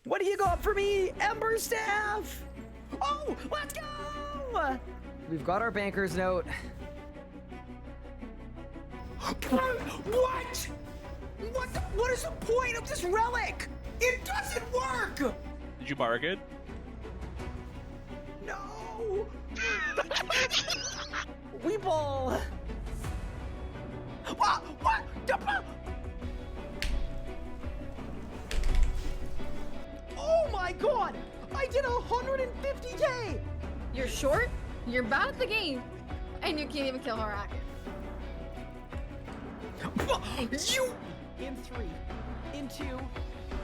What do you got for me? Ember Staff! Oh, let's go! We've got our banker's note. What? What is the point of this relic? It doesn't work! Did you mark it? No! Weeble! What? Oh my god! I did 150k! You're short, you're bad at the game, and you can't even kill Harak. You! In 3, in 2,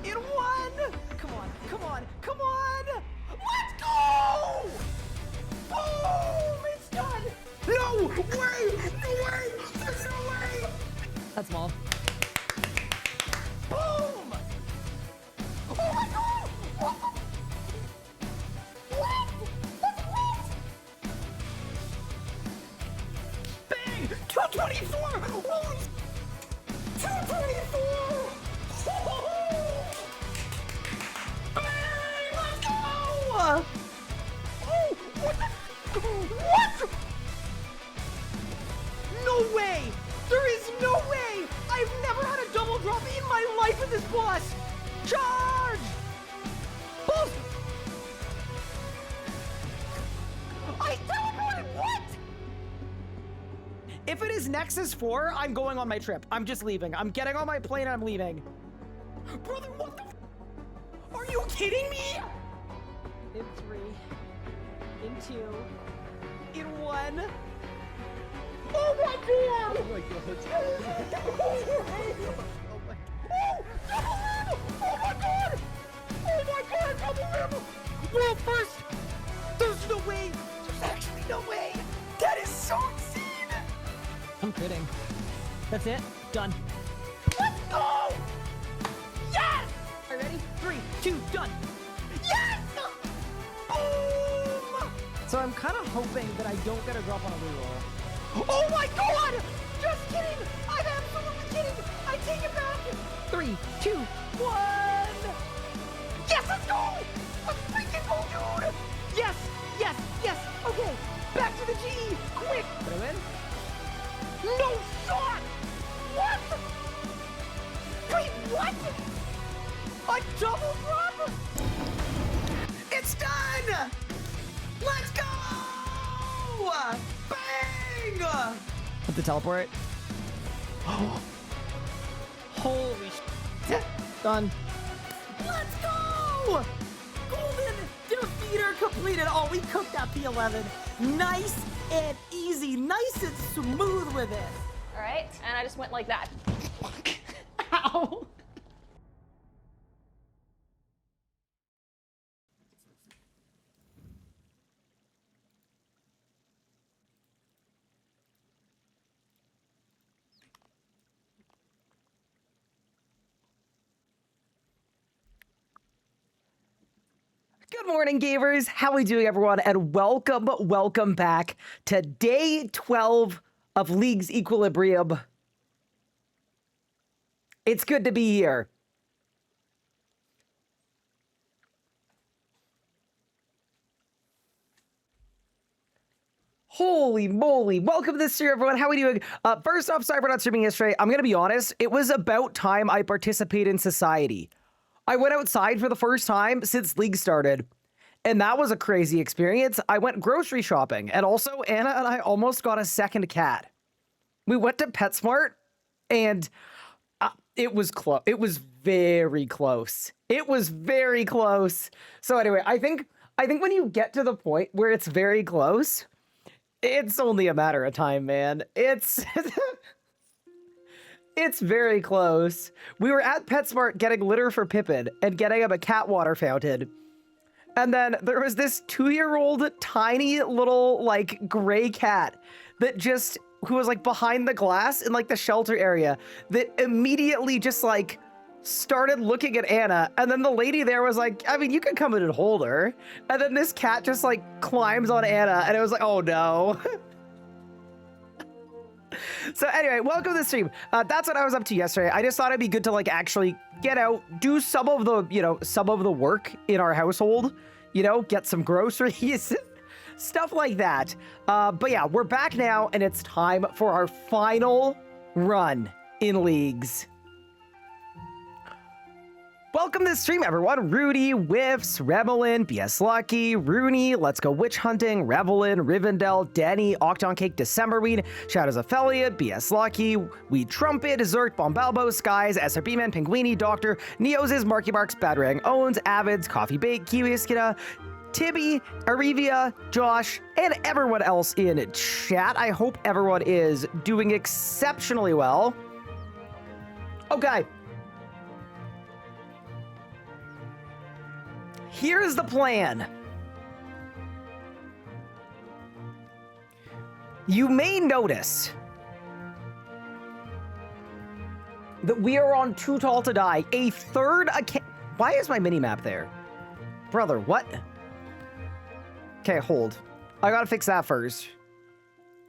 in 1! Come on! Let's go! Boom! It's done! No way! There's no way! That's small. Boom! Oh my god! What? That's lit! Bang! 224! Holy 224! Bang! Let's go! Oh! What? No way! There is no way! I've never had a double drop in my life with this boss! Charge! Boom! I teleported! What? If it is Nexus 4, I'm going on my trip. I'm just leaving. I'm getting on my plane and I'm leaving. Brother, what the Are you kidding me? In 3, in 2, in 1. Oh my god! Oh my god. Oh my god! Oh my god, double rim! World first! There's no way! There's actually no way! That is so insane! I'm kidding. That's it? Done. Let's go! Yes! Are you ready? 3, 2, done! Yes! Boom! So I'm kind of hoping that I don't get a drop on a reroll. Oh my god! Just kidding! I'm absolutely kidding! I take it back! 3, 2, 1! Yes, let's go! Let's freaking go, dude! Yes! Okay, back to the G! Quick! Did I win? No shot! What? Wait, what? A double drop? It's done! Let's go! Bang! Put the teleport. Holy shit. Done. Let's go! Golden defeater completed. Oh, we cooked that P11. Nice and easy. Nice and smooth with it. All right, and I just went like that. Ow. Good morning, gamers. How are we doing, everyone? And welcome back to day 12 of League's Equilibrium. It's good to be here. Holy moly. Welcome to this stream, everyone. How are we doing? First off, sorry for not streaming yesterday. I'm going to be honest. It was about time I participate in society. I went outside for the first time since League started, and that was a crazy experience. I went grocery shopping, and also Anna and I almost got a second cat. We went to PetSmart, and it was close. It was very close. It was very close. So anyway, I think when you get to the point where it's very close, it's only a matter of time, man. It's it's very close. We were at PetSmart getting litter for Pippin and getting him a cat water fountain. And then there was this 2-year-old tiny little like gray cat that just, who was like behind the glass in like the shelter area, that immediately just like started looking at Anna. And then the lady there was like, I mean, you can come in and hold her. And then this cat just like climbs on Anna, and it was like, oh no. So anyway, welcome to the stream. That's what I was up to yesterday. I just thought it'd be good to like actually get out, do some of the, some of the work in our household, get some groceries, stuff like that. But yeah, we're back now and it's time for our final run in leagues. Welcome to the stream, everyone. Rudy, Whiffs, Remelin, BS Lucky, Rooney, Let's Go Witch Hunting, Revelin, Rivendell, Denny, Octon Cake, Decemberweed, Shadows Affiliate, BS Lucky, We Trumpet, Zerk, Bombalbo, Skies, SRB Man, Pinguini, Doctor, Neoses, Marky Marks, Badrang Owns, Avids, Coffee Bake, Kiwi Skida, Tibby, Arivia, Josh, and everyone else in chat. I hope everyone is doing exceptionally well. Okay. Here's the plan. You may notice that we are on Too Tall to Die. A third account. Why is my mini-map there? Brother, what? Okay, hold. I gotta fix that first.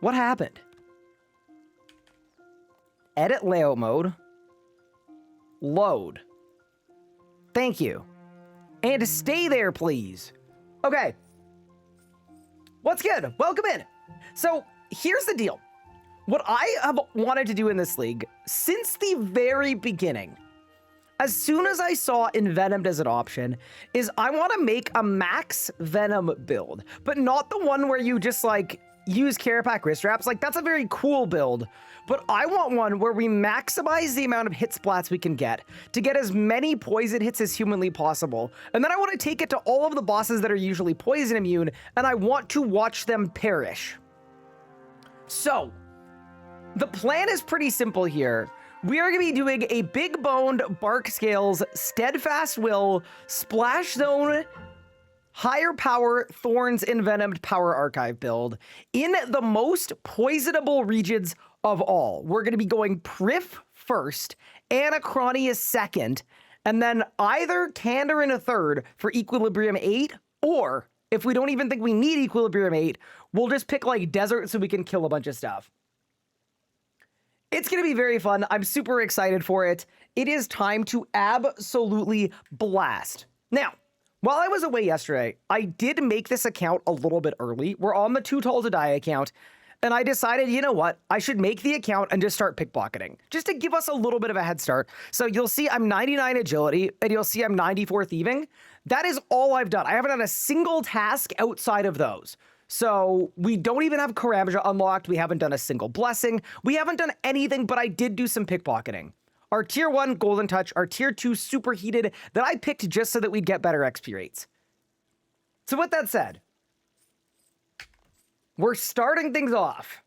What happened? Edit layout mode. Load. Thank you. And stay there, please. Okay. What's good? Welcome in. So here's the deal. What I have wanted to do in this league since the very beginning, as soon as I saw Envenomed as an option, is I want to make a max Venom build, but not the one where you just like use Carapac wrist wraps. Like that's a very cool build, but I want one where we maximize the amount of hit splats we can get to get as many poison hits as humanly possible. And then I want to take it to all of the bosses that are usually poison immune, and I want to watch them perish. So the plan is pretty simple here. We are going to be doing a big boned Bark Scales, Steadfast Will, Splash Zone, higher power Thorns Envenomed Power Archive build in the most poisonable regions of all. We're going to be going Priff first, Anachrony second, and then either Candor in a third for Equilibrium 8, or if we don't even think we need Equilibrium 8, we'll just pick like Desert so we can kill a bunch of stuff. It's going to be very fun. I'm super excited for it. It is time to absolutely blast. Now, while I was away yesterday, I did make this account a little bit early. We're on the Too Tall to Die account, and I decided, you know what? I should make the account and just start pickpocketing, just to give us a little bit of a head start. So you'll see I'm 99 agility, and you'll see I'm 94 thieving. That is all I've done. I haven't done a single task outside of those. So we don't even have Karamja unlocked. We haven't done a single blessing. We haven't done anything, but I did do some pickpocketing. Our tier 1 Golden Touch, our tier 2 Superheated that I picked just so that we'd get better XP rates. So with that said, we're starting things off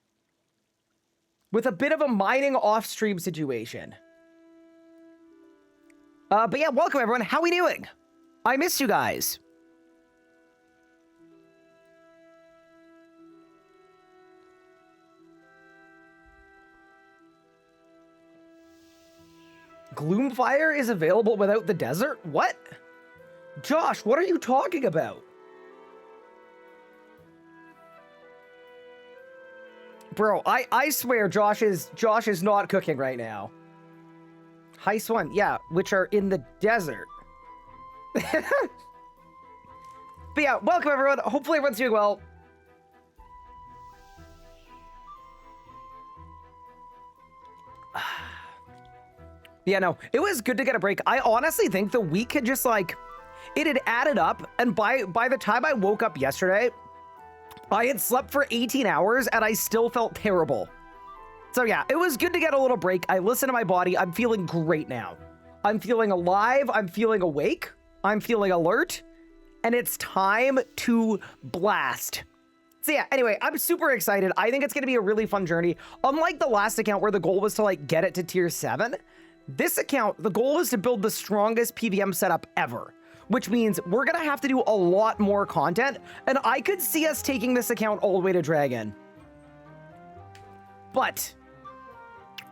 with a bit of a mining off-stream situation. But yeah, welcome everyone. How we doing? I missed you guys. Gloomfire is available without the desert? What? Josh, what are you talking about? Bro, I swear Josh is not cooking right now. Heist 1, yeah, which are in the desert. But yeah, welcome everyone. Hopefully everyone's doing well. Yeah, no, it was good to get a break. I honestly think the week had just like, it had added up, and by the time I woke up yesterday, I had slept for 18 hours and I still felt terrible. So yeah, it was good to get a little break. I listened to my body. I'm feeling great now. I'm feeling alive. I'm feeling awake. I'm feeling alert. And it's time to blast. So yeah, anyway, I'm super excited. I think it's going to be a really fun journey. Unlike the last account where the goal was to like get it to tier 7, this account, the goal is to build the strongest PVM setup ever, which means we're going to have to do a lot more content, and I could see us taking this account all the way to Dragon. But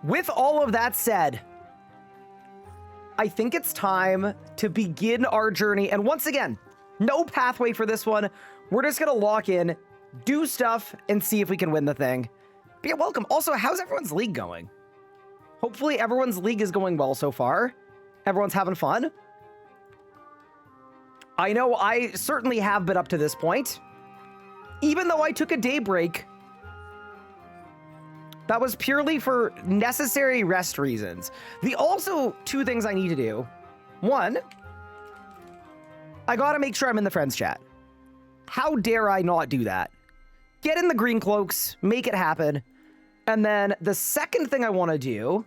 with all of that said, I think it's time to begin our journey. And once again, no pathway for this one. We're just going to lock in, do stuff, and see if we can win the thing. But yeah, welcome. Also, how's everyone's league going? Hopefully everyone's league is going well so far. Everyone's having fun. I know I certainly have been up to this point. Even though I took a day break, that was purely for necessary rest reasons. The also two things I need to do. One, I gotta make sure I'm in the friends chat. How dare I not do that? Get in the green cloaks, make it happen. And then the second thing I want to do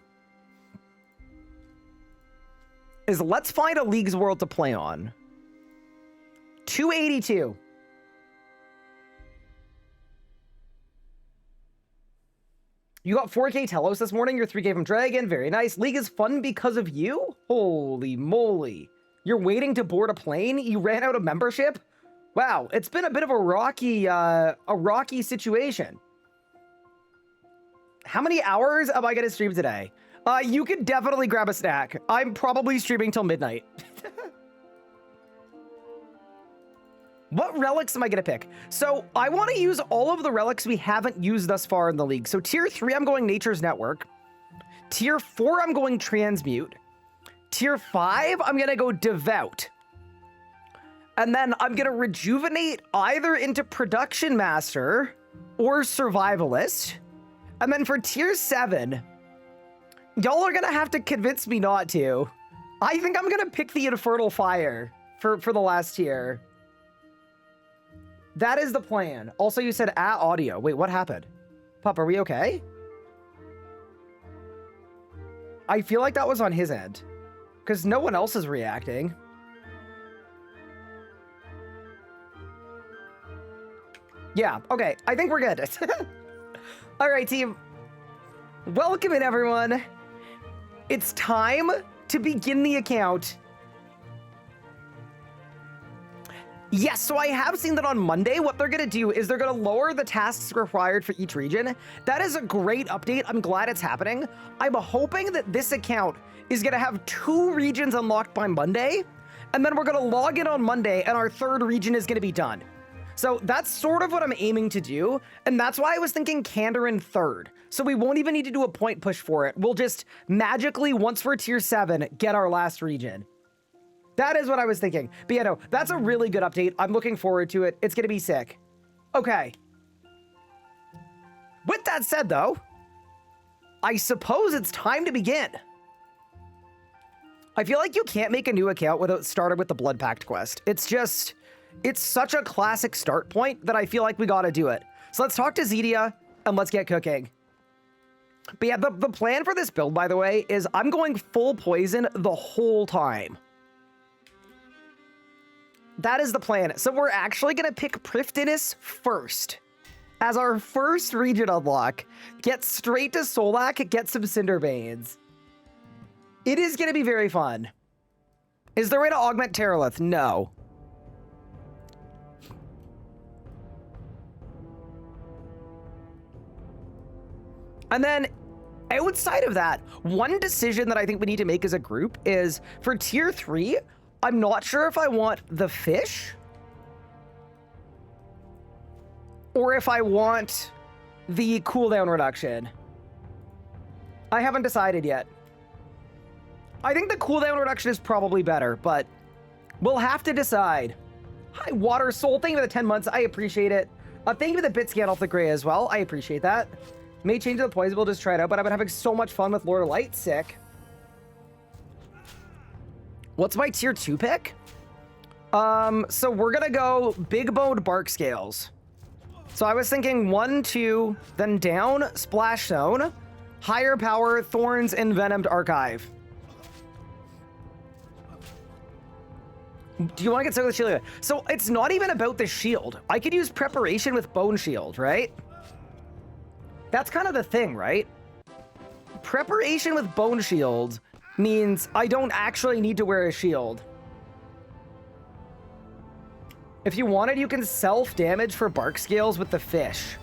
is let's find a League's World to play on. 282. You got 4K Telos this morning, your 3K from Dragon, very nice. League is fun because of you? Holy moly. You're waiting to board a plane? You ran out of membership? Wow, it's been a bit of a rocky situation. How many hours am I gonna stream today? You could definitely grab a snack. I'm probably streaming till midnight. What relics am I gonna pick? So I want to use all of the relics we haven't used thus far in the league. So tier 3, I'm going Nature's Network. Tier 4, I'm going Transmute. Tier 5, I'm gonna go Devout. And then I'm gonna rejuvenate either into Production Master or Survivalist. And then for tier 7, y'all are gonna have to convince me not to. I think I'm gonna pick the Infernal Fire for the last tier. That is the plan. Also, you said audio. Wait, what happened? Pup, are we okay? I feel like that was on his end, because no one else is reacting. Yeah, okay. I think we're good. All right, team. Welcome in, everyone. It's time to begin the account. Yes, so I have seen that on Monday, what they're going to do is they're going to lower the tasks required for each region. That is a great update. I'm glad it's happening. I'm hoping that this account is going to have 2 regions unlocked by Monday, and then we're going to log in on Monday, and our 3rd region is going to be done. So that's sort of what I'm aiming to do, and that's why I was thinking Kandarin 3rd. So we won't even need to do a point push for it. We'll just magically, once we're tier 7, get our last region. That is what I was thinking. But yeah, no, that's a really good update. I'm looking forward to it. It's going to be sick. Okay. With that said, though, I suppose it's time to begin. I feel like you can't make a new account without starting with the Blood Pact quest. It's just, it's such a classic start point that I feel like we got to do it. So let's talk to Zedia and let's get cooking. But yeah, the plan for this build, by the way, is I'm going full poison the whole time. That is the plan. So we're actually going to pick Priff first as our first region unlock. Get straight to Solak, get some Cinderbanes. It is going to be very fun. Is there a way to augment Terralith? No. And then outside of that, one decision that I think we need to make as a group is for tier 3, I'm not sure if I want the fish or if I want the cooldown reduction. I haven't decided yet. I think the cooldown reduction is probably better, but we'll have to decide. Hi, Water Soul. Thank you for the 10 months. I appreciate it. Thank you for the bit scan off the gray as well. I appreciate that. May change to the poison. We'll just try it out, but I've been having so much fun with Lord of Light. Sick. What's my tier 2 pick? So we're gonna go big boned bark scales. So I was thinking 1, 2, then down, splash zone, higher power, thorns, and venomed archive. Do you want to get started with shield? So it's not even about the shield. I could use preparation with bone shield, right? That's kind of the thing, right? Preparation with bone shield means I don't actually need to wear a shield. If you wanted, you can self-damage for bark scales with the fish.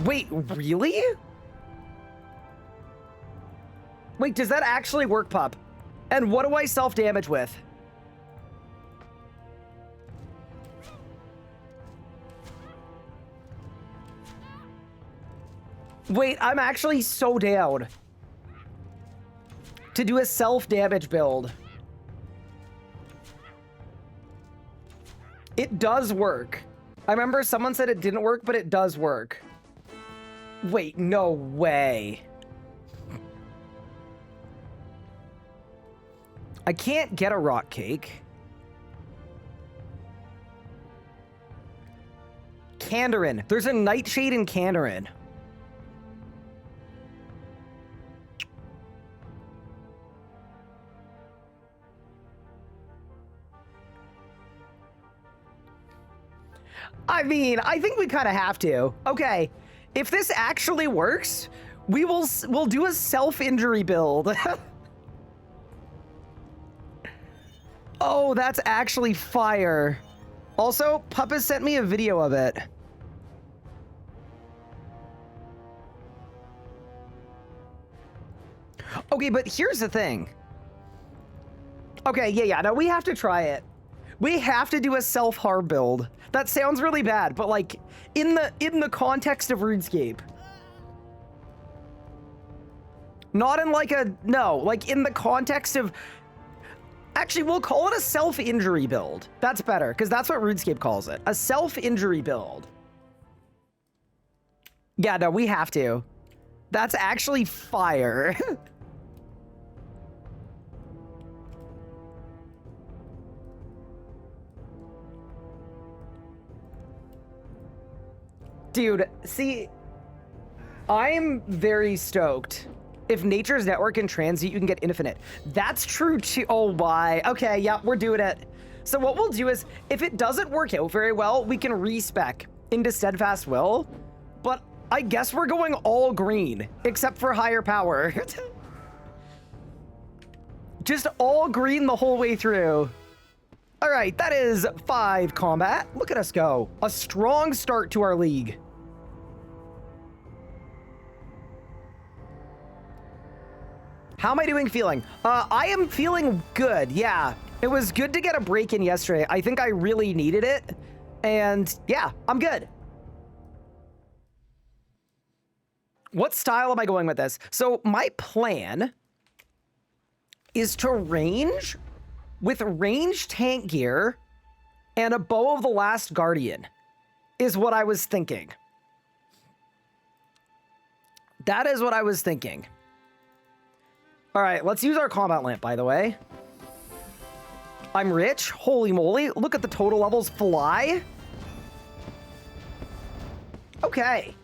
Wait, really? Wait, does that actually work, pup? And what do I self-damage with? Wait, I'm actually so down to do a self-damage build. It does work. I remember someone said it didn't work, but it does work. Wait, no way. I can't get a rock cake. Kandarin. There's a nightshade in Kandarin. I mean, I think we kind of have to. Okay, if this actually works, we'll do a self-injury build. Oh, that's actually fire. Also, Puppa sent me a video of it. Okay, but here's the thing. Okay, yeah, no, we have to try it. We have to do a self-harm build. That sounds really bad, but like in the context of RuneScape. Not in like a like in the context of actually we'll call it a self-injury build. That's better because that's what RuneScape calls it. A self-injury build. Yeah, no, we have to. That's actually fire. Dude, see, I'm very stoked. If nature's network can transmute, you can get infinite. That's true too. Oh, why? Okay, yeah, we're doing it. So what we'll do is, if it doesn't work out very well, we can respec into Steadfast Will. But I guess we're going all green, except for higher power. Just all green the whole way through. All right, that is 5 combat. Look at us go. A strong start to our league. How am I feeling? I am feeling good, yeah. It was good to get a break in yesterday. I think I really needed it. And yeah, I'm good. What style am I going with this? So my plan is to range with range tank gear and a Bow of the Last Guardian is what I was thinking. That is what I was thinking. All right, let's use our combat lamp, by the way. I'm rich. Holy moly. Look at the total levels fly. Okay.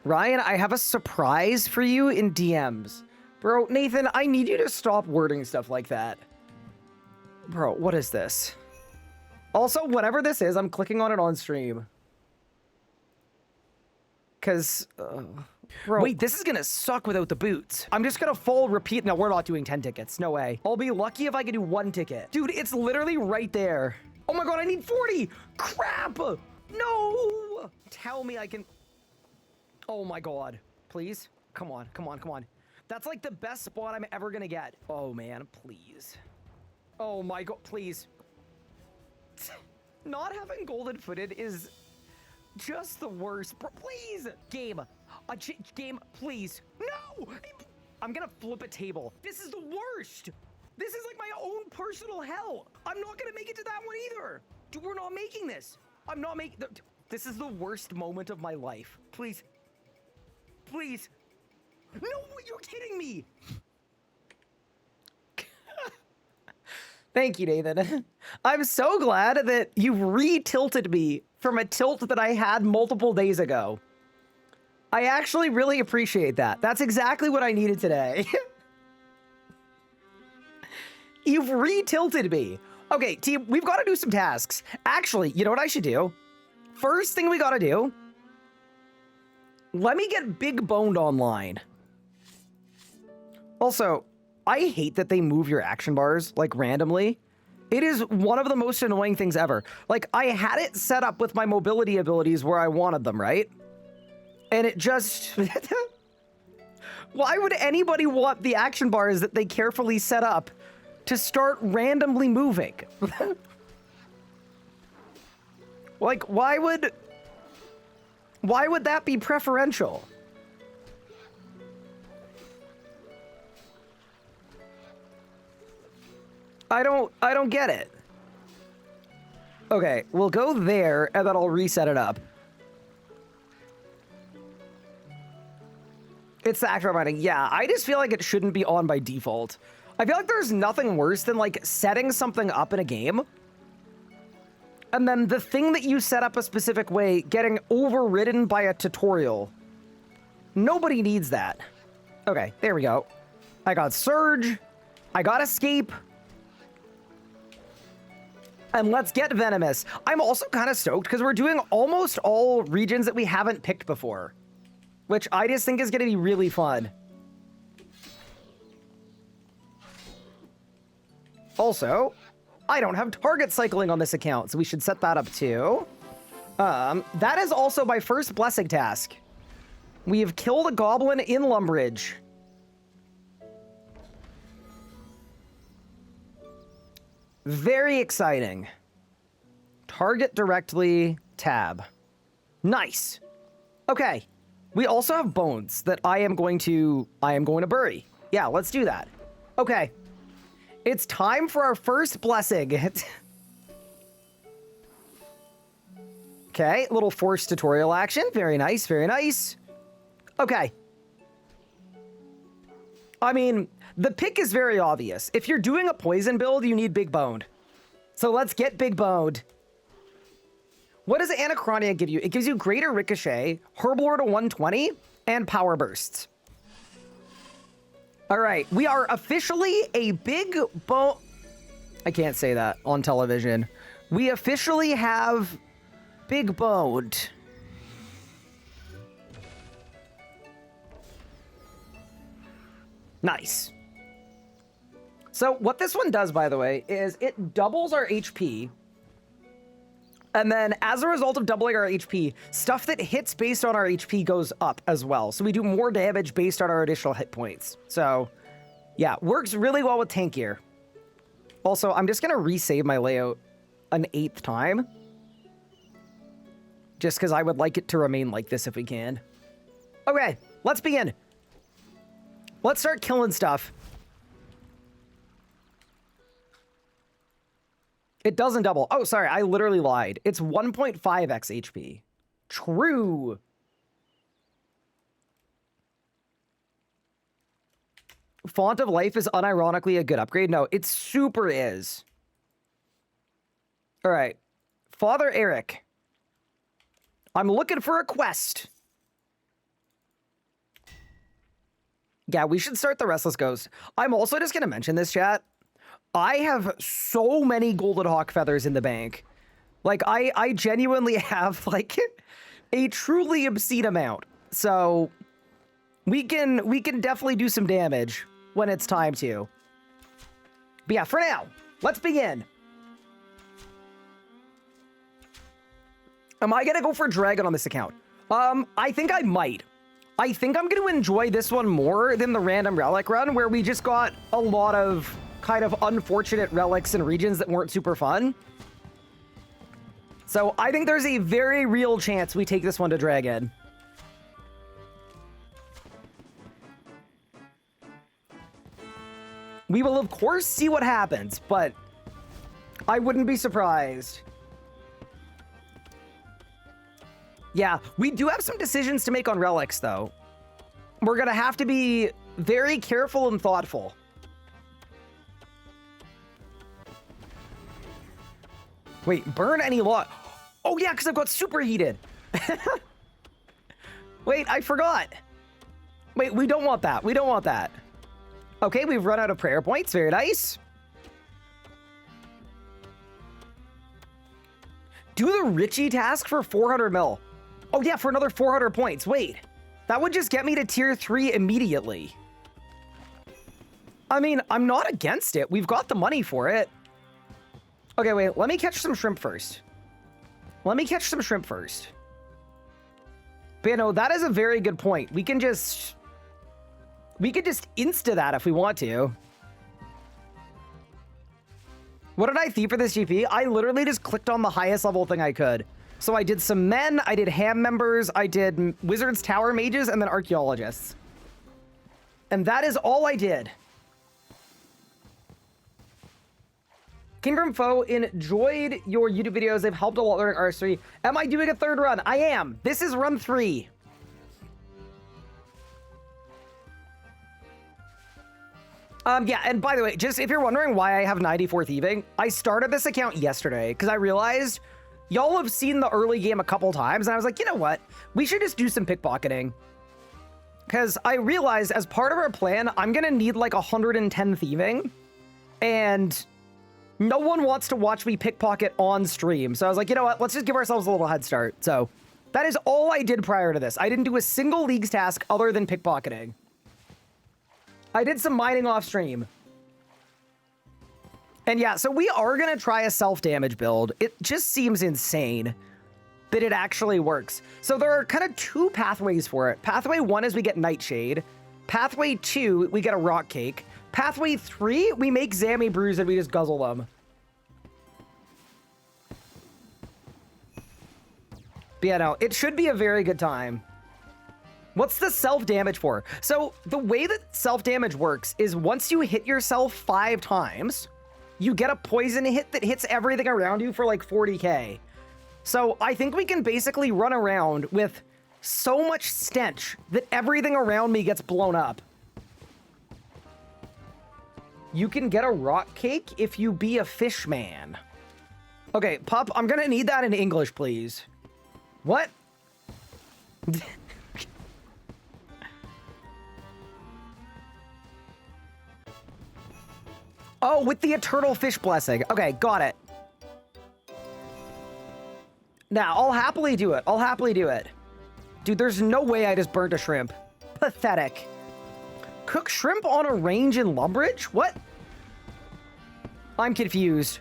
Ryan, I have a surprise for you in DMs. Bro, Nathan, I need you to stop wording stuff like that. Bro, what is this? Also, whatever this is, I'm clicking on it on stream. Because, bro. Wait, this is gonna suck without the boots. I'm just gonna full repeat. No, we're not doing 10 tickets. No way. I'll be lucky if I can do 1 ticket. Dude, it's literally right there. Oh my god, I need 40. Crap. No. Tell me I can. Oh my god. Please. Come on, come on, come on. That's like the best spot I'm ever gonna get. Oh man, please. Oh my god, please. Not having golden footed is just the worst. Bro, please. Game. Game, please. No! I'm gonna flip a table. This is the worst. This is like my own personal hell. I'm not gonna make it to that one either. Dude, we're not making this. I'm not making... This is the worst moment of my life. Please. Please. No, you're kidding me. Thank you, Nathan. I'm so glad that you re-tilted me from a tilt that I had multiple days ago. I actually really appreciate that. That's exactly what I needed today. You've re-tilted me. Okay, team, we've got to do some tasks. Actually, you know what I should do? First thing we got to do, let me get Big Boned online. Also, I hate that they move your action bars, like, randomly. It is one of the most annoying things ever. Like, I had it set up with my mobility abilities where I wanted them, right? And it just... Why would anybody want the action bars that they carefully set up to start randomly moving? Like, why would that be preferential? I don't get it. Okay, we'll go there, and then I'll reset it up. It's the active mining. Yeah, I just feel like it shouldn't be on by default. I feel like there's nothing worse than, like, setting something up in a game, and then the thing that you set up a specific way getting overridden by a tutorial. Nobody needs that. Okay, there we go. I got Surge. I got Escape. And let's get Venomous. I'm also kind of stoked because we're doing almost all regions that we haven't picked before, which I just think is going to be really fun. Also, I don't have target cycling on this account, so we should set that up too. That is also my first blessing task. We have killed a goblin in Lumbridge. Very exciting. Target directly, tab. Nice. Okay. We also have bones that I am going to bury. Yeah, let's do that. Okay. It's time for our first blessing. Okay, little forced tutorial action. Very nice, very nice. Okay. I mean, the pick is very obvious. If you're doing a poison build, you need big boned. So let's get big boned. What does Anachronia give you? It gives you greater ricochet, Herblore to 120, and power bursts. All right, we are officially a big bone. I can't say that on television. We officially have big boned. Nice. So what this one does, by the way, is it doubles our HP. And then as a result of doubling our HP, stuff that hits based on our HP goes up as well. So we do more damage based on our additional hit points. So yeah, works really well with tank gear. Also, I'm just going to resave my layout an 8th time. Just because I would like it to remain like this if we can. Okay, let's begin. Let's start killing stuff. It doesn't double. Oh, sorry, I literally lied. It's 1.5x HP. True. Font of Life is unironically a good upgrade. No, it super is. All right. Father Eric. I'm looking for a quest. Yeah, we should start the Restless Ghost. I'm also just going to mention this, chat. I have so many Golden Hawk feathers in the bank. Like, I genuinely have, like, a truly obscene amount. So, we can definitely do some damage when it's time to. But yeah, for now, let's begin. Am I going to go for Dragon on this account? I think I might. I think I'm going to enjoy this one more than the random relic run, where we just got a lot of kind of unfortunate relics and regions that weren't super fun. So I think there's a very real chance we take this one to Dragon. We will, of course, see what happens, but I wouldn't be surprised. Yeah, we do have some decisions to make on relics, though. We're going to have to be very careful and thoughtful. Wait, burn any lot. Oh, yeah, because I've got superheated. Wait, I forgot. Wait, we don't want that. We don't want that. Okay, we've run out of prayer points. Very nice. Do the Richie task for 400 mil. Oh, yeah, for another 400 points. Wait, that would just get me to tier 3 immediately. I mean, I'm not against it. We've got the money for it. Okay, wait, let me catch some shrimp first. Let me catch some shrimp first. But you know, that is a very good point. We could just insta that if we want to. What did I thief for this GP? I literally just clicked on the highest level thing I could. So I did some men, I did ham members, I did wizards, tower mages, and then archaeologists. And that is all I did. Kingdom Foe, enjoyed your YouTube videos. They've helped a lot learning artistry. Am I doing a third run? I am. This is run 3. Yeah, and by the way, just if you're wondering why I have 94 thieving, I started this account yesterday because I realized y'all have seen the early game a couple times, and I was like, you know what? We should just do some pickpocketing. Because I realized as part of our plan, I'm going to need like 110 thieving, and no one wants to watch me pickpocket on stream. So I was like, you know what? Let's just give ourselves a little head start. So that is all I did prior to this. I didn't do a single League's task other than pickpocketing. I did some mining off stream. And yeah, so we are going to try a self-damage build. It just seems insane that it actually works. So there are kind of 2 pathways for it. Pathway 1 is we get Nightshade. Pathway 2, we get a Rock Cake. Pathway 3, we make Zammy Brews and we just guzzle them. But yeah, no, it should be a very good time. What's the self-damage for? So the way that self-damage works is once you hit yourself 5 times, you get a poison hit that hits everything around you for like 40k. So I think we can basically run around with so much stench that everything around me gets blown up. You can get a rock cake if you be a fish man. Okay, Pup, I'm gonna need that in English, please. What? Oh, with the eternal fish blessing. Okay, got it. Now, I'll happily do it. I'll happily do it. Dude, there's no way I just burnt a shrimp. Pathetic. Cook shrimp on a range in Lumbridge? What? I'm confused.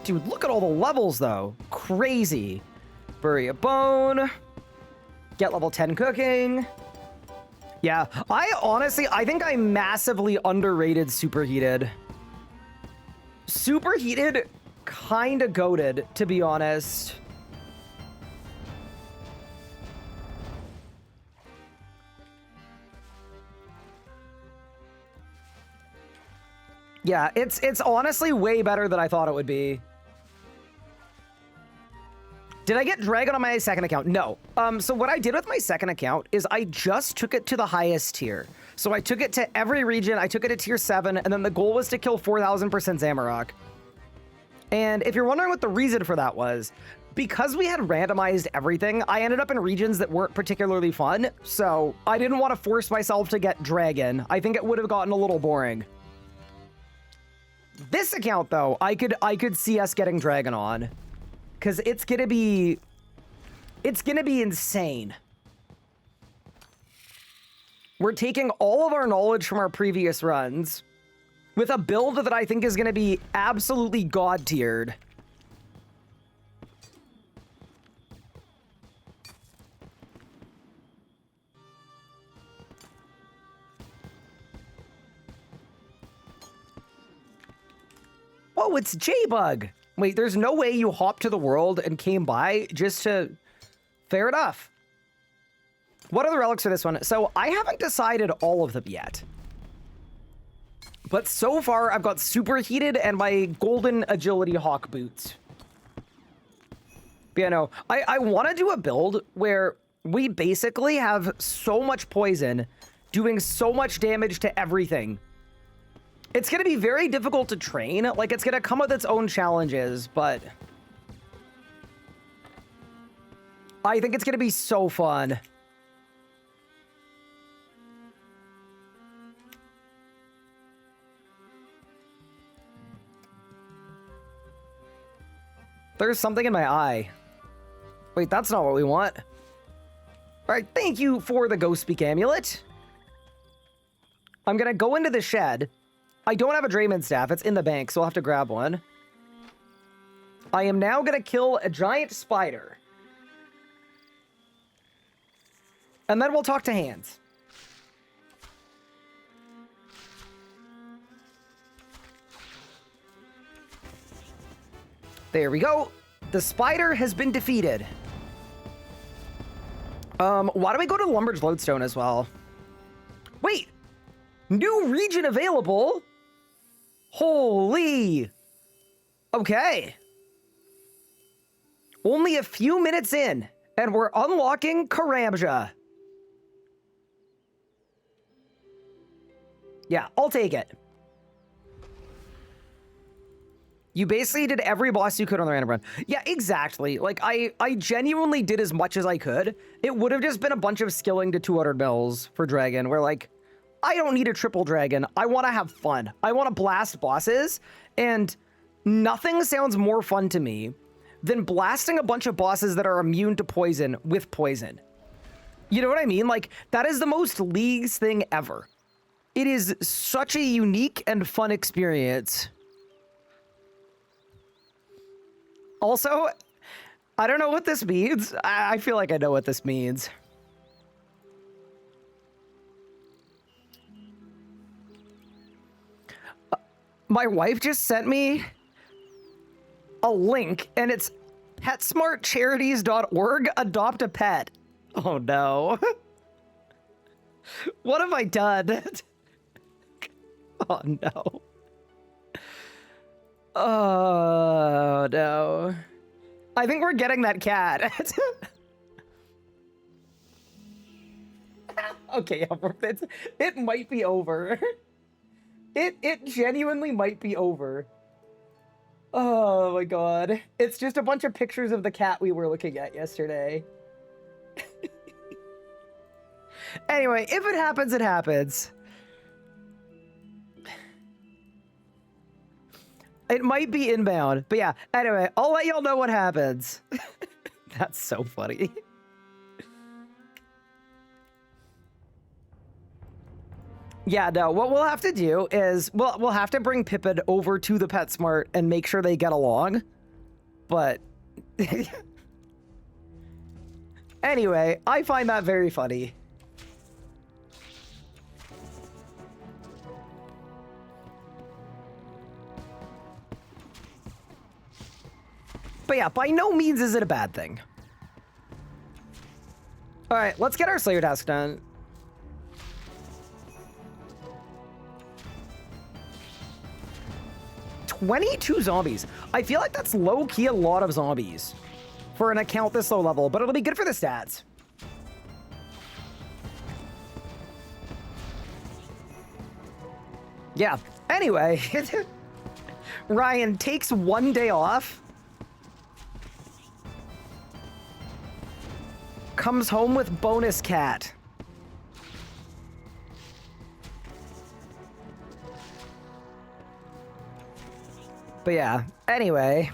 Dude, look at all the levels, though. Crazy. Bury a bone. Get level 10 cooking. Yeah, I think I massively underrated Superheated. Superheated kinda goated, to be honest. Yeah, it's honestly way better than I thought it would be. Did I get Dragon on my second account? No. So what I did with my second account is I just took it to the highest tier. So I took it to every region, I took it to tier 7, and then the goal was to kill 4,000% Zamorak. And if you're wondering what the reason for that was, because we had randomized everything, I ended up in regions that weren't particularly fun, so I didn't want to force myself to get Dragon. I think it would have gotten a little boring. This account, though, I could see us getting Dragon on. Because it's gonna be insane. We're taking all of our knowledge from our previous runs with a build that I think is gonna be absolutely god-tiered. Oh, it's J-Bug. Wait, there's no way you hopped to the world and came by just to... Fair enough. What are the relics for this one? So I haven't decided all of them yet. But so far, I've got Superheated and my Golden Agility Hawk boots. But yeah, no, I want to do a build where we basically have so much poison doing so much damage to everything. It's going to be very difficult to train. Like, it's going to come with its own challenges, but I think it's going to be so fun. There's something in my eye. Wait, that's not what we want. All right, thank you for the Ghost Speak Amulet. I'm going to go into the shed. I don't have a Drayman staff. It's in the bank, so I'll have to grab one. I am now going to kill a giant spider. And then we'll talk to Hands. There we go. The spider has been defeated. Why don't we go to the Lumber's Lodestone as well? Wait! New region available? Holy! Okay. Only a few minutes in, and we're unlocking Karamja. Yeah, I'll take it. You basically did every boss you could on the random run. Yeah, exactly. Like, I genuinely did as much as I could. It would have just been a bunch of skilling to 200 mils for Dragon, where, like, I don't need a triple Dragon. I want to have fun. I want to blast bosses, and nothing sounds more fun to me than blasting a bunch of bosses that are immune to poison with poison. You know what I mean? Like, that is the most Leagues thing ever. It is such a unique and fun experience. Also, I don't know what this means. I feel like I know what this means. My wife just sent me a link, and it's PetSmartCharities.org. Adopt a pet. Oh no. What have I done? Oh no. Oh no. I think we're getting that cat. Okay, it might be over. It genuinely might be over. Oh my god. It's just a bunch of pictures of the cat we were looking at yesterday. Anyway, if it happens, it happens. It might be inbound, but yeah. Anyway, I'll let y'all know what happens. That's so funny. Yeah, no, what we'll have to do is we'll have to bring Pippin over to the PetSmart and make sure they get along. But anyway, I find that very funny. But yeah, by no means is it a bad thing. All right, let's get our Slayer task done. $22 zombies. I feel like that's low-key a lot of zombies for an account this low level, but it'll be good for the stats. Yeah, anyway. Ryan takes one day off. Comes home with bonus cat. But yeah, anyway.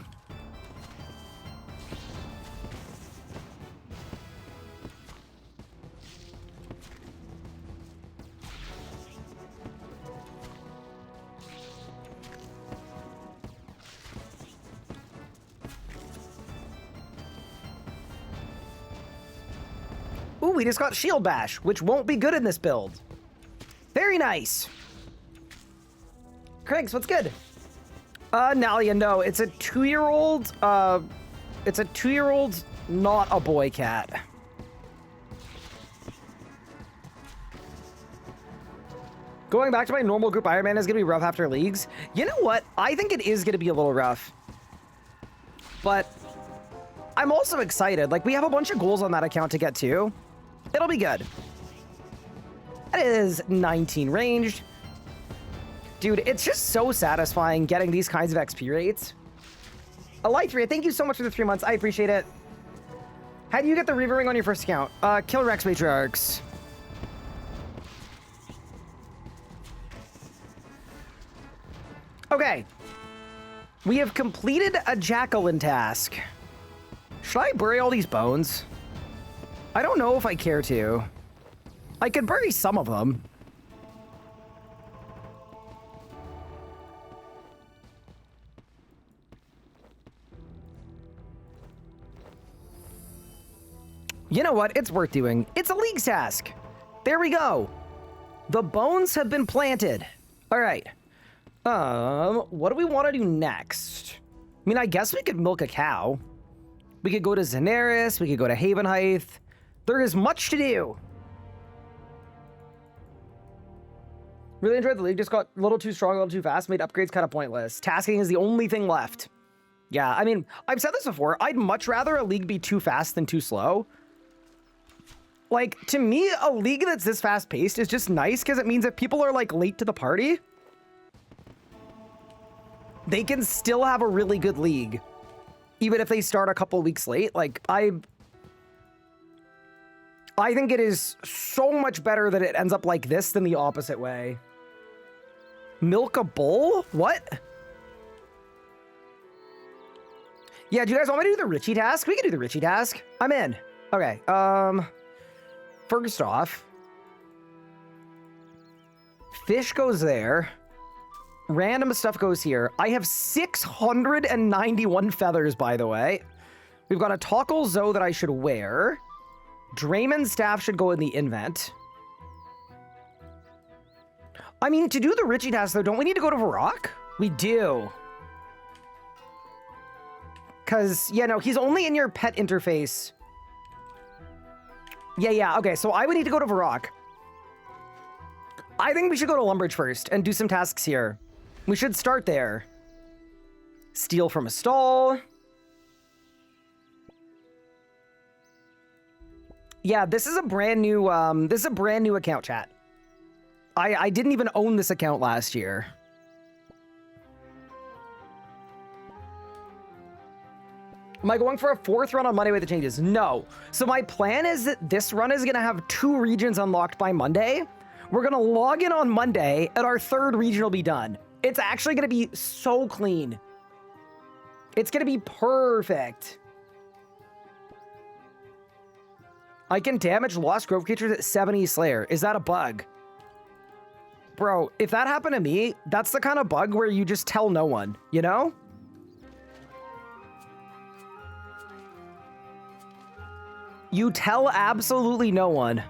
Ooh, we just got Shield Bash, which won't be good in this build. Very nice. Craigs, what's good? Nalia, no, it's a 2-year-old, it's a 2-year-old, not a boy cat. Going back to my normal group Iron Man is gonna be rough after Leagues. You know what? I think it is gonna be a little rough. But I'm also excited. Like, we have a bunch of goals on that account to get to. It'll be good. That is 19 ranged. Dude, it's just so satisfying getting these kinds of XP rates. Elythria, thank you so much for the 3 months. I appreciate it. How do you get the Reaver Ring on your first account? Kill Rex Matriarchs. Okay. We have completed a Jacqueline task. Should I bury all these bones? I don't know if I care to. I could bury some of them. You know what? It's worth doing. It's a Leagues task. There we go. The bones have been planted. All right. What do we want to do next? mean, I guess we could milk a cow. We could go to Zenaris. We could go to Haven Height. There is much to do. Really enjoyed the league. Just got a little too strong, a little too fast. Made upgrades kind of pointless. Tasking is the only thing left. Yeah, I mean, I've said this before. I'd much rather a league be too fast than too slow. Like, to me, a league that's this fast-paced is just nice because it means that people are, like, late to the party, they can still have a really good league, even if they start a couple weeks late. Like, I think it is so much better that it ends up like this than the opposite way. Milk a bull? What? Yeah, do you guys want me to do the Richie task? We can do the Richie task. I'm in. Okay, first off, fish goes there. Random stuff goes here. I have 691 feathers, by the way. We've got a Tockle Zoe that I should wear. Draymond's staff should go in the invent. I mean, to do the Richie task, though, don't we need to go to Varrock? We do. Because, yeah, no, he's only in your pet interface. Yeah, okay, so I would need to go to Varrock. I think we should go to Lumbridge first and do some tasks here. We should start there. Steal from a stall. Yeah, this is a brand new account, chat. I didn't even own this account last year. Am I going for a 4th run on Monday with the changes? No. So my plan is that this run is going to have 2 regions unlocked by Monday. We're going to log in on Monday, and our 3rd region will be done. It's actually going to be so clean. It's going to be perfect. I can damage Lost Grove creatures at 70 Slayer. Is that a bug? Bro, if that happened to me, that's the kind of bug where you just tell no one, you know? You tell absolutely no one.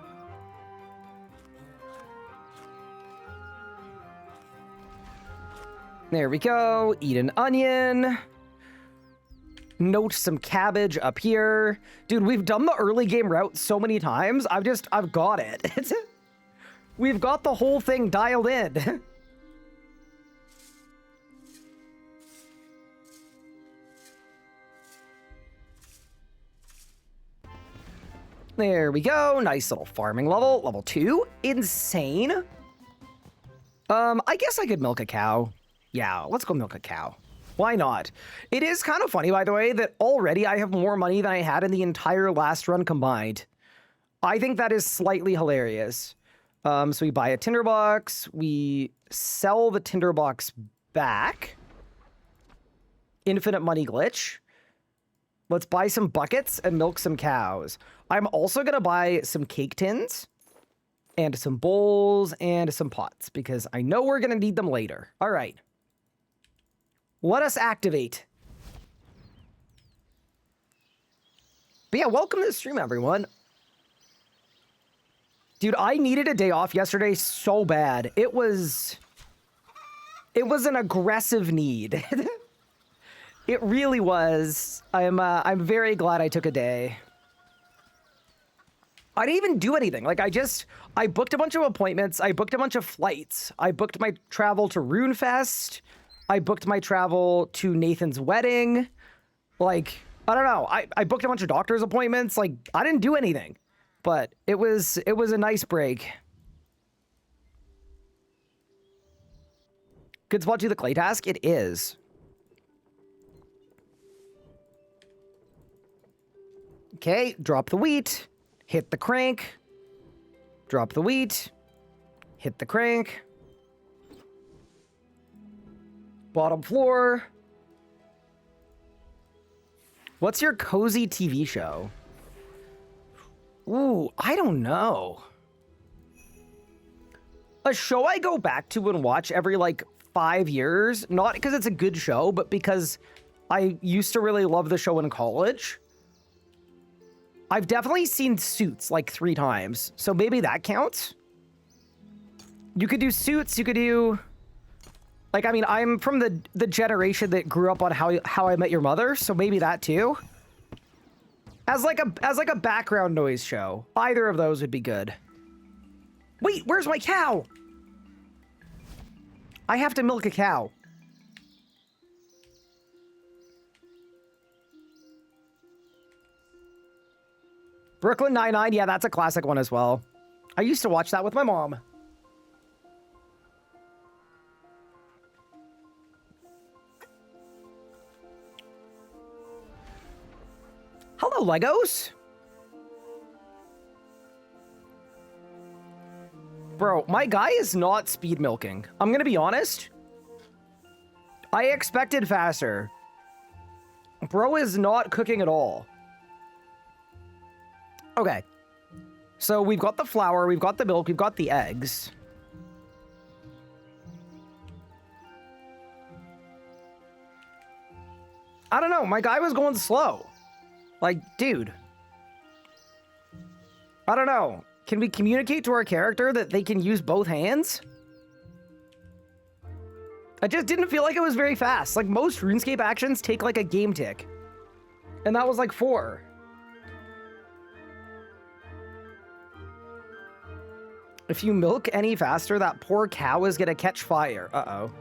There we go. Eat an onion. Note some cabbage up here. Dude, we've done the early game route so many times. I've got it. We've got the whole thing dialed in. There we go. Nice little farming level. Level 2. Insane. I guess I could milk a cow. Yeah, let's go milk a cow. Why not? It is kind of funny, by the way, that already I have more money than I had in the entire last run combined. I think that is slightly hilarious. So we buy a tinderbox. We sell the tinderbox back. Infinite money glitch. Let's buy some buckets and milk some cows. I'm also going to buy some cake tins and some bowls and some pots because I know we're going to need them later. All right. Let us activate. But yeah, welcome to the stream, everyone. Dude, I needed a day off yesterday so bad. It was an aggressive need. It really was. I'm very glad I took a day. I didn't even do anything. Like, I booked a bunch of appointments. I booked a bunch of flights. I booked my travel to Runefest. I booked my travel to Nathan's wedding. Like, I don't know. I booked a bunch of doctor's appointments. Like, I didn't do anything. But it was a nice break. Good spot to do the clay task? It is. Okay, drop the wheat. Hit the crank. Drop the wheat. Hit the crank. Bottom floor. What's your cozy TV show? Ooh, I don't know. A show I go back to and watch every, like, 5 years, not because it's a good show, but because I used to really love the show in college. I've definitely seen Suits, like, 3 times, so maybe that counts? You could do Suits, you could do... Like, I mean, I'm from the generation that grew up on How I Met Your Mother, so maybe that too. As like a background noise show. Either of those would be good. Wait, where's my cow? I have to milk a cow. Brooklyn Nine-Nine, yeah, that's a classic one as well. I used to watch that with my mom. Hello, Legos. Bro, my guy is not speed milking. I'm gonna be honest. I expected faster. Bro is not cooking at all. Okay. So we've got the flour, we've got the milk, we've got the eggs. I don't know, my guy was going slow. Like, dude. I don't know. Can we communicate to our character that they can use both hands? I just didn't feel like it was very fast. Like, most RuneScape actions take like a game tick. And that was like 4. If you milk any faster, that poor cow is gonna catch fire. Uh-oh.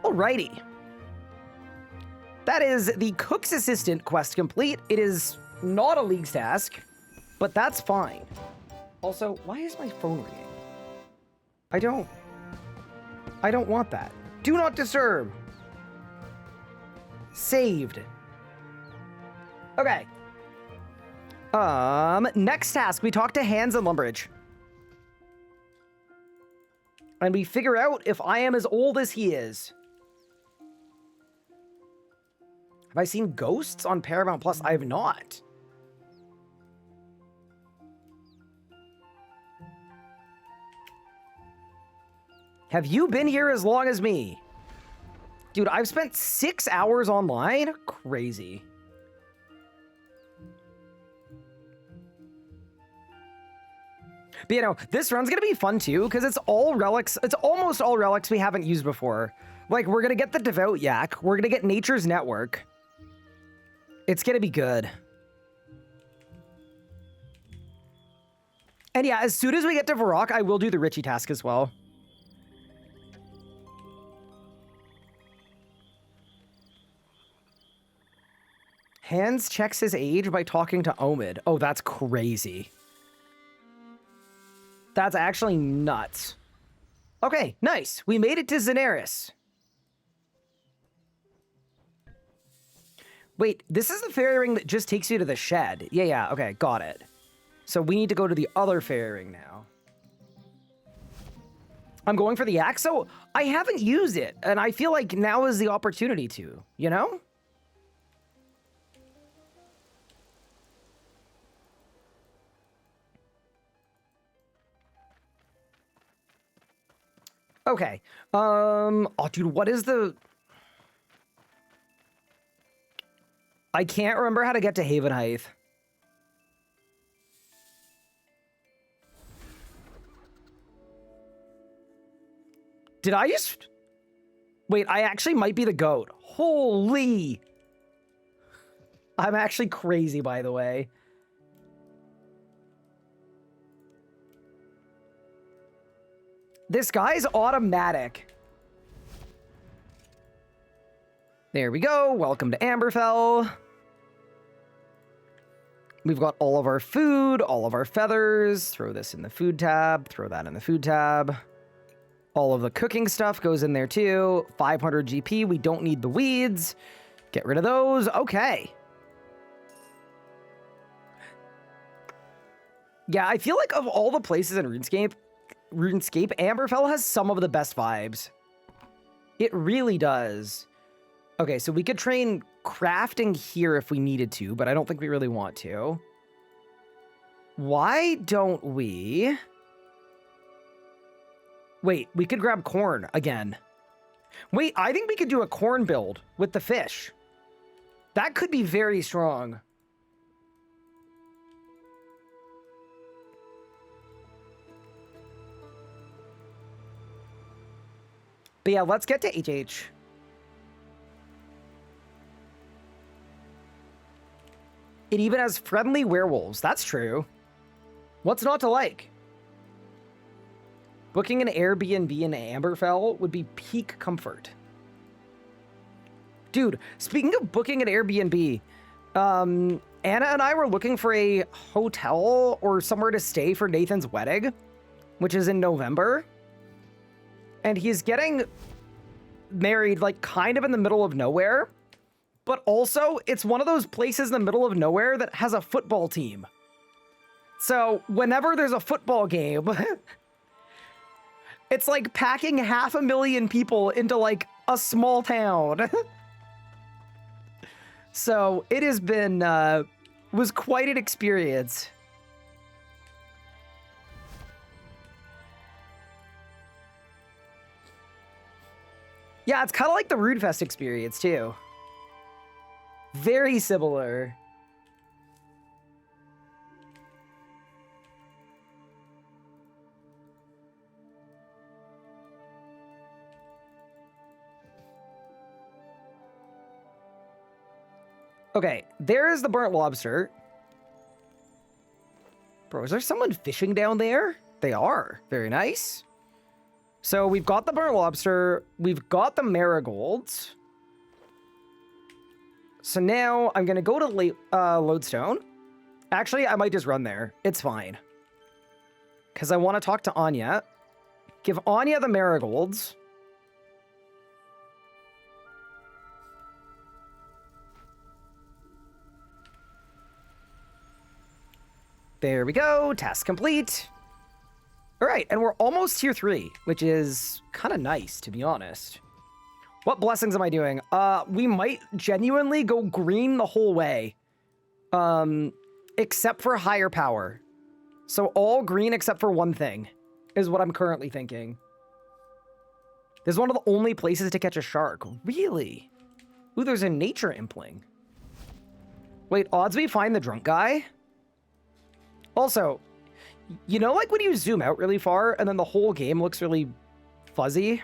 Alrighty. That is the cook's assistant quest complete. It is not a League's task, but that's fine. Also, why is my phone ringing? I don't want that. Do not disturb. Saved. Okay. Next task, we talk to Hans and Lumbridge. And we figure out if I am as old as he is. Have I seen ghosts on Paramount Plus? I have not. Have you been here as long as me? Dude, I've spent 6 hours online? Crazy. But you know, this run's gonna be fun too, because it's all relics. It's almost all relics we haven't used before. Like, we're gonna get the Devout Yak. We're gonna get Nature's Network. It's gonna be good. And yeah, as soon as we get to Varrock, I will do the Richie task as well. Hans checks his age by talking to Omid. Oh, that's crazy. That's actually nuts. Okay, nice. We made it to Zenaris. Wait, this is the fairy ring that just takes you to the shed. Yeah, okay, got it. So we need to go to the other fairy ring now. I'm going for the axe, so I haven't used it, and I feel like now is the opportunity to, you know? Okay. Oh, dude, what is the... I can't remember how to get to Haven Height. Did I just... Wait, I actually might be the goat. Holy... I'm actually crazy, by the way. This guy's automatic. There we go. Welcome to Amberfell. We've got all of our food, all of our feathers. Throw this in the food tab. Throw that in the food tab. All of the cooking stuff goes in there too. 500 GP. We don't need the weeds. Get rid of those. Okay. Yeah, I feel like of all the places in RuneScape, Amberfell has some of the best vibes. It really does. Okay, so we could train crafting here if we needed to, but I don't think we really want to. Why don't we... Wait, we could grab corn again. Wait, I think we could do a corn build with the fish. That could be very strong. But yeah, let's get to HH. It even has friendly werewolves. That's true. What's not to like? Booking an Airbnb in Amberfell would be peak comfort. Dude, speaking of booking an Airbnb, Anna and I were looking for a hotel or somewhere to stay for Nathan's wedding, which is in November. And he's getting married like kind of in the middle of nowhere. But also, it's one of those places in the middle of nowhere that has a football team. So whenever there's a football game, it's like packing 500,000 people into like a small town. So it has been, was quite an experience. Yeah, it's kind of like the Rudefest experience too. Very similar. Okay, there is the burnt lobster. Bro, is there someone fishing down there? They are. Very nice. So we've got the burnt lobster. We've got the marigolds. So now I'm going to go to Lodestone. Actually, I might just run there. It's fine. Because I want to talk to Anya. Give Anya the marigolds. There we go. Task complete. All right, and we're almost tier 3, which is kind of nice, to be honest. What blessings am I doing? We might genuinely go green the whole way. Except for higher power. So all green except for one thing is what I'm currently thinking. This is one of the only places to catch a shark. Really? Ooh, there's a nature impling. Wait, odds we find the drunk guy? Also, you know like when you zoom out really far and then the whole game looks really fuzzy?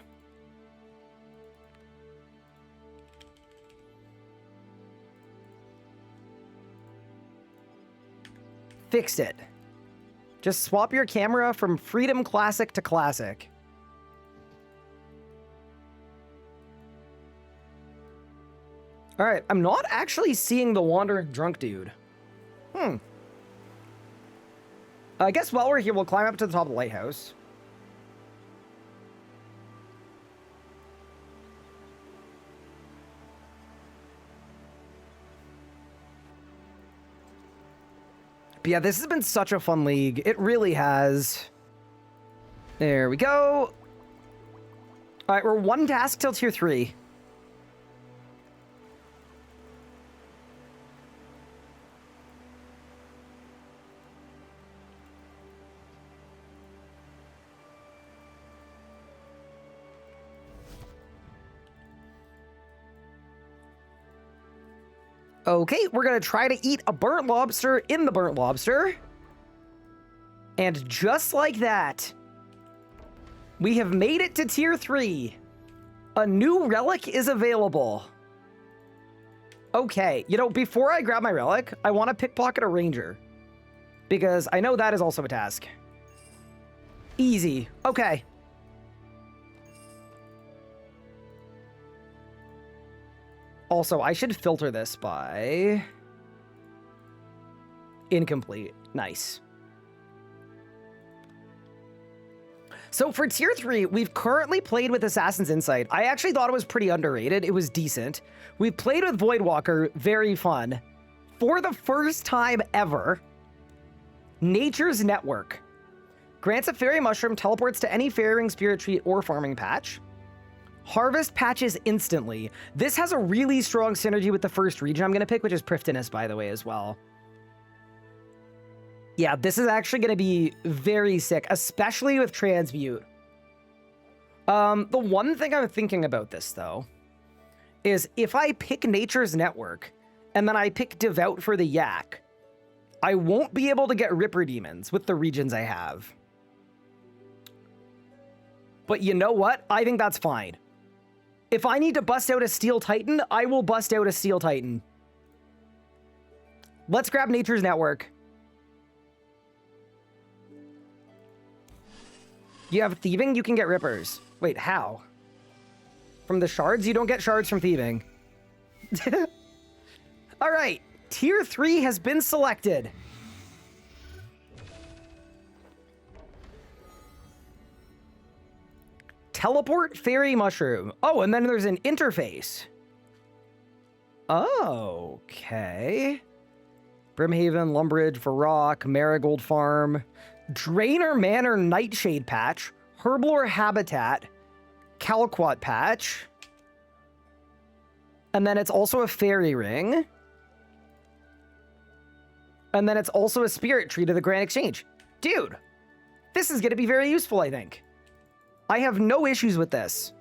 Fixed it. Just swap your camera from Freedom Classic to Classic. All right, I'm not actually seeing the wandering drunk dude. I guess while we're here, we'll climb up to the top of the lighthouse. But yeah, this has been such a fun league. It really has. There we go. All right, we're one task till tier 3. Okay, we're gonna try to eat a burnt lobster in the burnt lobster. And just like that, we have made it to tier 3. A new relic is available. Okay, you know, before I grab my relic, I want to pickpocket a ranger. Because I know that is also a task. Easy. Okay. Also, I should filter this by... incomplete. Nice. So for tier 3, we've currently played with Assassin's Insight. I actually thought it was pretty underrated. It was decent. We've played with Voidwalker. Very fun. For the first time ever, Nature's Network. Grants a fairy mushroom, teleports to any fairy ring, spirit tree, or farming patch. Harvest patches instantly. This has a really strong synergy with the first region I'm going to pick, which is Priftinus, by the way, as well. Yeah, this is actually going to be very sick, especially with Transmute. The one thing I'm thinking about this, though, is if I pick Nature's Network, and then I pick Devout for the Yak, I won't be able to get Ripper Demons with the regions I have. But you know what? I think that's fine. If I need to bust out a Steel Titan, I will bust out a Steel Titan. Let's grab Nature's Network. You have thieving, you can get rippers. Wait, how? From the shards? You don't get shards from thieving. All right, tier 3 has been selected. Teleport Fairy Mushroom. Oh, and then there's an interface. Okay. Brimhaven, Lumbridge, Varrock, Marigold Farm, Drainer Manor Nightshade Patch, Herblore Habitat, Calquat Patch, and then it's also a Fairy Ring, and then it's also a Spirit Tree to the Grand Exchange. Dude, this is going to be very useful, I think. I have no issues with this.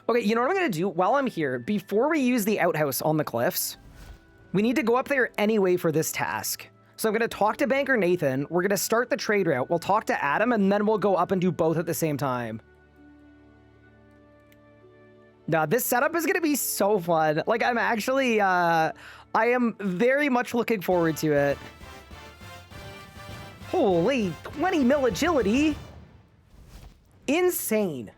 Okay, you know what I'm going to do while I'm here? Before we use the outhouse on the cliffs, we need to go up there anyway for this task. So I'm going to talk to Banker Nathan. We're going to start the trade route. We'll talk to Adam, and then we'll go up and do both at the same time. Now, this setup is going to be so fun. Like, I'm actually, I am very much looking forward to it. Holy, 20 mil agility. Insane.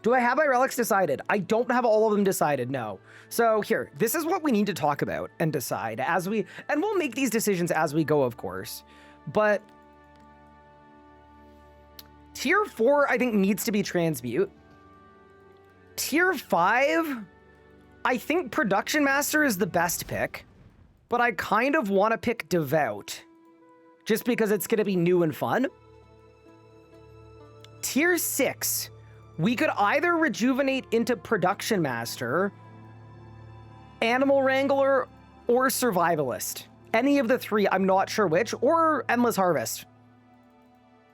Do I have my relics decided? I don't have all of them decided, no. So here, this is what we need to talk about and decide as we, and we'll make these decisions as we go, of course. But tier 4, I think, needs to be Transmute. Tier 5, I think Production Master is the best pick, but I kind of want to pick Devout, just because it's going to be new and fun. Tier 6, we could either rejuvenate into Production Master, Animal Wrangler, or Survivalist. Any of the three, I'm not sure which, or Endless Harvest.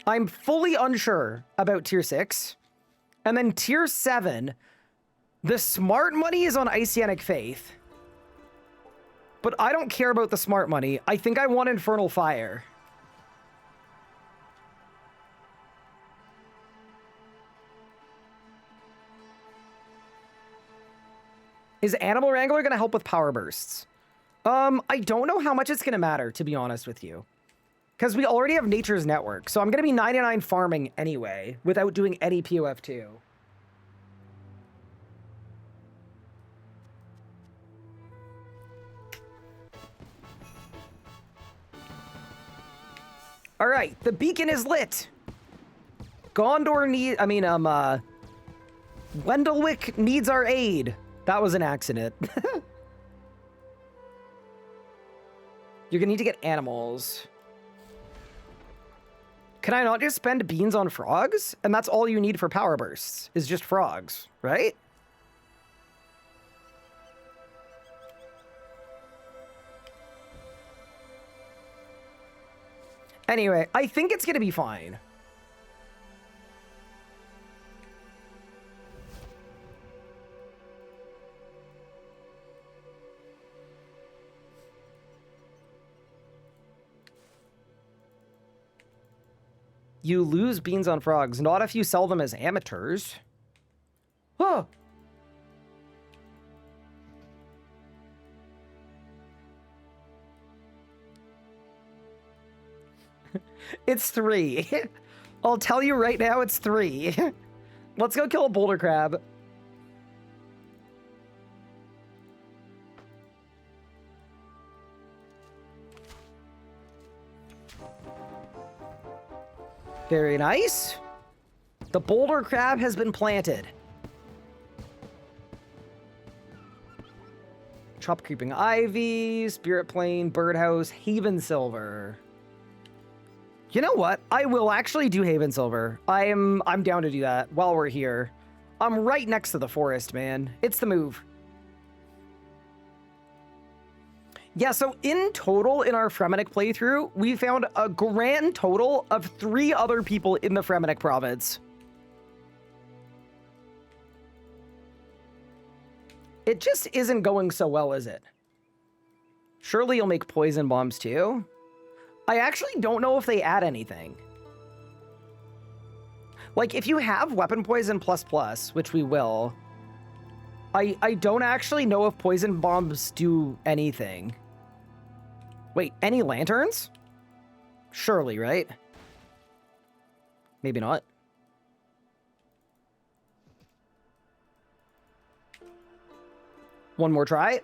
I'm fully unsure about tier 6. And then tier 7, the smart money is on Icyanic Faith. But I don't care about the smart money. I think I want Infernal Fire. Is Animal Wrangler going to help with power bursts? I don't know how much it's going to matter, to be honest with you. Because we already have Nature's Network, so I'm going to be 99 farming anyway, without doing any POF2. All right, the beacon is lit. Gondor Wendellwick needs our aid. That was an accident. You're gonna need to get animals. Can I not just spend beans on frogs? And that's all you need for power bursts, is just frogs, right? Anyway, I think it's gonna be fine. You lose beans on frogs, not if you sell them as amateurs. Oh. It's 3. I'll tell you right now, it's 3. Let's go kill a boulder crab. Very nice. The boulder crab has been planted. Chop creeping ivy, spirit plane, birdhouse, haven silver. You know what? I will actually do haven silver. I'm down to do that while we're here. I'm right next to the forest, man. It's the move. Yeah, so in total, in our Fremennik playthrough, we found a grand total of 3 other people in the Fremennik province. It just isn't going so well, is it? Surely you'll make poison bombs too? I actually don't know if they add anything. Like, if you have weapon poison plus, which we will, I don't actually know if poison bombs do anything. Wait, any lanterns? Surely, right? Maybe not. One more try.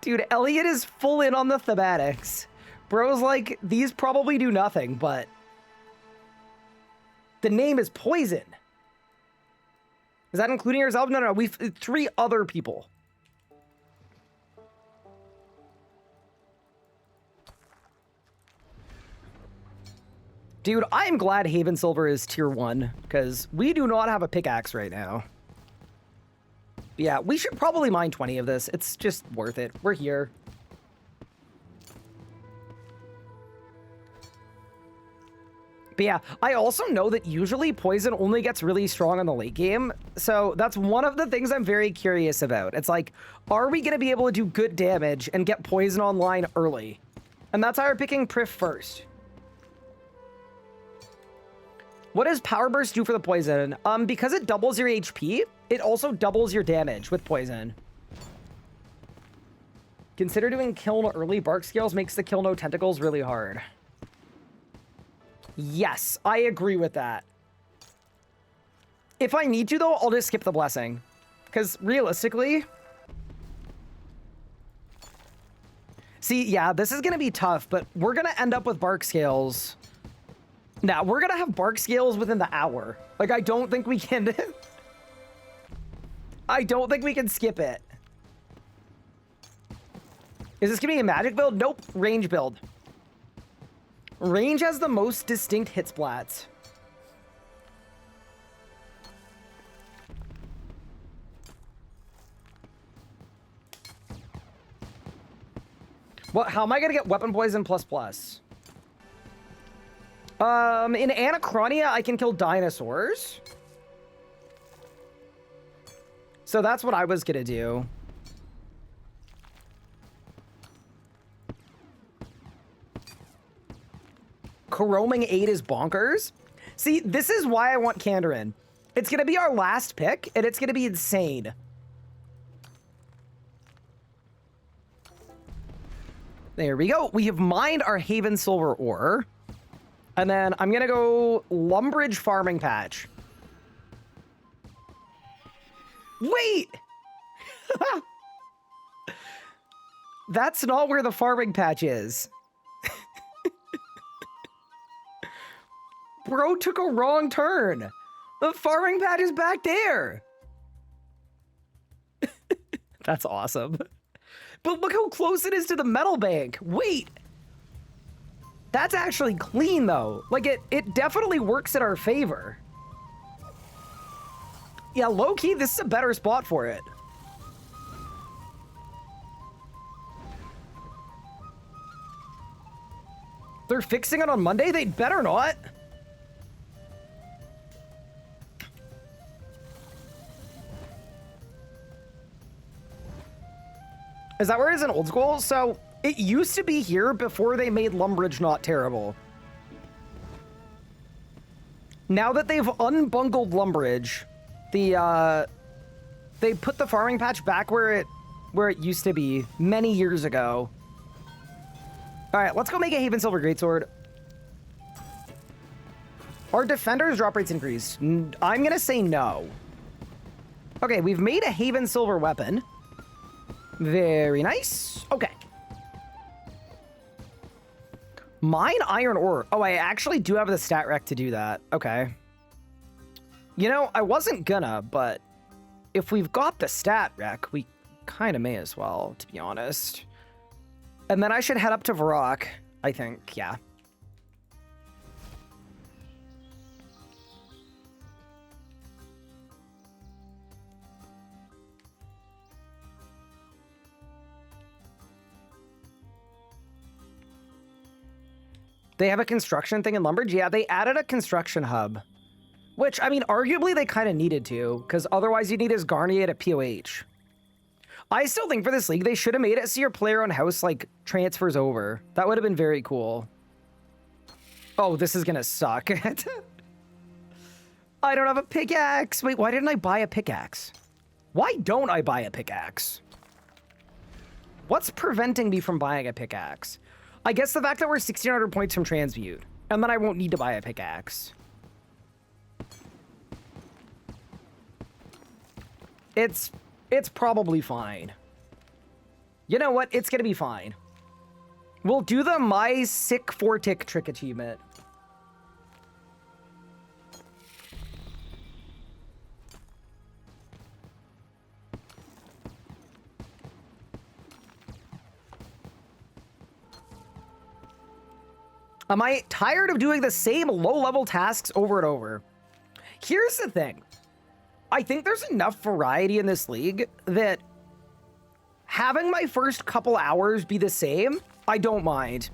Dude, Elliot is full in on the thematics. Bro's like, these probably do nothing, but the name is Poison. Is that including yourself? No, we've 3 other people. Dude, I'm glad Haven Silver is tier 1, because we do not have a pickaxe right now. Yeah, we should probably mine 20 of this. It's just worth it. We're here. But yeah, I also know that usually poison only gets really strong in the late game. So that's one of the things I'm very curious about. It's like, are we going to be able to do good damage and get poison online early? And that's how we're picking Priff first. What does Power Burst do for the poison? Because it doubles your HP, it also doubles your damage with poison. Consider doing kill no early. Bark Scales makes the kill no tentacles really hard. Yes, I agree with that. If I need to, though, I'll just skip the blessing. Because realistically... See, yeah, this is going to be tough, but we're going to end up with Bark Scales. Now, we're going to have Bark Scales within the hour. Like, I don't think we can... I don't think we can skip it. Is this going to be a magic build? Nope, range build. Range has the most distinct hit splats. What? How am I gonna get weapon poison plus? In Anachronia, I can kill dinosaurs. So that's what I was gonna do. Coroming 8 is bonkers. See, this is why I want Kandarin. It's going to be our last pick, and it's going to be insane. There we go. We have mined our Haven Silver ore. And then I'm going to go Lumbridge Farming Patch. Wait! That's not where the farming patch is. Bro took a wrong turn. The farming patch is back there. That's awesome. But look how close it is to the metal bank. Wait. That's actually clean, though. Like, it definitely works in our favor. Yeah, low-key, this is a better spot for it. They're fixing it on Monday? They'd better not. Is that where it is in old school? So, it used to be here before they made Lumbridge not terrible. Now that they've unbungled Lumbridge, they put the farming patch back where it used to be many years ago. All right, let's go make a Haven Silver Greatsword. Our defender's drop rates increased. I'm gonna say no. Okay, we've made a Haven Silver weapon. Very nice. Okay. Mine iron ore. Oh, I actually do have the stat rec to do that. Okay. You know, I wasn't gonna, but if we've got the stat rec, we kind of may as well, to be honest. And then I should head up to Varrock, I think. Yeah. They have a construction thing in Lumbridge? Yeah, they added a construction hub. Which, I mean, arguably they kind of needed to, because otherwise you need his Garnier at POH. I still think for this league, they should have made it so your player on house, like, transfers over. That would have been very cool. Oh, this is gonna suck. I don't have a pickaxe. Wait, why didn't I buy a pickaxe? Why don't I buy a pickaxe? What's preventing me from buying a pickaxe? I guess the fact that we're 1,600 points from transmute, and then I won't need to buy a pickaxe. It's probably fine. You know what? It's gonna be fine. We'll do the My Sick 4-Tick trick achievement. Am I tired of doing the same low-level tasks over and over? Here's the thing. I think there's enough variety in this league that having my first couple hours be the same, I don't mind.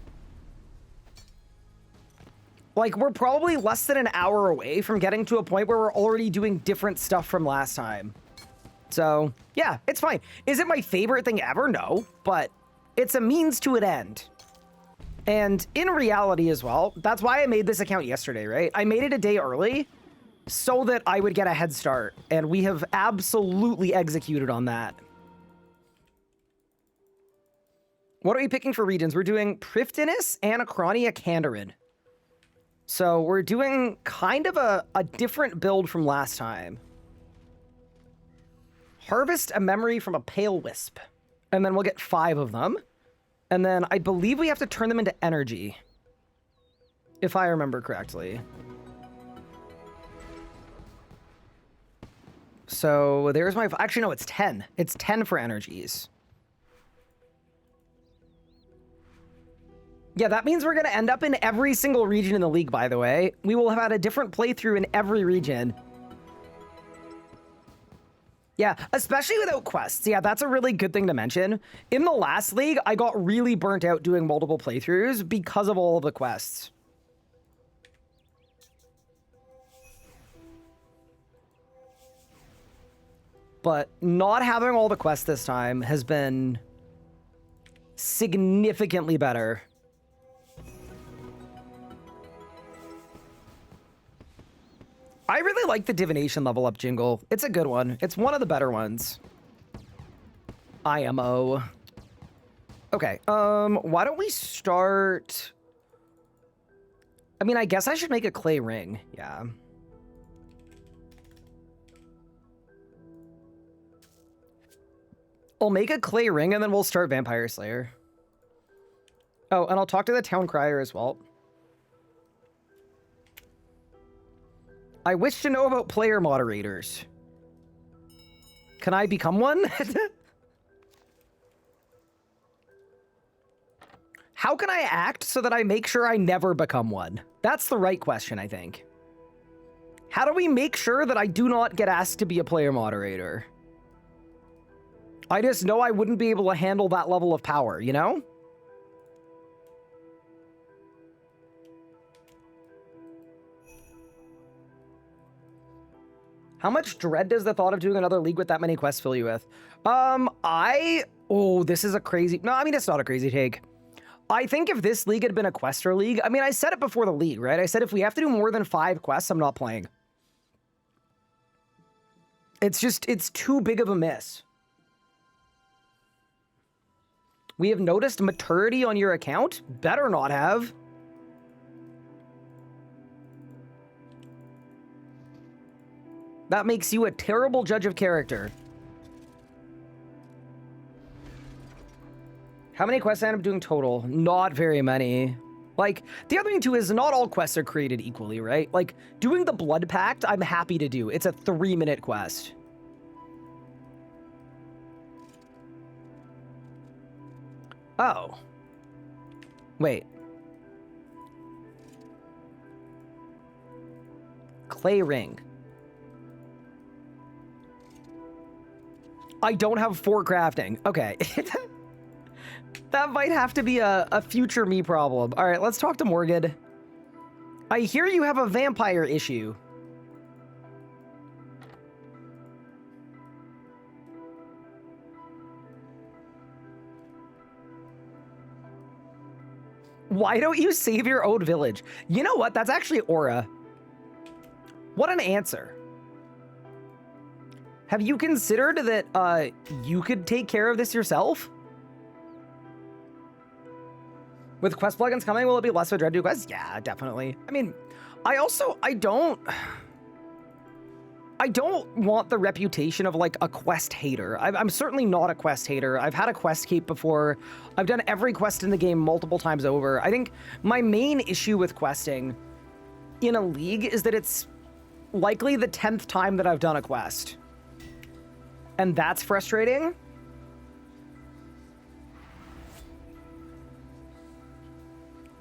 Like, we're probably less than an hour away from getting to a point where we're already doing different stuff from last time. So, yeah, it's fine. Is it my favorite thing ever? No, but it's a means to an end. And in reality as well, that's why I made this account yesterday, right? I made it a day early so that I would get a head start, and we have absolutely executed on that. What are we picking for regions? We're doing Priftinus, Anachronia, Kandarin. So we're doing kind of a different build from last time. Harvest a memory from a pale wisp, and then we'll get 5 of them. And then I believe we have to turn them into energy, if I remember correctly. So there's my... Actually, no, it's 10. It's 10 for energies. Yeah, that means we're going to end up in every single region in the league, by the way. We will have had a different playthrough in every region. Yeah, especially without quests. Yeah, that's a really good thing to mention. In the last league, I got really burnt out doing multiple playthroughs because of all of the quests. But not having all the quests this time has been significantly better. I really like the divination level up jingle. It's a good one. It's one of the better ones. IMO. Okay, why don't we start... I mean, I guess I should make a clay ring. Yeah. I'll make a clay ring and then we'll start Vampire Slayer. Oh, and I'll talk to the town crier as well. I wish to know about player moderators. Can I become one? How can I act so that I make sure I never become one? That's the right question, I think. How do we make sure that I do not get asked to be a player moderator? I just know I wouldn't be able to handle that level of power, you know? How much dread does the thought of doing another league with that many quests fill you with? Oh, this is a crazy... No, I mean, it's not a crazy take. I think if this league had been a quester league... I mean, I said it before the league, right? I said if we have to do more than 5 quests, I'm not playing. It's just... It's too big of a miss. We have noticed maturity on your account? Better not have. That makes you a terrible judge of character. How many quests I end up doing total? Not very many. Like, the other thing too is not all quests are created equally, right? Like, doing the Blood Pact, I'm happy to do. It's a 3-minute quest. Oh. Wait. Clay ring. I don't have 4 crafting. Okay. That might have to be a future me problem. All right, let's talk to Morgan. I hear you have a vampire issue. Why don't you save your own village? You know what? That's actually Aura. What an answer. Have you considered that you could take care of this yourself? With quest plugins coming, will it be less of a dread to do quests? Yeah, definitely. I mean, I don't want the reputation of like a quest hater. I'm certainly not a quest hater. I've had a quest cape before. I've done every quest in the game multiple times over. I think my main issue with questing in a league is that it's likely the 10th time that I've done a quest. And that's frustrating.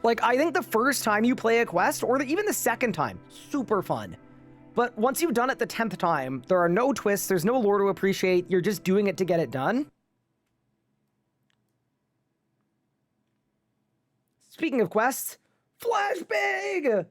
Like, I think the first time you play a quest, or even the second time, super fun. But once you've done it the 10th time, there are no twists, there's no lore to appreciate, you're just doing it to get it done. Speaking of quests, flashbang!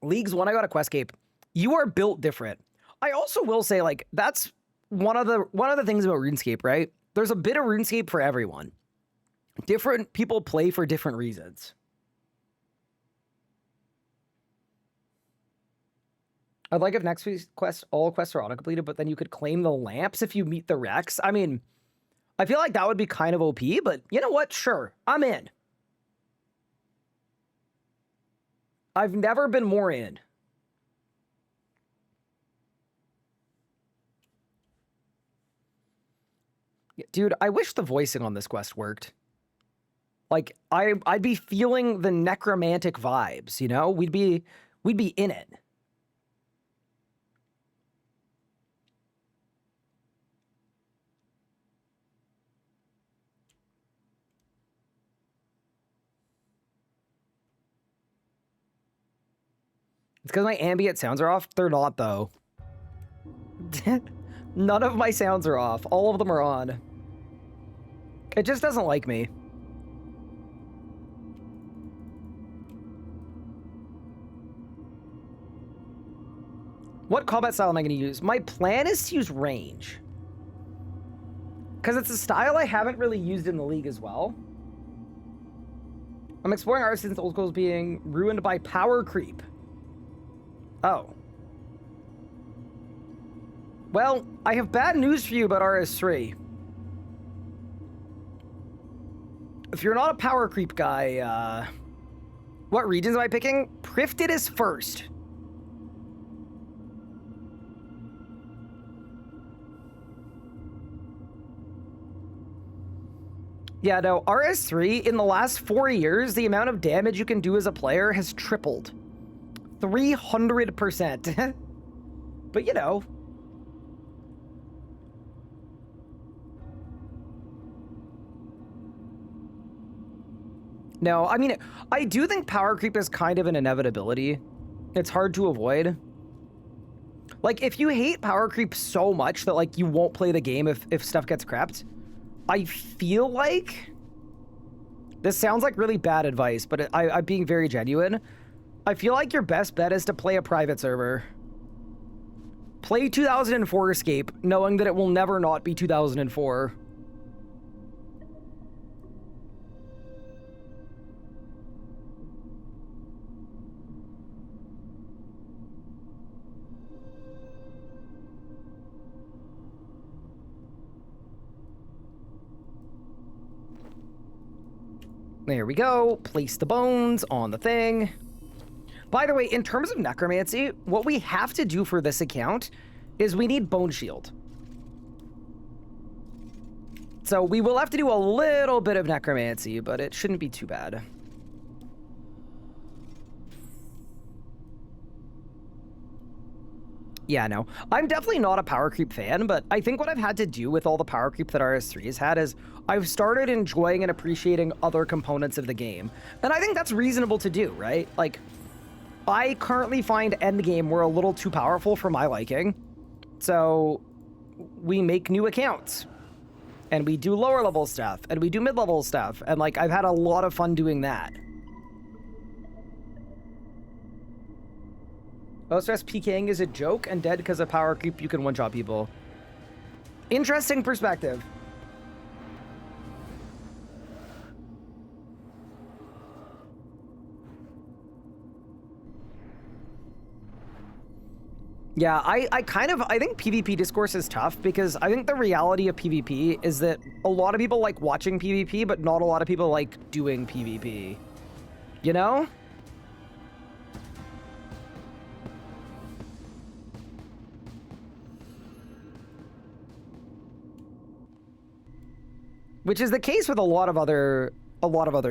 Leagues, when I got a quest cape, you are built different. I also will say, like, that's one of the things about RuneScape, right? There's a bit of RuneScape for everyone. Different people play for different reasons. I'd like if next week's quest, all quests are auto-completed, but then you could claim the lamps if you meet the Rex. I mean, I feel like that would be kind of OP, but you know what? Sure, I'm in. I've never been more in. Dude, I wish the voicing on this quest worked. Like, I'd be feeling the necromantic vibes, you know? We'd be in it. It's because my ambient sounds are off. They're not, though. None of my sounds are off. All of them are on. It just doesn't like me. What combat style am I going to use? My plan is to use range. Because it's a style I haven't really used in the league as well. I'm exploring art since old schools being ruined by power creep. Oh. Well, I have bad news for you about RS3. If you're not a power creep guy, what regions am I picking? Priff did his first. Yeah, no, RS3, in the last 4 years, the amount of damage you can do as a player has tripled. 300%. But, you know. No, I mean, I do think power creep is kind of an inevitability. It's hard to avoid. Like, if you hate power creep so much that, like, you won't play the game if stuff gets crapped, I feel like... This sounds like really bad advice, but I'm being very genuine. I feel like your best bet is to play a private server. Play 2004 Escape, knowing that it will never not be 2004. There we go. Place the bones on the thing. By the way, in terms of necromancy, what we have to do for this account is we need Bone Shield. So we will have to do a little bit of necromancy, but it shouldn't be too bad. Yeah, no. I'm definitely not a power creep fan, but I think what I've had to do with all the power creep that RS3 has had is I've started enjoying and appreciating other components of the game. And I think that's reasonable to do, right? Like, I currently find endgame we're a little too powerful for my liking. So we make new accounts. And we do lower level stuff. And we do mid-level stuff. And like, I've had a lot of fun doing that. OSS PKing is a joke and dead because of power creep. You can one-shot people. Interesting perspective. Yeah, I think PvP discourse is tough because I think the reality of PvP is that a lot of people like watching PvP, but not a lot of people like doing PvP. You know? Which is the case with a lot of other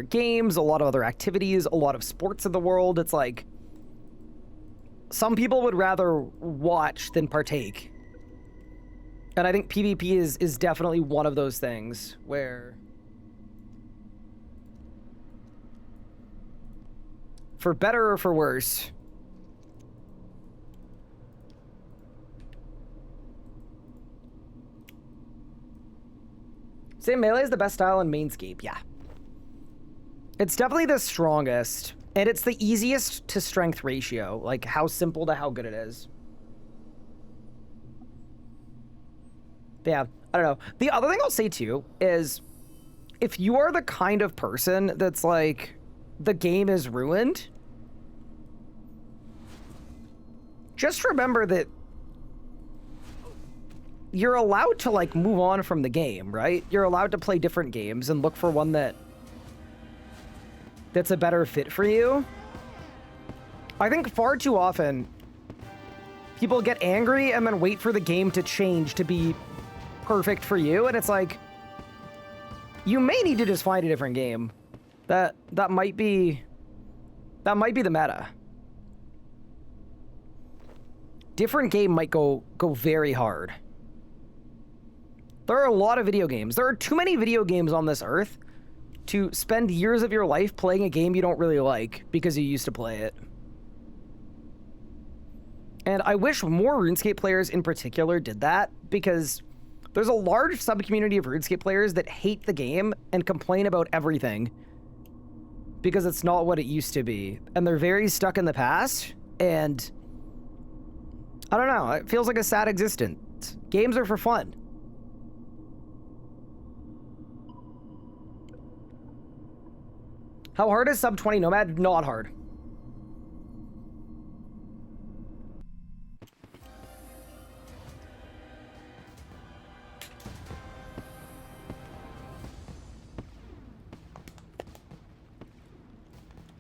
games, a lot of other activities, a lot of sports in the world. It's like some people would rather watch than partake. And I think PvP is definitely one of those things where, for better or for worse, say melee is the best style in Mainscape, yeah. It's definitely the strongest. And it's the easiest to strength ratio, like how simple to how good it is. Yeah, I don't know. The other thing I'll say too is if you are the kind of person that's like, the game is ruined, just remember that you're allowed to like move on from the game, right? You're allowed to play different games and look for one that's a better fit for you. I think far too often people get angry and then wait for the game to change to be perfect for you, and it's like you may need to just find a different game. That might be the meta. Different game might go very hard. There are a lot of video games. There are too many video games on this earth to spend years of your life playing a game you don't really like because you used to play it. And I wish more RuneScape players in particular did that, because there's a large sub-community of RuneScape players that hate the game and complain about everything because it's not what it used to be. And they're very stuck in the past, and I don't know, it feels like a sad existence. Games are for fun. How hard is sub 20 Nomad? Not hard.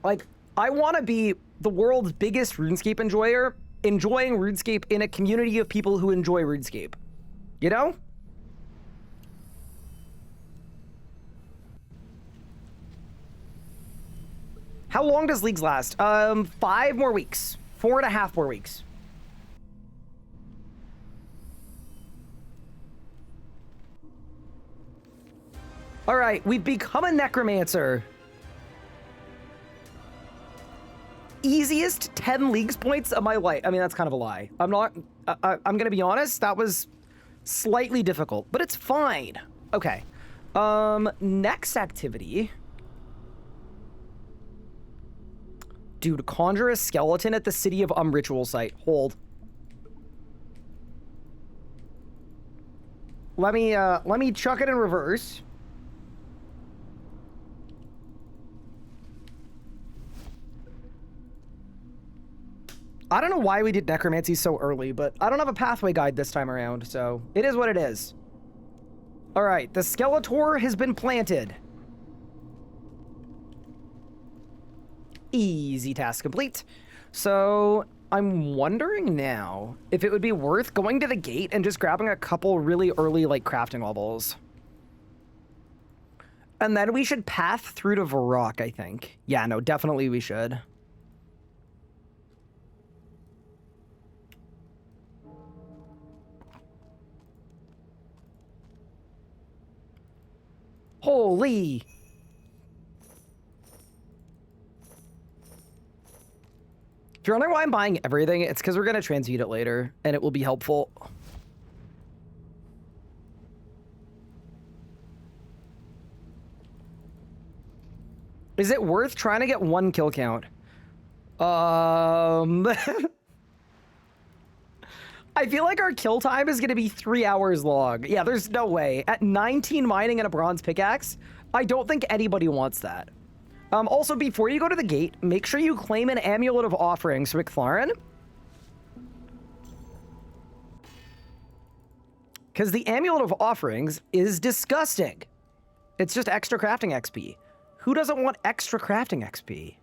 Like, I want to be the world's biggest RuneScape enjoyer, enjoying RuneScape in a community of people who enjoy RuneScape. You know? How long does leagues last? 5 more weeks. 4.5 more weeks. All right, we've become a necromancer. Easiest 10 leagues points of my life. I mean, that's kind of a lie. I'm gonna be honest, that was slightly difficult, but it's fine. Okay. Next activity. Dude, conjure a skeleton at the City of Ritual site. Hold. Let me chuck it in reverse. I don't know why we did necromancy so early, but I don't have a pathway guide this time around, so it is what it is. All right, the Skeletor has been planted. Easy task complete. So I'm wondering now if it would be worth going to the gate and just grabbing a couple really early like crafting levels. And then we should path through to Varrock, I think. Yeah, no, definitely we should. Holy! If you're wondering why I'm buying everything, it's because we're going to transmute it later, and it will be helpful. Is it worth trying to get 1 kill count? I feel like our kill time is going to be 3 hours long. Yeah, there's no way. At 19 mining and a bronze pickaxe, I don't think anybody wants that. Also, before you go to the gate, make sure you claim an Amulet of Offerings, McLaren. Because the Amulet of Offerings is disgusting. It's just extra crafting XP. Who doesn't want extra crafting XP?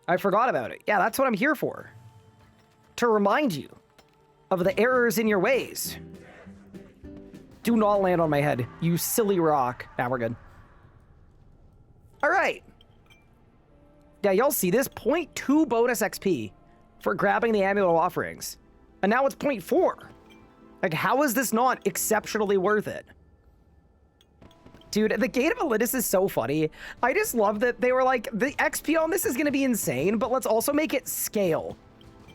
I forgot about it. Yeah, that's what I'm here for. To remind you of the errors in your ways. Do not land on my head, you silly rock. Now we're good. All right. Yeah, y'all see this? 0.2 bonus XP for grabbing the Amulet of Offerings. And now it's 0.4. Like, how is this not exceptionally worth it? Dude, the Gate of Elidus is so funny. I just love that they were like, the XP on this is going to be insane, but let's also make it scale.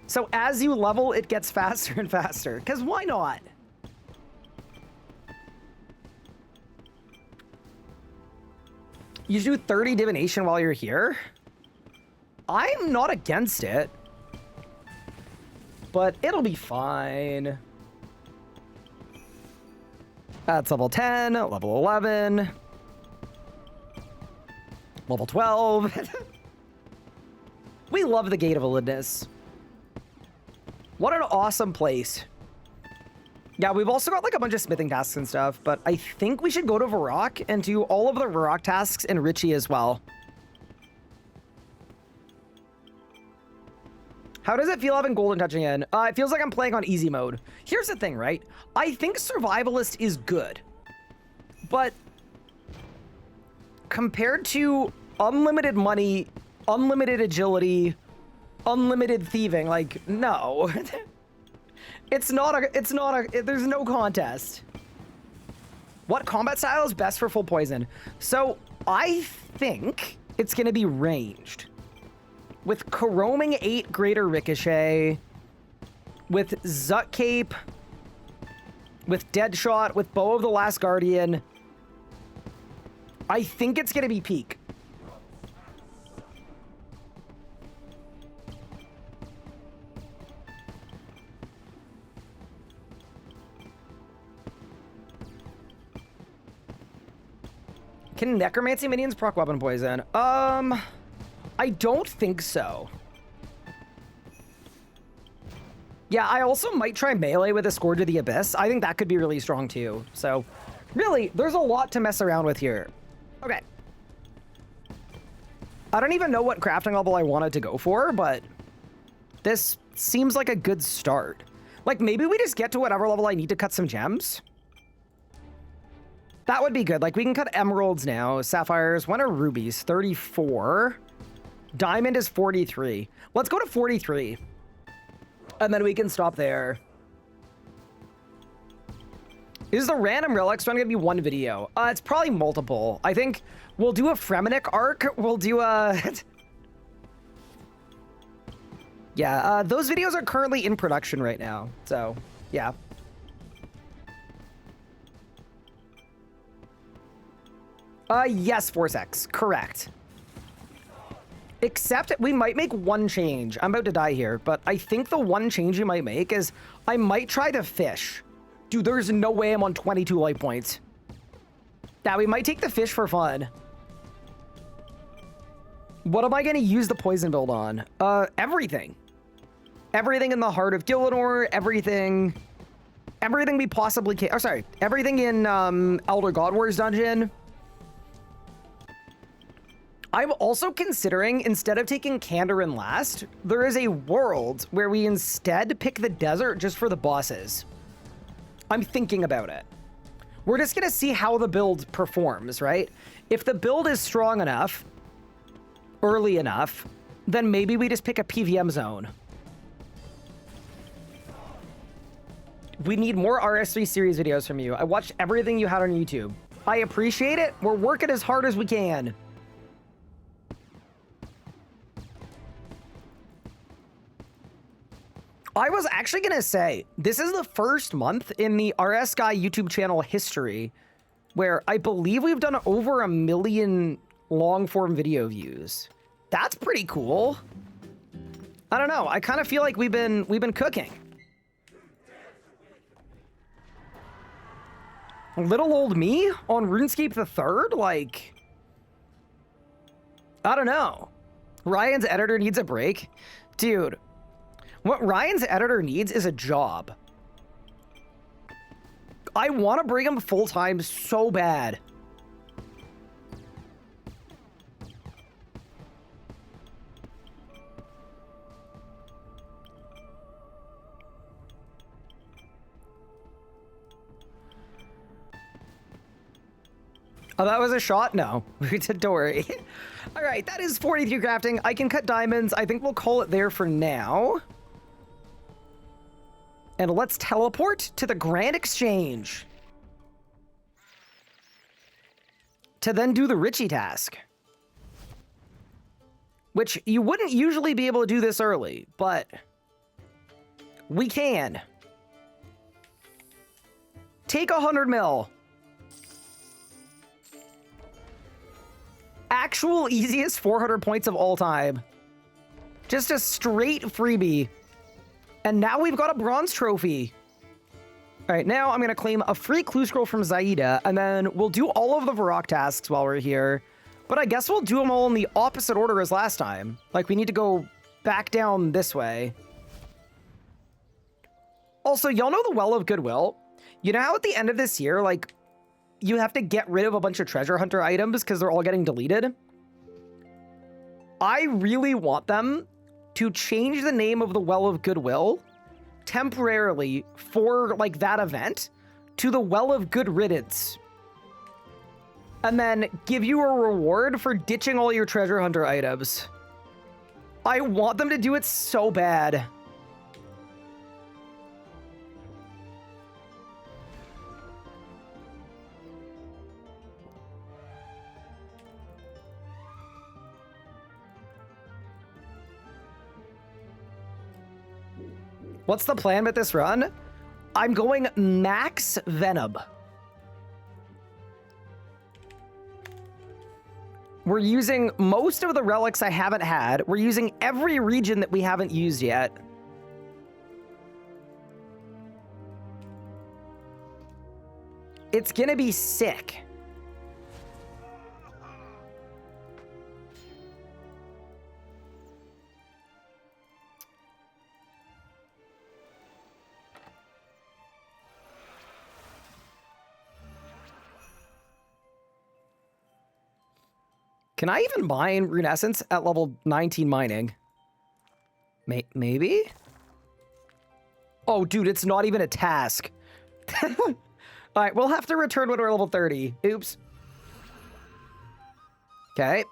So as you level, it gets faster and faster. Because why not? You do 30 divination while you're here? I'm not against it. But it'll be fine. That's level 10, level 11, level 12. We love the Gate of Elidus. What an awesome place. Yeah, we've also got like a bunch of smithing tasks and stuff, but I think we should go to Varrock and do all of the Varrock tasks in Richie as well. How does it feel having Golden touching in? It feels like I'm playing on easy mode. Here's the thing, right? I think Survivalist is good, but compared to unlimited money, unlimited agility, unlimited thieving, like, no. There's no contest. What combat style is best for full poison? So I think it's gonna be ranged. With Caroming 8 Greater Ricochet, with Zut Cape, with Deadshot, with Bow of the Last Guardian, I think it's gonna be peak. Can Necromancy minions proc weapon poison? I don't think so. Yeah, I also might try melee with a Scourge of the Abyss. I think that could be really strong too. So, really, there's a lot to mess around with here. Okay. I don't even know what crafting level I wanted to go for, but this seems like a good start. Like, maybe we just get to whatever level I need to cut some gems. That would be good. Like, we can cut emeralds now. Sapphires. When are rubies? 34. Diamond is 43. Let's go to 43. And then we can stop there. Is the random relics run gonna be one video? It's probably multiple. I think we'll do a Fremenic arc. We'll do a... yeah, those videos are currently in production right now. So, yeah. Yes, Force-X. Correct. Except we might make one change. I'm about to die here, but I think the one change you might make is I might try to fish. Dude, there's no way I'm on 22 light points. Yeah, we might take the fish for fun. What am I going to use the poison build on? Everything. Everything in the Heart of Gillinor, everything we possibly can. Oh, sorry. Everything in Elder God Wars dungeon. I'm also considering, instead of taking Kandarin last, there is a world where we instead pick the desert just for the bosses. I'm thinking about it. We're just going to see how the build performs, right? If the build is strong enough, early enough, then maybe we just pick a PVM zone. We need more RS3 series videos from you. I watched everything you had on YouTube. I appreciate it. We're working as hard as we can. I was actually going to say, this is the first month in the RS Guy YouTube channel history where I believe we've done over 1 million long-form video views. That's pretty cool. I don't know. I kind of feel like we've been cooking. Little old me on RuneScape the Third? Like, I don't know. Ryan's editor needs a break. Dude, what Ryan's editor needs is a job. I want to bring him full-time so bad. Oh, that was a shot? No. Don't worry. All right, that is 43 crafting. I can cut diamonds. I think we'll call it there for now. And let's teleport to the Grand Exchange. To then do the Richie task. Which you wouldn't usually be able to do this early, but we can. Take 100 mil. Actual easiest 400 points of all time. Just a straight freebie. And now we've got a bronze trophy. All right, now I'm going to claim a free clue scroll from Zaida, and then we'll do all of the Varrock tasks while we're here. But I guess we'll do them all in the opposite order as last time. Like, we need to go back down this way. Also, y'all know the Well of Goodwill? You know how at the end of this year, like, you have to get rid of a bunch of treasure hunter items because they're all getting deleted? I really want them to change the name of the Well of Goodwill temporarily for, like, that event to the Well of Good Riddance. And then give you a reward for ditching all your treasure hunter items. I want them to do it so bad. What's the plan with this run? I'm going max Venom. We're using most of the relics I haven't had. We're using every region that we haven't used yet. It's gonna be sick. Can I even mine Rune Essence at level 19 mining? Maybe? Oh, dude, it's not even a task. All right, we'll have to return when we're level 30. Oops. Okay.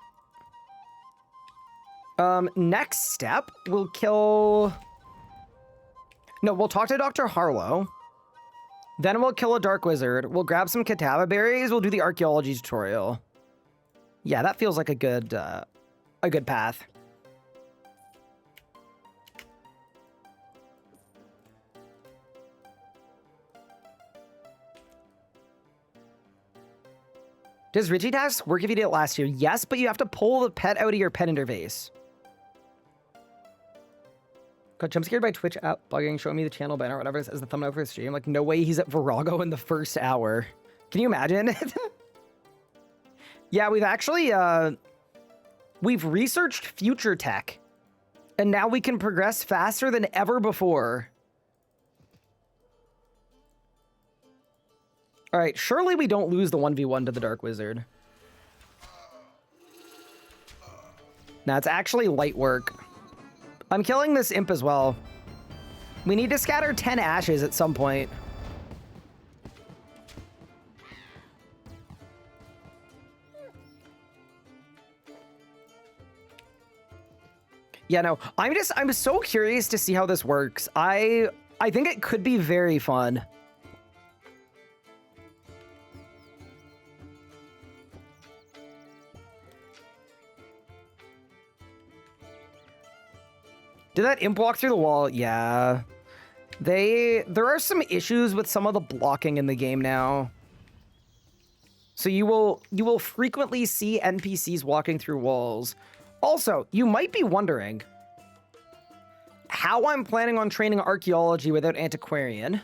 Next step, we'll kill... No, we'll talk to Dr. Harlow. Then we'll kill a Dark Wizard. We'll grab some Catava berries. We'll do the archaeology tutorial. Yeah, that feels like a good path. Does Richie task work if you did it last year? Yes, but you have to pull the pet out of your pet interface. Got jump scared by Twitch app bugging, showing me the channel banner or whatever as the thumbnail for the stream. Like, no way he's at Virago in the first hour. Can you imagine? Yeah, we've actually, we've researched future tech, and now we can progress faster than ever before. All right, surely we don't lose the 1v1 to the Dark Wizard. Nah, it's actually light work. I'm killing this imp as well. We need to scatter 10 ashes at some point. Yeah, no, I'm so curious to see how this works. I think it could be very fun. Did that imp walk through the wall? Yeah. There are some issues with some of the blocking in the game now. So you will frequently see NPCs walking through walls. Also, you might be wondering, how I'm planning on training archaeology without antiquarian.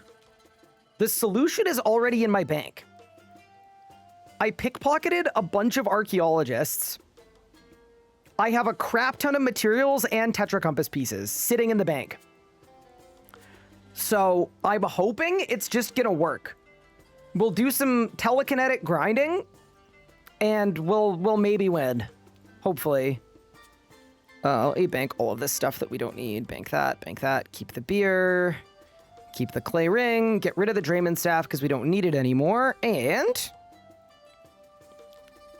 The solution is already in my bank. I pickpocketed a bunch of archaeologists. I have a crap ton of materials and Tetra Compass pieces sitting in the bank. So I'm hoping it's just gonna work. We'll do some telekinetic grinding and we'll maybe win. Hopefully. I'll bank all of this stuff that we don't need. Bank that, keep the beer, keep the clay ring, get rid of the Draymond staff because we don't need it anymore, and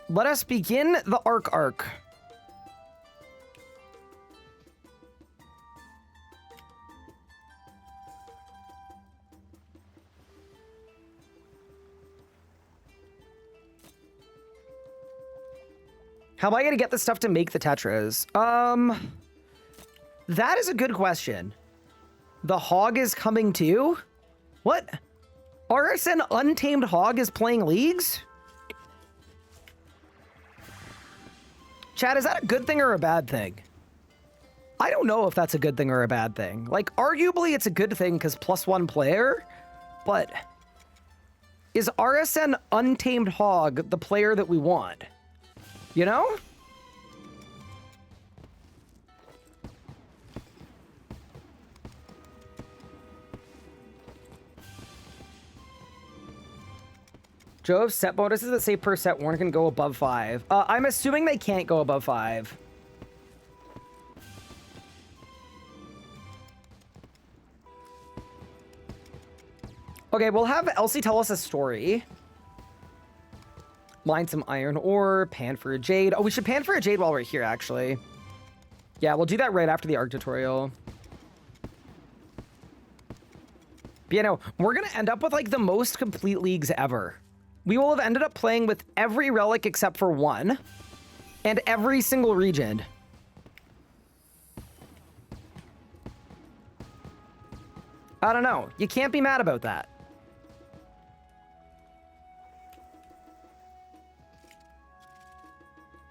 let us begin the arc. How am I going to get the stuff to make the Tetras? That is a good question. The hog is coming too? What? RSN Untamed Hog is playing leagues? Chad, is that a good thing or a bad thing? I don't know if that's a good thing or a bad thing. Like, arguably it's a good thing because +1 player, but is RSN Untamed Hog the player that we want? You know? Joe, set bonuses that say per set one can go above 5. I'm assuming they can't go above 5. Okay, we'll have Elsie tell us a story. Mine some iron ore, pan for a jade. Oh, we should pan for a jade while we're here, actually. Yeah, we'll do that right after the ARC tutorial. But, you know, we're going to end up with, like, the most complete leagues ever. We will have ended up playing with every relic except for one, and every single region. I don't know. You can't be mad about that.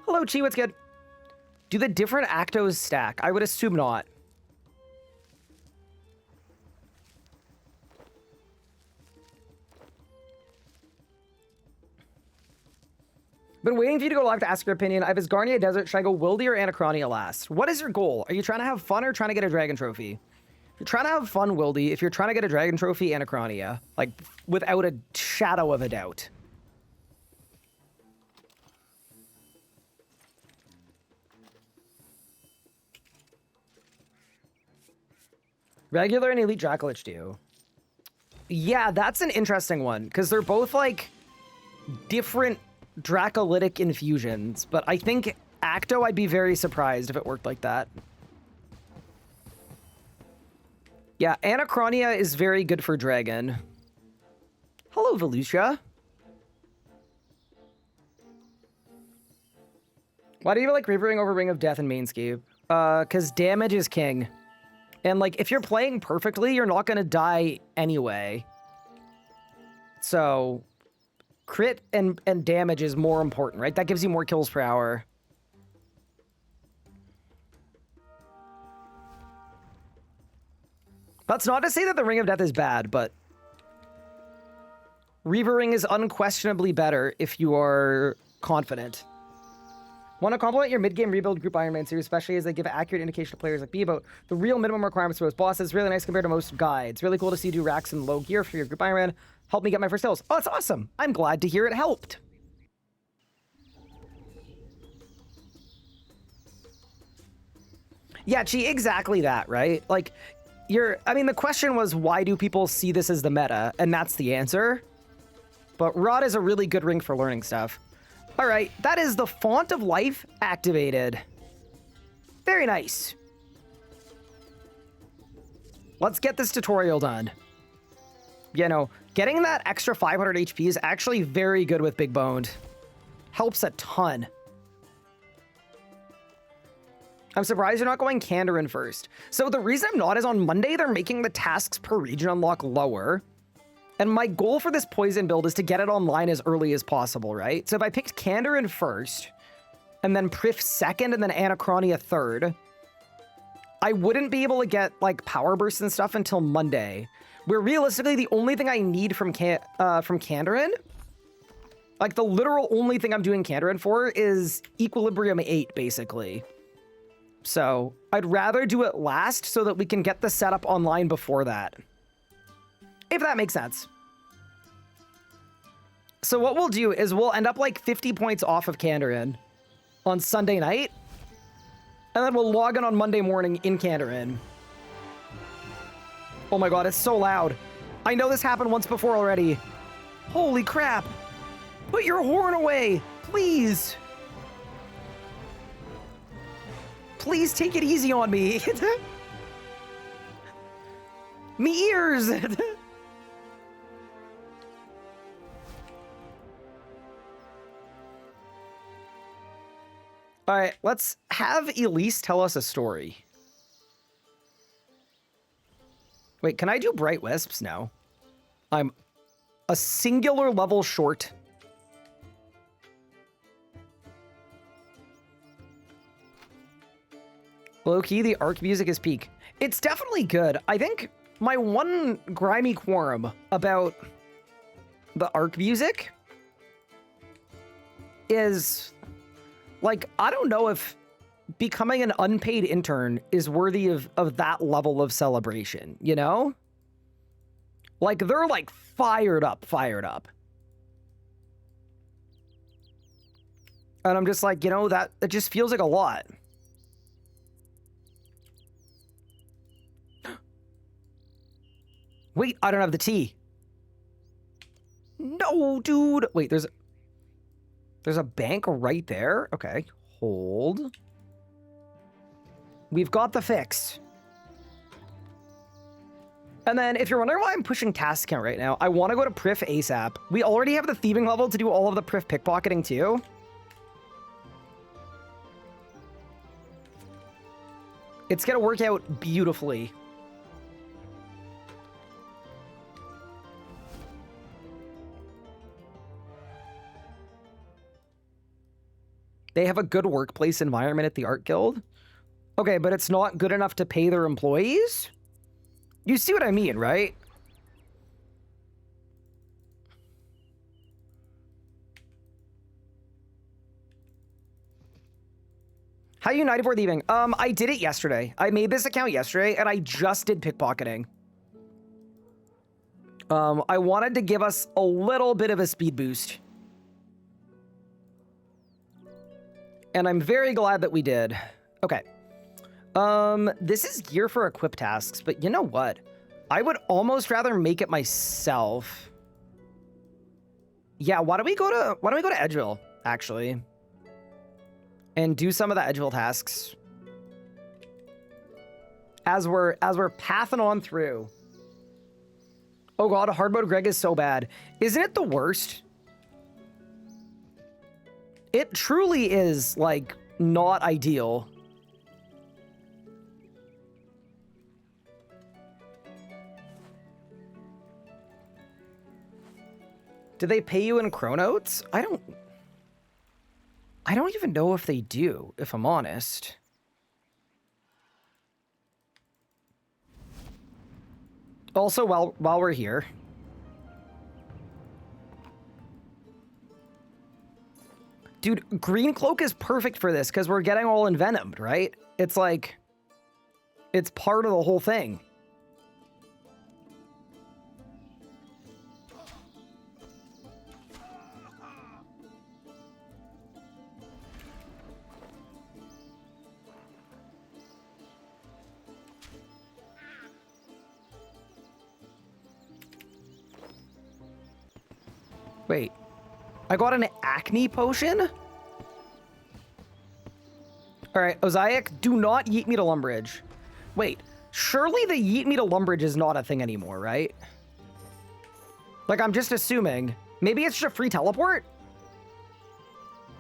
Hello, Chi, what's good? Do the different actos stack? I would assume not. Been waiting for you to go live to ask your opinion. I have Asgarnia Desert. Should I go Wildy or Anachronia last? What is your goal? Are you trying to have fun or trying to get a dragon trophy? If you're trying to have fun, Wildy. If you're trying to get a dragon trophy, Anachronia. Like, without a shadow of a doubt. Regular and Elite Dracolich do. Yeah, that's an interesting one, because they're both, like, different Dracolytic infusions, but I think Acto, I'd be very surprised if it worked like that. Yeah, Anachronia is very good for Dragon. Hello, Volusia. Why do you like Rivering over Ring of Death in Mainscape? Because damage is king. And, like, if you're playing perfectly, you're not going to die anyway. So, crit and damage is more important, right? That gives you more kills per hour. That's not to say that the Ring of Death is bad, but Reavering is unquestionably better if you are confident. Want to compliment your mid-game rebuild group Iron Man series, especially as they give accurate indication to players like me about the real minimum requirements for those bosses. Really nice compared to most guides. Really cool to see you do racks and low gear for your group Iron Man. Helped me get my first kills. Oh, that's awesome. I'm glad to hear it helped. Yeah, gee, exactly that, right? Like, I mean, the question was, why do people see this as the meta? And that's the answer. But Rod is a really good ring for learning stuff. All right, that is the Font of Life activated. Very nice. Let's get this tutorial done. You know, getting that extra 500 HP is actually very good with Big Boned. Helps a ton. I'm surprised you're not going Kandarin first. So the reason I'm not is on Monday, they're making the tasks per region unlock lower. And my goal for this poison build is to get it online as early as possible, right? So if I picked Kandarin first, and then Priff second, and then Anachronia third, I wouldn't be able to get like power bursts and stuff until Monday, where realistically the only thing I need from Kandarin, like the literal only thing I'm doing Kandarin for is Equilibrium 8, basically. So I'd rather do it last so that we can get the setup online before that. If that makes sense. So what we'll do is we'll end up like 50 points off of Kandarin on Sunday night. And then we'll log in on Monday morning in Kandarin. Oh my god, it's so loud. I know this happened once before already. Holy crap. Put your horn away, please. Please take it easy on me. Me ears. All right, let's have Elise tell us a story. Wait, can I do Bright Wisps now? I'm a singular level short. Low-key, the ARC music is peak. It's definitely good. I think my one grimy quorum about the ARC music is, like, I don't know if becoming an unpaid intern is worthy of that level of celebration, you know? Like, they're, like, fired up. And I'm just like, you know, that just feels like a lot. Wait, I don't have the tea. No, dude. Wait, there's a bank right there. Okay, hold. We've got the fix. And then if you're wondering why I'm pushing task count right now, I want to go to Priff ASAP. We already have the thieving level to do all of the Priff pickpocketing too. It's gonna work out beautifully. They have a good workplace environment at the Art Guild. Okay, but it's not good enough to pay their employees? You see what I mean, right? How united for thieving? I did it yesterday. I made this account yesterday, and I just did pickpocketing. I wanted to give us a little bit of a speed boost. And I'm very glad that we did. Okay. This is gear for equip tasks, but you know what? I would almost rather make it myself. Yeah, why don't we go to Edgeville, actually? And do some of the Edgeville tasks. As we're pathing on through. Oh god, hard mode Greg is so bad. Isn't it the worst? It truly is, like, not ideal. Do they pay you in chronotes? I don't even know if they do, if I'm honest. Also, while we're here, dude, Green Cloak is perfect for this because we're getting all envenomed, right? It's like, it's part of the whole thing. Wait, I got an acne potion? All right, Ozaic, do not yeet me to Lumbridge. Wait, surely the yeet me to Lumbridge is not a thing anymore, right? Like, I'm just assuming. Maybe it's just a free teleport?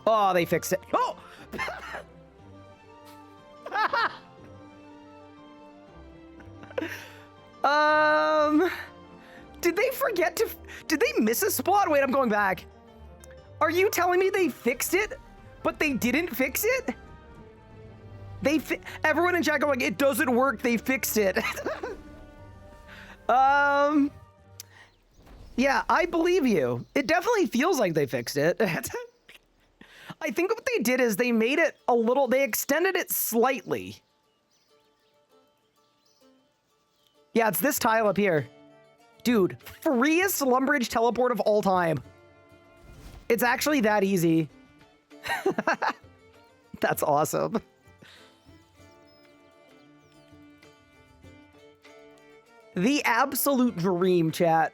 Oh, they fixed it. Oh! Did they forget to... Did they miss a spot? Wait, I'm going back. Are you telling me they fixed it, but they didn't fix it? Everyone in chat going, it doesn't work, they fixed it. Yeah, I believe you. It definitely feels like they fixed it. I think what they did is they made it a little, they extended it slightly. Yeah, it's this tile up here. Dude, freest Lumbridge teleport of all time. It's actually that easy. That's awesome. The absolute dream, chat.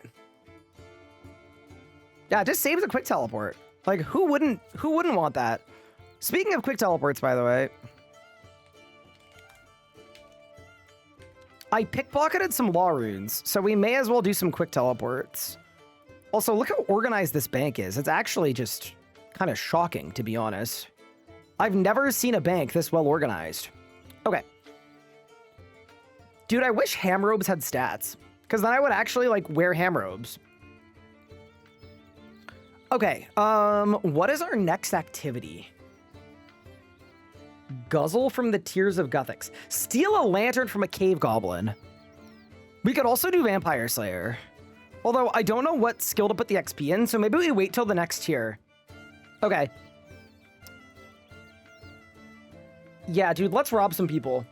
Yeah, just save the quick teleport. Like, who wouldn't want that? Speaking of quick teleports, by the way, I pickpocketed some law runes, so we may as well do some quick teleports. Also, look how organized this bank is. It's actually just kind of shocking, to be honest. I've never seen a bank this well organized. Okay. Dude, I wish ham robes had stats, because then I would actually, like, wear ham robes. Okay, what is our next activity? Guzzle from the Tears of Guthix. Steal a lantern from a cave goblin. We could also do Vampire Slayer. Although, I don't know what skill to put the XP in, so maybe we wait till the next tier. Okay. Yeah, dude, let's rob some people.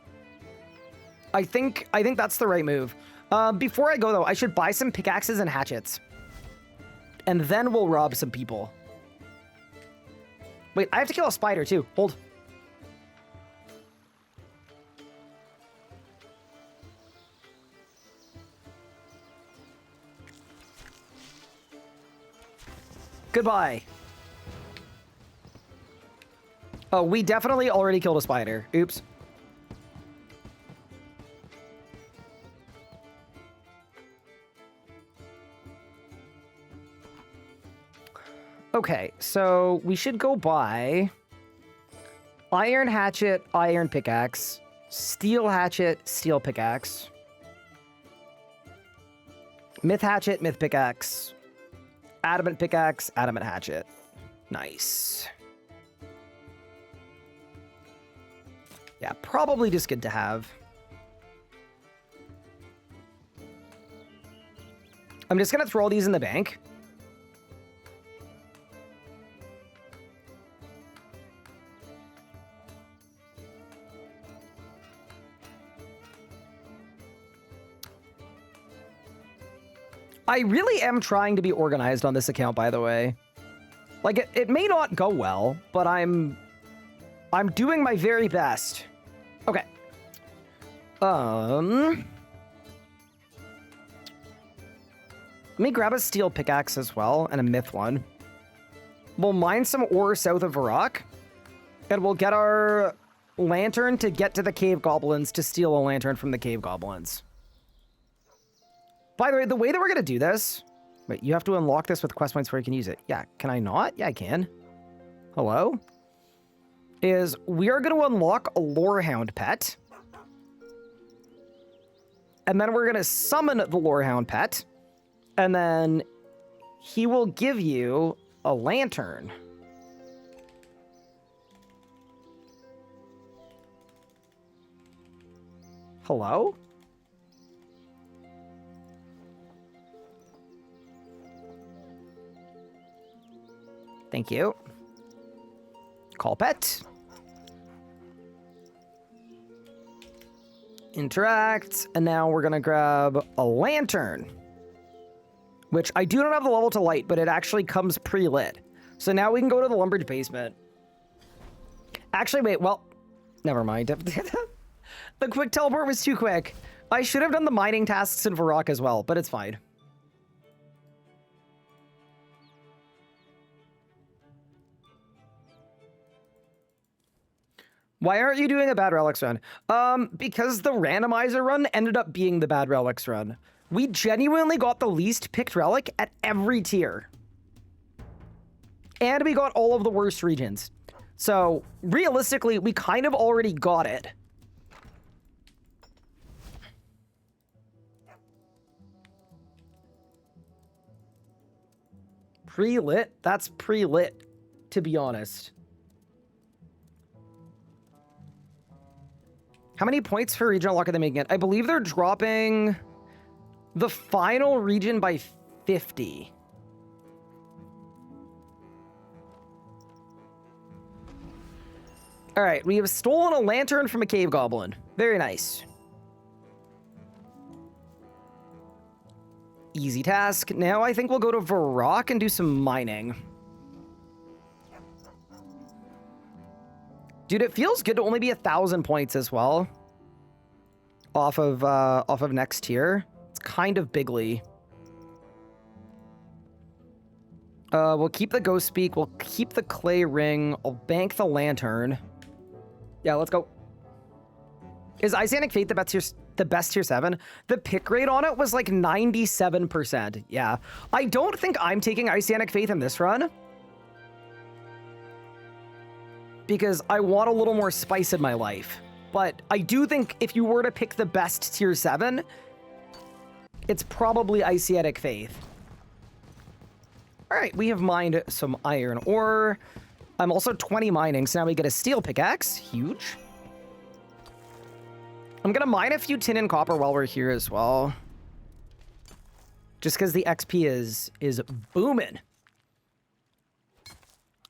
I think that's the right move. Before I go, though, I should buy some pickaxes and hatchets. And then we'll rob some people. Wait, I have to kill a spider, too. Hold. Goodbye. Oh, we definitely already killed a spider. Oops. Okay, so we should go buy iron hatchet, iron pickaxe, steel hatchet, steel pickaxe, myth hatchet, myth pickaxe, adamant pickaxe, adamant hatchet. Nice. Yeah, probably just good to have. I'm just gonna throw all these in the bank. I really am trying to be organized on this account, by the way. Like, it may not go well, but I'm doing my very best. Okay. Let me grab a steel pickaxe as well, and a myth one. We'll mine some ore south of Varrock, and we'll get our lantern to get to the cave goblins to steal a lantern from the cave goblins. By the way that we're going to do this... Wait, you have to unlock this with quest points before you can use it. Yeah, can I not? Yeah, I can. Hello? Is we are going to unlock a Lorehound pet. And then we're going to summon the Lorehound pet. And then he will give you a lantern. Hello? Thank you. Call pet. Interact. And now we're going to grab a lantern. Which I do not have the level to light, but it actually comes pre-lit. So now we can go to the Lumbridge basement. Actually, wait, well, never mind. The quick teleport was too quick. I should have done the mining tasks in Varrock as well, but it's fine. Why aren't you doing a bad relics run? Because the randomizer run ended up being the bad relics run. We genuinely got the least picked relic at every tier. And we got all of the worst regions. So, realistically, we kind of already got it. Pre-lit? That's pre-lit, to be honest. How many points for regional luck are they making it? I believe they're dropping the final region by 50. All right, we have stolen a lantern from a cave goblin. Very nice. Easy task. Now I think we'll go to Varrock and do some mining. Dude, it feels good to only be 1,000 points as well. Off of next tier. It's kind of bigly. We'll keep the ghost speak. We'll keep the clay ring. I'll bank the lantern. Yeah, let's go. Is Isanic Fate the best tier 7? The pick rate on it was like 97%. Yeah. I don't think I'm taking Isanic Faith in this run, because I want a little more spice in my life. But I do think if you were to pick the best tier 7, it's probably Isanic Faith. All right, we have mined some iron ore. I'm also 20 mining, so now we get a steel pickaxe. Huge. I'm gonna mine a few tin and copper while we're here as well, just because the XP is booming.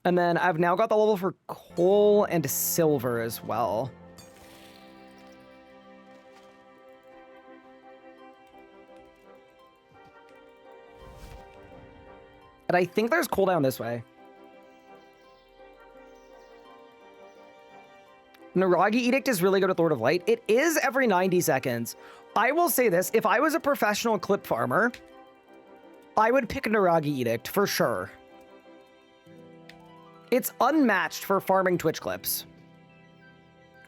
And then I've now got the level for coal and silver as well. And I think there's cooldown this way. Naragi Edict is really good with Lord of Light. It is every 90 seconds. I will say this, if I was a professional clip farmer, I would pick Naragi Edict for sure. It's unmatched for farming Twitch clips.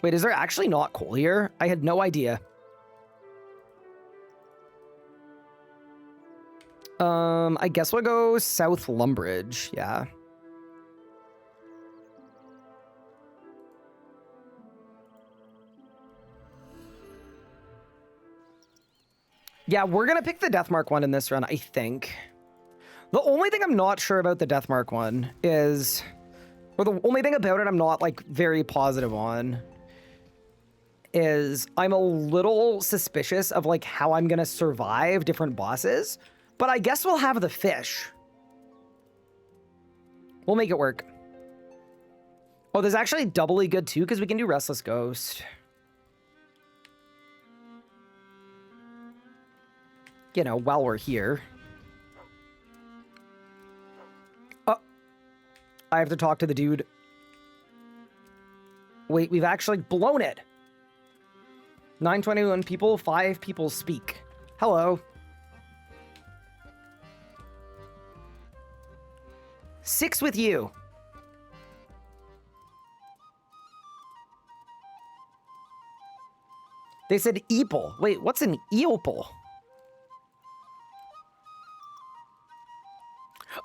Wait, is there actually not coal here? I had no idea. I guess we'll go South Lumbridge, yeah. Yeah, we're gonna pick the Deathmark one in this run, I think. The only thing I'm not sure about the Deathmark one is, or the only thing about it I'm not like very positive on, is I'm a little suspicious of like how I'm gonna survive different bosses, but I guess we'll have the fish. We'll make it work. Oh, there's actually doubly good too, because we can do Restless Ghost. You know, while we're here. Oh, I have to talk to the dude. Wait, we've actually blown it. 921 people, 5 people speak. Hello. 6 with you. They said eeple. Wait, what's an eeple?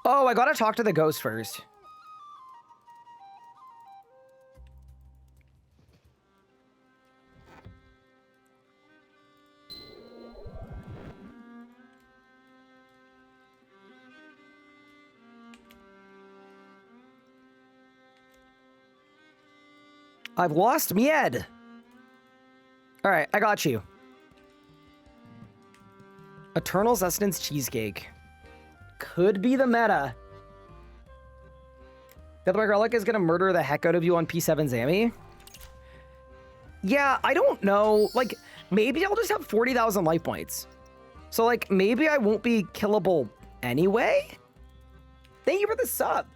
Oh, I gotta talk to the ghost first. I've lost Mied. All right, I got you. Eternal Sustenance Cheesecake. Could be the meta. Deathmark Relic is gonna murder the heck out of you on P7 Zammy. Yeah, I don't know. Like, maybe I'll just have 40,000 life points. So, like, maybe I won't be killable anyway? Thank you for the sub.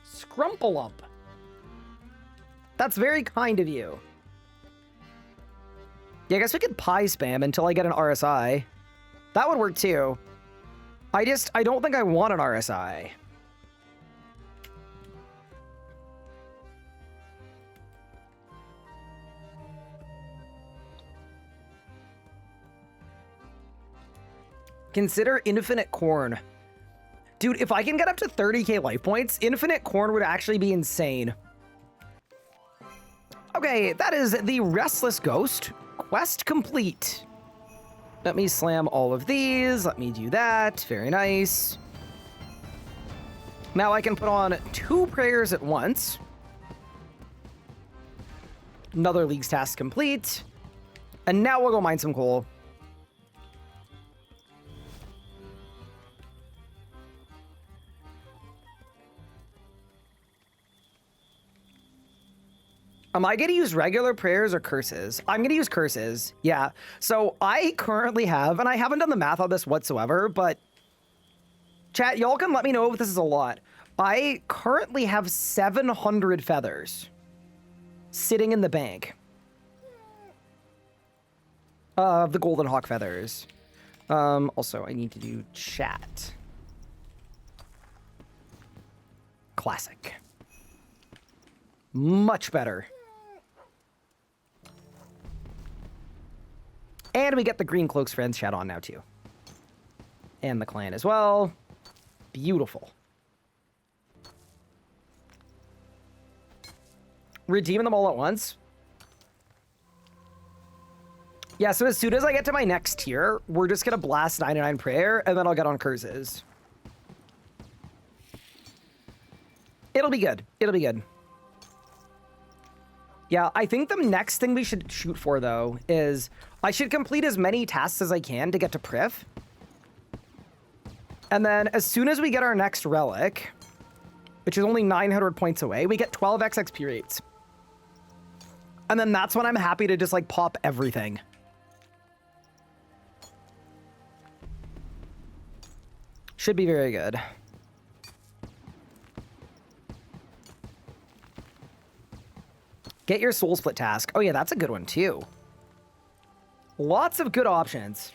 Scrumpalump. That's very kind of you. Yeah, I guess we could pie spam until I get an RSI. That would work too. I don't think I want an RSI. Consider Infinite Corn. Dude, if I can get up to 30k life points, Infinite Corn would actually be insane. Okay, that is the Restless Ghost. Quest complete. Let me slam all of these. Let me do that. Very nice. Now I can put on 2 prayers at once. Another League's task complete. And now we'll go mine some coal. Am I going to use regular prayers or curses? I'm going to use curses. Yeah. So I currently have, and I haven't done the math on this whatsoever, but chat, y'all can let me know if this is a lot. I currently have 700 feathers sitting in the bank of the golden hawk feathers. Also, I need to do chat. Classic. Much better. And we get the Green Cloaks Friends chat on now, too. And the clan as well. Beautiful. Redeeming them all at once. Yeah, so as soon as I get to my next tier, we're just going to blast 99 Prayer, and then I'll get on curses. It'll be good. It'll be good. Yeah, I think the next thing we should shoot for, though, is I should complete as many tasks as I can to get to Priff. And then as soon as we get our next relic, which is only 900 points away, we get 12x XP rates. And then that's when I'm happy to just, like, pop everything. Should be very good. Get your soul split task. Oh yeah, that's a good one too. Lots of good options.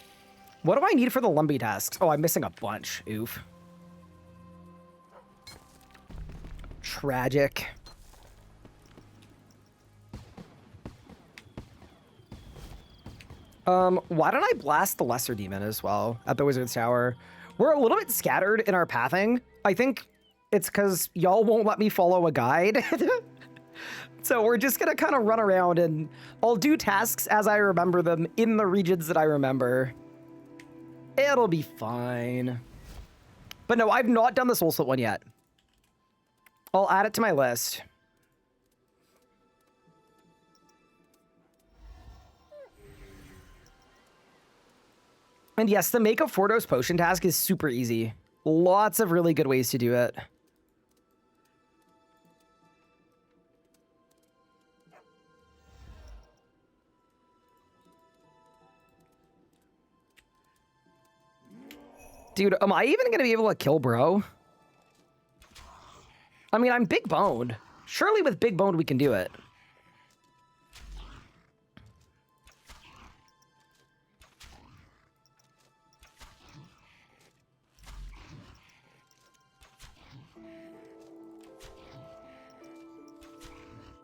What do I need for the Lumbee tasks? Oh, I'm missing a bunch. Oof. Tragic. Why don't I blast the Lesser Demon as well at the Wizard's Tower? We're a little bit scattered in our pathing. I think it's because y'all won't let me follow a guide. So we're just gonna kind of run around and I'll do tasks as I remember them in the regions that I remember. It'll be fine. But no, I've not done the Soul Split one yet. I'll add it to my list. And yes, the make a Fordos potion task is super easy. Lots of really good ways to do it. Dude, am I even going to be able to kill bro? I mean, I'm big boned. Surely with big boned we can do it.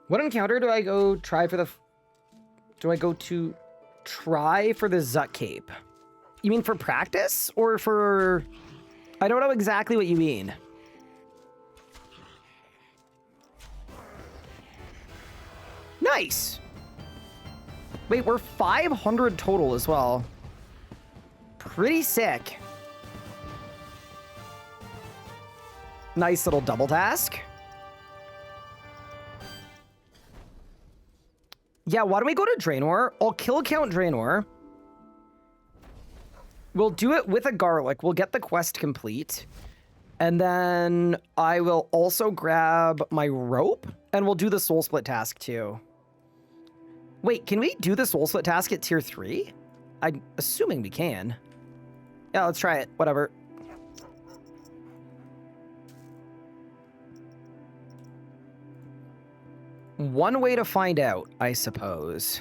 What encounter do I go try for the... Do I go to try for the Zut Cape? You mean for practice or for... I don't know exactly what you mean. Nice. Wait, we're 500 total as well. Pretty sick. Nice little double task. Yeah, why don't we go to Draenor? I'll kill Count Draenor. We'll do it with a garlic. We'll get the quest complete. And then I will also grab my rope and we'll do the soul split task too. Wait, can we do the soul split task at tier 3? I'm assuming we can. Yeah, let's try it. Whatever. One way to find out, I suppose.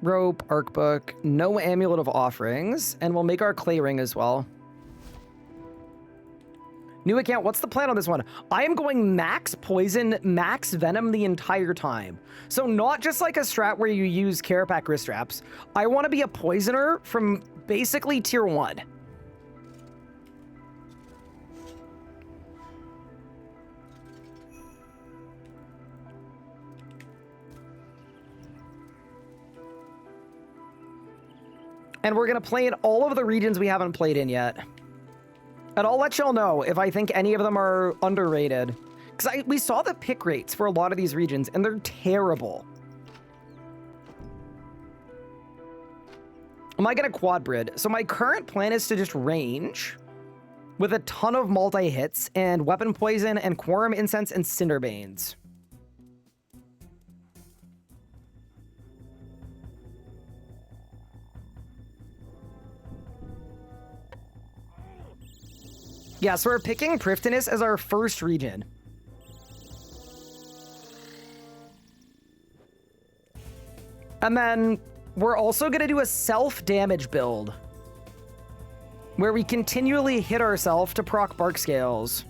Rope, arc book, no amulet of offerings, and we'll make our clay ring as well. New account, what's the plan on this one? I am going max poison, max venom the entire time. So not just like a strat where you use Carapac wrist straps. I want to be a poisoner from basically tier 1. And we're going to play in all of the regions we haven't played in yet. And I'll let y'all know if I think any of them are underrated. Because we saw the pick rates for a lot of these regions, and they're terrible. Am I going to quad brid? So my current plan is to just range with a ton of multi-hits and weapon poison and quorum incense and cinderbanes. Yeah, so we're picking Priftinus as our first region. And then we're also going to do a self-damage build where we continually hit ourselves to proc bark scales.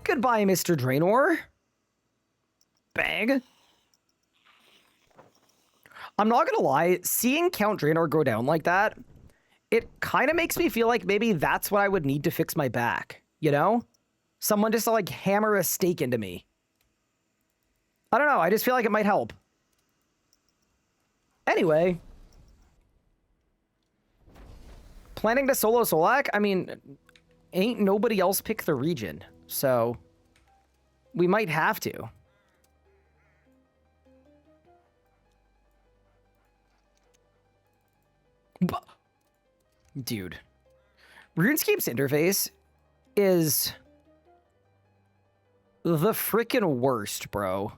Goodbye, Mr. Draenor. Bang. I'm not gonna lie, seeing Count Draenor go down like that, it kind of makes me feel like maybe that's what I would need to fix my back, you know? Someone just to, like, hammer a stake into me. I don't know, I just feel like it might help. Anyway. Planning to solo Solak? I mean, ain't nobody else pick the region, so we might have to. Dude, RuneScape's interface is the frickin' worst, bro.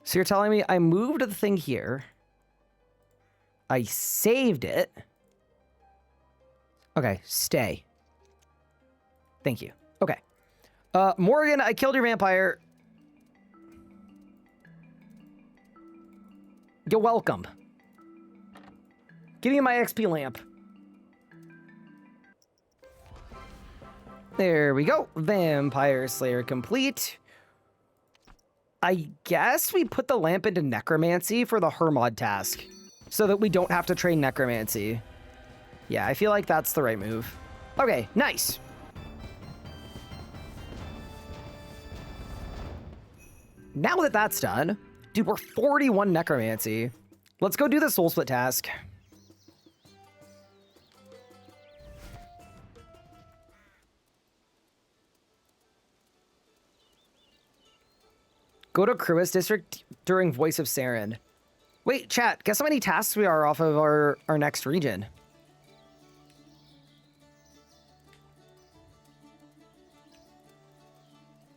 So you're telling me I moved the thing here. I saved it. Okay, stay. Thank you. Okay. Morgan, I killed your vampire. You're welcome. Give me my XP lamp. There we go. Vampire Slayer complete. I guess we put the lamp into Necromancy for the Hermod task so that we don't have to train Necromancy. Yeah, I feel like that's the right move. Okay, nice. Now that that's done, dude, we're 41 Necromancy. Let's go do the Soul Split task. Go to Cruis District during Voice of Saren. Wait, chat, guess how many tasks we are off of our next region?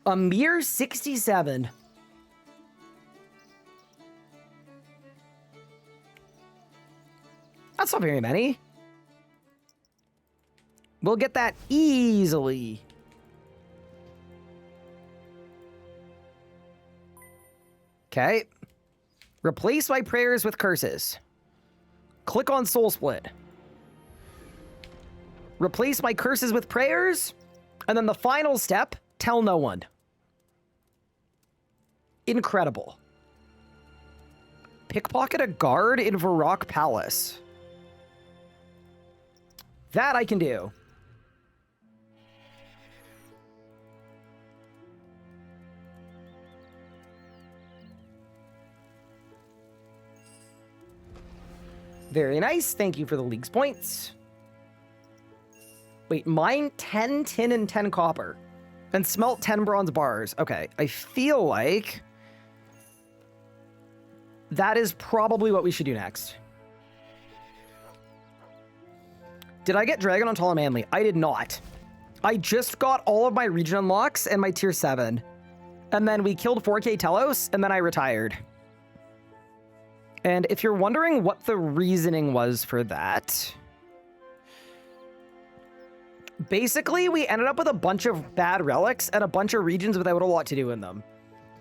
A mere 67. That's not very many. We'll get that easily. Okay. Replace my prayers with curses. Click on Soul Split. Replace my curses with prayers. And then the final step, tell no one. Incredible. Pickpocket a guard in Varrock Palace. That I can do. Very nice. Thank you for the league's points. Wait, mine 10 tin and 10 copper. And smelt 10 bronze bars. Okay, I feel like that is probably what we should do next. Did I get Dragon on Tall and Manly? I did not. I just got all of my region unlocks and my tier 7. And then we killed 4K Telos, and then I retired. And if you're wondering what the reasoning was for that, basically we ended up with a bunch of bad relics and a bunch of regions without a lot to do in them.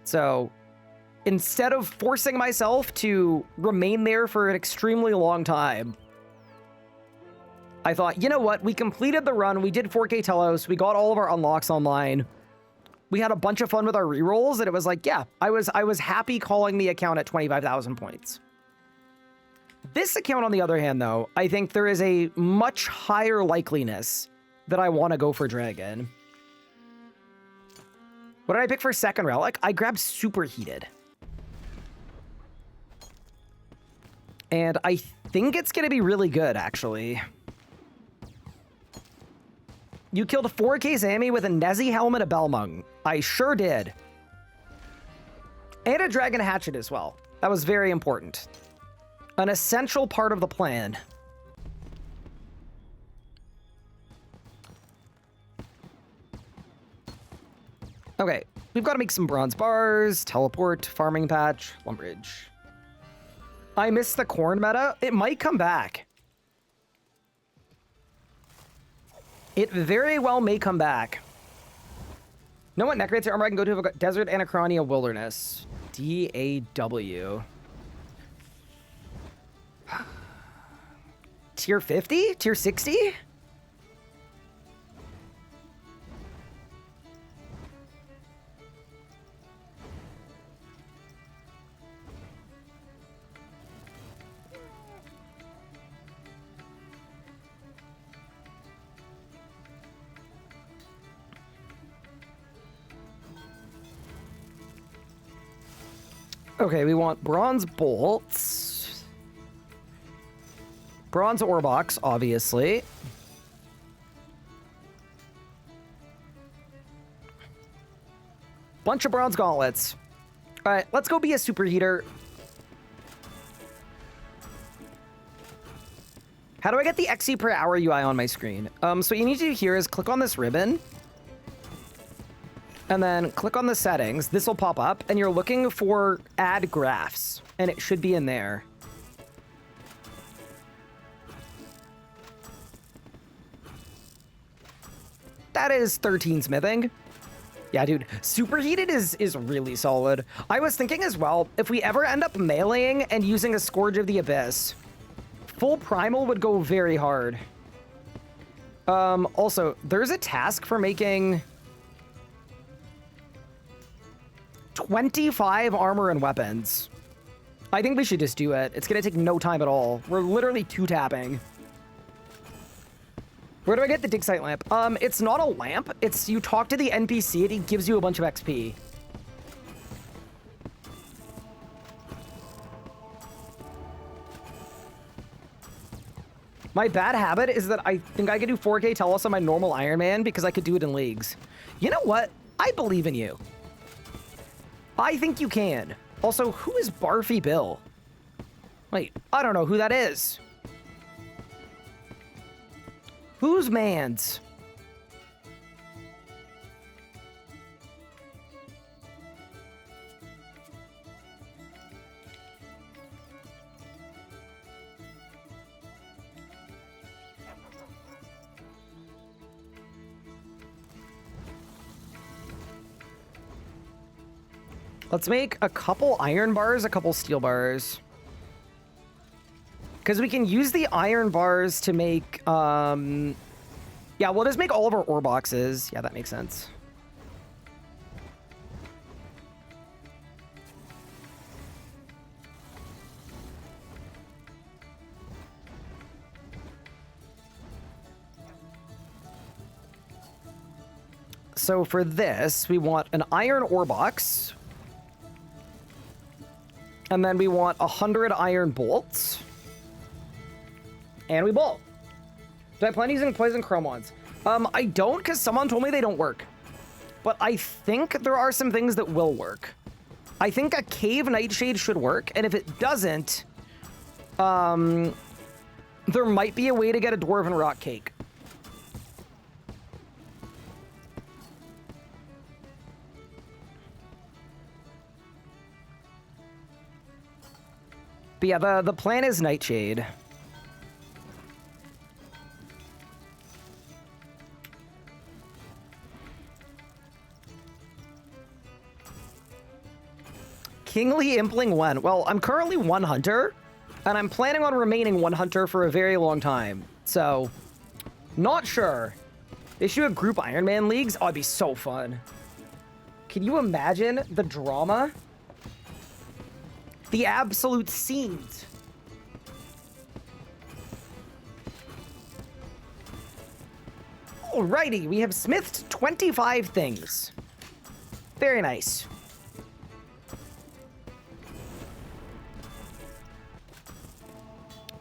So instead of forcing myself to remain there for an extremely long time, I thought, you know what? We completed the run. We did 4K Telos. We got all of our unlocks online. We had a bunch of fun with our rerolls, and it was like, yeah, I was happy calling the account at 25,000 points. This account, on the other hand, though, I think there is a much higher likeliness that I want to go for Dragon. What did I pick for second relic? I grabbed Superheated. And I think it's going to be really good, actually. You killed a 4K Sammy with a Nezzy helmet, a Belmung. I sure did. And a Dragon Hatchet as well. That was very important. An essential part of the plan. Okay, we've got to make some bronze bars, teleport, farming patch, Lumbridge. I missed the corn meta. It might come back. It very well may come back. Know what Necromancer armor I can go to? I've got Desert, Anachronia, Wilderness. DAW. Tier 50? Tier 60? Okay, we want bronze bolts. Bronze ore box, obviously. Bunch of bronze gauntlets. All right, let's go be a superheater. How do I get the XC per hour UI on my screen? So what you need to do here is click on this ribbon. And then click on the settings. This will pop up, and you're looking for add graphs, and it should be in there. That is 13 smithing. Yeah, dude, superheated is really solid. I was thinking as well, if we ever end up meleeing and using a Scourge of the Abyss, full primal would go very hard. Also, there's a task for making 25 armor and weapons. I think we should just do it. It's gonna take no time at all. We're literally 2-tapping. Where do I get the dig site lamp? It's not a lamp. It's you talk to the NPC and it gives you a bunch of XP. My bad habit is that I think I could do 4K Telos on my normal Iron Man because I could do it in leagues. You know what? I believe in you. I think you can. Also, who is Barfy Bill? Wait, I don't know who that is. Who's mans? Let's make a couple iron bars, a couple steel bars. Because we can use the iron bars to make, yeah, we'll just make all of our ore boxes. Yeah, that makes sense. So for this, we want an iron ore box. And then we want 100 iron bolts. And we bolt. Do I plan on using poison chrome ones? I don't, because someone told me they don't work. But I think there are some things that will work. I think a cave nightshade should work, and if it doesn't, there might be a way to get a dwarven rock cake. But yeah, the plan is nightshade. Kingly Impling when? Well, I'm currently one hunter, and I'm planning on remaining one hunter for a very long time. So, not sure. They should have group Iron Man leagues. Oh, it'd be so fun. Can you imagine the drama? The absolute scenes. Alrighty, we have smithed 25 things. Very nice.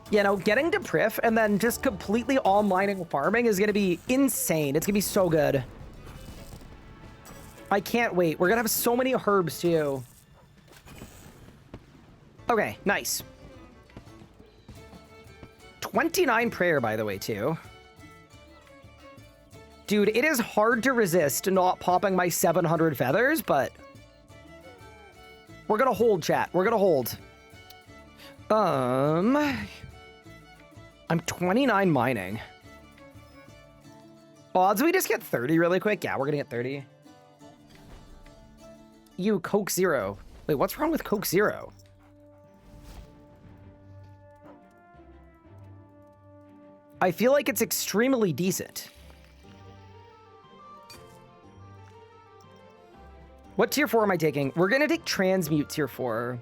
You know, getting to Priff and then just completely all mining farming is going to be insane. It's going to be so good. I can't wait. We're going to have so many herbs, too. Okay, nice. 29 prayer, by the way, too. Dude, it is hard to resist not popping my 700 feathers, but we're gonna hold, chat. We're gonna hold. I'm 29 mining. Odds we just get 30 really quick? Yeah, we're gonna get 30. You, Coke Zero. Wait, what's wrong with Coke Zero? I feel like it's extremely decent. What tier 4 am I taking? We're going to take Transmute tier 4.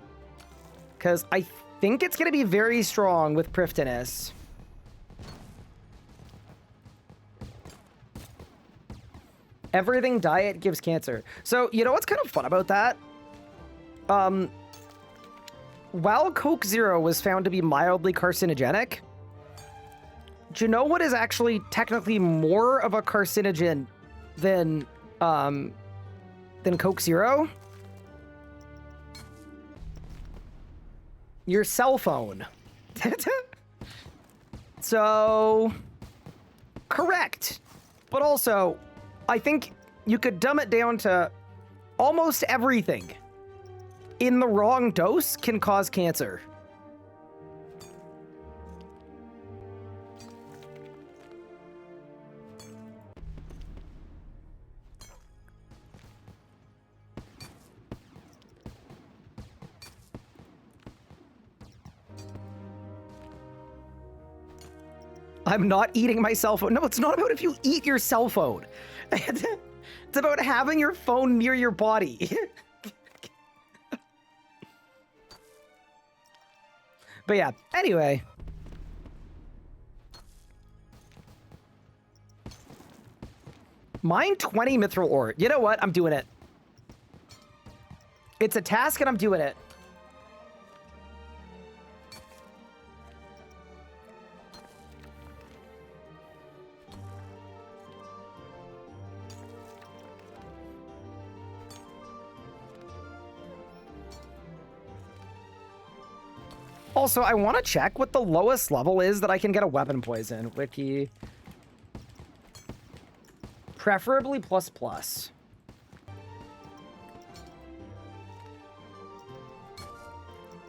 Because I think it's going to be very strong with Priftiness. Everything diet gives cancer. So, you know what's kind of fun about that? While Coke Zero was found to be mildly carcinogenic, do you know what is actually technically more of a carcinogen than Coke Zero? Your cell phone. So, correct. But also, I think you could dumb it down to almost everything in the wrong dose can cause cancer. I'm not eating my cell phone. No, it's not about if you eat your cell phone. It's about having your phone near your body. But yeah, anyway. Mine 20 mithril ore. You know what? I'm doing it. It's a task and I'm doing it. Also, I want to check what the lowest level is that I can get a weapon poison. Wiki. Preferably ++. +82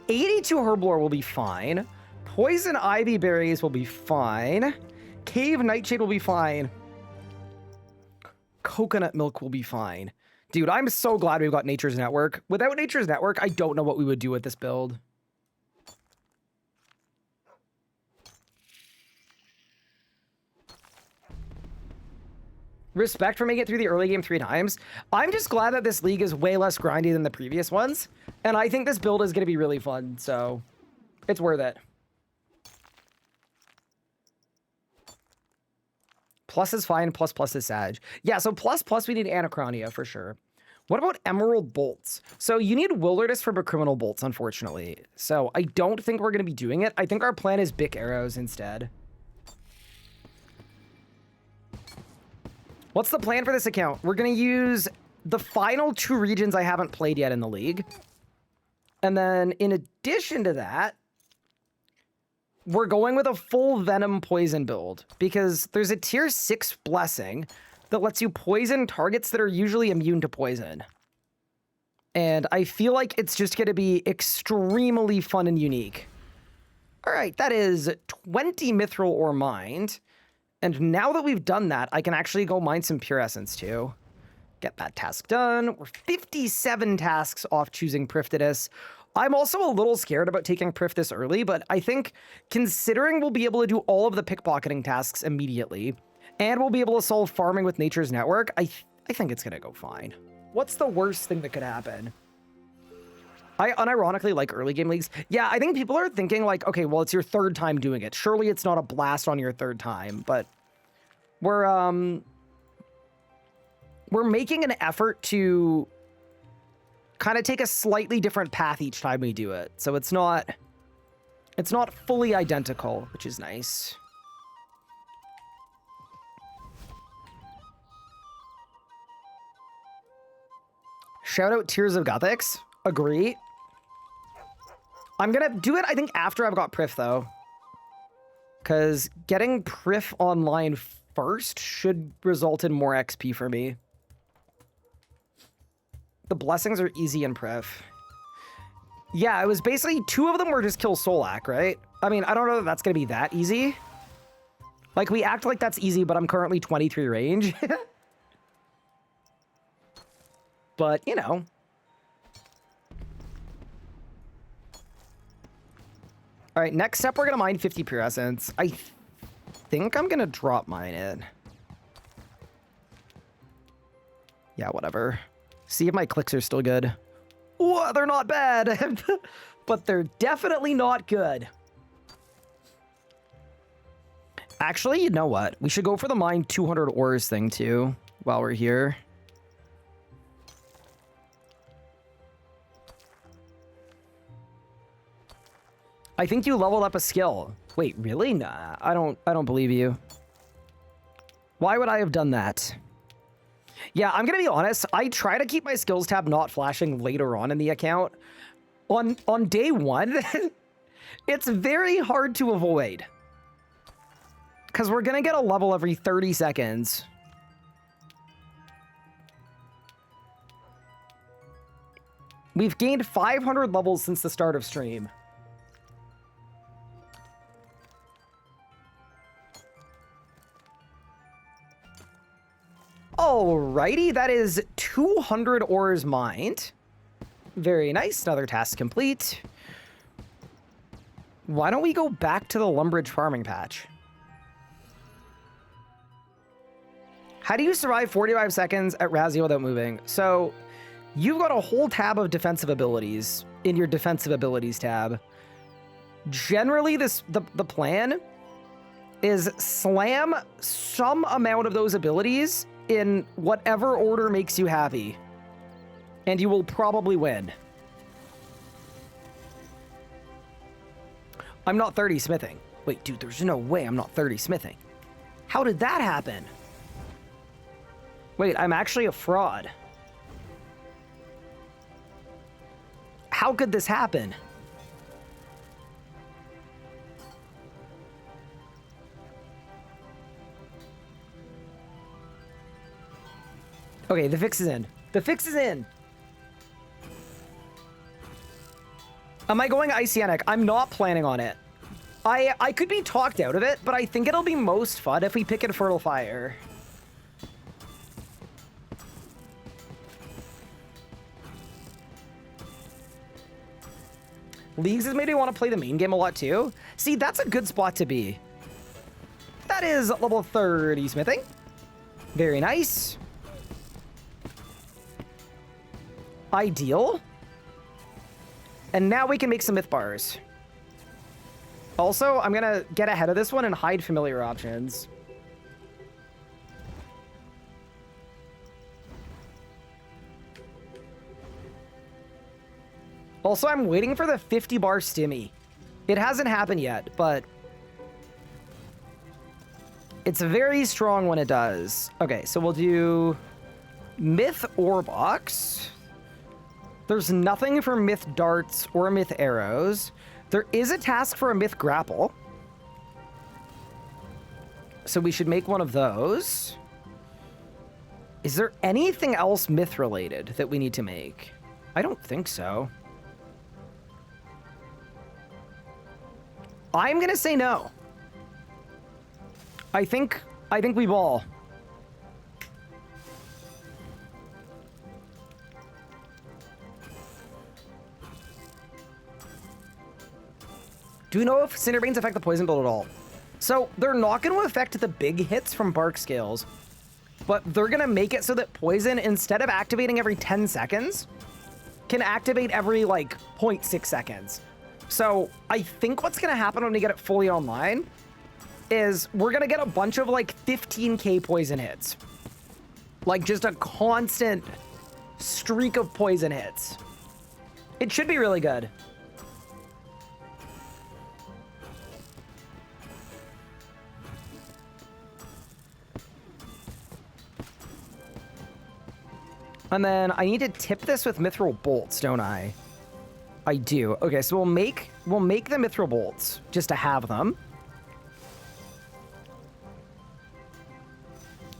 herblore will be fine. Poison ivy berries will be fine. Cave nightshade will be fine. Coconut milk will be fine. Dude, I'm so glad we've got Nature's Network. Without Nature's Network, I don't know what we would do with this build. Respect for making it through the early game 3 times. I'm just glad that this league is way less grindy than the previous ones. And I think this build is going to be really fun, so it's worth it. Plus is fine, plus is Sag. Yeah, so plus we need Anachronia for sure. What about Emerald Bolts? So you need Wilderness for Criminal Bolts, unfortunately. So I don't think we're going to be doing it. I think our plan is Bic Arrows instead. What's the plan for this account? We're going to use the final 2 regions I haven't played yet in the league. And then in addition to that, we're going with a full Venom poison build because there's a tier 6 blessing that lets you poison targets that are usually immune to poison. And I feel like it's just going to be extremely fun and unique. All right, that is 20 mithril ore mined. And now that we've done that, I can actually go mine some pure essence too. Get that task done. We're 57 tasks off choosing Priftiness. I'm also a little scared about taking Priff this early, but I think considering we'll be able to do all of the pickpocketing tasks immediately, and we'll be able to solve farming with Nature's Network, I think it's gonna go fine. What's the worst thing that could happen? I unironically like early game leagues. Yeah, I think people are thinking like, okay, well, it's your 3rd time doing it. Surely it's not a blast on your 3rd time, but we're we're making an effort to kind of take a slightly different path each time we do it. So it's not fully identical, which is nice. Shout out Tears of Gothics. Agree. I'm gonna do it, I think, after I've got Priff, though. Because getting Priff online first should result in more XP for me. The blessings are easy in Priff. Yeah, it was basically 2 of them were just kill Solak, right? I mean, I don't know that that's gonna be that easy. Like, we act like that's easy, but I'm currently 23 range. But, you know. All right, next step, we're gonna mine 50 pure essence. I think I'm gonna drop mine it. Yeah, whatever. See if my clicks are still good. Whoa, they're not bad, but they're definitely not good. Actually, you know what? We should go for the mine 200 ores thing too while we're here. I think you leveled up a skill. Wait, really? Nah, I don't believe you. Why would I have done that? Yeah, I'm gonna be honest. I try to keep my skills tab not flashing later on in the account. On day 1, it's very hard to avoid. Because we're gonna get a level every 30 seconds. We've gained 500 levels since the start of stream. Alrighty, that is 200 ores mined. Very nice, another task complete. Why don't we go back to the Lumbridge farming patch? How do you survive 45 seconds at Razio without moving? So, you've got a whole tab of defensive abilities in your defensive abilities tab. Generally, the plan is slam some amount of those abilities in whatever order makes you happy, and you will probably win. I'm not 30 smithing. Wait, dude, there's no way I'm not 30 smithing. How did that happen? Wait, I'm actually a fraud. How could this happen? Okay, the fix is in. The fix is in. Am I going Icyanic? I'm not planning on it. I could be talked out of it, but I think it'll be most fun if we pick it Fertile Fire. Leagues has made me want to play the main game a lot too. See, that's a good spot to be. That is level 30 smithing. Very nice. Ideal. And now we can make some myth bars. Also, I'm gonna get ahead of this one and hide familiar options. Also, I'm waiting for the 50 bar stimmy. It hasn't happened yet, but it's very strong when it does. Okay, so we'll do myth ore box. There's nothing for myth darts or myth arrows. There is a task for a myth grapple. So we should make one of those. Is there anything else myth related that we need to make? I don't think so. I'm gonna say no. I think we ball. Do you know if Cinderbrains affect the poison build at all? So they're not going to affect the big hits from bark scales, but they're going to make it so that poison, instead of activating every 10 seconds, can activate every like 0.6 seconds. So I think what's going to happen when we get it fully online is we're going to get a bunch of like 15k poison hits. Like, just a constant streak of poison hits. It should be really good. And then I need to tip this with mithril bolts, don't I? I do. Okay, so we'll make the mithril bolts just to have them.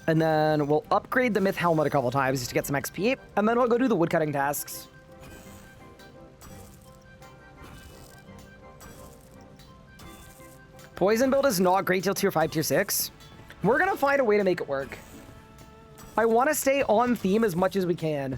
And then we'll upgrade the myth helmet a couple times just to get some XP. And then we'll go do the woodcutting tasks. Poison build is not great till tier 5, tier 6. We're gonna find a way to make it work. I want to stay on theme as much as we can.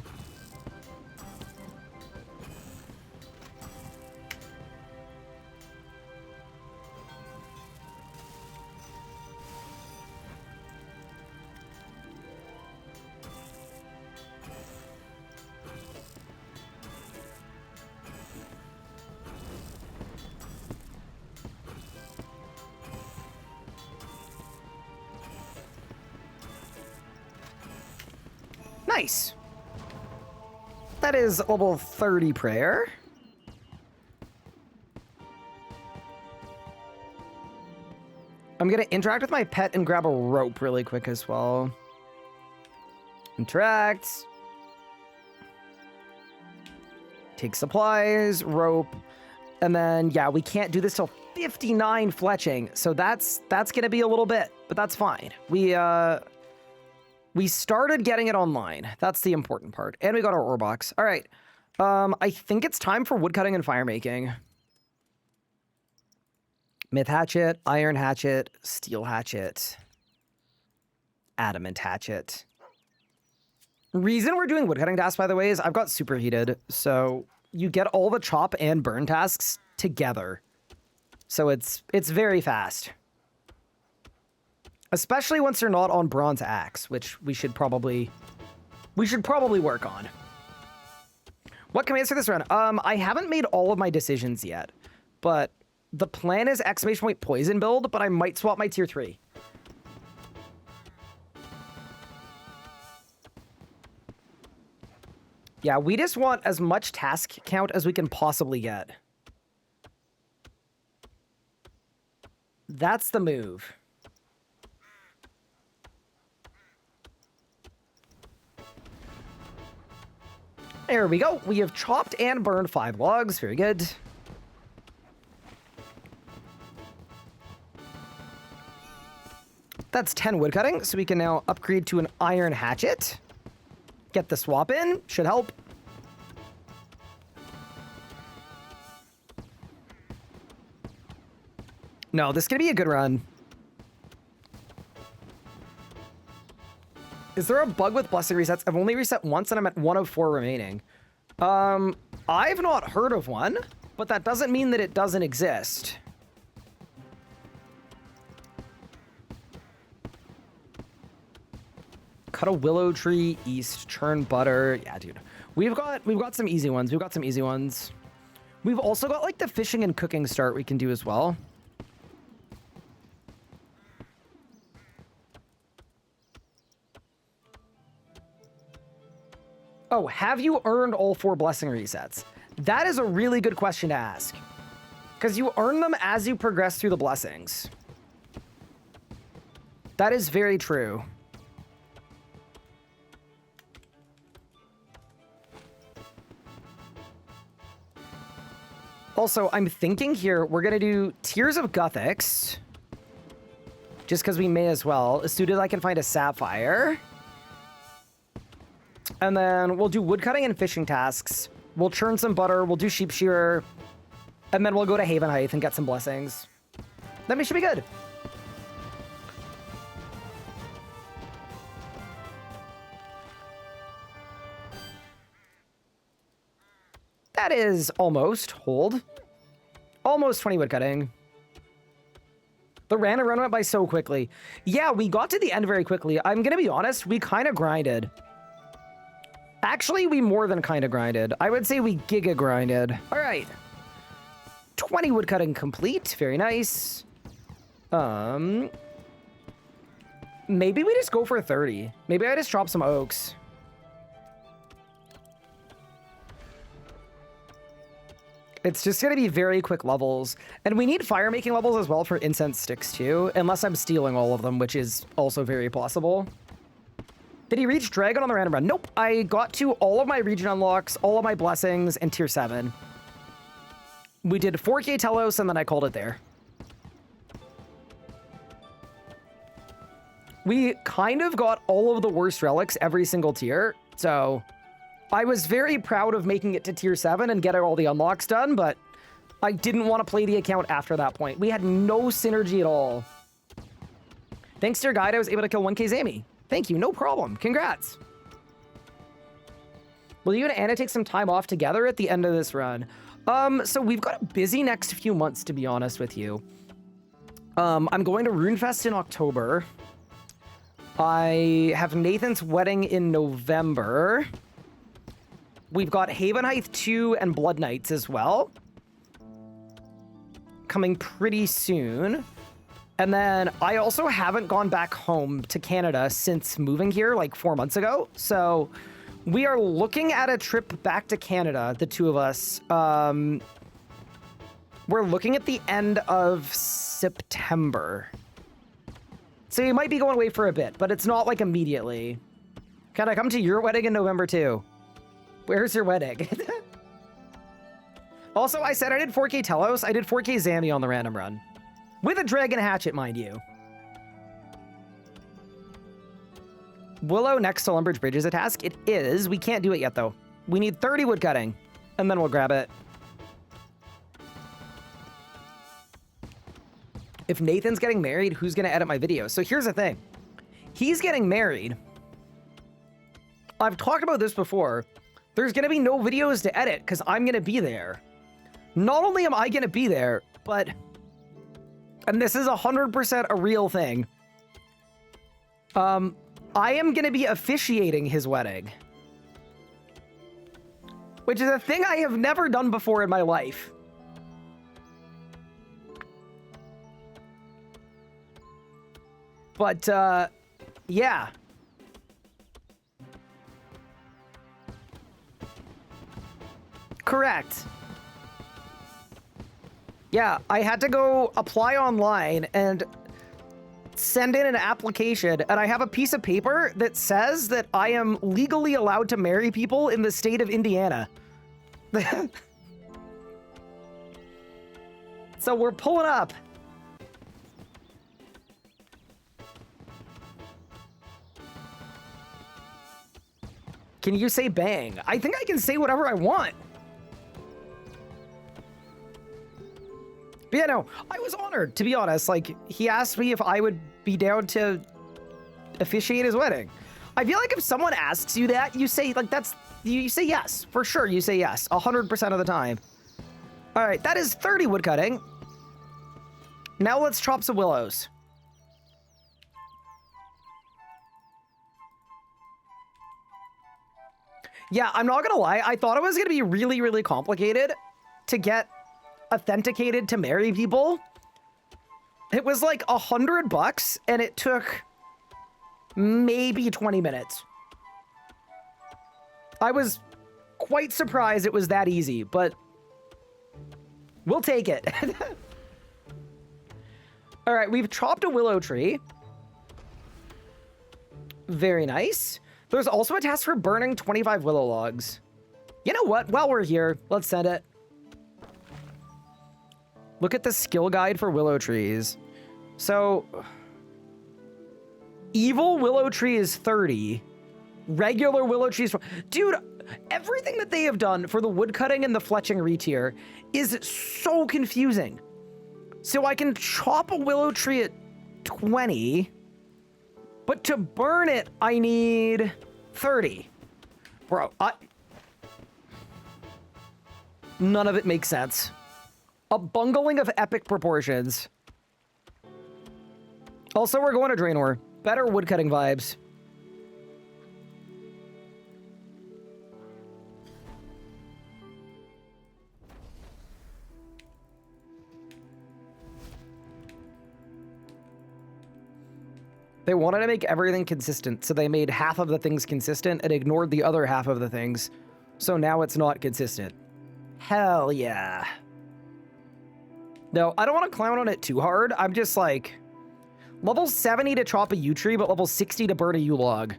Nice. That is level 30 prayer. I'm going to interact with my pet and grab a rope really quick as well. Interact. Take supplies, rope. And then, yeah, we can't do this till 59 fletching. So that's going to be a little bit, but that's fine. We started getting it online. That's the important part. And we got our ore box. All right. I think it's time for woodcutting and fire making. Myth hatchet, iron hatchet, steel hatchet, adamant hatchet. Reason we're doing woodcutting tasks, by the way, is I've got superheated. So you get all the chop and burn tasks together. So it's very fast. Especially once you're not on bronze axe, which we should probably work on. What commands for this run? I haven't made all of my decisions yet, but the plan is exclamation point poison build, but I might swap my tier 3. Yeah, we just want as much task count as we can possibly get. That's the move. There we go. We have chopped and burned 5 logs. Very good. That's 10 woodcutting, so we can now upgrade to an iron hatchet. Get the swap in. Should help. No, this is going to be a good run. Is there a bug with blessing resets? I've only reset once and I'm at 1 of 4 remaining. I've not heard of one, but that doesn't mean that it doesn't exist. Cut a willow tree, east, churn butter. Yeah, dude. We've got some easy ones. We've also got like the fishing and cooking start we can do as well. Oh, have you earned all 4 blessing resets? That is a really good question to ask. Because you earn them as you progress through the blessings. That is very true. Also, I'm thinking here, we're going to do Tears of Guthix. Just because we may as well. As soon as I can find a sapphire. And then we'll do woodcutting and fishing tasks. We'll churn some butter. We'll do sheep shearer. And then we'll go to Haven Height and get some blessings. Then we should be good. That is almost, hold. Almost 20 woodcutting. The random run went by so quickly. Yeah, we got to the end very quickly. I'm going to be honest, we kind of grinded. Actually, we more than kind of grinded. I would say we giga grinded. All right. 20 woodcutting complete. Very nice. Maybe we just go for 30. Maybe I just drop some oaks. It's just going to be very quick levels. And we need fire making levels as well for incense sticks too, unless I'm stealing all of them, which is also very possible. Did he reach Dragon on the random run? Nope. I got to all of my region unlocks, all of my blessings, and tier 7. We did 4K Telos, and then I called it there. We kind of got all of the worst relics every single tier, so I was very proud of making it to tier 7 and getting all the unlocks done, but I didn't want to play the account after that point. We had no synergy at all. Thanks to your guide, I was able to kill 1K Zami. Thank you, no problem. Congrats. Will you and Anna take some time off together at the end of this run? So we've got a busy next few months, to be honest with you. I'm going to Runefest in October. I have Nathan's wedding in November. We've got Haven Heights 2 and Blood Knights as well, coming pretty soon. And then I also haven't gone back home to Canada since moving here like 4 months ago. So we are looking at a trip back to Canada, the two of us. We're looking at the end of September. So you might be going away for a bit, but it's not like immediately. Can I come to your wedding in November too? Where's your wedding? Also, I said I did 4K Telos. I did 4K Zami on the random run. With a dragon hatchet, mind you. Willow next to Lumbridge Bridge is a task? It is. We can't do it yet, though. We need 30 wood cutting, and then we'll grab it. If Nathan's getting married, who's going to edit my videos? So here's the thing. He's getting married. I've talked about this before. There's going to be no videos to edit because I'm going to be there. Not only am I going to be there, but... and this is 100% a real thing. I am going to be officiating his wedding. Which is a thing I have never done before in my life. But, yeah. Correct. Yeah, I had to go apply online and send in an application, and I have a piece of paper that says that I am legally allowed to marry people in the state of Indiana. So we're pulling up. Can you say bang? I think I can say whatever I want. But yeah, no, I was honored, to be honest. Like, he asked me if I would be down to officiate his wedding. I feel like if someone asks you that, you say, like, you say yes. For sure, you say yes. 100% of the time. All right, that is 30 woodcutting. Now let's chop some willows. Yeah, I'm not gonna lie. I thought it was gonna be really, really complicated to get authenticated to marry people. It was like $100 and it took maybe 20 minutes. I was quite surprised it was that easy, but we'll take it. All right, we've chopped a willow tree. Very nice. There's also a task for burning 25 willow logs. You know what? While we're here, let's send it. Look at the skill guide for willow trees. So, evil willow tree is 30. Regular willow tree is... dude, everything that they have done for the woodcutting and the fletching retier is so confusing. So I can chop a willow tree at 20, but to burn it, I need 30. Bro, none of it makes sense. A bungling of epic proportions. Also, we're going to Draenor. Better woodcutting vibes. They wanted to make everything consistent, so they made half of the things consistent and ignored the other half of the things. So now it's not consistent. Hell yeah. No, I don't want to clown on it too hard. I'm just like, level 70 to chop a yew tree, but level 60 to burn a yew log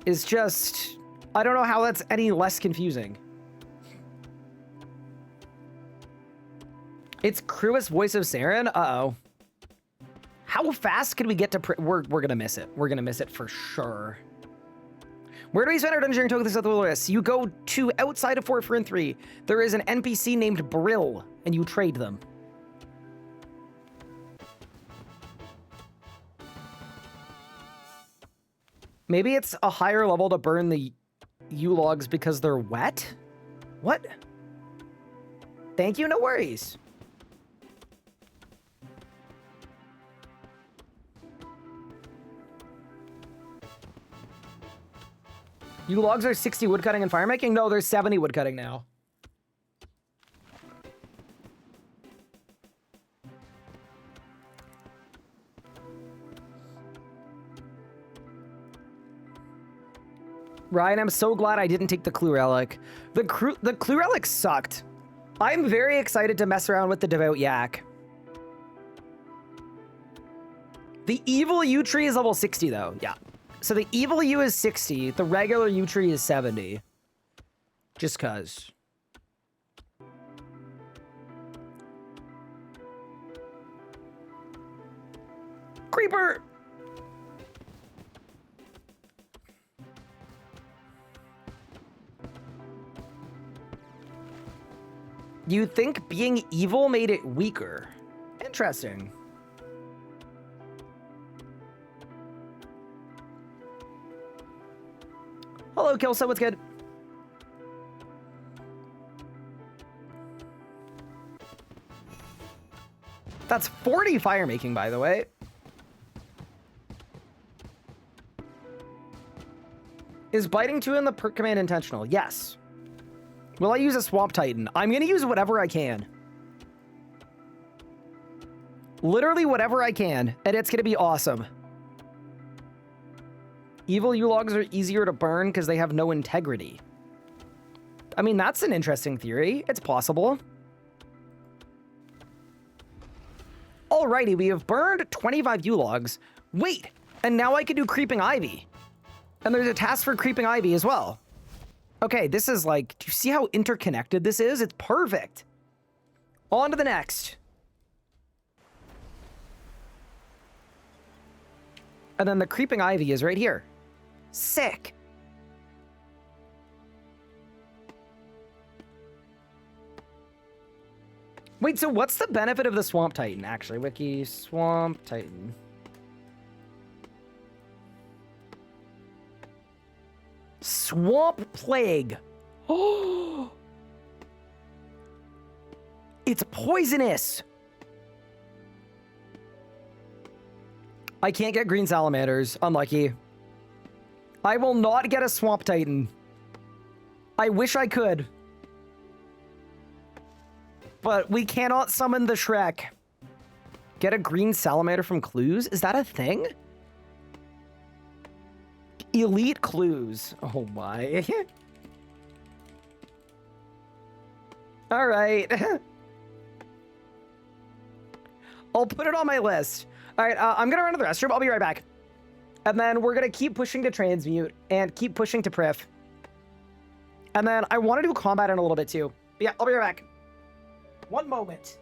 is just, I don't know how that's any less confusing. It's Cruist Voice of Saren? Uh-oh. How fast can we get to we're gonna miss it. We're gonna miss it for sure. Where do we spend our dungeon tokens at the wilderness? You go to outside of Fort Fern 3. There is an NPC named Brill, and you trade them. Maybe it's a higher level to burn the yew logs because they're wet? What? Thank you, no worries. Yew logs are 60 woodcutting and fire making? No, there's 70 woodcutting now. Ryan, I'm so glad I didn't take the clue relic. The clue relic sucked. I'm very excited to mess around with the devout yak. The evil yew tree is level 60 though, yeah. So the evil yew is 60, the regular yew tree is 70. Just cuz. Creeper! You think being evil made it weaker? Interesting. Hello, Kilsa, what's good? That's 40 fire making, by the way. Is biting 2 in the perk command intentional? Yes. Will I use a Swamp Titan? I'm going to use whatever I can. Literally whatever I can, and it's going to be awesome. Evil yew logs are easier to burn because they have no integrity. I mean, that's an interesting theory. It's possible. Alrighty, we have burned 25 yew logs. Wait, and now I can do Creeping Ivy. And there's a task for Creeping Ivy as well. Okay, this is like, do you see how interconnected this is? It's perfect. On to the next. And then the Creeping Ivy is right here. Sick. Wait, so what's the benefit of the Swamp Titan, actually? Wiki, Swamp Titan. Swamp Plague. Oh! It's poisonous. I can't get green salamanders. Unlucky. I will not get a Swamp Titan. I wish I could. But we cannot summon the Shrek. Get a green salamander from clues? Is that a thing? Elite clues. Oh my. All right. I'll put it on my list. All right, I'm going to run to the restroom. I'll be right back. And then we're going to keep pushing to transmute and keep pushing to Priff. And then I want to do combat in a little bit too. But yeah, I'll be right back. One moment.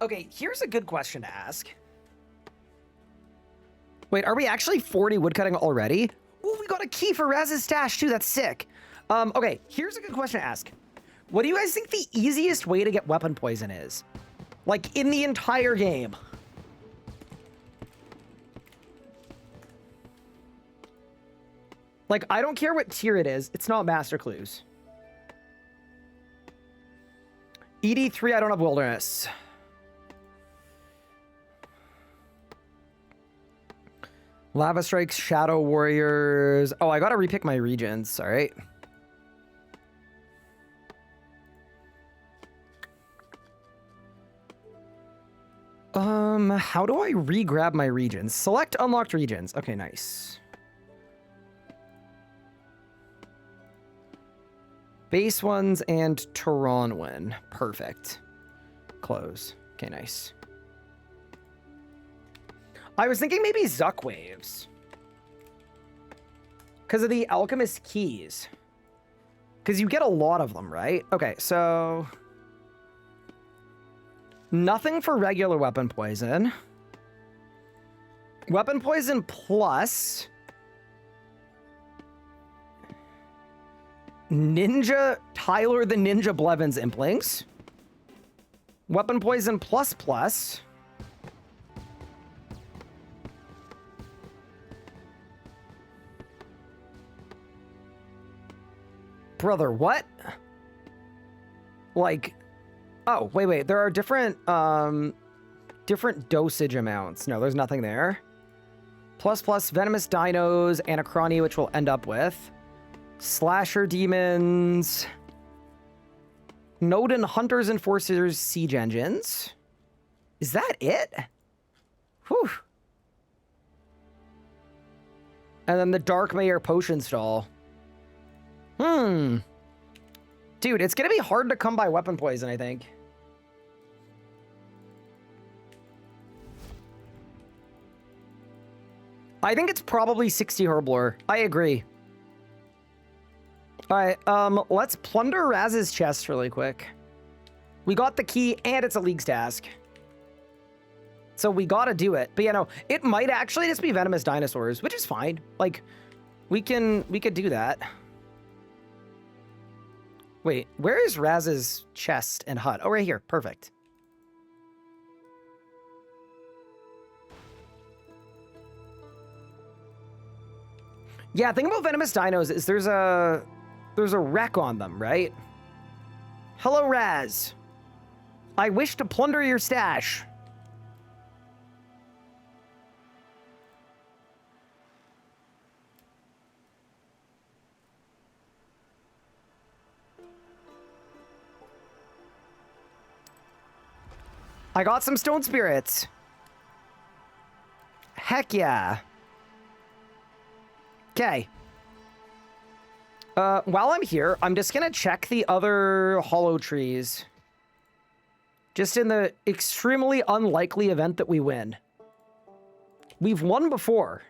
Okay, here's a good question to ask. Wait, are we actually 40 woodcutting already? Ooh, we got a key for Raz's stash too. That's sick. Okay, here's a good question to ask. What do you guys think the easiest way to get weapon poison is? Like, in the entire game? Like, I don't care what tier it is. It's not Master Clues. ED3, I don't have Wilderness. Lava Strikes, Shadow Warriors. Oh, I gotta repick my regions. All right. How do I re-grab my regions? Select unlocked regions. Okay, nice. Base ones and Tehran. Perfect. Close. Okay, nice. I was thinking maybe Zuck Waves. Because of the Alchemist Keys. Because you get a lot of them, right? Okay, so... Nothing for regular weapon poison. Weapon poison plus... Ninja... Tyler the Ninja Blevins Implings. Weapon poison plus plus... Brother, what? Like, oh, wait. There are different dosage amounts. No, there's nothing there. Plus venomous dinos, Anachrony, which we'll end up with. Slasher demons. Nodin hunters, enforcers, siege engines. Is that it? Whew. And then the Dark Mayor potion stall. Dude, it's gonna be hard to come by weapon poison, I think. I think it's probably 60 Herblore. I agree. Alright, let's plunder Raz's chest really quick. We got the key, and it's a League's task. So we gotta do it. But, you know, it might actually just be venomous dinosaurs, which is fine. Like, we could do that. Wait, where is Raz's chest and hut? Oh, right here. Perfect. Yeah, thing about venomous dinos is there's a wreck on them, right? Hello, Raz. I wish to plunder your stash. I got some stone spirits. Heck yeah. Okay. While I'm here, I'm just gonna check the other hollow trees. Just in the extremely unlikely event that we win. We've won before.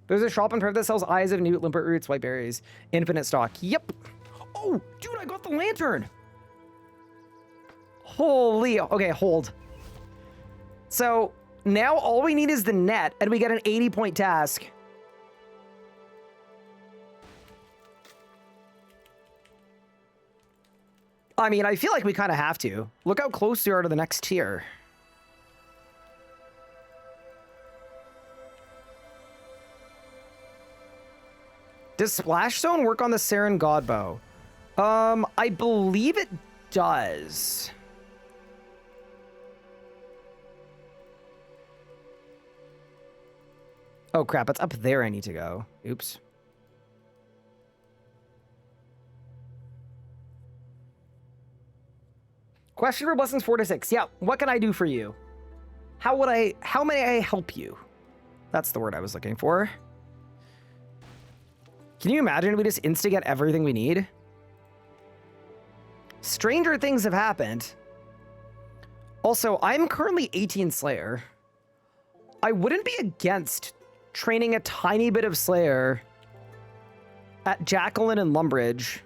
There's a shop in Priff that sells eyes of newt, limpet roots, white berries, infinite stock. Yep. Oh, dude, I got the lantern. Holy, okay, hold. So now all we need is the net, and we get an 80-point task. I mean, I feel like we kind of have to. Look how close we are to the next tier. Does Splash Zone work on the Saren Godbow? I believe it does. Oh crap, it's up there I need to go. Oops. Question for Blessings 4 to 6. Yeah, what can I do for you? How may I help you? That's the word I was looking for. Can you imagine we just insta-get everything we need? Stranger things have happened. Also, I'm currently 18 Slayer. I wouldn't be against training a tiny bit of Slayer at Jacqueline and Lumbridge.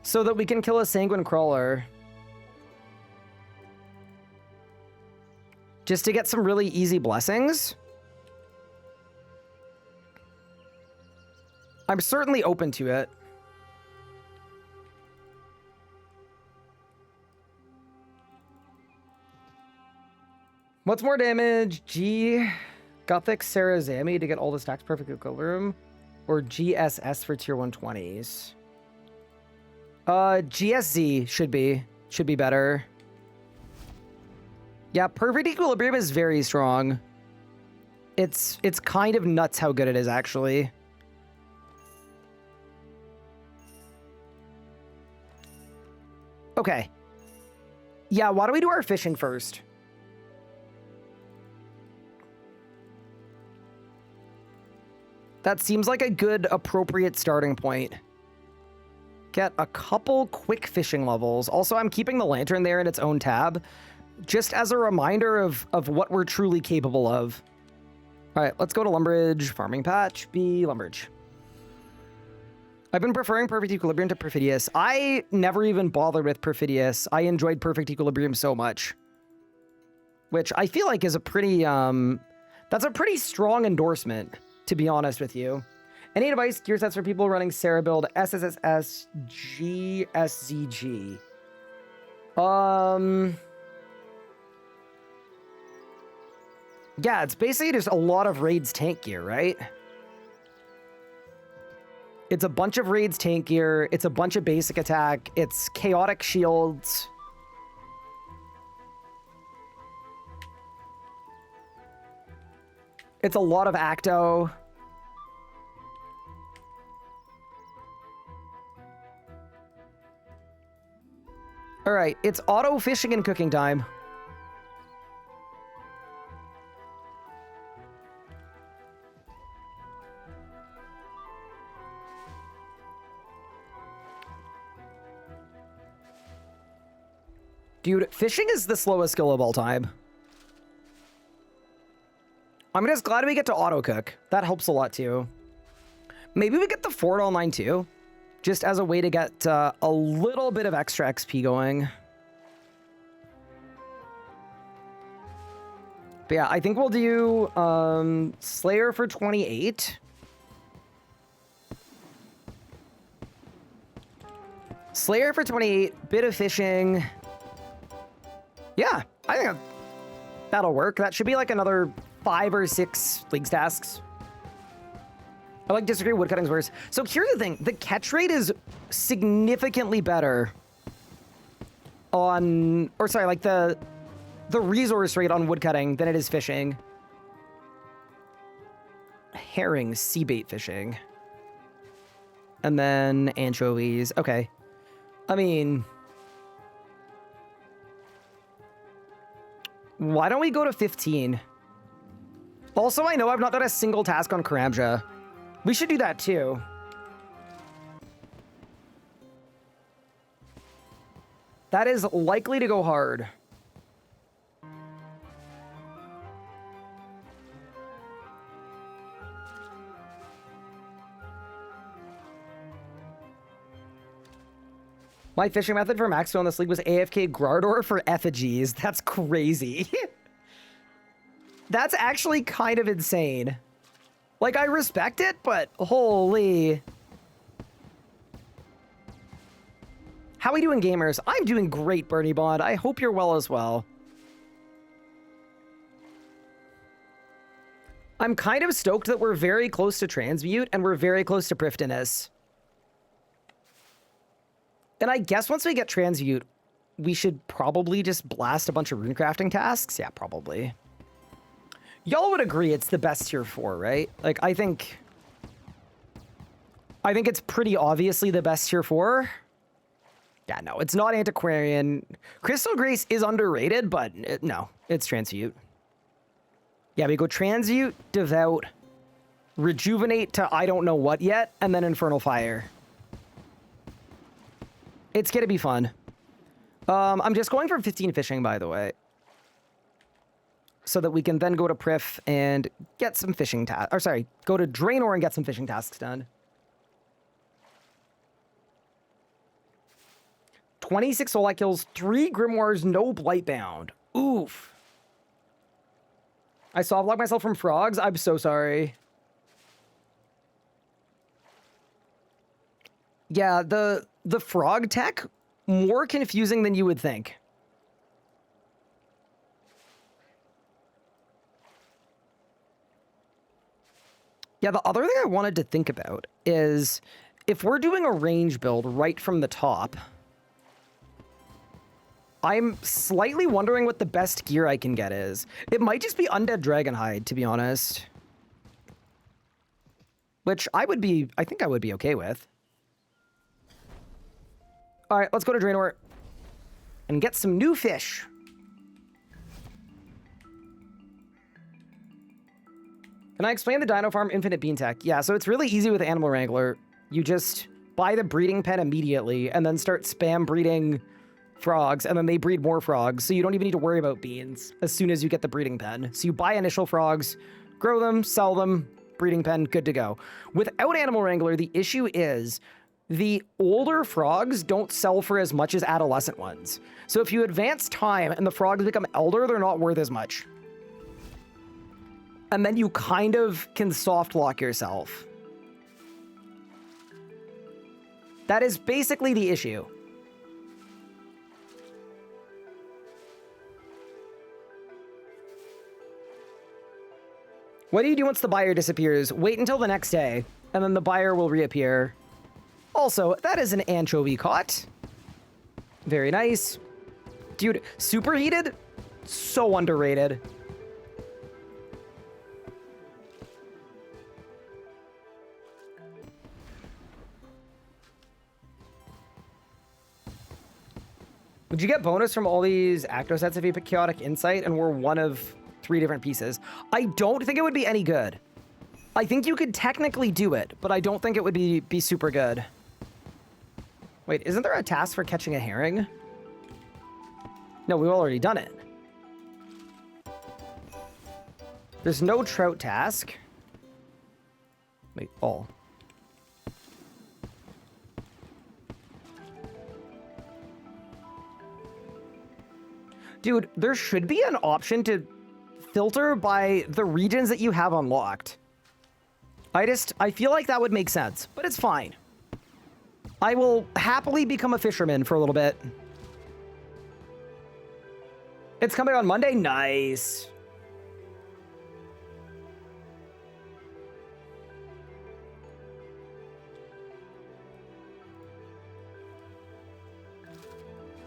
so that we can kill a sanguine crawler. Just to get some really easy blessings. I'm certainly open to it. What's more damage? G Gothic Sarazami to get all the stacks perfect equilibrium, or GSS for tier 120s? GSZ should be better. Yeah, perfect equilibrium is very strong. It's kind of nuts how good it is, actually. Okay. Yeah, why don't we do our fishing first? That seems like a good, appropriate starting point. Get a couple quick fishing levels. Also, I'm keeping the lantern there in its own tab, just as a reminder of what we're truly capable of. All right, let's go to Lumbridge, Farming Patch, B, Lumbridge. I've been preferring Perfect Equilibrium to Perfidious. I never even bothered with Perfidious. I enjoyed Perfect Equilibrium so much. Which I feel like is a pretty, that's a pretty strong endorsement, to be honest with you. Any advice, gear sets for people running Sarah build SSSS GSZG? Yeah, it's basically just a lot of Raids tank gear, right? It's a bunch of Raids tank gear, it's a bunch of basic attack, it's chaotic shields. It's a lot of Acto. All right, it's auto fishing and cooking time. Dude, fishing is the slowest skill of all time. I'm just glad we get to auto cook. That helps a lot too. Maybe we get the Fort online too, just as a way to get a little bit of extra XP going. But yeah, I think we'll do Slayer for 28. Slayer for 28, bit of fishing. Yeah, I think that'll work. That should be like another 5 or 6 Leagues tasks. I like disagree, woodcutting's worse. So here's the thing, the catch rate is significantly better on, or sorry, like the resource rate on woodcutting than it is fishing. Herring, sea bait fishing. And then anchovies, okay. I mean, why don't we go to 15? Also, I know I've not done a single task on Karamja. We should do that too. That is likely to go hard. My fishing method for Maxwell in this league was AFK Grardor for effigies. That's crazy. That's actually kind of insane. Like, I respect it, but holy. How are we doing, gamers? I'm doing great, Bernie Bond. I hope you're well as well. I'm kind of stoked that we're very close to Transmute and we're very close to Prifdiness. And I guess once we get Transmute, we should probably just blast a bunch of runecrafting tasks. Yeah, probably. Y'all would agree it's the best tier 4, right? Like, I think it's pretty obviously the best tier 4. Yeah, no, it's not Antiquarian. Crystal Grace is underrated, but no, it's Transmute. Yeah, we go Transmute, Devout, Rejuvenate to I don't know what yet, and then Infernal Fire. It's gonna be fun. I'm just going for 15 fishing, by the way, so that we can then go to Priff and get some fishing tasks. Or sorry, go to Draenor and get some fishing tasks done. 26 soul light kills, 3 grimoires, no blightbound. Oof. I soft locked myself from frogs. I'm so sorry. Yeah, the frog tech, more confusing than you would think. Yeah, the other thing I wanted to think about is if we're doing a range build right from the top, I'm slightly wondering what the best gear I can get is. It might just be Undead Dragonhide, to be honest. Which I think I would be okay with. All right, let's go to Draenor and get some new fish. Can I explain the Dino Farm Infinite Bean Tech? Yeah, so it's really easy with Animal Wrangler. You just buy the breeding pen immediately and then start spam breeding frogs, and then they breed more frogs, so you don't even need to worry about beans as soon as you get the breeding pen. So you buy initial frogs, grow them, sell them, breeding pen, good to go. Without Animal Wrangler, the issue is the older frogs don't sell for as much as adolescent ones. So if you advance time and the frogs become elder, they're not worth as much. And then you kind of can soft lock yourself. That is basically the issue. What do you do once the buyer disappears? Wait until the next day, and then the buyer will reappear. Also, that is an anchovy caught. Very nice. Dude, superheated? So underrated. Would you get bonus from all these Acto sets if you pick Chaotic Insight and were one of 3 different pieces? I don't think it would be any good. I think you could technically do it, but I don't think it would be super good. Wait, isn't there a task for catching a herring? No, we've already done it. There's no trout task. Wait, oh. Dude, there should be an option to filter by the regions that you have unlocked. I feel like that would make sense, but it's fine. I will happily become a fisherman for a little bit. It's coming on Monday? Nice.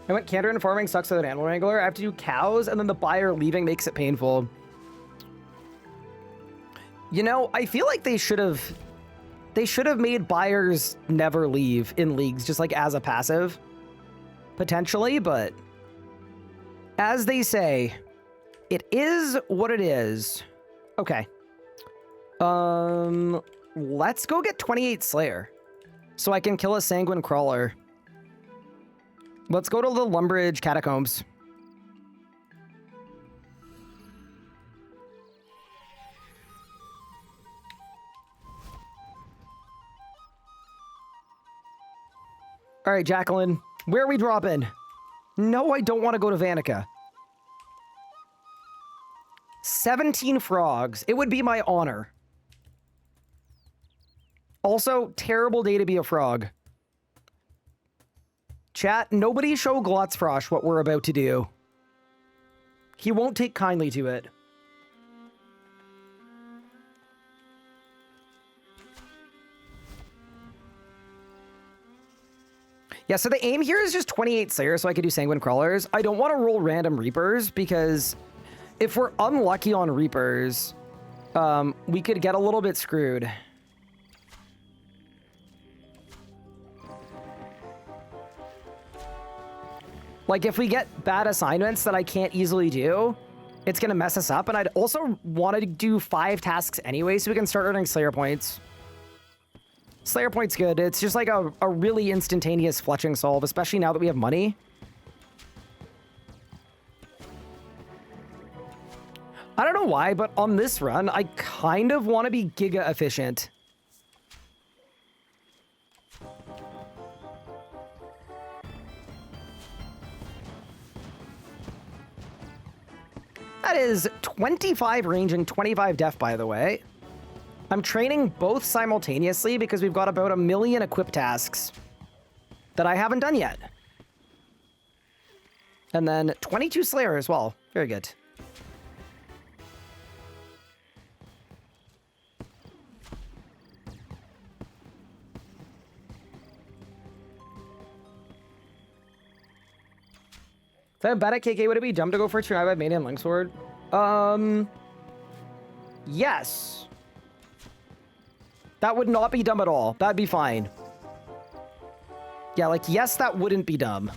I went Canter and farming sucks with an Animal Wrangler. I have to do cows, and then the buyer leaving makes it painful. You know, I feel like they should have made buyers never leave in leagues, just like as a passive. Potentially, but as they say, it is what it is. Okay. Let's go get 28 Slayer so I can kill a Sanguine Crawler. Let's go to the Lumbridge Catacombs. All right, Jacqueline, where are we dropping? No, I don't want to go to Vanica. 17 frogs. It would be my honor. Also, terrible day to be a frog. Chat, nobody show Glotzfrosh what we're about to do. He won't take kindly to it. Yeah, so the aim here is just 28 Slayer so I could do Sanguine Crawlers. I don't want to roll random Reapers because if we're unlucky on Reapers, we could get a little bit screwed. Like, if we get bad assignments that I can't easily do, it's going to mess us up. And I'd also want to do 5 tasks anyway so we can start earning Slayer points. Slayer points good. It's just like a really instantaneous fletching solve, especially now that we have money. I don't know why, but on this run, I kind of want to be giga efficient. That is 25 ranging, 25 def, by the way. I'm training both simultaneously because we've got about 1 million equip tasks that I haven't done yet. And then 22 Slayer as well. Very good. If I bet at KK, would it be dumb to go for 2 Mania and Linksword? Yes. That would not be dumb at all. That'd be fine. Yeah, like, yes, that wouldn't be dumb.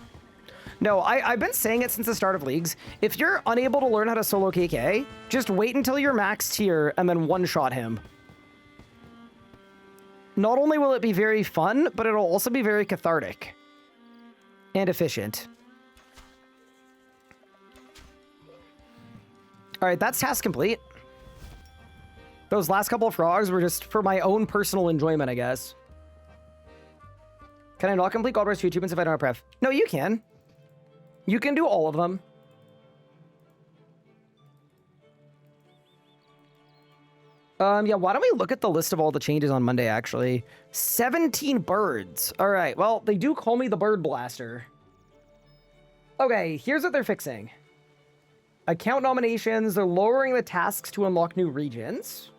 No, I've been saying it since the start of Leagues. If you're unable to learn how to solo KK, just wait until you're max tier and then one-shot him. Not only will it be very fun, but it'll also be very cathartic. And efficient. Alright, that's task complete. Those last couple of frogs were just for my own personal enjoyment, I guess. Can I not complete Gold Rush 2 achievements if I don't have Priff? No, you can. You can do all of them. Yeah, why don't we look at the list of all the changes on Monday, actually. 17 birds. All right, well, they do call me the Bird Blaster. Okay, here's what they're fixing. Account nominations, they're lowering the tasks to unlock new regions.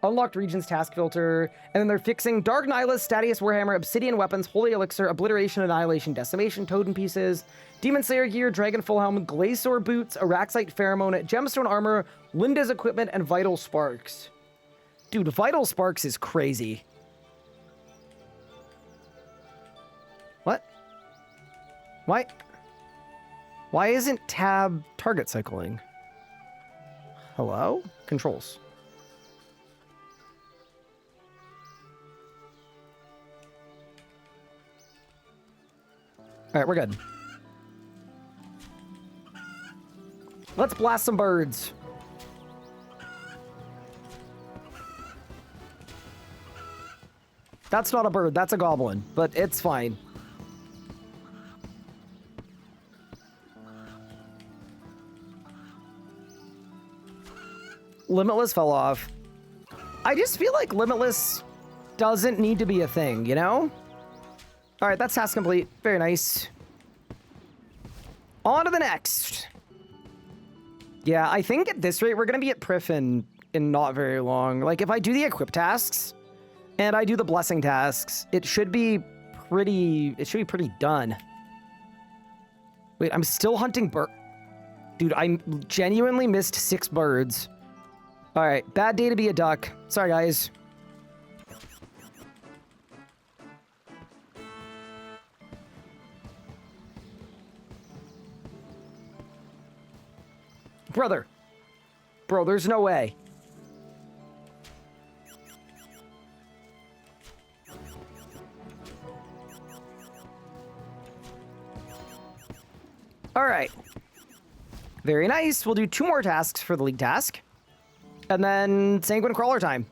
Unlocked regions task filter, and then they're fixing Dark Nihilus, Statius Warhammer, Obsidian Weapons, Holy Elixir, Obliteration, Annihilation, Decimation, Totem Pieces, Demon Slayer Gear, Dragon Full Helm, Glacior Boots, Araxite Pheromone, Gemstone Armor, Linda's Equipment, and Vital Sparks. Dude, Vital Sparks is crazy. What? Why? Why isn't tab target cycling? Hello? Controls. All right, we're good. Let's blast some birds. That's not a bird, that's a goblin, but it's fine. Limitless fell off. I just feel like Limitless doesn't need to be a thing, you know? All right, that's task complete. Very nice. On to the next. Yeah, I think at this rate, we're going to be at Priff in not very long. Like, if I do the equip tasks and I do the blessing tasks, it should be pretty done. Wait, I'm still hunting Dude, I genuinely missed 6 birds. All right, bad day to be a duck. Sorry, guys. Brother. Bro, there's no way. All right. Very nice. We'll do 2 more tasks for the league task. And then Sanguine Crawler time.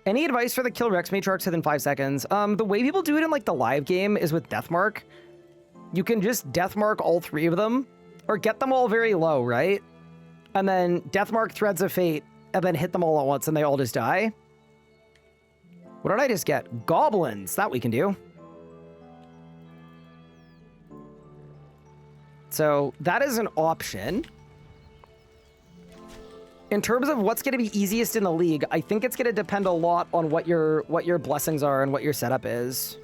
Any advice for the kill Rex Matriarchs within 5 seconds? The way people do it in like the live game is with Deathmark. You can just Deathmark all 3 of them. Or get them all very low, right? And then Deathmark Threads of Fate, and then hit them all at once, and they all just die. What did I just get? Goblins! That we can do. So, that is an option. In terms of what's going to be easiest in the league, I think it's going to depend a lot on what your blessings are and what your setup is.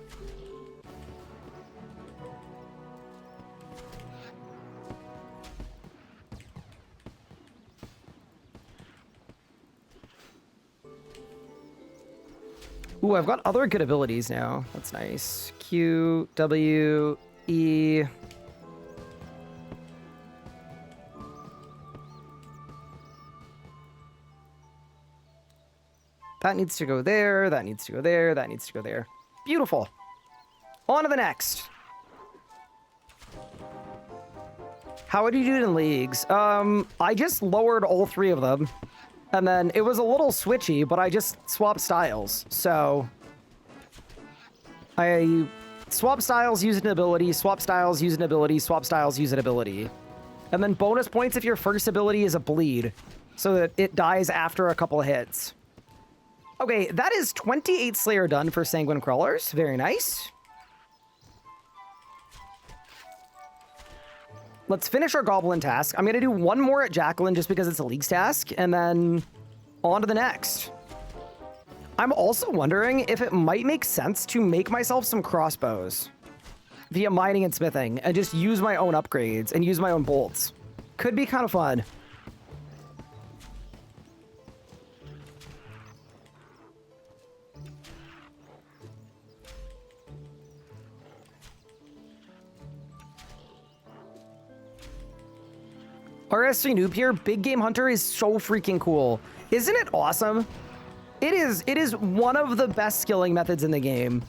Ooh, I've got other good abilities now. That's nice. Q, W, E. That needs to go there, that needs to go there, that needs to go there. Beautiful. On to the next. How would you do it in leagues? I just lowered all 3 of them. And then it was a little switchy, but I just swapped styles. So I swap styles, use an ability, swap styles, use an ability, swap styles, use an ability. And then bonus points if your first ability is a bleed, so that it dies after a couple of hits. Okay, that is 28 Slayer done for Sanguine Crawlers. Very nice. Let's finish our Goblin task. I'm going to do one more at Jacqueline just because it's a League's task, and then on to the next. I'm also wondering if it might make sense to make myself some crossbows via mining and smithing and just use my own upgrades and use my own bolts. Could be kind of fun. RSC Noob here. Big Game Hunter is so freaking cool. Isn't it awesome? It is one of the best skilling methods in the game.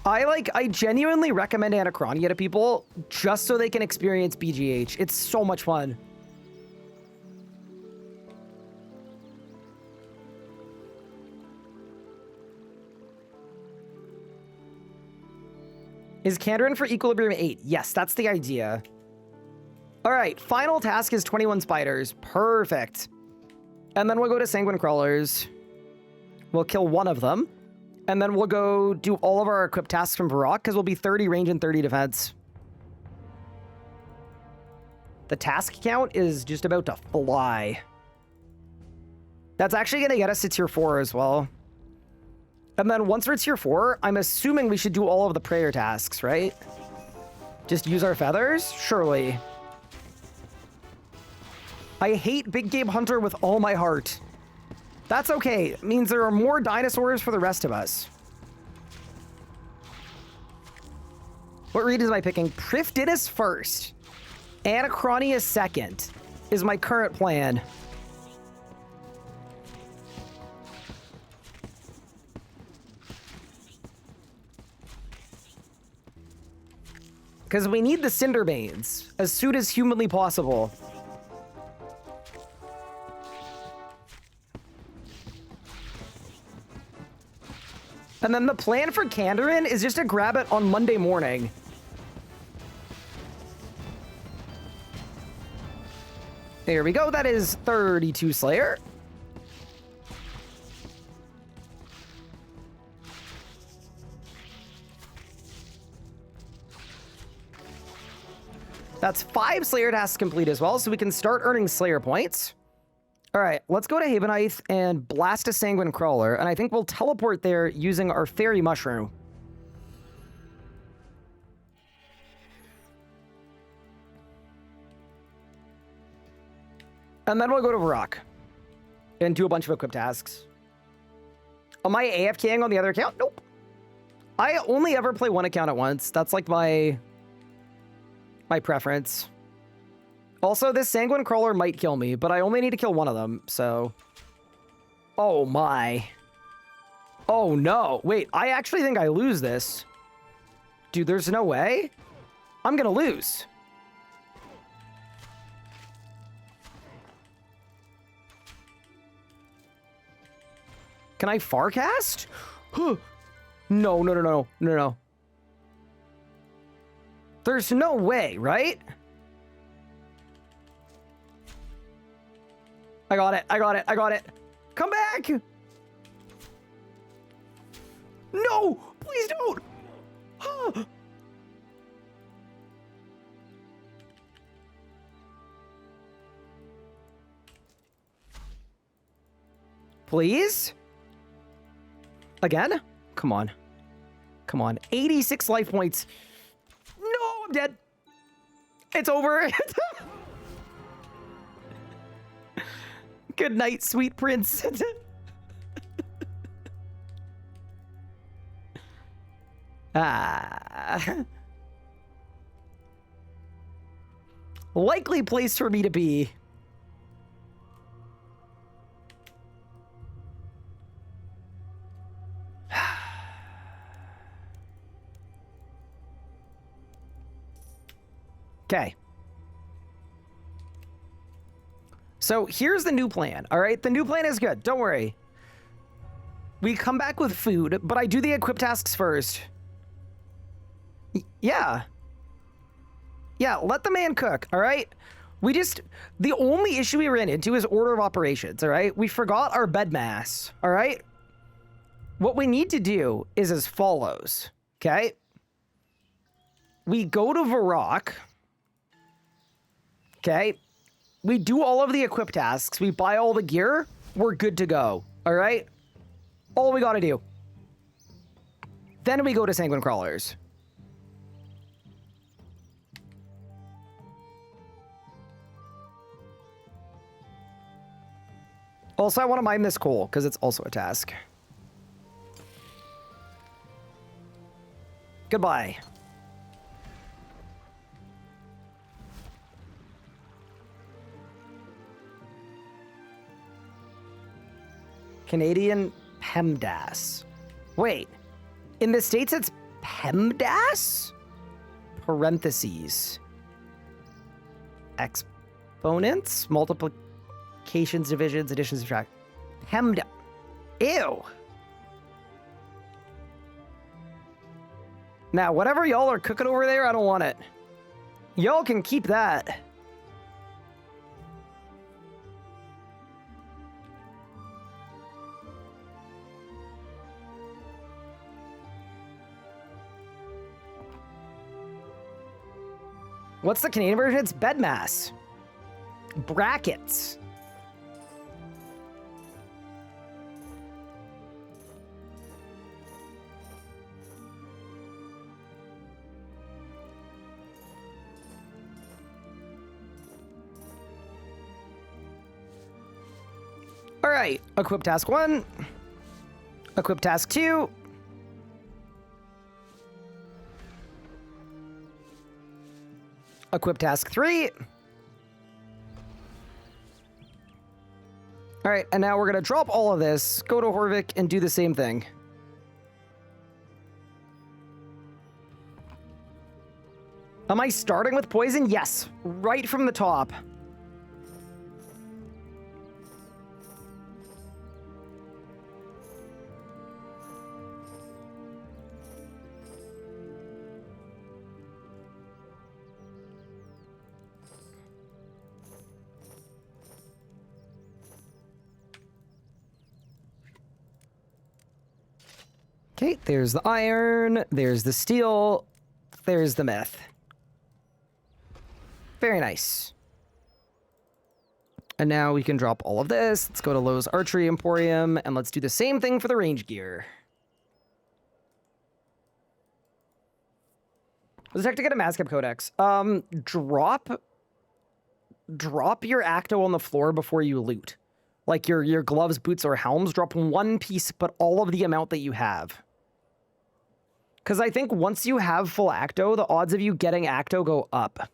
I genuinely recommend Anachronia to people just so they can experience BGH. It's so much fun. Is Kandarin for Equilibrium 8? Yes, that's the idea. All right, final task is 21 spiders. Perfect. And then we'll go to Sanguine Crawlers. We'll kill one of them. And then we'll go do all of our equipped tasks from Varrock, because we'll be 30 range and 30 defense. The task count is just about to fly. That's actually going to get us to tier 4 as well. And then once we're tier 4, I'm assuming we should do all of the prayer tasks, right? Just use our feathers? Surely. I hate Big Game Hunter with all my heart. That's okay. It means there are more dinosaurs for the rest of us. What read am I picking? Priff did us first. Anachronia second is my current plan. Because we need the Cinderbanes as soon as humanly possible. And then the plan for Kandarin is just to grab it on Monday morning. There we go. That is 32 Slayer. That's 5 Slayer tasks complete as well, so we can start earning Slayer points. All right, let's go to Havenite and blast a Sanguine Crawler, and I think we'll teleport there using our Fairy Mushroom. And then we'll go to Varrock and do a bunch of equip tasks. Am I AFKing on the other account? Nope. I only ever play one account at once. That's like my preference. Also, this Sanguine Crawler might kill me, but I only need to kill one of them, so... Oh my. Oh no. Wait, I actually think I lose this. Dude, there's no way. I'm gonna lose. Can I Farcast? No, no, no, no, no, no. There's no way, right? I got it. I got it. I got it. Come back. No, please don't. Please? Again? Come on. Come on. 86 life points. No, I'm dead. It's over. Good night, sweet prince. Likely place for me to be. Okay. So here's the new plan, all right? The new plan is good. Don't worry. We come back with food, but I do the equip tasks first. Yeah. Yeah, let the man cook, all right? The only issue we ran into is order of operations, all right? We forgot our bed mass, all right? What we need to do is as follows, okay? We go to Varrock, okay? We do all of the equip tasks. We buy all the gear. We're good to go, all right? All we gotta do. Then we go to Sanguine Crawlers. Also, I want to mine this coal, because it's also a task. Goodbye. Canadian PEMDAS. Wait. In the States, it's PEMDAS? Parentheses. Exponents? Multiplications, divisions, additions, subtract. PEMDAS. Ew. Now, whatever y'all are cooking over there, I don't want it. Y'all can keep that. What's the Canadian version? It's bed mass. Brackets. All right, equip task 1. Equip task 2. Equip task 3. All right, and now we're gonna drop all of this, go to Horvik, and do the same thing. Am I starting with poison? Yes, right from the top. Okay, there's the iron, there's the steel, there's the myth. Very nice. And now we can drop all of this. Let's go to Lowe's Archery Emporium, and let's do the same thing for the range gear. Detect to get a Mazcap Codex. Drop your Acto on the floor before you loot. Like your gloves, boots, or helms. Drop one piece, but all of the amount that you have. Because I think once you have full Acto, the odds of you getting Acto go up.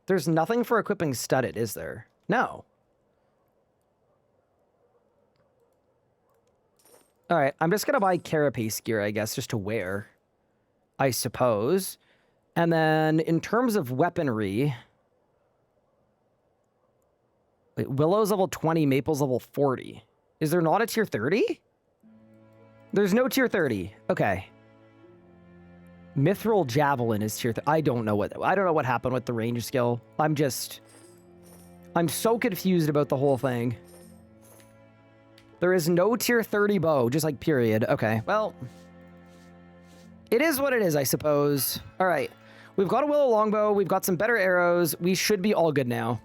There's nothing for equipping studded, is there? No. All right, I'm just going to buy carapace gear, I guess, just to wear, I suppose. And then in terms of weaponry... Wait, Willow's level 20, Maple's level 40. Is there not a tier 30? There's no tier 30. Okay. Mithril Javelin is tier 30. I don't know what happened with the range skill. I'm so confused about the whole thing. There is no tier 30 bow, just like period. Okay, well. It is what it is, I suppose. All right. We've got a Willow Longbow. We've got some better arrows. We should be all good now.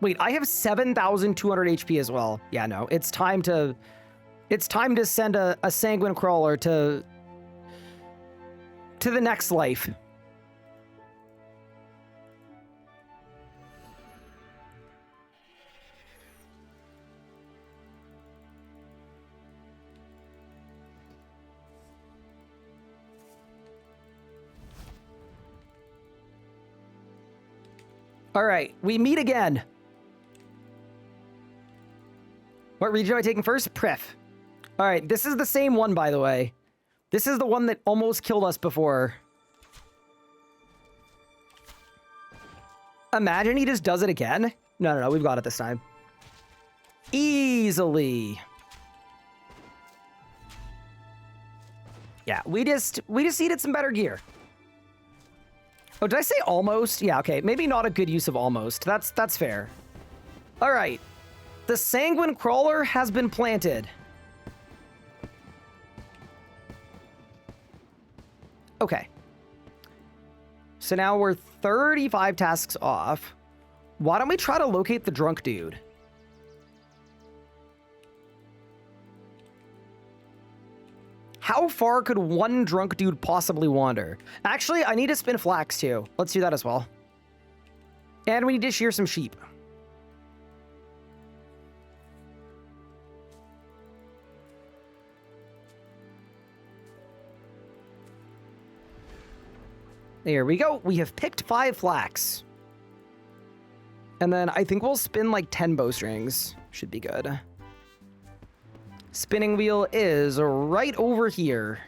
Wait, I have 7,200 HP as well. Yeah, no, it's time to send a Sanguine Crawler to the next life. All right, we meet again. What region am I taking first? Priff. All right, this is the same one, by the way. This is the one that almost killed us before. Imagine he just does it again. No, we've got it this time. Easily. Yeah, we just needed some better gear. Oh, did I say almost? Yeah, okay. Maybe not a good use of almost. That's fair. All right. The Sanguine Crawler has been planted. Okay. So now we're 35 tasks off. Why don't we try to locate the drunk dude? How far could one drunk dude possibly wander? Actually, I need to spin flax too. Let's do that as well. And we need to shear some sheep. There we go. We have picked 5 flax. And then I think we'll spin like 10 bowstrings. Should be good. Spinning wheel is right over here.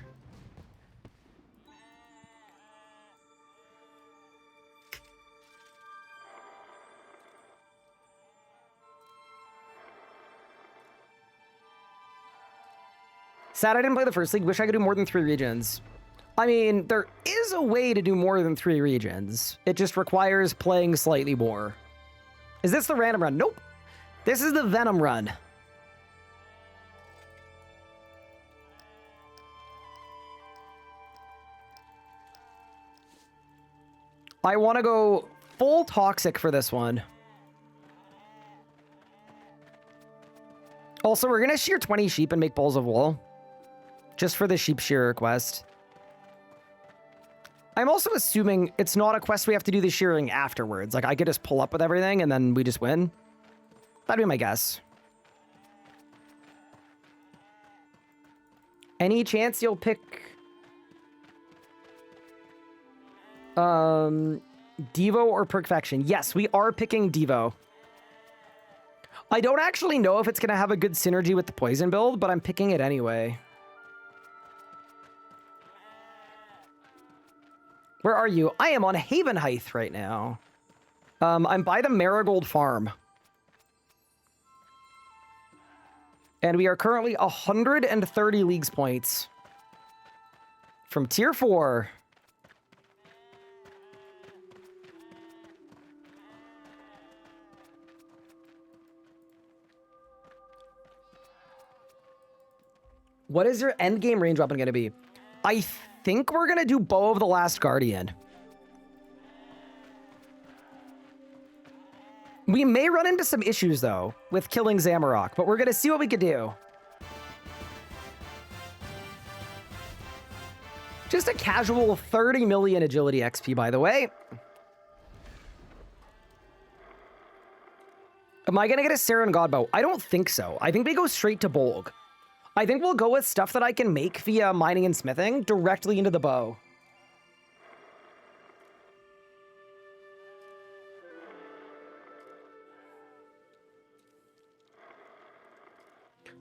Sad I didn't play the first league. Wish I could do more than 3 regions. I mean, there is a way to do more than 3 regions. It just requires playing slightly more. Is this the random run? Nope. This is the Venom run. I want to go full toxic for this one. Also, we're going to shear 20 sheep and make bowls of wool. Just for the sheep shearer quest. I'm also assuming it's not a quest we have to do the shearing afterwards. Like, I could just pull up with everything and then we just win. That'd be my guess. Any chance you'll pick... Devo or Perfection? Yes, we are picking Devo. I don't actually know if it's going to have a good synergy with the poison build, but I'm picking it anyway. Where are you? I am on Haven Height right now. I'm by the Marigold Farm. And we are currently 130 leagues points. From tier 4. What is your end game range weapon going to be? I think we're going to do Bow of the Last Guardian. We may run into some issues, though, with killing Zamorak, but we're going to see what we could do. Just a casual 30 million agility XP, by the way. Am I going to get a Saren Godbow? I don't think so. I think we go straight to Bolg. I think we'll go with stuff that I can make via mining and smithing directly into the bow.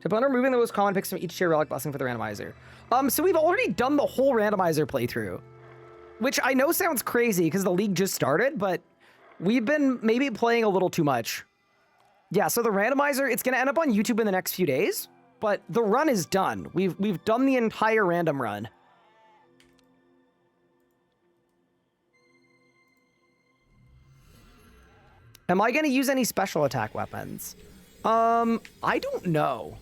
To plan on removing the most common picks from each tier relic blessing for the randomizer. So we've already done the whole randomizer playthrough, which I know sounds crazy because the league just started, but we've been maybe playing a little too much. Yeah, so the randomizer, it's going to end up on YouTube in the next few days. But the run is done. We've done the entire random run. Am I going to use any special attack weapons? I don't know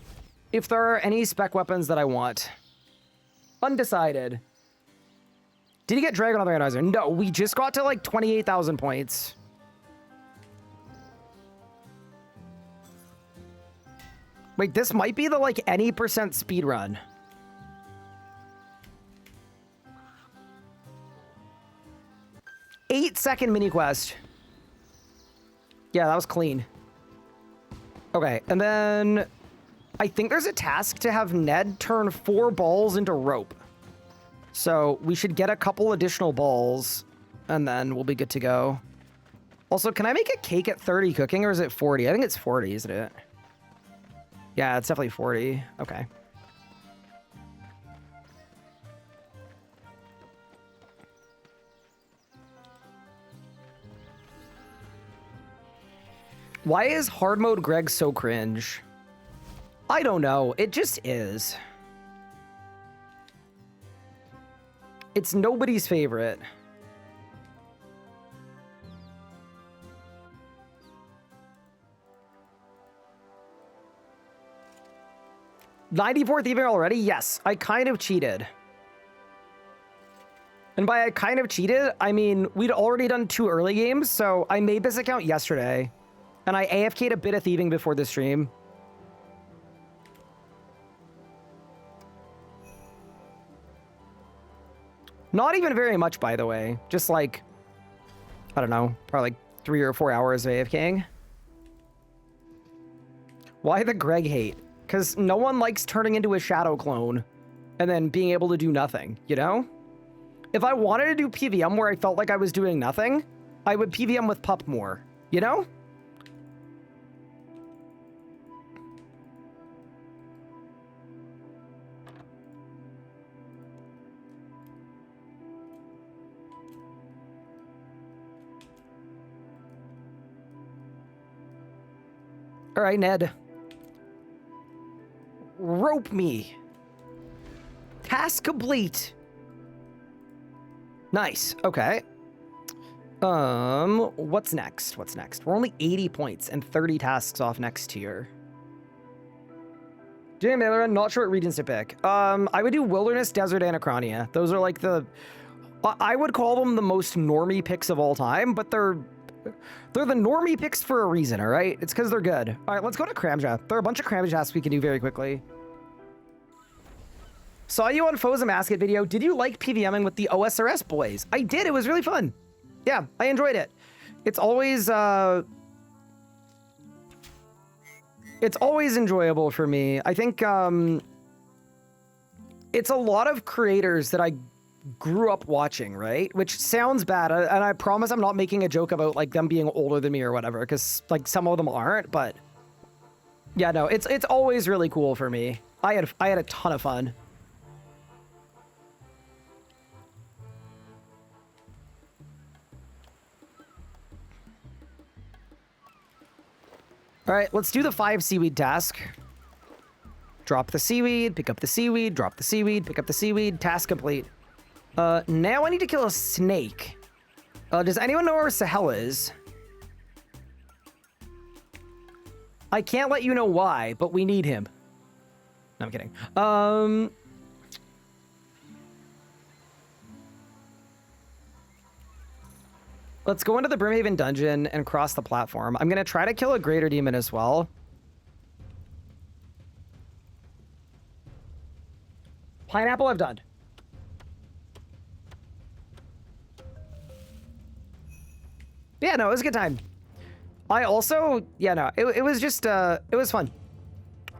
if there are any spec weapons that I want. Undecided. Did you get Dragon on the randomizer? No, we just got to like 28,000 points. Wait, this might be the, like, any % speed run. Eight-second mini quest. Yeah, that was clean. Okay, and then I think there's a task to have Ned turn 4 balls into rope. So we should get a couple additional balls, and then we'll be good to go. Also, can I make a cake at 30 cooking, or is it 40? I think it's 40, isn't it? Yeah, it's definitely 40. Okay. Why is hard mode Greg so cringe? I don't know. It just is. It's nobody's favorite. $94th evening already? Yes, I kind of cheated. And by I kind of cheated, I mean, we'd already done 2 early games, so I made this account yesterday. And I AFK'd a bit of thieving before the stream. Not even very much, by the way. Just like, I don't know, probably like 3 or 4 hours of AFKing. Why the Greg hate? Because no one likes turning into a shadow clone and then being able to do nothing, you know? If I wanted to do PVM where I felt like I was doing nothing, I would PVM with Pup more, you know? All right, Ned. Rope me. Task complete. Nice. Okay. What's next? What's next? We're only 80 points and 30 tasks off next tier. Doing another one, not sure what regions to pick. I would do Wilderness, Desert, Anachronia. Those are like the... I would call them the most normie picks of all time, but they're the normie picks for a reason, all right? It's because they're good. All right, let's go to Cramja. There are a bunch of Cramja tasks we can do very quickly. Saw you on Foes and Masket video. Did you like PVMing with the OSRS boys? I did. It was really fun. Yeah, I enjoyed it. It's always enjoyable for me. I think it's a lot of creators that I grew up watching, right? Which sounds bad, and I promise I'm not making a joke about like them being older than me or whatever, because like some of them aren't, but yeah, no, it's always really cool for me. I had a ton of fun. All right, let's do the 5 seaweed task. Drop the seaweed, pick up the seaweed, drop the seaweed, pick up the seaweed, task complete. Now I need to kill a snake. Does anyone know where Sahel is? I can't let you know why, but we need him. No, I'm kidding. Let's go into the Brimhaven dungeon and cross the platform. I'm going to try to kill a greater demon as well. Pineapple I've done. Yeah, no, it was a good time. I also, yeah, no, it was just, it was fun.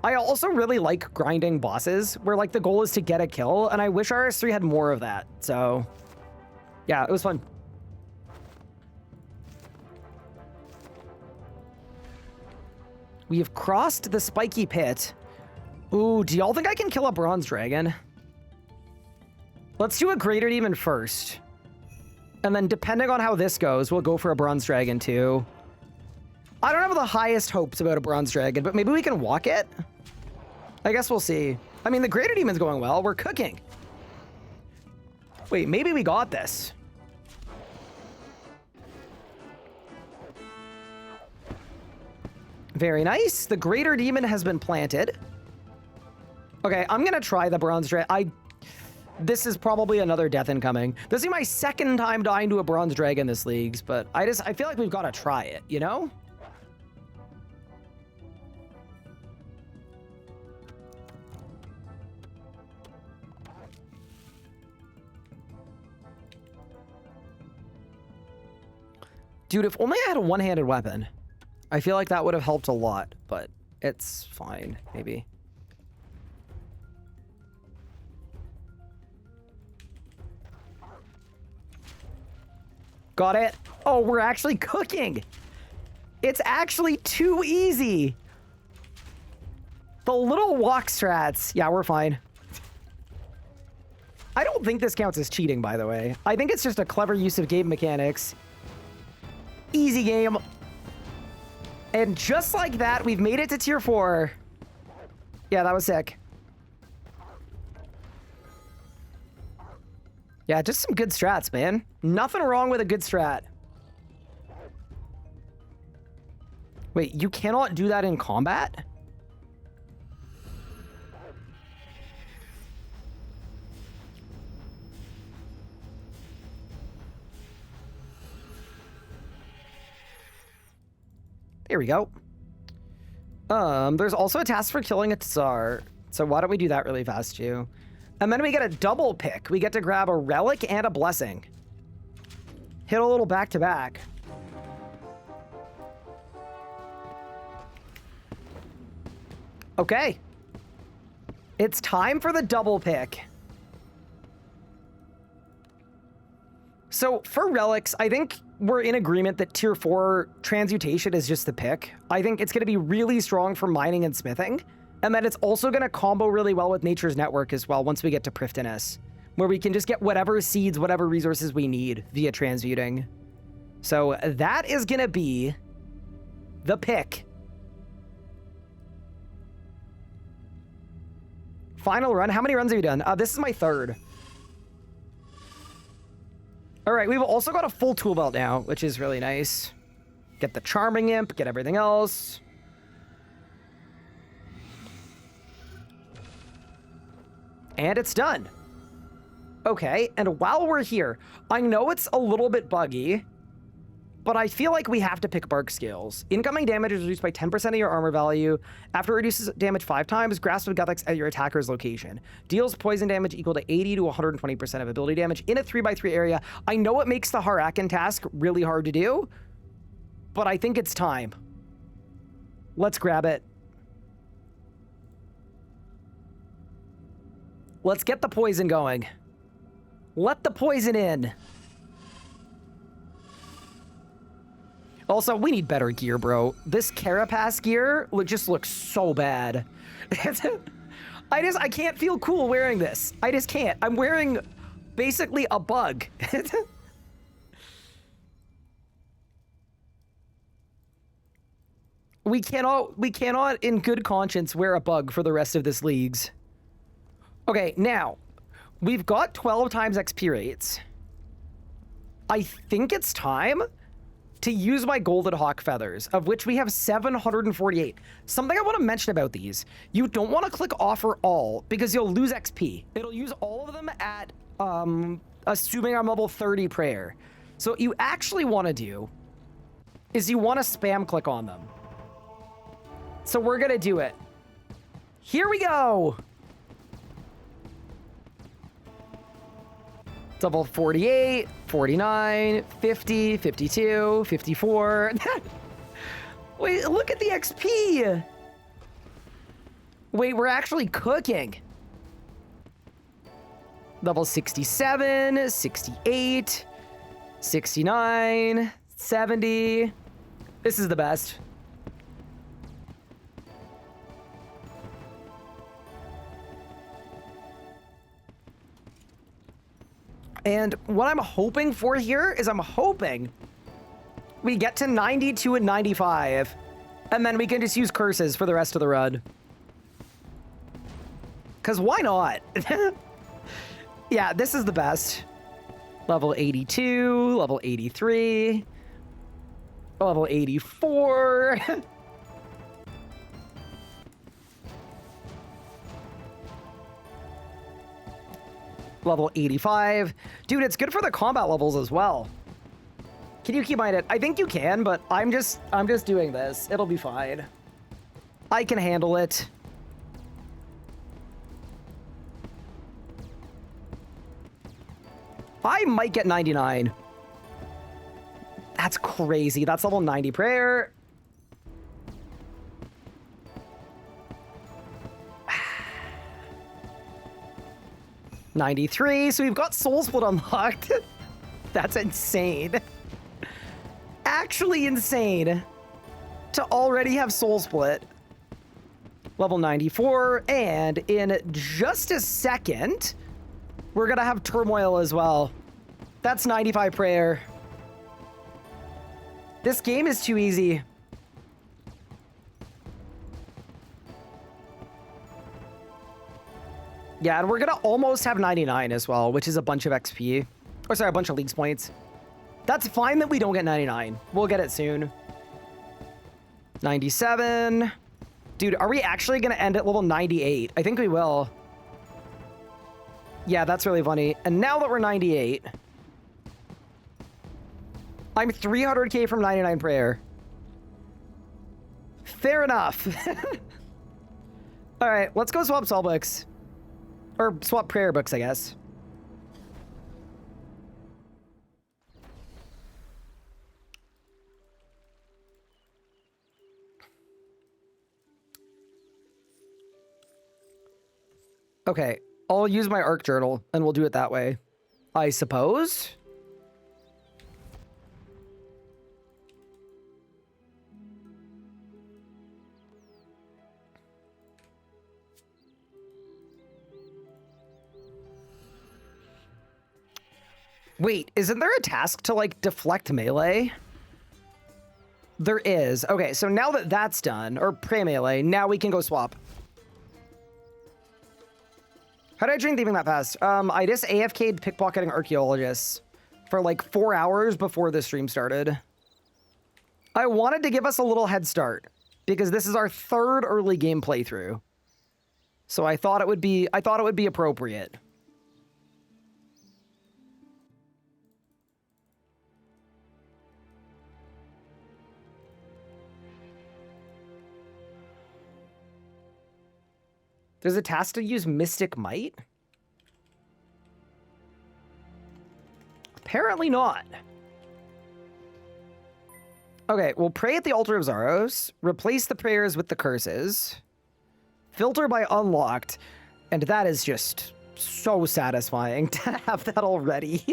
I also really like grinding bosses where like the goal is to get a kill, and I wish RS3 had more of that. So yeah, it was fun. We have crossed the spiky pit. Ooh, do y'all think I can kill a bronze dragon? Let's do a greater demon first. And then depending on how this goes, we'll go for a bronze dragon too. I don't have the highest hopes about a bronze dragon, but maybe we can walk it? I guess we'll see. I mean, the greater demon's going well. We're cooking. Wait, maybe we got this. Very nice. The greater demon has been planted. Okay, I'm gonna try the bronze dragon. This is probably another death incoming. This is my second time dying to a bronze dragon this leagues, but I feel like we've got to try it, you know? Dude, if only I had a one-handed weapon. I feel like that would have helped a lot, but it's fine, maybe. Got it. Oh, we're actually cooking. It's actually too easy. The little walk strats. Yeah, we're fine. I don't think this counts as cheating, by the way. I think it's just a clever use of game mechanics. Easy game. And just like that, we've made it to tier 4. Yeah, that was sick. Yeah, just some good strats, man. Nothing wrong with a good strat. Wait, you cannot do that in combat? There we go. There's also a task for killing a Tsar. So why don't we do that really fast, too? And then we get a double pick. We get to grab a relic and a blessing. Hit a little back-to-back. Okay. It's time for the double pick. So for relics, I think we're in agreement that tier 4 transmutation is just the pick. I think it's going to be really strong for mining and smithing. And then it's also going to combo really well with Nature's Network as well once we get to Priff, where we can just get whatever seeds, whatever resources we need via transmuting. So that is going to be the pick. Final run. How many runs have you done? This is my third. All right, we've also got a full tool belt now, which is really nice. Get the Charming Imp, get everything else. And it's done. Okay, and while we're here, I know it's a little bit buggy, but I feel like we have to pick bark scales. Incoming damage is reduced by 10% of your armor value. After it reduces damage 5 times, Grasp of Guthics at your attacker's location. Deals poison damage equal to 80 to 120% of ability damage in a 3x3 area. I know it makes the Harakan task really hard to do, but I think it's time. Let's grab it. Let's get the poison going. Let the poison in. Also, we need better gear, bro. This Carapace gear just looks so bad. I can't feel cool wearing this. I just can't. I'm wearing basically a bug. We cannot in good conscience wear a bug for the rest of this leagues. Okay, now, we've got 12 times XP rates. I think it's time to use my Golden Hawk Feathers, of which we have 748. Something I want to mention about these, you don't want to click Offer All, because you'll lose XP. It'll use all of them at, assuming I'm level 30 prayer. So what you actually want to do is you want to spam click on them. So we're going to do it. Here we go. Double 48, 49, 50, 52, 54. Wait, look at the XP. Wait, we're actually cooking. Level 67, 68, 69, 70. This is the best. And what I'm hoping for here is I'm hoping we get to 92 and 95, and then we can just use curses for the rest of the run. Because why not? Yeah, this is the best. Level 82, level 83, level 84. Level 85. Dude, it's good for the combat levels as well. Can you keybind it? I think you can, but I'm just doing this. It'll be fine. I can handle it. I might get 99. That's crazy. That's level 90 prayer. 93, so we've got Soul Split unlocked. That's insane. Actually insane to already have Soul Split. Level 94, and in just a second, we're gonna have Turmoil as well. That's 95 prayer. This game is too easy. Yeah, and we're gonna almost have 99 as well, which is a bunch of XP. Or sorry, a bunch of leagues points. That's fine that we don't get 99. We'll get it soon. 97. Dude, are we actually gonna end at level 98? I think we will. Yeah, that's really funny. And now that we're 98, I'm 300k from 99 prayer. Fair enough. All right, let's go swap spell books. Or swap prayer books, I guess. Okay, I'll use my Arc Journal, and we'll do it that way. I suppose? Wait, isn't there a task to, like, deflect melee? There is. Okay, so now that that's done, or pre-melee, now we can go swap. How did I drink thieving that fast? I just AFK'd pickpocketing archaeologists for like 4 hours before the stream started. I wanted to give us a little head start because this is our 3rd early game playthrough. So I thought it would be appropriate. There's a task to use Mystic Might? Apparently not. Okay, we'll pray at the altar of Zaros, replace the prayers with the curses, filter by unlocked, and that is just so satisfying to have that already.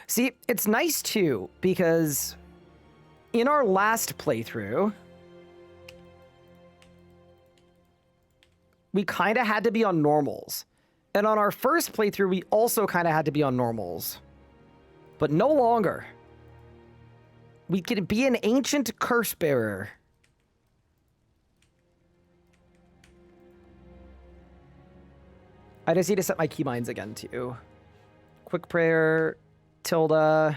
See, it's nice too, because in our last playthrough, we kind of had to be on normals. And on our first playthrough, we also kind of had to be on normals. But no longer. We can be an ancient curse bearer. I just need to set my keybinds again, too. Quick prayer, tilde. I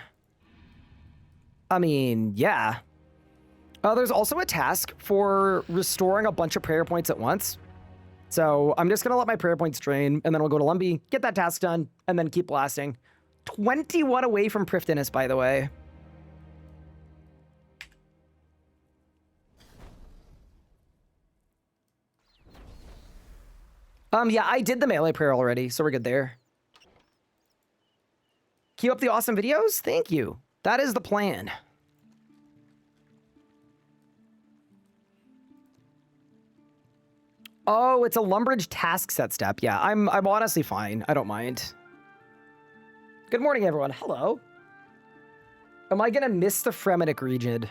mean, yeah. There's also a task for restoring a bunch of prayer points at once. So I'm just going to let my prayer points drain, and then we'll go to Lumpy, get that task done, and then keep blasting. 21 away from Priff Dennis, by the way. Yeah, I did the melee prayer already, so we're good there. Keep up the awesome videos? Thank you. That is the plan. Oh, it's a Lumbridge task set step. Yeah, I'm honestly fine. I don't mind. Good morning, everyone. Hello. Am I gonna miss the Fremennik region?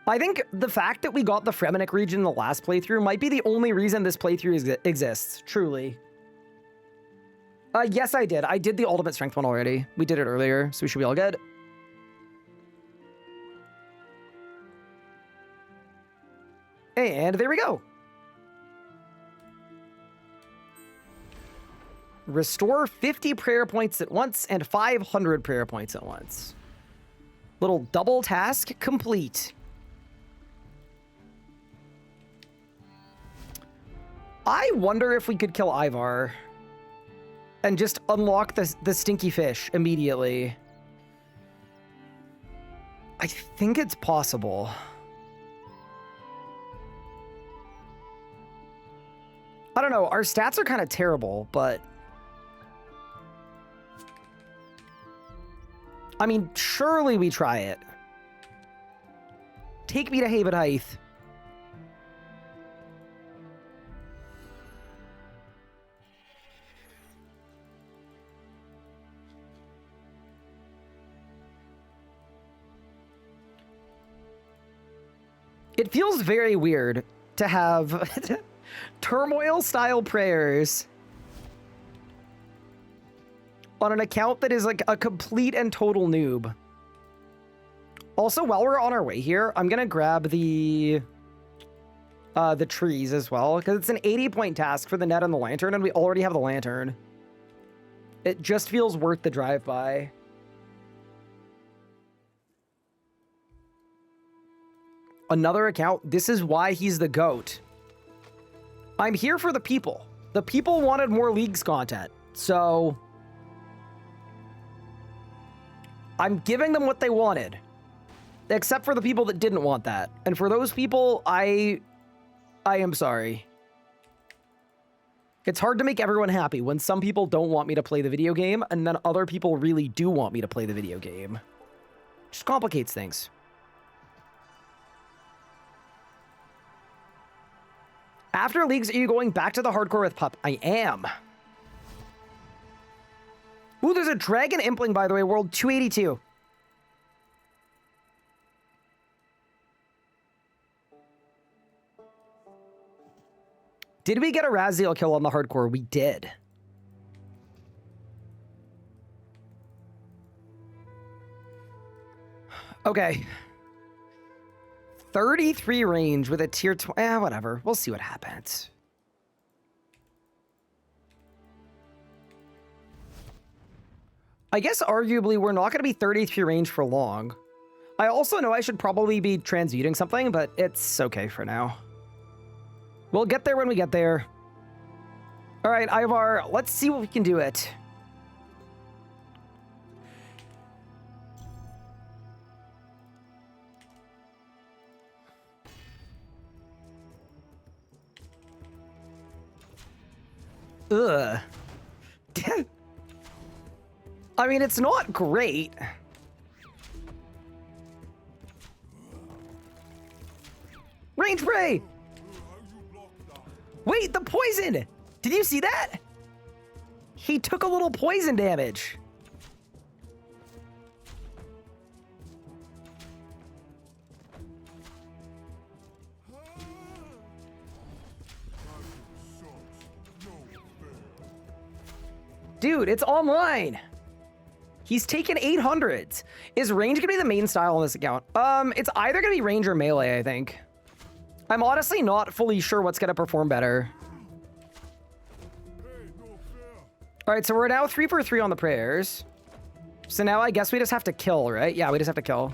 I think the fact that we got the Fremennik region in the last playthrough might be the only reason this playthrough exists, truly. Yes, I did. I did the ultimate strength one already. We did it earlier, so we should be all good. And there we go. Restore 50 prayer points at once and 500 prayer points at once. Little double task complete. I wonder if we could kill Ivar and just unlock the stinky fish immediately. I think it's possible. I don't know. Our stats are kind of terrible, but I mean, surely we try it. Take me to Haven Height. It feels very weird to have turmoil-style prayers on an account that is like a complete and total noob. Also, while we're on our way here, I'm gonna grab the the trees as well, because it's an 80-point task for the net and the lantern, and we already have the lantern. It just feels worth the drive-by. Another account. This is why he's the GOAT. I'm here for the people. The people wanted more Leagues content, so I'm giving them what they wanted, except for the people that didn't want that. And for those people, I am sorry. It's hard to make everyone happy when some people don't want me to play the video game, and then other people really do want me to play the video game. Just complicates things. After Leagues, are you going back to the hardcore with Pup? I am. Ooh, there's a dragon impling, by the way, world 282. Did we get a Raziel kill on the hardcore? We did. Okay. 33 range with a tier 20. Whatever. We'll see what happens. I guess arguably we're not going to be 33 range for long. I also know I should probably be transmuting something, but it's okay for now. We'll get there when we get there. All right, Ivar, let's see what we can do it. Ugh. I mean, it's not great. Range spray! Wait, the poison! Did you see that? He took a little poison damage. Dude, it's online. He's taken 800s. Is range gonna be the main style on this account? It's either gonna be range or melee, I think. I'm honestly not fully sure what's gonna perform better. All right, so we're now 3 for 3 on the prayers. So now I guess we just have to kill, right? Yeah, we just have to kill.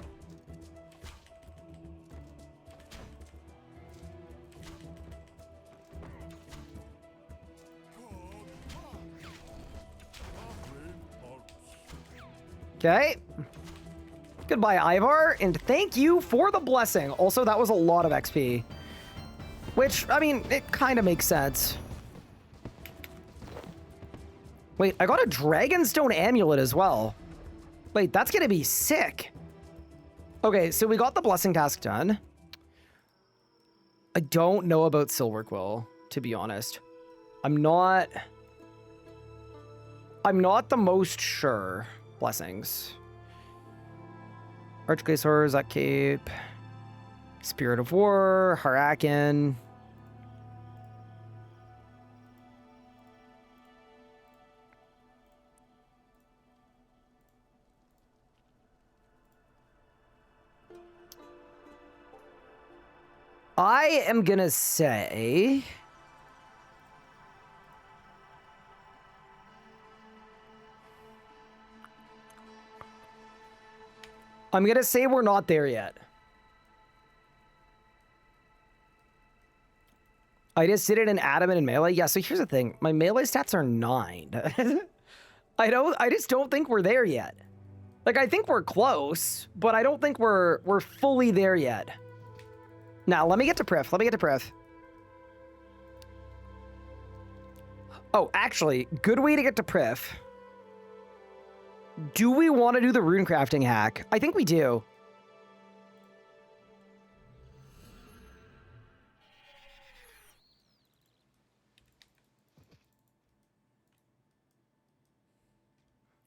Okay. Goodbye, Ivar, and thank you for the blessing. Also, that was a lot of XP. Which, I mean, it kind of makes sense. Wait, I got a Dragonstone amulet as well. Wait, that's gonna be sick. Okay, so we got the blessing task done. I don't know about Silver Quill, to be honest. I'm not the most sure. Blessings. Archglacier, Zach Cape. Spirit of War, Harakin. I am gonna say... I'm gonna say we're not there yet. I just did it in adamant and melee. Yeah, so here's the thing. My melee stats are 9. I just don't think we're there yet. Like, I think we're close, but I don't think we're fully there yet. Now, let me get to Priff. Let me get to Priff. Oh, actually, good way to get to Priff. Do we want to do the rune crafting hack? I think we do.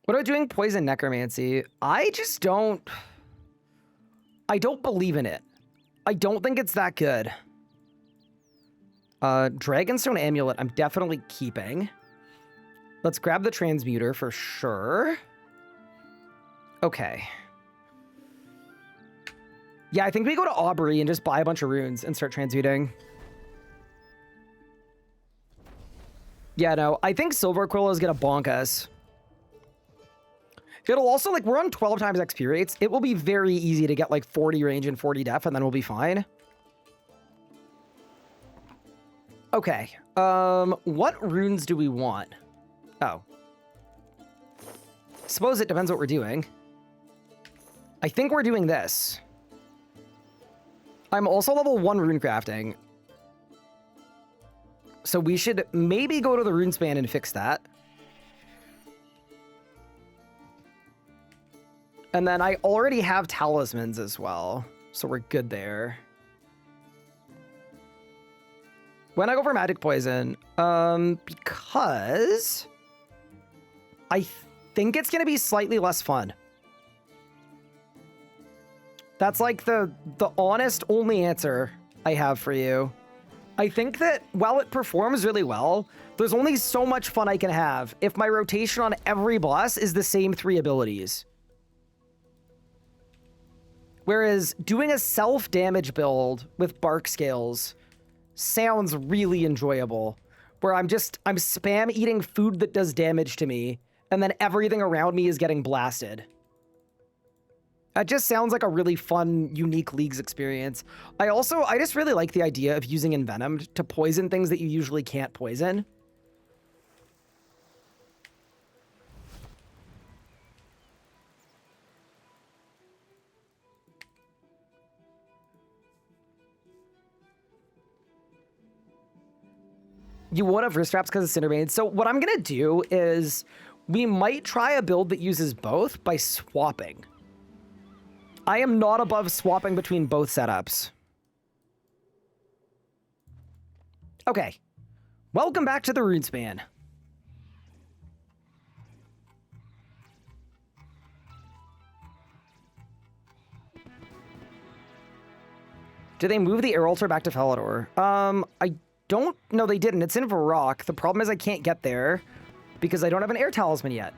What about doing poison necromancy? I don't believe in it. I don't think it's that good. Dragonstone amulet, I'm definitely keeping. Let's grab the transmuter for sure. Okay. Yeah, I think we go to Aubrey and just buy a bunch of runes and start transmuting. Yeah, no, I think Silver Quill is gonna bonk us. It'll also, like, we're on 12 times XP rates. It will be very easy to get, like, 40 range and 40 def, and then we'll be fine. Okay. What runes do we want? Oh. Suppose it depends what we're doing. I think we're doing this. I'm also level 1 rune crafting. So we should maybe go to the rune span and fix that. And then I already have talismans as well, so we're good there. When I go for magic poison, because I think it's gonna be slightly less fun. That's like the honest only answer I have for you. I think that while it performs really well, there's only so much fun I can have if my rotation on every boss is the same 3 abilities. Whereas doing a self-damage build with bark scales sounds really enjoyable, where I'm spam eating food that does damage to me, and then everything around me is getting blasted. That just sounds like a really fun, unique Leagues experience. I just really like the idea of using Envenomed to poison things that you usually can't poison. You would have wrist wraps because of Cinderbane. So what I'm going to do is we might try a build that uses both by swapping. I am not above swapping between both setups. Okay. Welcome back to the Runespan. Did they move the air altar back to Falador? I don't... No, they didn't. It's in Varrock. The problem is I can't get there because I don't have an air talisman yet.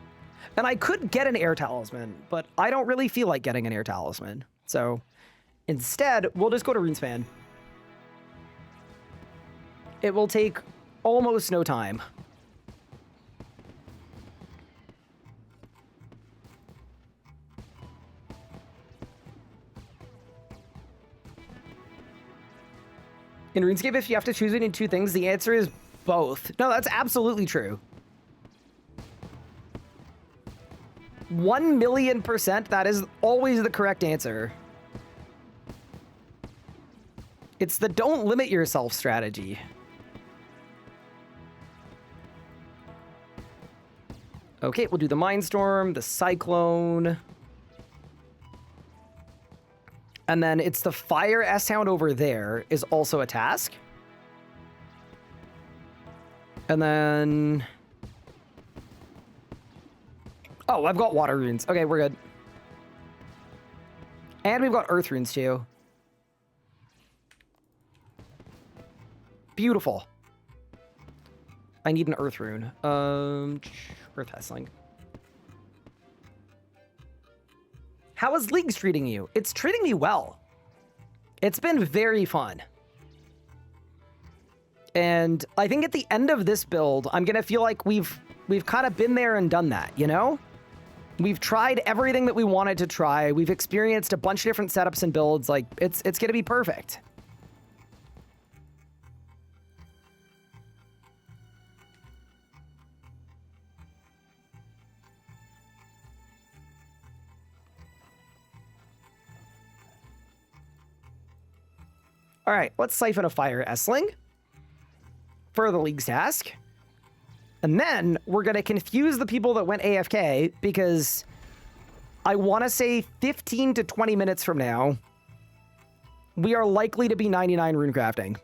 And I could get an air talisman, but I don't really feel like getting an air talisman. So instead, we'll just go to Runespan. It will take almost no time. In RuneScape, if you have to choose between 2 things, the answer is both. No, that's absolutely true. 1,000,000%, that is always the correct answer. It's the don't limit yourself strategy. Okay, we'll do the Mindstorm, the Cyclone. And then it's the Fire S-Hound over there is also a task. And then... Oh, I've got water runes. Okay, we're good. And we've got earth runes too. Beautiful. I need an earth rune. Earth Hustling. How is Leagues treating you? It's treating me well. It's been very fun. And I think at the end of this build, I'm gonna feel like we've kind of been there and done that, you know? We've tried everything that we wanted to try. We've experienced a bunch of different setups and builds. Like, it's gonna be perfect. All right, let's siphon a Fire S-Ling for the League's task. And then we're going to confuse the people that went AFK because I want to say 15 to 20 minutes from now, we are likely to be 99 rune crafting.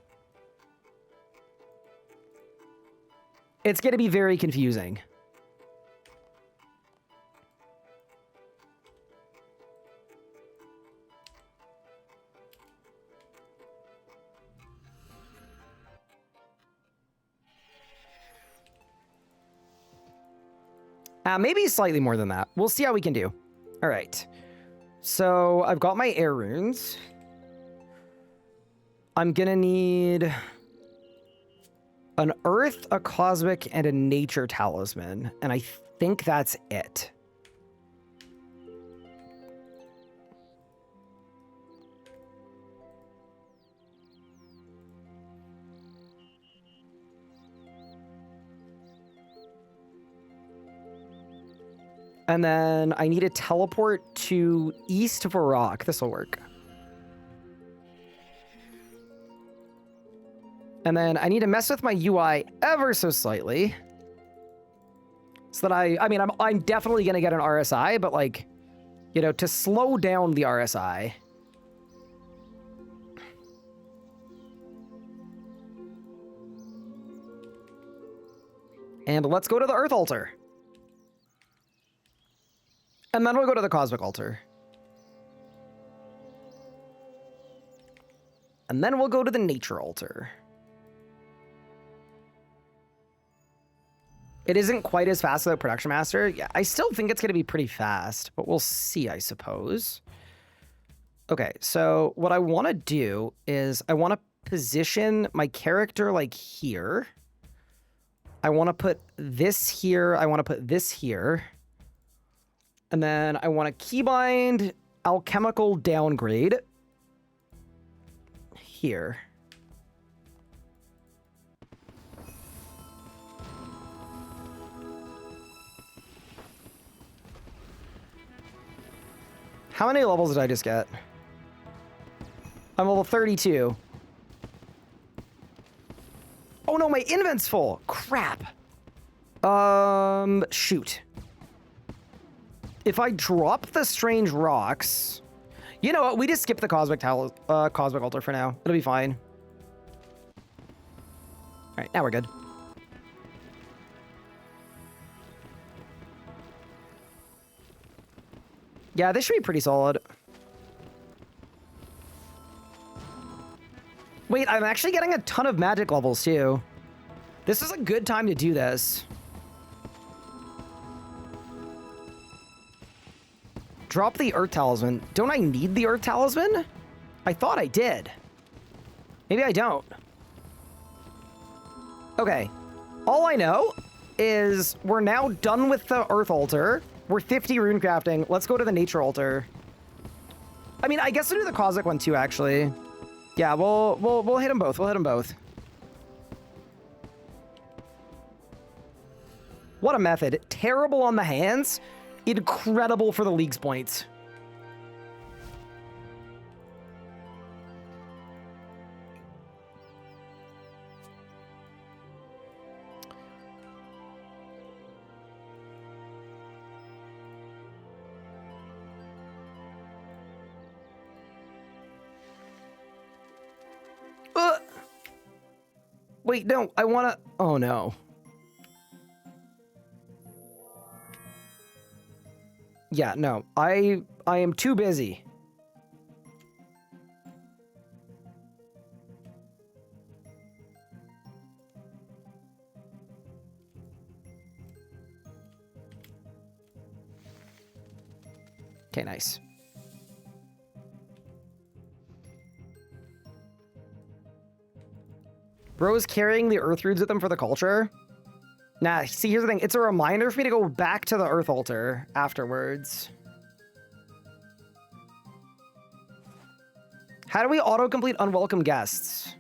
It's going to be very confusing. Maybe slightly more than that. We'll see how we can do. All right. So I've got my air runes. I'm going to need An earth, a cosmic, and a nature talisman. And I think that's it. And then I need to teleport to East Varrock. This will work. And then I need to mess with my UI ever so slightly. So that I mean, I'm definitely going to get an RSI, but like, you know, to slow down the RSI. And let's go to the Earth Altar. And then we'll go to the Cosmic Altar. And then we'll go to the Nature Altar. It isn't quite as fast as the Production Master. Yeah, I still think it's going to be pretty fast, but we'll see, I suppose. Okay, so what I want to do is I want to position my character like here. I want to put this here. I want to put this here. And then I want to keybind alchemical downgrade here. How many levels did I just get? I'm level 32. Oh no, my invent's full. Crap. Shoot. If I drop the strange rocks, you know what? We just skip the cosmic altar for now. It'll be fine. All right, now we're good. Yeah, this should be pretty solid. Wait, I'm actually getting a ton of magic levels too. This is a good time to do this. Drop the Earth Talisman. Don't I need the Earth Talisman? I thought I did. Maybe I don't. Okay. All I know is we're now done with the Earth Altar. We're 50 rune crafting. Let's go to the Nature Altar. I mean, I guess we'll do the Cosmic one too, actually. Yeah, we'll hit them both. We'll hit them both. What a method. Terrible on the hands. Incredible for the League's points. Wait, no, I want to... Oh, no. Yeah, no, I am too busy. Okay, nice. Bro's carrying the Earth Runes with them for the culture. Nah, see, here's the thing. It's a reminder for me to go back to the Earth Altar afterwards. How do we auto-complete unwelcome guests?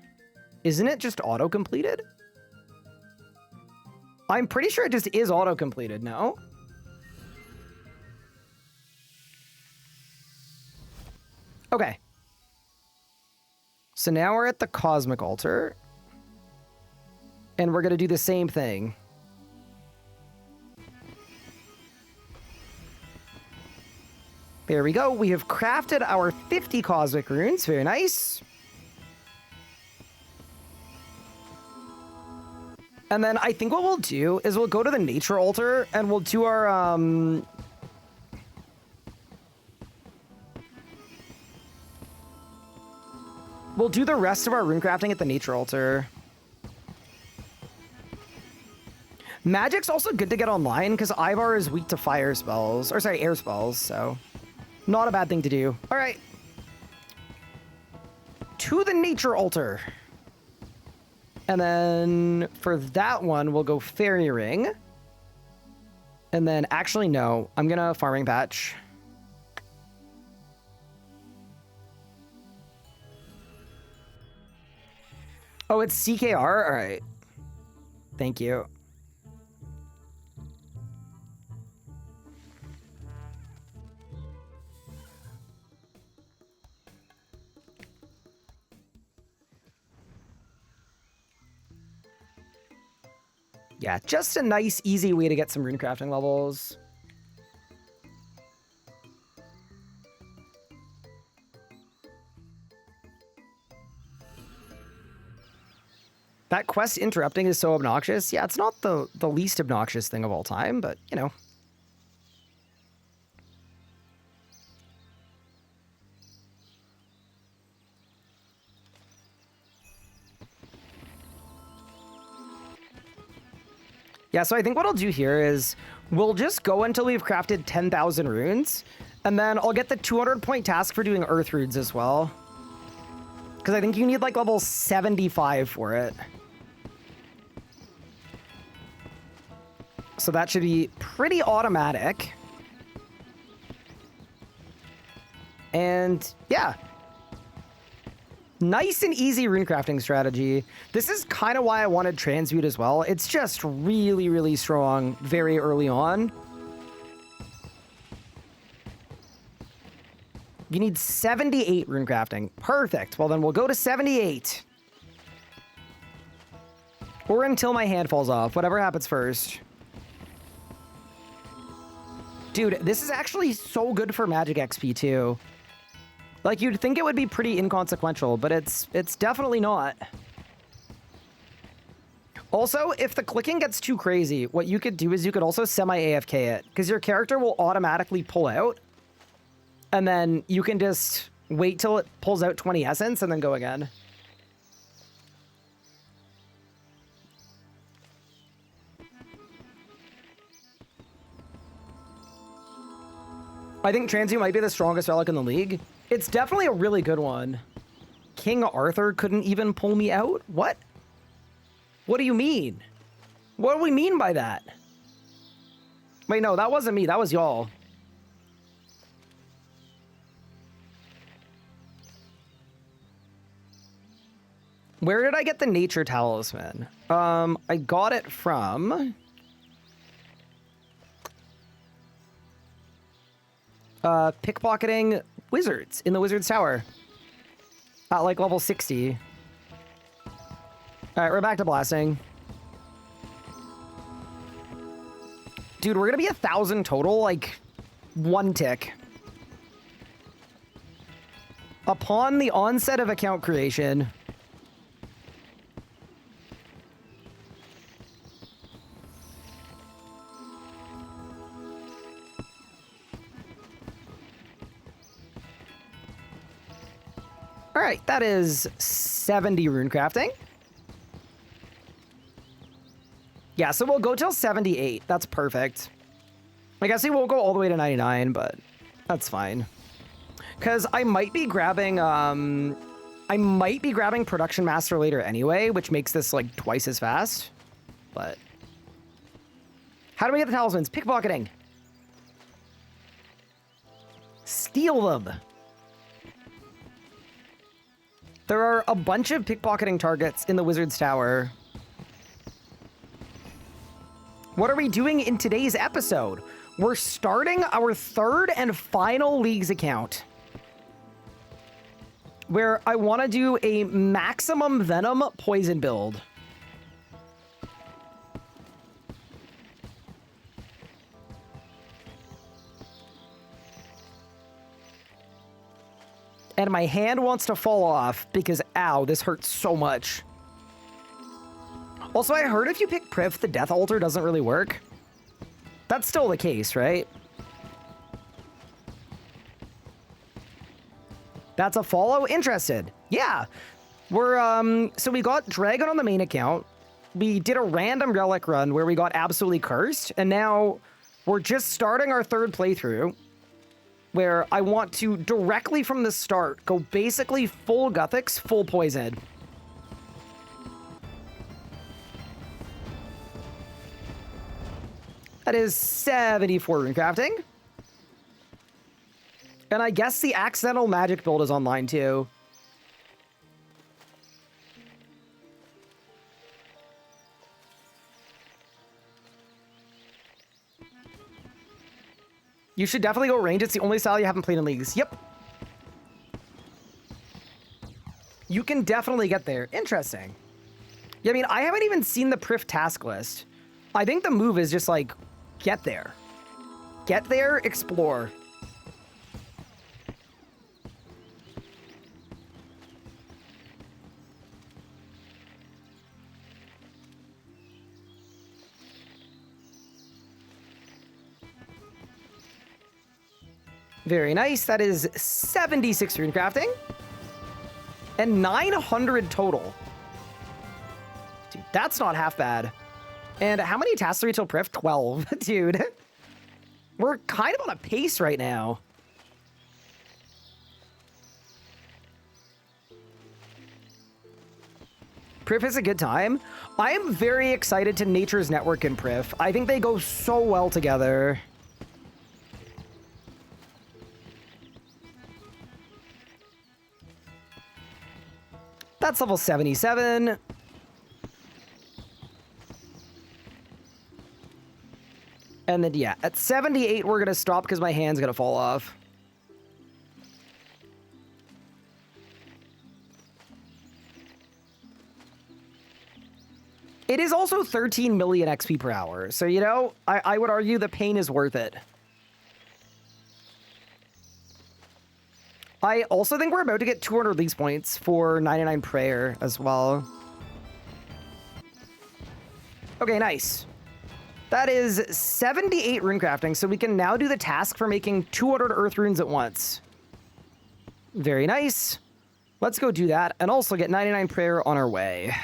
Isn't it just auto-completed? I'm pretty sure it just is auto-completed, no? Okay. So now we're at the Cosmic Altar. And we're going to do the same thing. There we go. We have crafted our 50 Cosmic Runes. Very nice. And then I think what we'll do is we'll go to the Nature Altar and we'll do our... We'll do the rest of our rune crafting at the Nature Altar. Magic's also good to get online because Ivar is weak to fire spells, or sorry, air spells, so not a bad thing to do. All right. To the Nature Altar. And then for that one, we'll go Fairy Ring. And then, actually, no. I'm going to Farming Patch. Oh, it's CKR? All right. Thank you. Yeah, just a nice, easy way to get some rune crafting levels. That quest interrupting is so obnoxious. Yeah, it's not the least obnoxious thing of all time, but, you know. Yeah, so I think what I'll do here is we'll just go until we've crafted 10,000 runes, and then I'll get the 200-point task for doing earth runes as well. Because I think you need, like, level 75 for it. So that should be pretty automatic. And, yeah. Nice and easy rune crafting strategy. This is kind of why I wanted Transmute as well. It's just really, really strong very early on. You need 78 rune crafting. Perfect. Well, then we'll go to 78. Or until my hand falls off. Whatever happens first. Dude, this is actually so good for magic XP too. Like, you'd think it would be pretty inconsequential, but it's definitely not. Also, if the clicking gets too crazy, what you could do is you could also semi-AFK it, because your character will automatically pull out, and then you can just wait till it pulls out 20 essence and then go again. I think Transmute might be the strongest relic in the league. It's definitely a really good one. King Arthur couldn't even pull me out? What? What do you mean? What do we mean by that? Wait, no, that wasn't me. That was y'all. Where did I get the nature talisman? I got it from... pickpocketing wizards in the Wizard's Tower at like level 60. All right, we're back to blasting. Dude, we're gonna be 1,000 total, like one tick. Upon the onset of account creation. All right, that is 70 rune crafting. Yeah, so we'll go till 78. That's perfect. I guess we won't go all the way to 99, but that's fine. Because I might be grabbing Production Master later anyway, which makes this like twice as fast. But how do we get the talismans? Pickpocketing. Steal them. There are a bunch of pickpocketing targets in the Wizard's Tower. What are we doing in today's episode? We're starting our third and final Leagues account, where I want to do a maximum Venom poison build. And my hand wants to fall off because, ow, this hurts so much. Also, I heard if you pick Priff, the Death Altar doesn't really work. That's still the case, right? That's a follow? Interested. Yeah. We're, so we got Dragon on the main account. We did a random relic run where we got absolutely cursed. And now we're just starting our third playthrough, where I want to, directly from the start, go basically full Guthix, full poison. That is 74 rune crafting. And I guess the accidental magic build is online too. You should definitely go range. It's the only style you haven't played in leagues. Yep. You can definitely get there. Interesting. Yeah, I mean, I haven't even seen the Priff task list. I think the move is just like, get there. Get there, explore. Very nice. That is 76 rune crafting. And 900 total. Dude, that's not half bad. And how many tasks are we till Priff? 12. Dude. We're kind of on a pace right now. Priff is a good time. I am very excited to Nature's Network and Priff. I think they go so well together. That's level 77. And then, yeah, at 78, we're going to stop because my hand's going to fall off. It is also 13 million XP per hour. So, you know, I would argue the pain is worth it. I also think we're about to get 200 leagues points for 99 prayer as well. Okay, nice. That is 78 rune crafting, so we can now do the task for making 200 earth runes at once. Very nice. Let's go do that and also get 99 prayer on our way.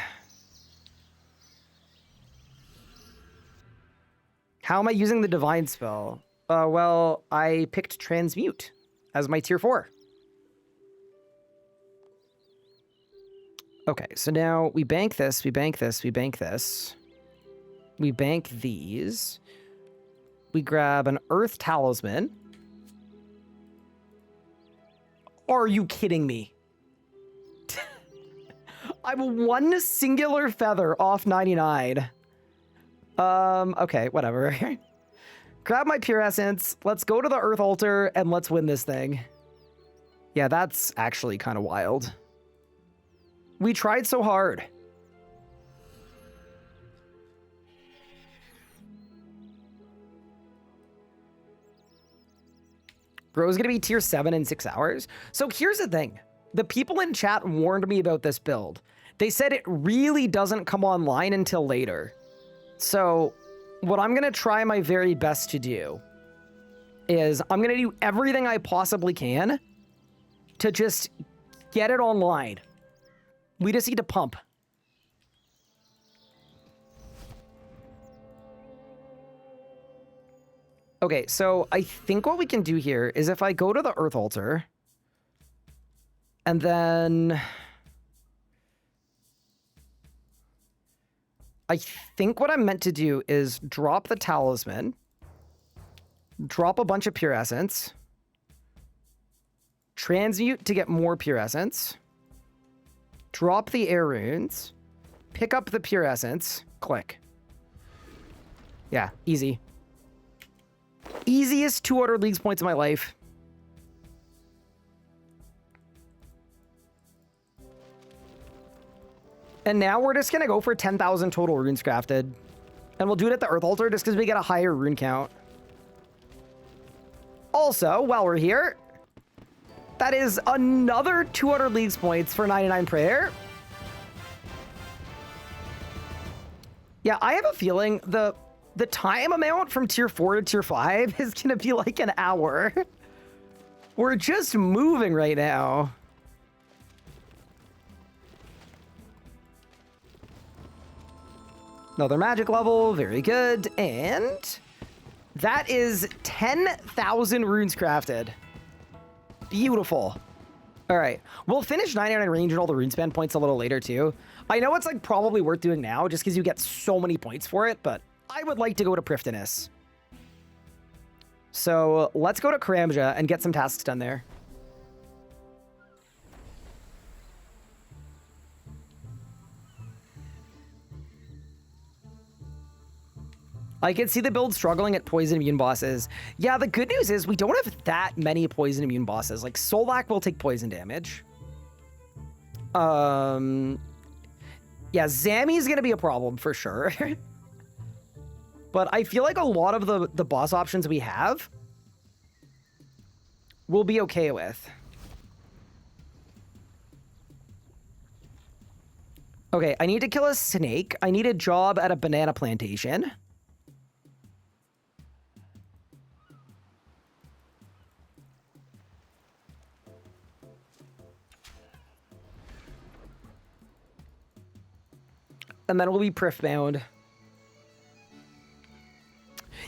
How am I using the divine spell? Well, I picked transmute as my tier 4. Okay, so now we bank this, we bank this, we bank this. We bank these. We grab an Earth Talisman. Are you kidding me? I'm one singular feather off 99. Okay, whatever. Grab my Pure Essence. Let's go to the Earth Altar and let's win this thing. Yeah, that's actually kind of wild. We tried so hard. Bro's gonna be tier 7 in 6 hours. So here's the thing. The people in chat warned me about this build. They said it really doesn't come online until later. So what I'm gonna try my very best to do is I'm gonna do everything I possibly can to just get it online. We just need to pump. Okay, so I think what we can do here is if I go to the Earth Altar, and then I think what I'm meant to do is drop the Talisman, drop a bunch of Pure Essence, transmute to get more Pure Essence, drop the air runes, pick up the Pure Essence, click. Yeah, easy. Easiest 200 leagues points of my life. And now we're just going to go for 10,000 total runes crafted. And we'll do it at the Earth Altar just because we get a higher rune count. Also, while we're here, that is another 200 leagues points for 99 prayer. Yeah, I have a feeling the time amount from tier 4 to tier 5 is going to be like an hour. We're just moving right now. Another magic level, very good. And that is 10,000 runes crafted. Beautiful. All right, we'll finish 99 range and all the rune span points a little later too. I know it's like probably worth doing now just because you get so many points for it, but I would like to go to Priftinus. So let's go to Karamja and get some tasks done there. I can see the build struggling at poison immune bosses. Yeah, the good news is we don't have that many poison immune bosses. Like Solak will take poison damage. Yeah, Zami's gonna be a problem for sure. But I feel like a lot of the boss options we have we'll be okay with. Okay, I need to kill a snake. I need a job at a banana plantation. And then we'll be Priff bound.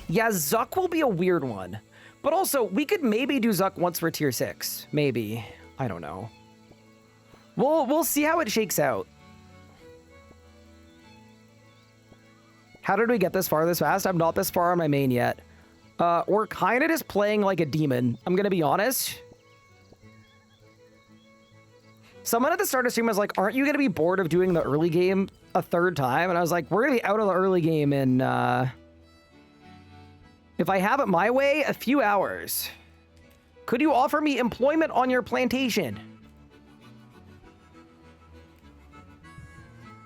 Yeah, Zuck will be a weird one. But also, we could maybe do Zuck once for tier 6. Maybe. I don't know. We'll see how it shakes out. How did we get this far this fast? I'm not this far on my main yet. We're kind of just playing like a demon. I'm going to be honest. Someone at the start of stream was like, aren't you going to be bored of doing the early game a third time? And I was like, we're going to be out of the early game in, if I have it my way, a few hours. Could you offer me employment on your plantation?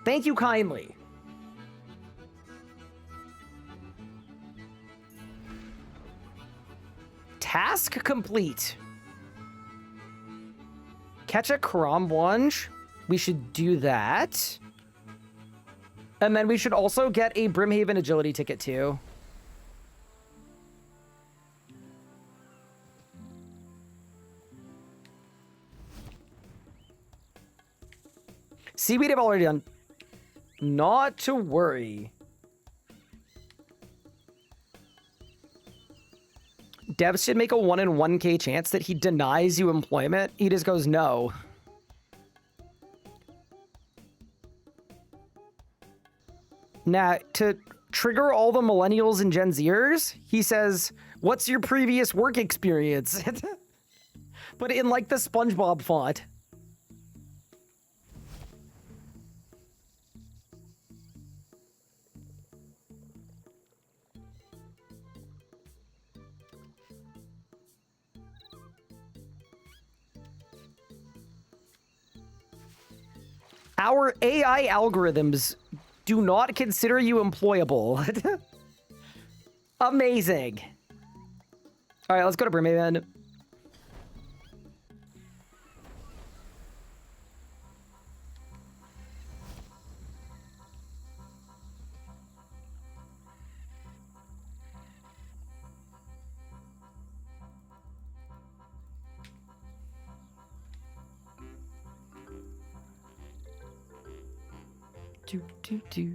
Thank you kindly. Task complete. Catch a Cromblunge. We should do that. And then we should also get a Brimhaven agility ticket too. Seaweed I've already done. Not to worry. Devs should make a 1 in 1k chance that he denies you employment. He just goes, no. Now, to trigger all the millennials and Gen Zers, he says, what's your previous work experience? But in like the SpongeBob font. Our AI algorithms do not consider you employable. Amazing. All right, let's go to Brimhaven. Do.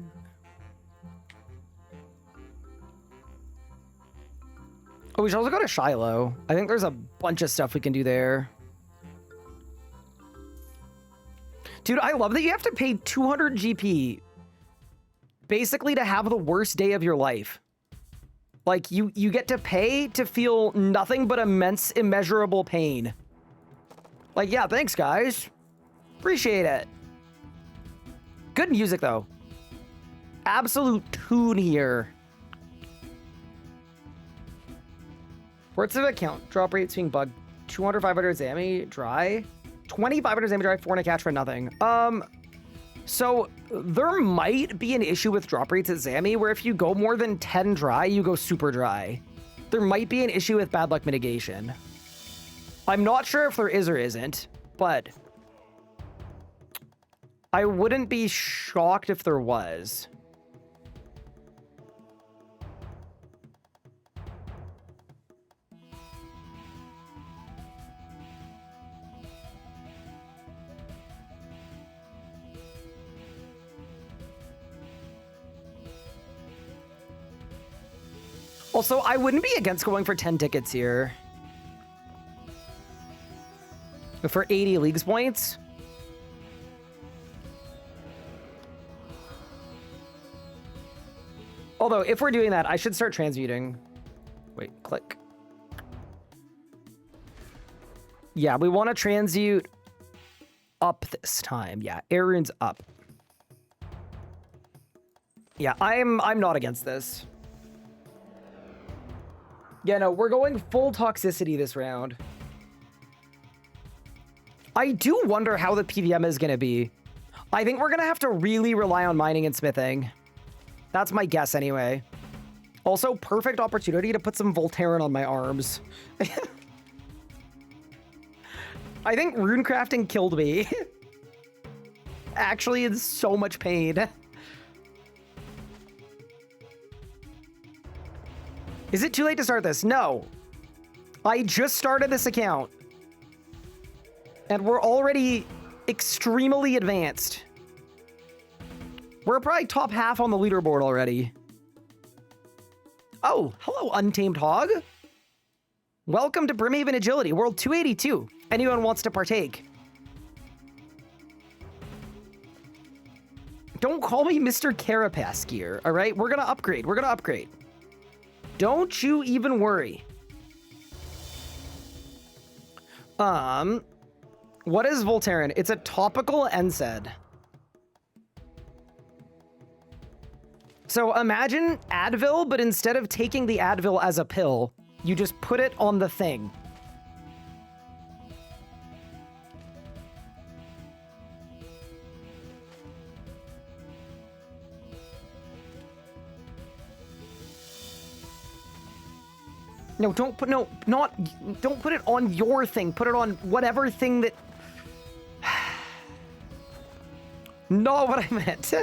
Oh, we should also go to Shiloh. I think there's a bunch of stuff we can do there. Dude, I love that you have to pay 200 GP basically to have the worst day of your life. Like, you get to pay to feel nothing but immense, immeasurable pain. Like, yeah, thanks, guys. Appreciate it. Good music, though. Absolute tune here. Words of account. Drop rates being bugged. 200, 500 Zami dry. 2,500 Zami dry, 4 and a catch for nothing. So there might be an issue with drop rates at Zami where if you go more than 10 dry, you go super dry. There might be an issue with bad luck mitigation. I'm not sure if there is or isn't, but I wouldn't be shocked if there was. Also, I wouldn't be against going for 10 tickets here. For 80 leagues points. Although, if we're doing that, I should start transmuting. Wait, click. Yeah, we want to transmute up this time. Yeah, air runes up. Yeah, I'm not against this. Yeah, no, we're going full toxicity this round. I do wonder how the PVM is going to be. I think we're going to have to really rely on mining and smithing. That's my guess anyway. Also, perfect opportunity to put some Voltaren on my arms. I think runecrafting killed me. Actually, it's so much pain. Is it too late to start this? No. I just started this account. And we're already extremely advanced. We're probably top half on the leaderboard already. Oh, hello, Untamed Hog. Welcome to Brimhaven Agility, World 282. Anyone wants to partake? Don't call me Mr. Carapace Gear, all right? We're gonna upgrade. We're gonna upgrade. Don't you even worry. What is Voltaren? It's a topical NSAID. So imagine Advil, but instead of taking the Advil as a pill, you just put it on the thing. No, don't put, no, not, don't put it on your thing. Put it on whatever thing that... Not what I meant.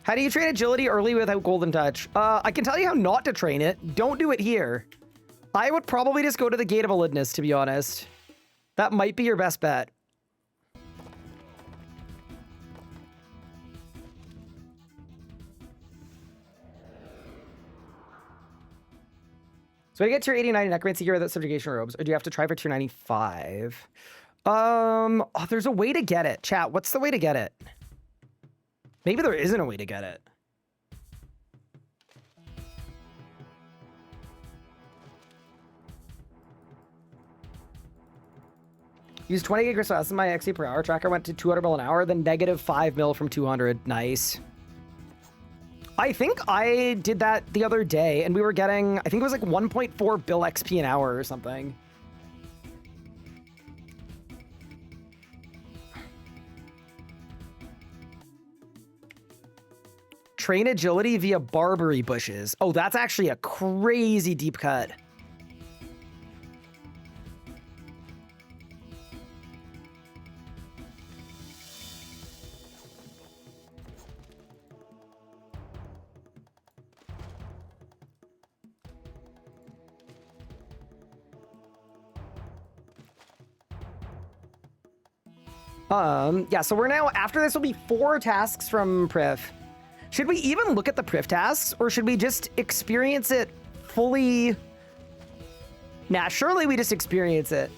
How do you train agility early without Golden Touch? I can tell you how not to train it. Don't do it here. I would probably just go to the Gate of Elidness, to be honest. That might be your best bet. So I get tier 89 Necromancy gear without subjugation robes, or do you have to try for tier 95? Oh, there's a way to get it. Chat, what's the way to get it? Maybe there isn't a way to get it. Use 20 gig crystal. That's my XP per hour tracker. Went to 200 mil an hour, then negative 5 mil from 200. Nice. I think I did that the other day, and we were getting, I think it was like 1.4 bill XP an hour or something. Train agility via barberry bushes. Oh, that's actually a crazy deep cut. Yeah, so we're now, after this will be 4 tasks from Priff. Should we even look at the Priff tasks, or should we just experience it fully? Nah, surely we just experience it.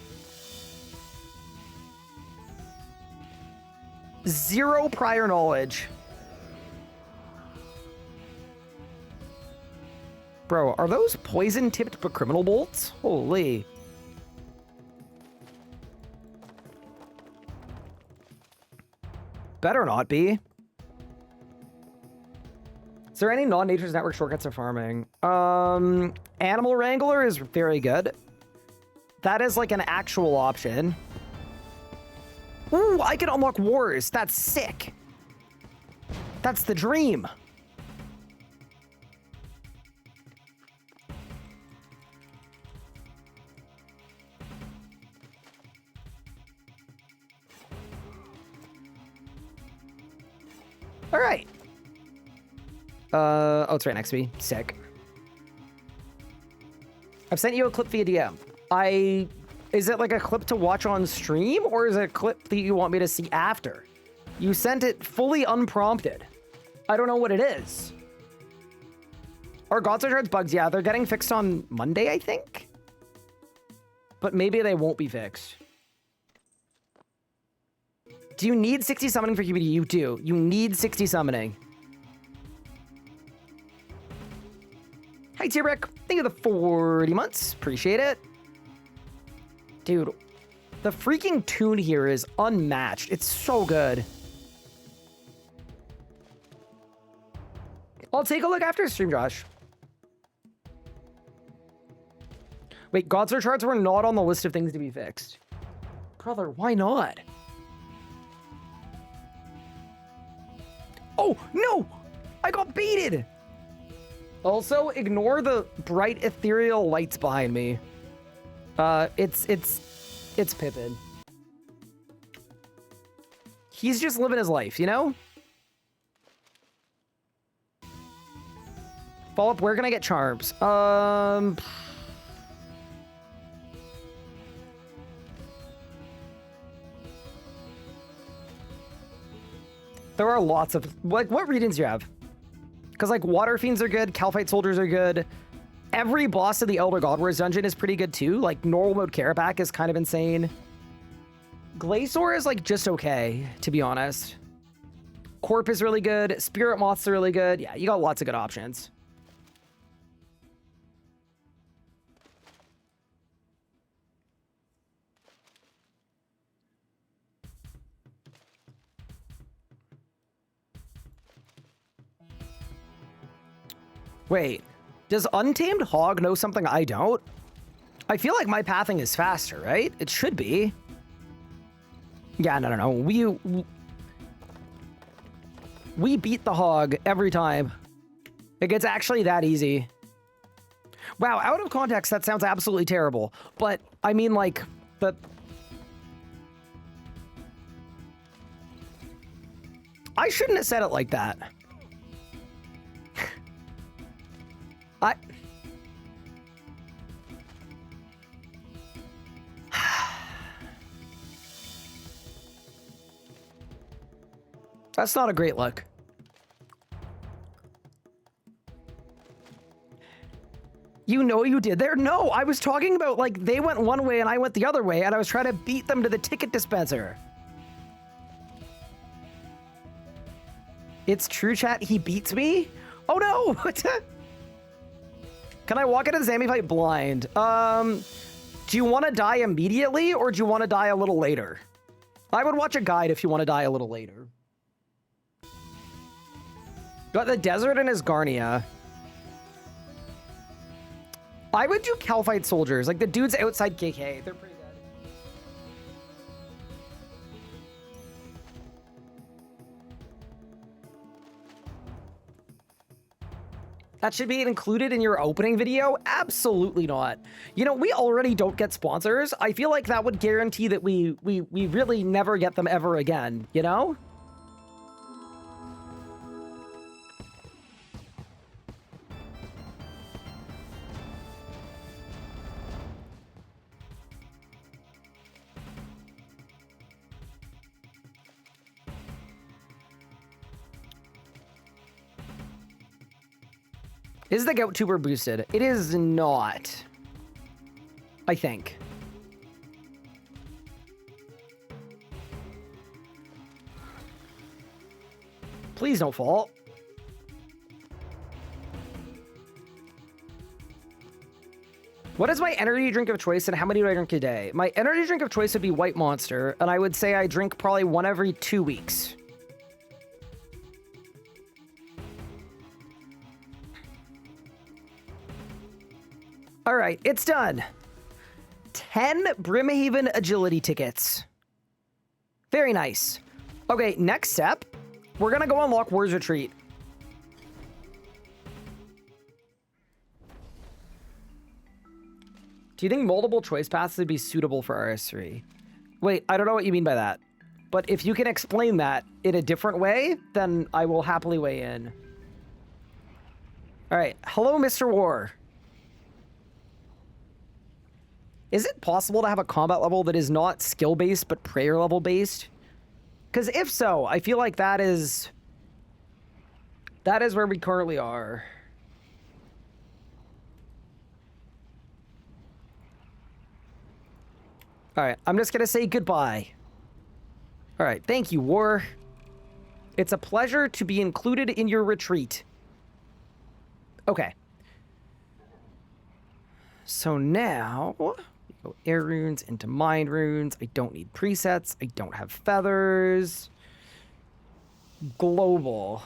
0 prior knowledge. Bro, are those poison-tipped but criminal bolts? Holy. Better not be. Is there any non-Nature's Network shortcuts of farming? Animal Wrangler is very good. That is like an actual option. Ooh, I can unlock wars. That's sick. That's the dream. All right. Oh, it's right next to me. Sick. I've sent you a clip via DM. Is it like a clip to watch on stream, or is it a clip that you want me to see after? You sent it fully unprompted. I don't know what it is. Are Gods Shards bugs? Yeah, they're getting fixed on Monday, I think. But maybe they won't be fixed. Do you need 60 summoning for QBD? You do. You need 60 summoning. Hi, T-Rick. Thank you for the 40 months. Appreciate it. Dude, the freaking tune here is unmatched. It's so good. I'll take a look after stream, Josh. Wait, God's Shards were not on the list of things to be fixed. Brother, why not? Oh, no! I got baited! Also, ignore the bright ethereal lights behind me. It's Pippin. He's just living his life, you know? Follow up, where can I get charms? There are lots of, like, what regions do you have? Because, like, Water Fiends are good, Calphite Soldiers are good. Every boss of the Elder God Wars dungeon is pretty good, too. Like, normal mode Karapak is kind of insane. Glacior is, like, just okay, to be honest. Corp is really good. Spirit Moths are really good. Yeah, you got lots of good options. Wait, does Untamed Hog know something I don't? I feel like my pathing is faster, right? It should be. Yeah, no. We beat the hog every time. It gets actually that easy. Wow, out of context, that sounds absolutely terrible. But, I mean, like, the... I shouldn't have said it like that. That's not a great look. You know you did there? No, I was talking about, like, they went one way and I went the other way, and I was trying to beat them to the ticket dispenser. It's true, chat. He beats me? Oh, no. Can I walk into the Zammy fight blind? Do you want to die immediately, or do you want to die a little later? I would watch a guide if you want to die a little later. Got the desert and Asgarnia. I would do Calphite Soldiers. Like, the dudes outside KK, they're pretty good. That should be included in your opening video? Absolutely not. You know, we already don't get sponsors. I feel like that would guarantee that we really never get them ever again, you know? Is the Goat Tuber boosted? It is not. I think. Please don't fall. What is my energy drink of choice and how many do I drink a day? My energy drink of choice would be White Monster, and I would say I drink probably one every 2 weeks. All right, it's done. 10 Brimhaven agility tickets. Very nice. Okay, next step. We're gonna go unlock War's Retreat. Do you think multiple choice paths would be suitable for RS3? Wait, I don't know what you mean by that. But if you can explain that in a different way, then I will happily weigh in. All right, hello, Mr. War. Is it possible to have a combat level that is not skill-based, but prayer level-based? Because if so, I feel like that is where we currently are. All right, I'm just going to say goodbye. All right, thank you, War. It's a pleasure to be included in your retreat. Okay. So now, go air runes into mind runes. I don't need presets. I don't have feathers. Global.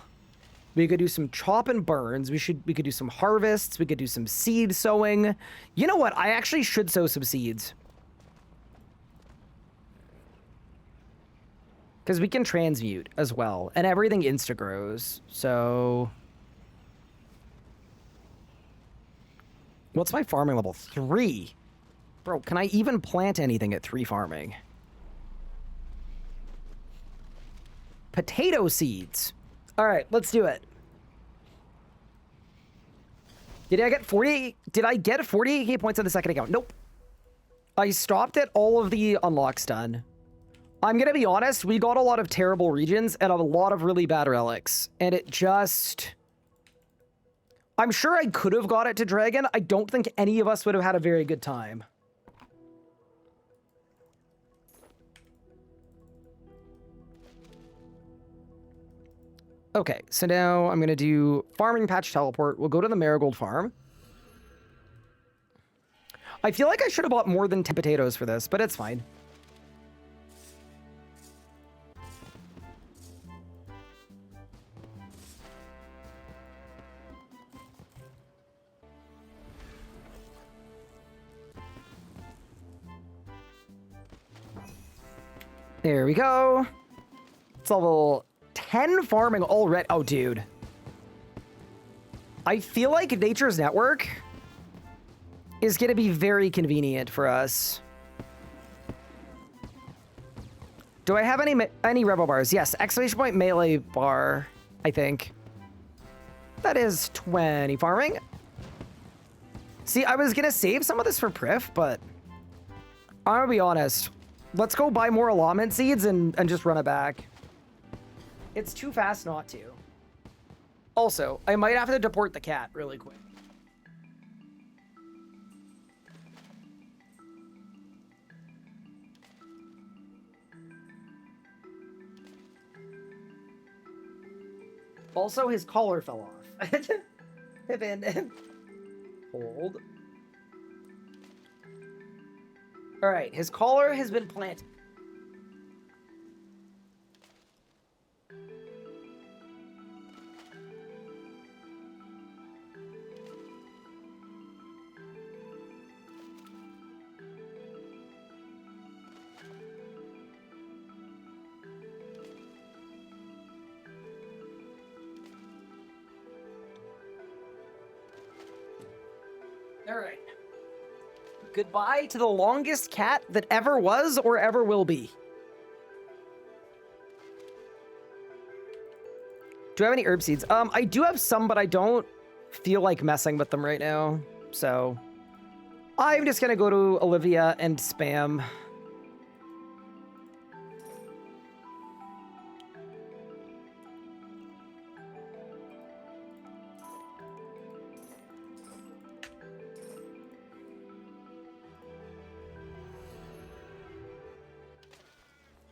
We could do some chop and burns. We could do some harvests. We could do some seed sowing. You know what? I actually should sow some seeds. Because we can transmute as well. And everything insta-grows. So... what's my farming level? 3. Bro, can I even plant anything at 3 farming? Potato seeds. All right, let's do it. Did I get 48? Did I get 48k points on the second account? Nope. I stopped at all of the unlocks done. I'm gonna be honest, we got a lot of terrible regions and a lot of really bad relics. And it just... I'm sure I could have got it to Dragon. I don't think any of us would have had a very good time. Okay, so now I'm going to do farming patch teleport. We'll go to the marigold farm. I feel like I should have bought more than 10 potatoes for this, but it's fine. There we go. It's level 10 farming already. Oh, dude. I feel like Nature's Network is going to be very convenient for us. Do I have any rebel bars? Yes, exclamation point melee bar, I think. That is 20 farming. See, I was going to save some of this for Priff, but I'm going to be honest. Let's go buy more allotment seeds and just run it back. It's too fast not to. Also, I might have to deport the cat really quick. Also, his collar fell off. Hold. All right, his collar has been planted. All right. Goodbye to the longest cat that ever was or ever will be. Do I have any herb seeds? I do have some, but I don't feel like messing with them right now. So I'm just gonna go to Olivia and spam.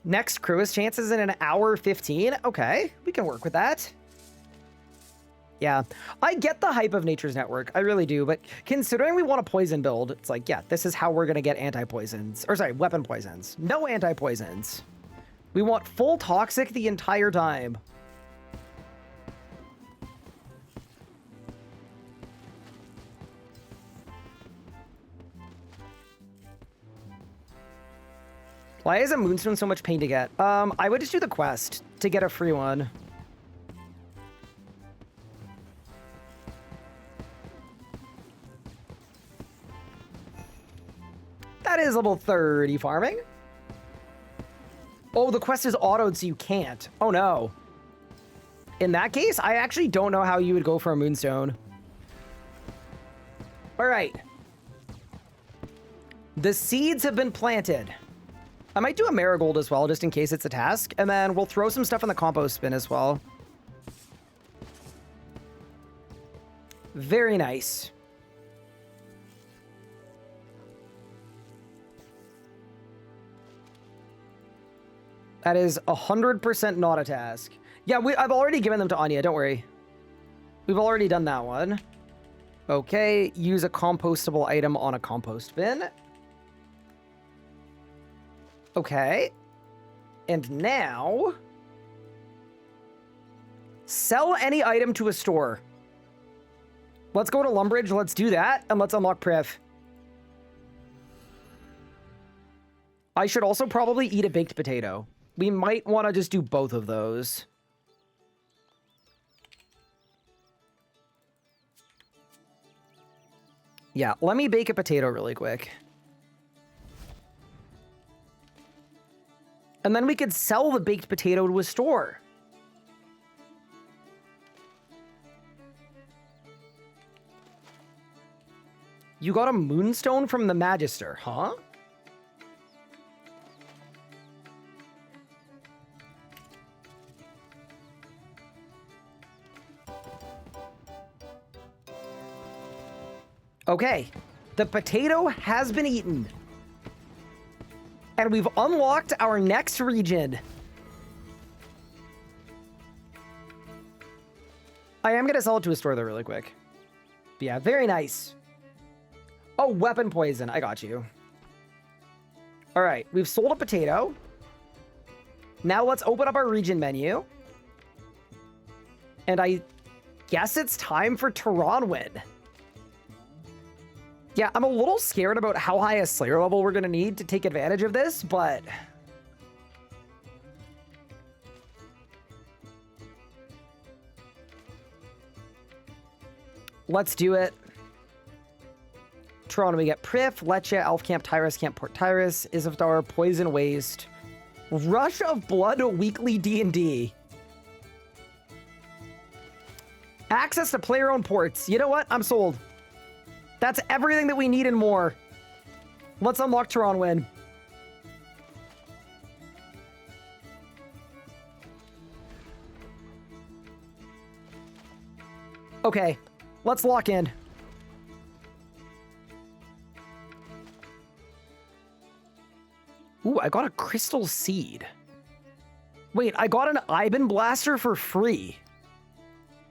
Next crew's chances in an hour 15. Okay, we can work with that. Yeah, I get the hype of Nature's Network. I really do. But considering we want a poison build, it's like, yeah, this is how we're going to get anti-poisons. Or sorry, weapon poisons. No anti-poisons. We want full toxic the entire time. Why is a moonstone so much pain to get? I would just do the quest to get a free one. That is level 30 farming. Oh, the quest is autoed, so you can't. Oh, no. In that case, I actually don't know how you would go for a moonstone. All right. The seeds have been planted. I might do a marigold as well, just in case it's a task. And then we'll throw some stuff in the compost bin as well. Very nice. That is 100% not a task. Yeah, I've already given them to Anya, don't worry. We've already done that one. Okay, use a compostable item on a compost bin. Okay. And now... sell any item to a store. Let's go to Lumbridge, let's do that, and let's unlock Priff. I should also probably eat a baked potato. We might want to just do both of those. Yeah, let me bake a potato really quick. And then we could sell the baked potato to a store. You got a moonstone from the Magister, huh? Okay, the potato has been eaten. And we've unlocked our next region. I am going to sell it to a store, though, really quick. But yeah, very nice. Oh, weapon poison. I got you. All right, we've sold a potato. Now let's open up our region menu. And I guess it's time for Tehranwyn. Yeah, I'm a little scared about how high a Slayer level we're going to need to take advantage of this, but... let's do it. Toronto, we get Priff, Lecce, Elf Camp, Tyrus Camp, Port Tyrus, Isafdar, Poison Waste, Rush of Blood, Weekly D&D. Access to player-owned ports. You know what? I'm sold. That's everything that we need and more. Let's unlock Tehranwyn. Okay, let's lock in. Ooh, I got a crystal seed. Wait, I got an Iban blaster for free.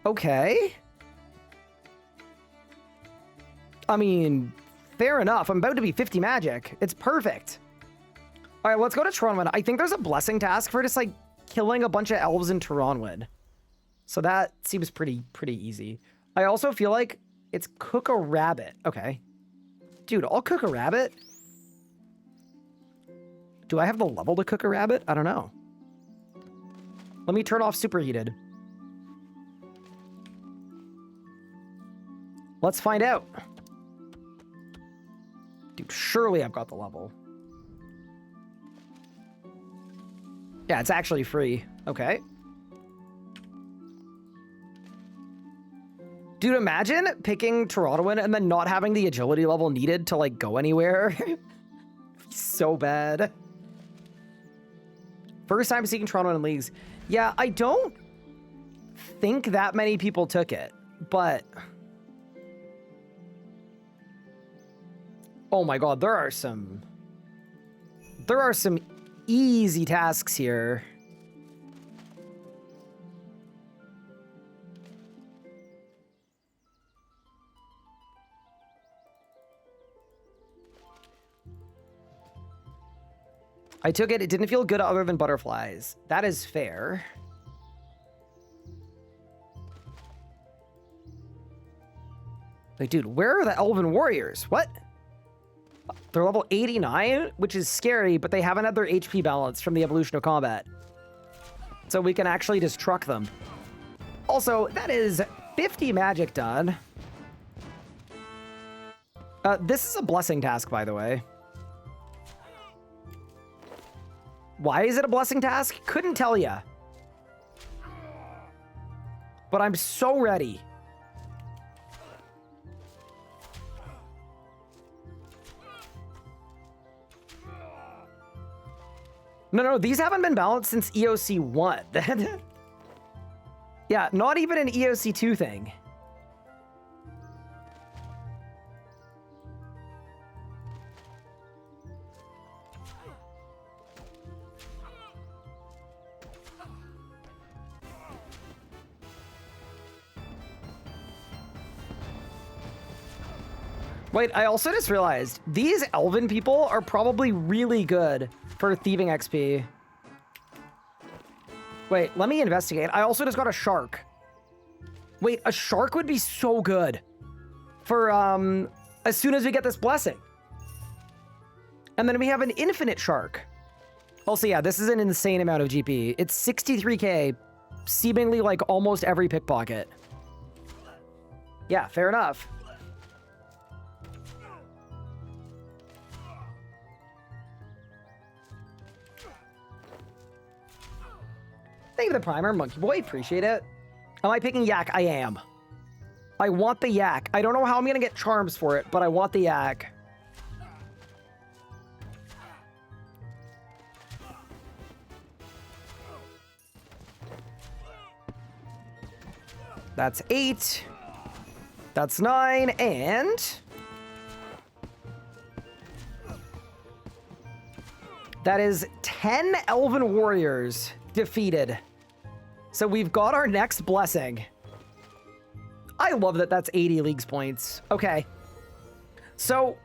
Okay. I mean, fair enough. I'm about to be 50 magic. It's perfect. All right, let's go to Tehranwyn. I think there's a blessing task for just like killing a bunch of elves in Tehranwyn. So that seems pretty easy. I also feel like it's cook a rabbit. Okay. Dude, I'll cook a rabbit. Do I have the level to cook a rabbit? I don't know. Let me turn off superheated. Let's find out. Dude, surely I've got the level. Yeah, it's actually free. Okay. Dude, imagine picking Tehranwyn and then not having the agility level needed to, like, go anywhere. So bad. First time seeing Tehranwyn in leagues. Yeah, I don't think that many people took it, but... oh my god, there are some easy tasks here. I took it. It didn't feel good other than butterflies. That is fair. Like, dude, where are the Elven Warriors? What? They're level 89, which is scary, but they haven't had their HP balance from the evolution of combat. So we can actually just truck them. Also, that is 50 magic done. This is a blessing task, by the way. Why is it a blessing task? Couldn't tell ya. But I'm so ready. No, these haven't been balanced since EOC 1. Yeah, not even an EOC 2 thing. Wait, I also just realized these elven people are probably really good for thieving XP. Wait, let me investigate. I also just got a shark. Wait, a shark would be so good for as soon as we get this blessing. And then we have an infinite shark. Also, yeah, this is an insane amount of GP. It's 63k, seemingly like almost every pickpocket. Yeah, fair enough. Thank you for the primer, Monkey Boy. Appreciate it. Am I picking yak? I am. I want the yak. I don't know how I'm going to get charms for it, but I want the yak. That's 8. That's 9. And that is 10 elven warriors defeated. So we've got our next blessing. I love that that's 80 leagues points. Okay. So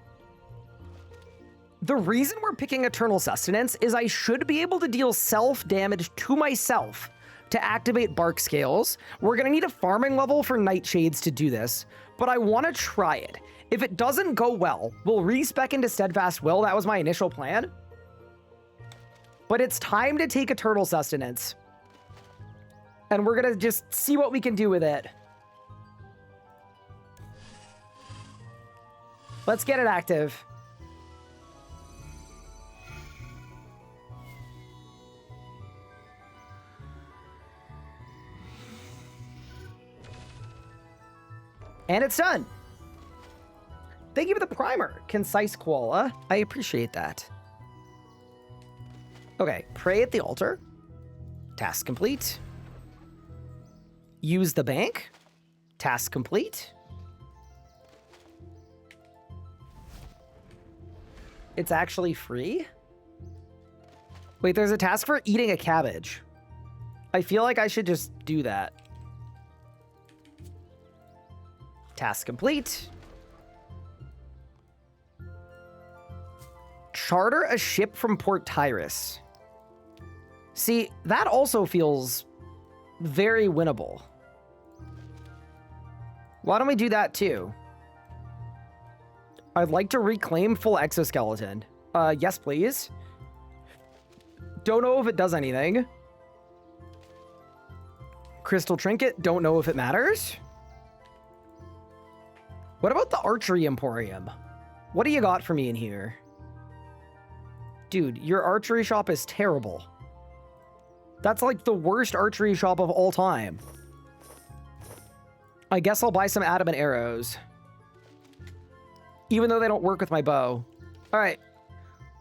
the reason we're picking Eternal Sustenance is I should be able to deal self-damage to myself to activate Bark Scales. We're going to need a farming level for Nightshades to do this, but I want to try it. If it doesn't go well, we'll respec into Steadfast Will. That was my initial plan. But it's time to take Eternal Sustenance. And we're going to just see what we can do with it. Let's get it active. And it's done. Thank you for the primer, Concise Koala. I appreciate that. Okay, pray at the altar. Task complete. Use the bank. Task complete. It's actually free? Wait, there's a task for eating a cabbage. I feel like I should just do that. Task complete. Charter a ship from Port Tyrus. See, that also feels very winnable. Why don't we do that too? I'd like to reclaim full exoskeleton. Yes, please. Don't know if it does anything. Crystal trinket, don't know if it matters. What about the archery emporium? What do you got for me in here? Dude, your archery shop is terrible. That's like the worst archery shop of all time. I guess I'll buy some adamant arrows. Even though they don't work with my bow. All right,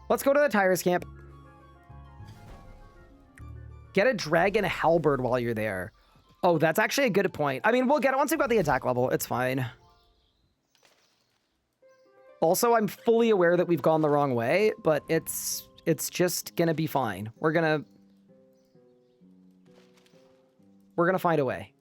let's go to the Tyrus camp. Get a dragon halberd while you're there. Oh, that's actually a good point. I mean, we'll get it once we've got the attack level. It's fine. Also, I'm fully aware that we've gone the wrong way, but it's just gonna be fine. We're gonna find a way.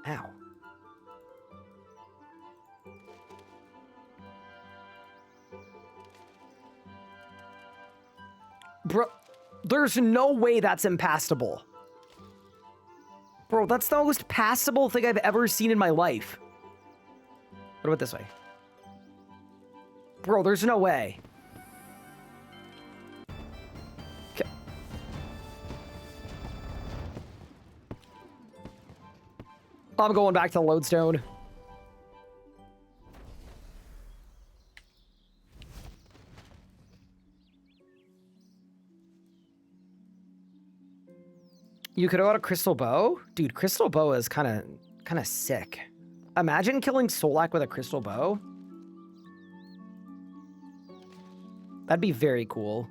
Ow. Bro, there's no way that's impassable. Bro, that's the most passable thing I've ever seen in my life. What about this way? Bro, there's no way. Okay. I'm going back to the lodestone. You could have got a crystal bow? Dude, crystal bow is kind of sick. Imagine killing Solak with a crystal bow. That'd be very cool.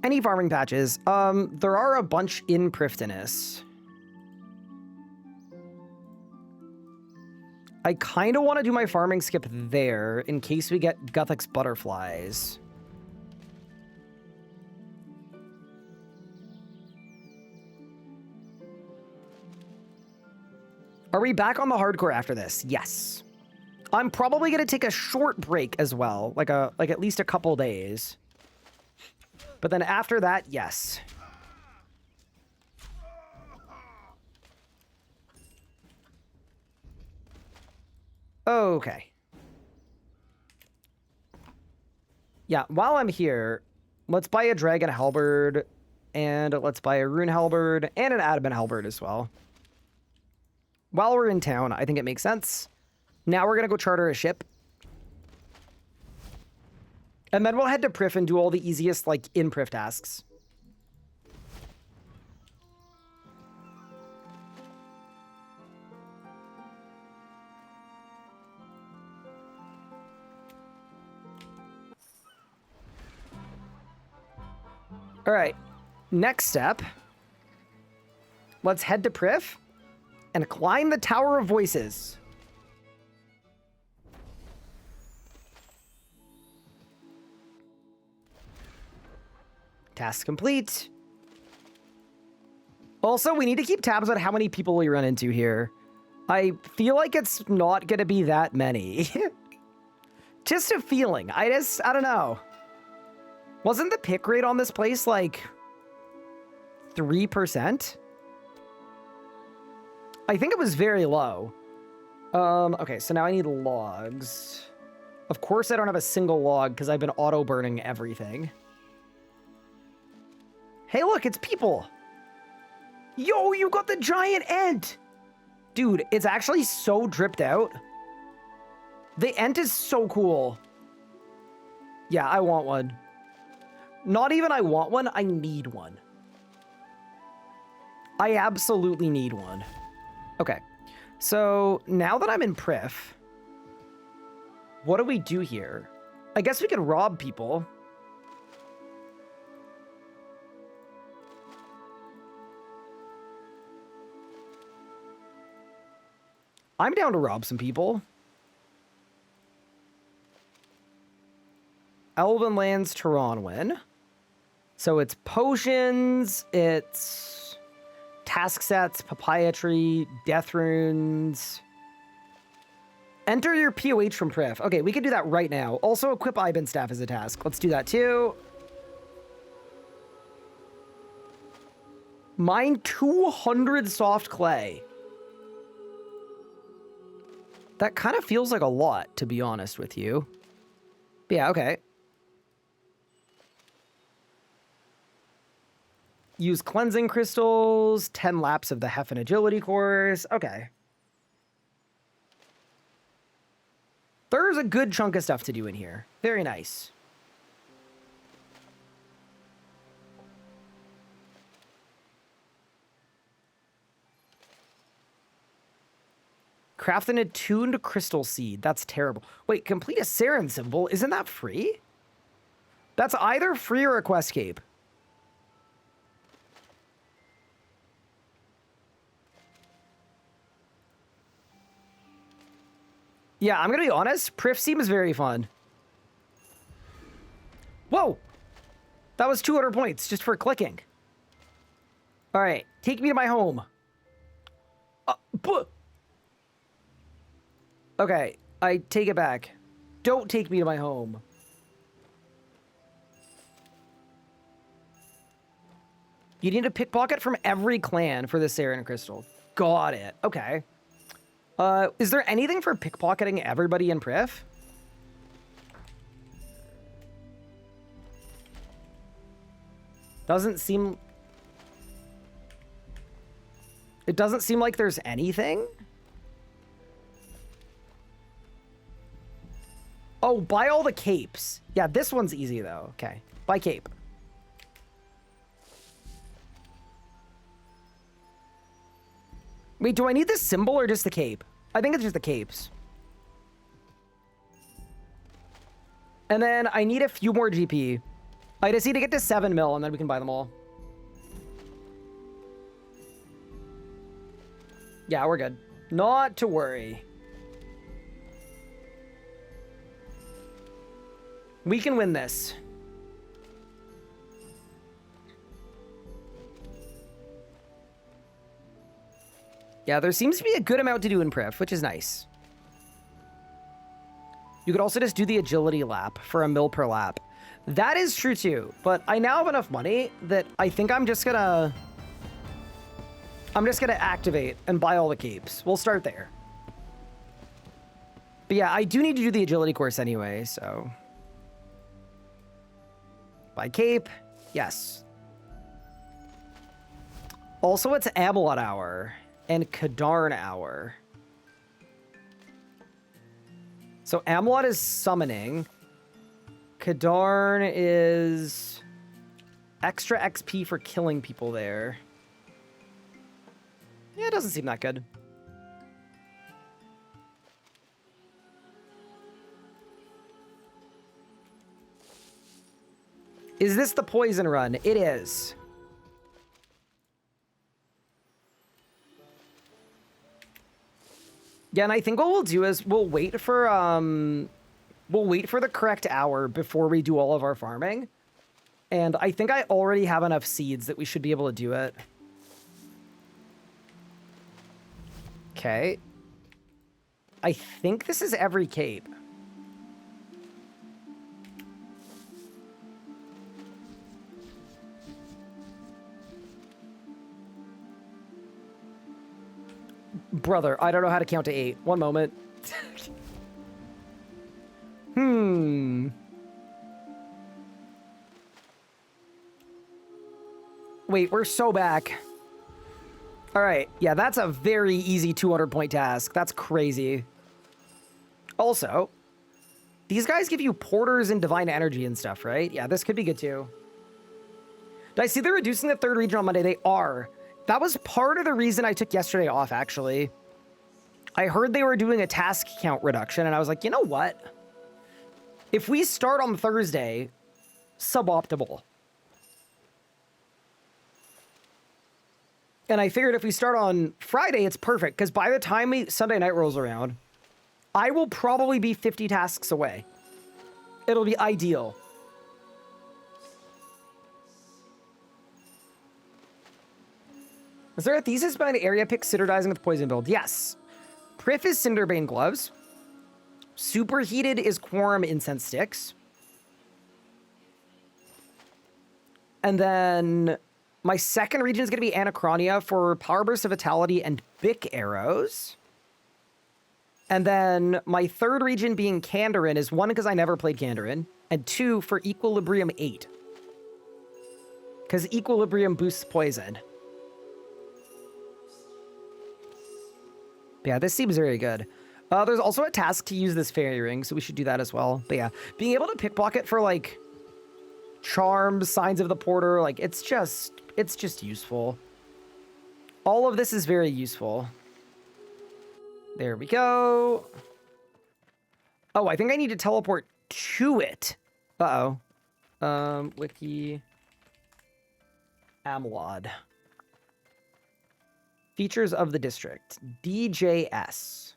Any farming patches? There are a bunch in Priftinus. I kind of want to do my farming skip there in case we get Guthix butterflies. Are we back on the hardcore after this? Yes. I'm probably going to take a short break as well, like at least a couple days. But then after that, yes. Okay. Yeah, while I'm here, let's buy a dragon halberd, and let's buy a rune halberd, and an adamant halberd as well. While we're in town, I think it makes sense. Now we're going to go charter a ship. And then we'll head to Priff and do all the easiest, like, in-Priff tasks. All right. Next step. Let's head to Priff and climb the Tower of Voices. Task complete. Also, we need to keep tabs on how many people we run into here. I feel like it's not going to be that many. Just a feeling. I don't know. Wasn't the pick rate on this place like 3%? I think it was very low. Okay, so now I need logs. Of course I don't have a single log because I've been auto-burning everything. Hey, look, it's people. Yo, you got the giant ant. Dude, it's actually so dripped out. The ant is so cool. Yeah, I want one. Not even I want one, I need one. I absolutely need one. Okay, so now that I'm in Priff, what do we do here? I guess we could rob people. I'm down to rob some people. Elven Lands Taranwin. So it's potions, it's task sets, papaya tree, death runes. Enter your POH from Priff. Okay, we can do that right now. Also equip Iban staff as a task. Let's do that too. Mine 200 soft clay. That kind of feels like a lot, to be honest with you. But yeah, okay. Use cleansing crystals, 10 laps of the Heffen agility course. Okay. There's a good chunk of stuff to do in here. Very nice. Craft an attuned crystal seed. That's terrible. Wait, complete a Saren symbol. Isn't that free? That's either free or a quest cape. Yeah, I'm gonna be honest. Priff seems very fun. Whoa! That was 200 points just for clicking. All right, take me to my home. Okay, I take it back. Don't take me to my home. You need a pickpocket from every clan for the Saren crystal. Got it. Okay. Is there anything for pickpocketing everybody in Priff? Doesn't seem... It doesn't seem like there's anything. Oh, buy all the capes. Yeah, this one's easy, though. Okay. Buy cape. Wait, do I need the symbol or just the cape? I think it's just the capes. And then I need a few more GP. I just need to get to 7 mil and then we can buy them all. Yeah, we're good. Not to worry. We can win this. Yeah, there seems to be a good amount to do in Priff, which is nice. You could also just do the agility lap for a mil per lap. That is true too, but I now have enough money that I think I'm just gonna activate and buy all the capes. We'll start there. But yeah, I do need to do the agility course anyway, so. Buy cape, yes. Also, it's Amalot Hour and Kadarn Hour. So Amalot is summoning. Kadarn is extra XP for killing people there. Yeah, it doesn't seem that good. Is this the poison run? It is. Yeah, and I think what we'll do is we'll wait for the correct hour before we do all of our farming. And I think I already have enough seeds that we should be able to do it. Okay. I think this is every cape. Brother, I don't know how to count to 8. One moment. Wait, we're so back. All right. Yeah, that's a very easy 200-point task. That's crazy. Also, these guys give you porters and divine energy and stuff, right? Yeah, this could be good too. Did I see they're reducing the 3rd region on Monday? They are. That was part of the reason I took yesterday off, actually. I heard they were doing a task count reduction, and I was like, you know what? If we start on Thursday, suboptimal. And I figured if we start on Friday, it's perfect, because by the time Sunday night rolls around, I will probably be 50 tasks away. It'll be ideal. Is there a thesis behind the area pick Citardizing with poison build? Yes. Priff is Cinderbane gloves. Superheated is Quorum incense sticks. And then my second region is going to be Anachronia for Power Burst of Vitality and Bic arrows. And then my third region being Kandarin is 1, because I never played Kandarin, and 2 for Equilibrium 8. Because Equilibrium boosts poison. Yeah, this seems very good. There's also a task to use this fairy ring, so we should do that as well. But yeah, being able to pickpocket for, like, charms, signs of the porter, like, it's just useful. All of this is very useful. There we go. Oh, I think I need to teleport to it. Uh-oh. Wiki. Amalod. Features of the district. DJS.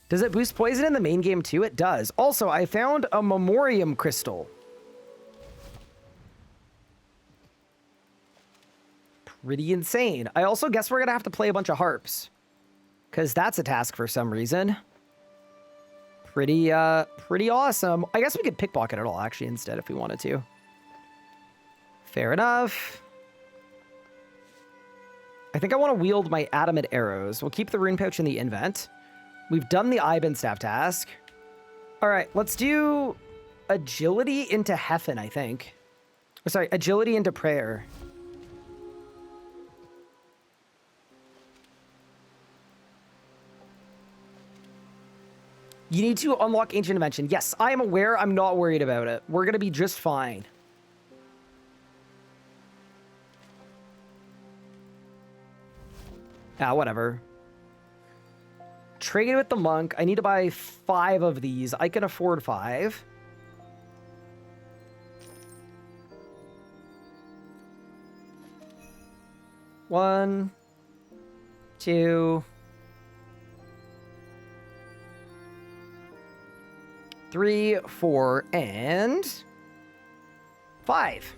Does it boost poison in the main game too? It does. Also, I found a Memoriam crystal. Pretty insane. I also guess we're going to have to play a bunch of harps. Because that's a task for some reason. Pretty awesome. I guess we could pickpocket it all, actually, instead, if we wanted to. Fair enough. I think I want to wield my adamant arrows. We'll keep the rune pouch in the invent. We've done the Iban staff task. All right, let's do agility into Heffen, I think. Oh, sorry, agility into prayer. You need to unlock Ancient Invention. Yes, I am aware. I'm not worried about it. We're going to be just fine. Whatever. Trade with the monk. I need to buy 5 of these. I can afford 5. One, 2, 3, 4, and 5.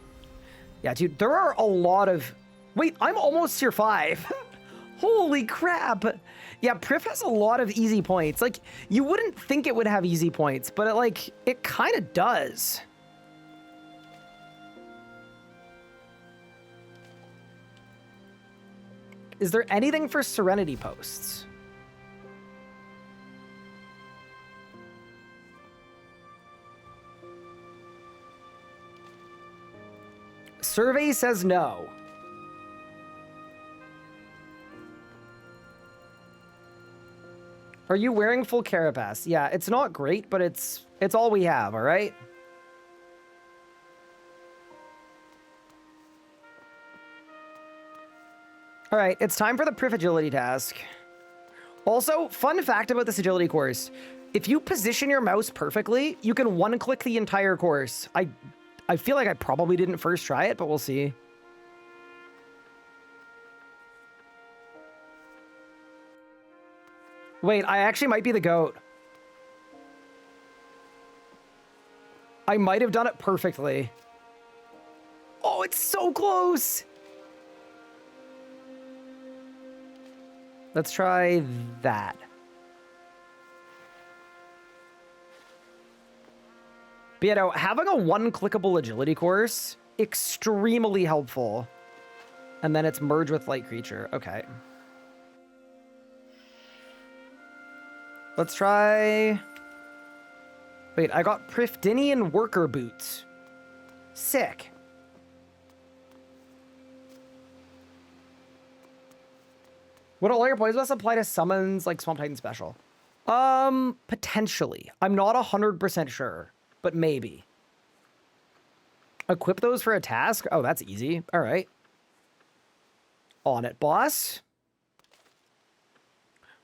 Yeah, dude, there are a lot of... Wait, I'm almost tier 5. Holy crap. Yeah, Priff has a lot of easy points. Like, you wouldn't think it would have easy points, but it kind of does. Is there anything for Serenity posts? Survey says no. Are you wearing full carapace? Yeah, it's not great, but it's all we have, all right? All right, it's time for the Priff agility task. Also, fun fact about this agility course. If you position your mouse perfectly, you can one-click the entire course. I feel like I probably didn't first try it, but we'll see. Wait, I actually might be the GOAT. I might have done it perfectly. Oh, it's so close. Let's try that. But you know, having a one-clickable agility course, extremely helpful. And then it's merge with light creature. Okay. Let's try... Wait, I got Priftinian worker boots. Sick. Would all your poison must apply to summons like Swamp Titan Special? Potentially. I'm not 100% sure, but maybe. Equip those for a task? Oh, that's easy. All right. On it, boss.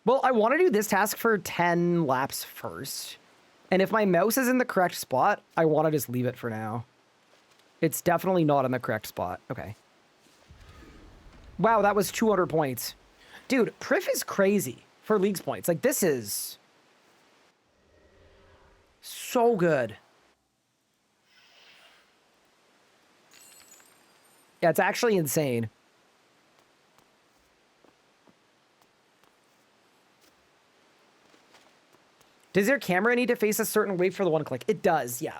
Well, I want to do this task for 10 laps first. And if my mouse is in the correct spot, I want to just leave it for now. It's definitely not in the correct spot. Okay. Wow, that was 200 points. Dude, Priff is crazy for League's points. Like, this is so good. Yeah, it's actually insane. Does your camera need to face a certain way for the one click? It does, yeah.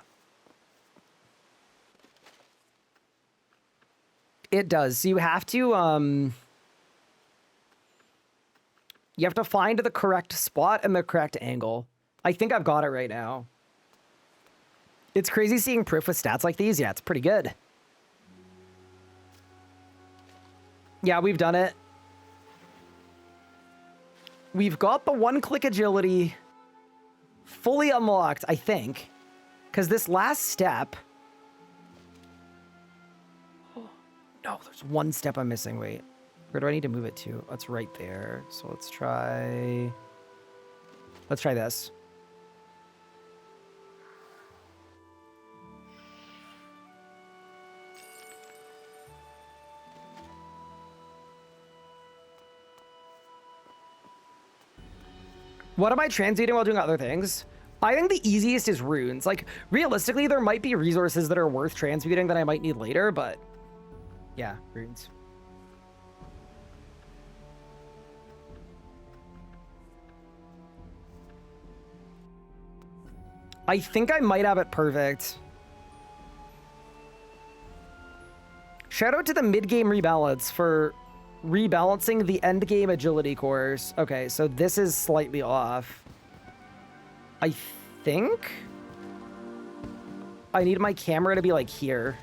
It does. So you have to find the correct spot and the correct angle. I think I've got it right now. It's crazy seeing Priff with stats like these. Yeah, it's pretty good. Yeah, we've done it. We've got the one-click agility fully unlocked, I think. Because this last step... Oh, no, there's one step I'm missing. Wait. Where do I need to move it to? That's right there. So let's try... Let's try this. What am I transmuting while doing other things? I think the easiest is runes. Like, realistically, there might be resources that are worth transmuting that I might need later, but... Yeah, runes. I think I might have it perfect. Shout out to the mid-game rebalance for rebalancing the end-game agility course. Okay, so this is slightly off. I think I need my camera to be like here.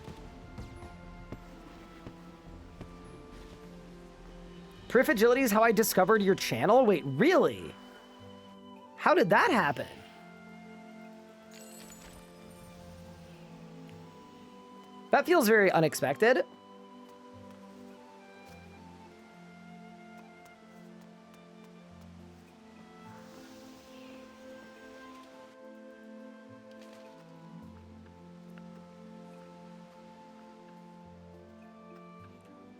Priff agility is how I discovered your channel? Wait, really? How did that happen? That feels very unexpected.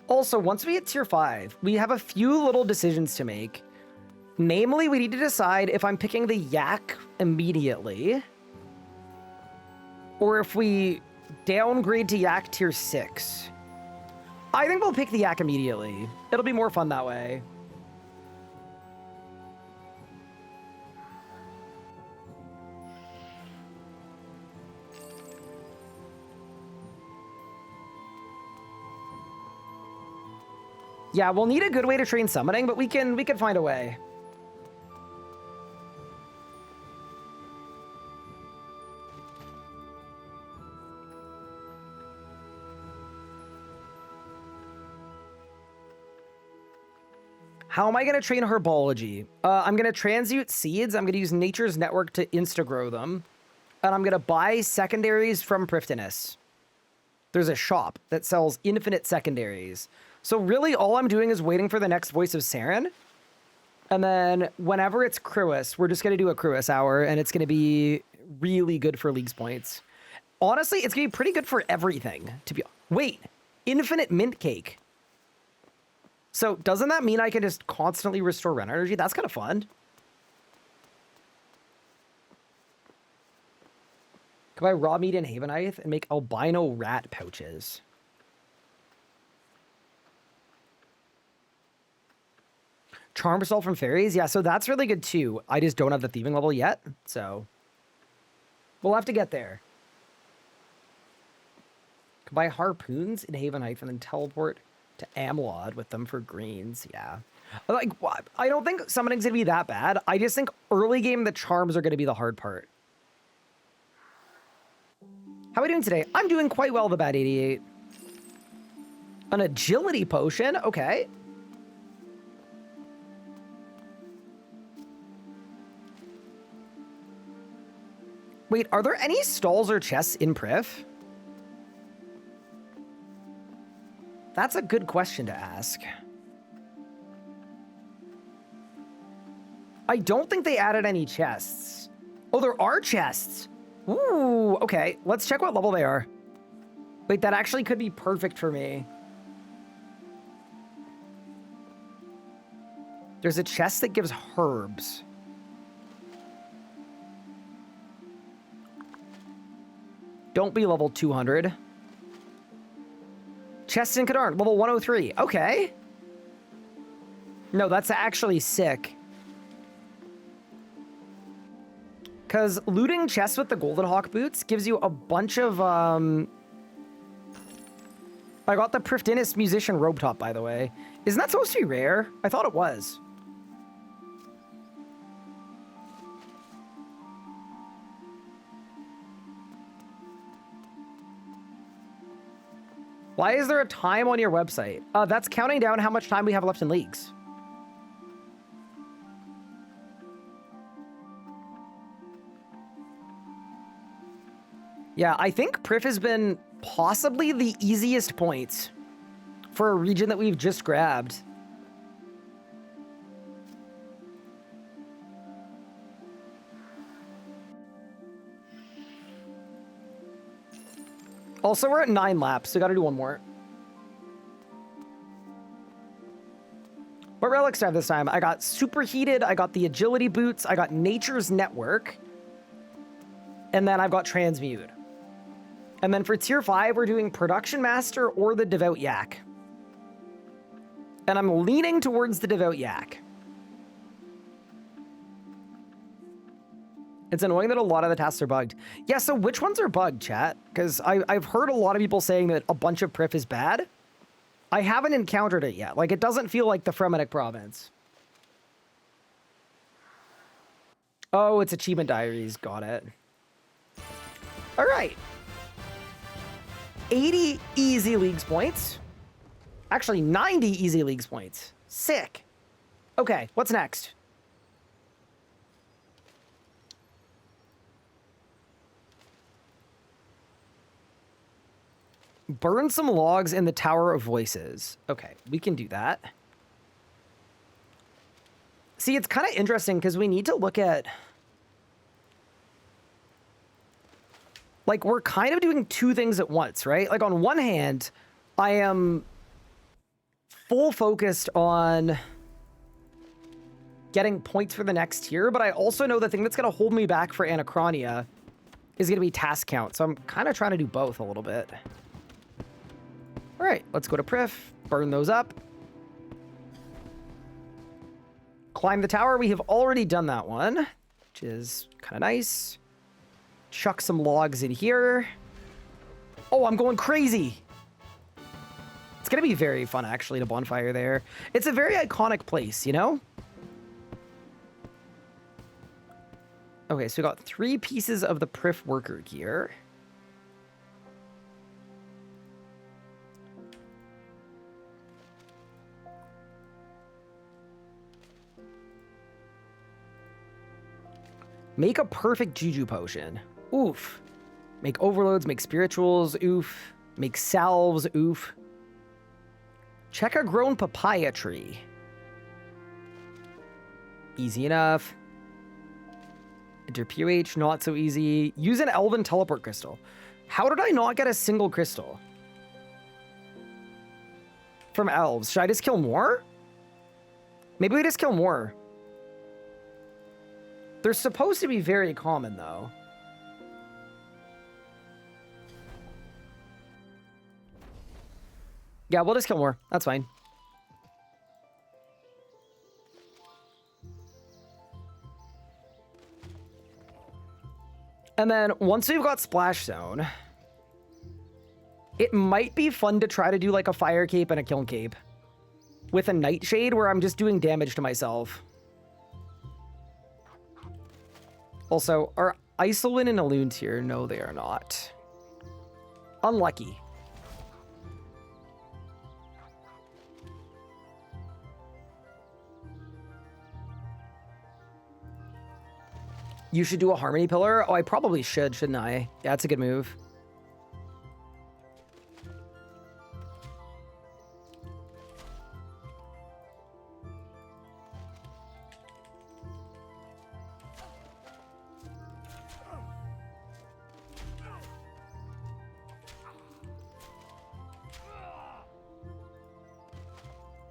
Also, once we hit tier 5, we have a few little decisions to make. Namely, we need to decide if I'm picking the yak immediately, or if we downgrade to yak tier 6. I think we'll pick the yak immediately. It'll be more fun that way. Yeah, we'll need a good way to train summoning, but we can find a way. How am I going to train herbology? I'm going to transmute seeds. I'm going to use Nature's Network to insta-grow them. And I'm going to buy secondaries from Priff. There's a shop that sells infinite secondaries. So really all I'm doing is waiting for the next Voice of Saren. And then whenever it's Cruis, we're just going to do a Cruis hour, and it's going to be really good for Leagues points. Honestly, it's going to be pretty good for everything. Wait, infinite mint cake. So doesn't that mean I can just constantly restore run energy? That's kind of fun. Can I buy raw meat in Havenite and make albino rat pouches? Charm Assault from fairies? Yeah, so that's really good too. I just don't have the thieving level yet, so we'll have to get there. Can buy harpoons in Havenite and then teleport to Amlod with them for greens. Yeah. Like, I don't think summoning's gonna be that bad. I just think early game, the charms are gonna be the hard part. How are we doing today? I'm doing quite well, the bad 88. An agility potion? Okay. Wait, are there any stalls or chests in Priff? That's a good question to ask. I don't think they added any chests. Oh, there are chests. Ooh, okay. Let's check what level they are. Wait, that actually could be perfect for me. There's a chest that gives herbs. Don't be level 200. Chest in Kadarn, level 103. Okay. No, that's actually sick. Because looting chests with the Golden Hawk boots gives you a bunch of, I got the Priff musician robe top, by the way. Isn't that supposed to be rare? I thought it was. Why is there a time on your website? That's counting down how much time we have left in leagues. Yeah, I think Priff has been possibly the easiest points for a region that we've just grabbed. Also, we're at 9 laps, so gotta do one more. What relics do I have this time? I got Superheated, I got the Agility Boots, I got Nature's Network, and then I've got Transmute. And then for tier 5, we're doing Production Master or the Devout Yak. And I'm leaning towards the Devout Yak. It's annoying that a lot of the tasks are bugged. Yeah, so which ones are bugged, chat? Because I've heard a lot of people saying that a bunch of Priff is bad. I haven't encountered it yet. Like, it doesn't feel like the Fremennik province. Oh, it's Achievement Diaries. Got it. All right. 80 easy leagues points. Actually, 90 easy leagues points. Sick. Okay, what's next? Burn some logs in the Tower of Voices. Okay, we can do that. See, it's kind of interesting because we need to look at... Like, we're kind of doing two things at once, right? Like, on one hand, I am full focused on getting points for the next tier, but I also know the thing that's going to hold me back for Anachronia is going to be task count. So I'm kind of trying to do both a little bit. All right, let's go to Priff, burn those up. Climb the tower. We have already done that one, which is kind of nice. Chuck some logs in here. Oh, I'm going crazy. It's going to be very fun, actually, to bonfire there. It's a very iconic place, you know? Okay, so we got 3 pieces of the Priff worker gear. Make a perfect juju potion. Oof. Make overloads, make spirituals. Oof. Make salves. Oof. Check a grown papaya tree. Easy enough. Enter POH, not so easy. Use an elven teleport crystal. How did I not get a single crystal? From elves. Should I just kill more? Maybe we just kill more. They're supposed to be very common, though. Yeah, we'll just kill more. That's fine. And then once we've got Splash Zone, it might be fun to try to do like a Fire Cape and a Kiln Cape with a Nightshade where I'm just doing damage to myself. Also, are Isolwyn and Alloons here? No, they are not. Unlucky. You should do a Harmony Pillar? Oh, I probably should, shouldn't I? Yeah, that's a good move.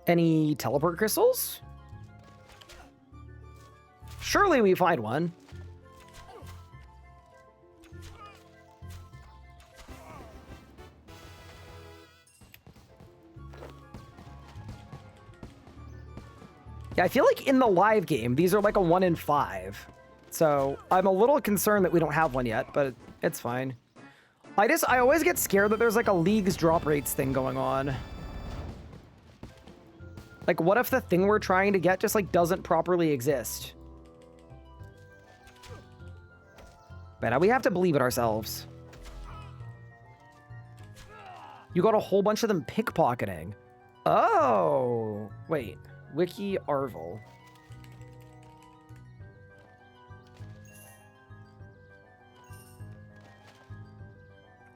Any teleport crystals? Surely we find one. Yeah, I feel like in the live game, these are like a 1 in 5. So I'm a little concerned that we don't have one yet, but it's fine. I always get scared that there's like a League's drop rates thing going on. Like, what if the thing we're trying to get just like doesn't properly exist? But now we have to believe it ourselves. You got a whole bunch of them pickpocketing. Oh, wait. Wiki Arvel.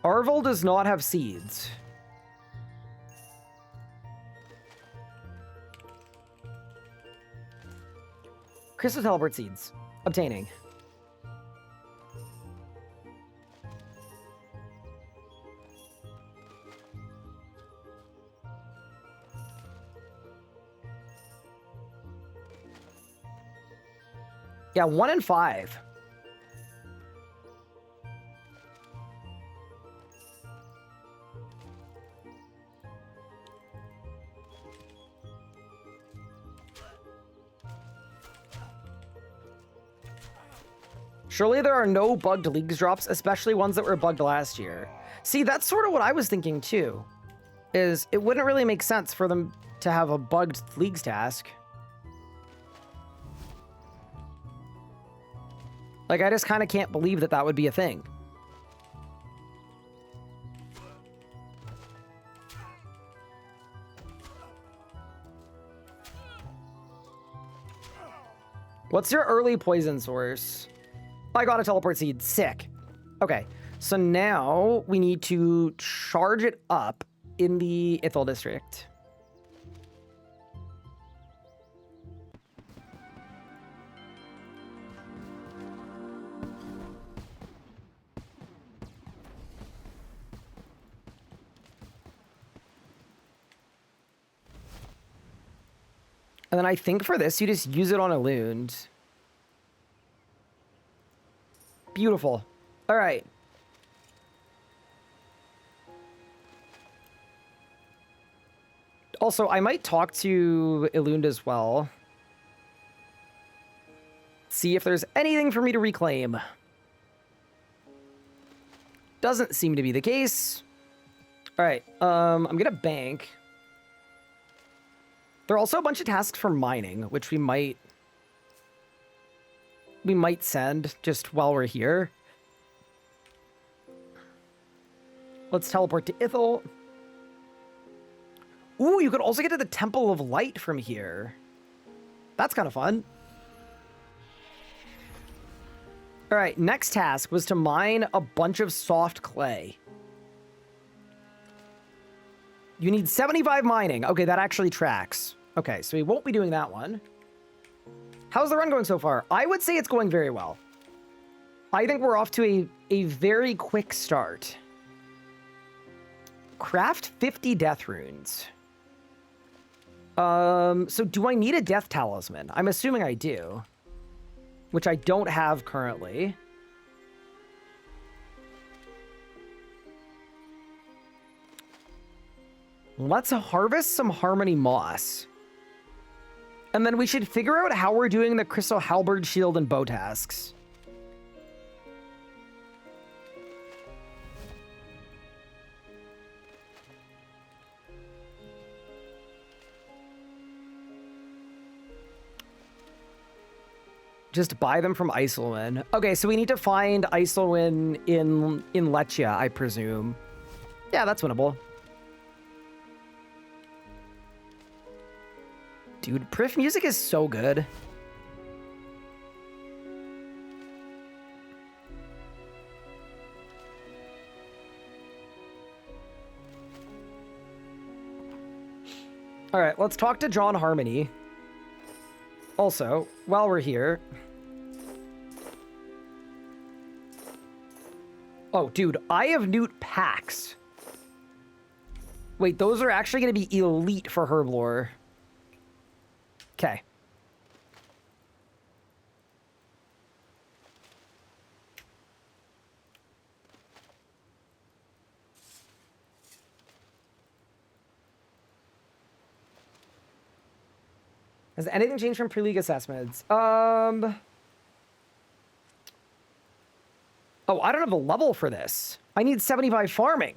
Arvel does not have seeds. Crystal teleport seeds. Obtaining. Yeah, 1 in 5. Surely there are no bugged Leagues drops, especially ones that were bugged last year. See, that's sort of what I was thinking too, is it wouldn't really make sense for them to have a bugged Leagues task. Like, I just kind of can't believe that that would be a thing. What's your early poison source? I got a teleport seed. Sick. Okay, so now we need to charge it up in the Ithel district. And then I think for this, you just use it on Elund. Beautiful. All right. Also, I might talk to Elund as well. See if there's anything for me to reclaim. Doesn't seem to be the case. All right, I'm gonna bank. There are also a bunch of tasks for mining, which we might send just while we're here. Let's teleport to Ithel. Ooh, you could also get to the Temple of Light from here. That's kind of fun. All right, next task was to mine a bunch of soft clay. You need 75 mining. Okay, that actually tracks. Okay, so we won't be doing that one. How's the run going so far? I would say it's going very well. I think we're off to a very quick start. Craft 50 death runes. So do I need a death talisman? I'm assuming I do. Which I don't have currently. Let's harvest some Harmony Moss. And then we should figure out how we're doing the Crystal Halberd, Shield, and Bow tasks. Just buy them from Iselwyn. Okay, so we need to find Iselwyn in Lechia, I presume. Yeah, that's winnable. Dude, Priff music is so good. All right, let's talk to John Harmony. Also, while we're here... Oh, dude, I have Newt packs. Wait, those are actually going to be elite for Herblore. Okay. Has anything changed from pre-league assessments? Oh, I don't have a level for this. I need 75 farming.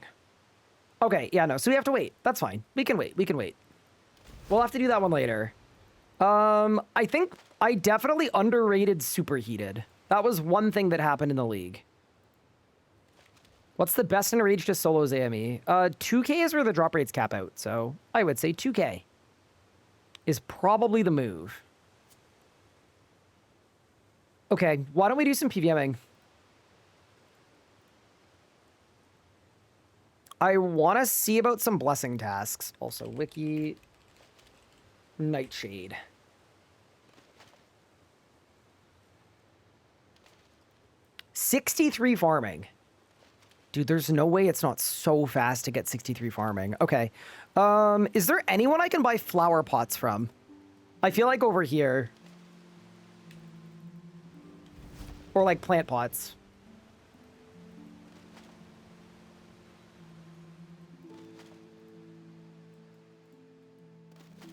Okay, yeah, no, so we have to wait. That's fine. We can wait. We can wait. We'll have to do that one later. I think I definitely underrated Superheated. That was one thing that happened in the league. What's the best in Rage to solos AME? 2K is where the drop rates cap out, so I would say 2K is probably the move. Okay, why don't we do some PVMing? I want to see about some blessing tasks. Also, Wiki... Nightshade. $63 farming. Dude, there's no way it's not so fast to get 63 farming. Okay. Is there anyone I can buy flower pots from? I feel like over here. Or like plant pots.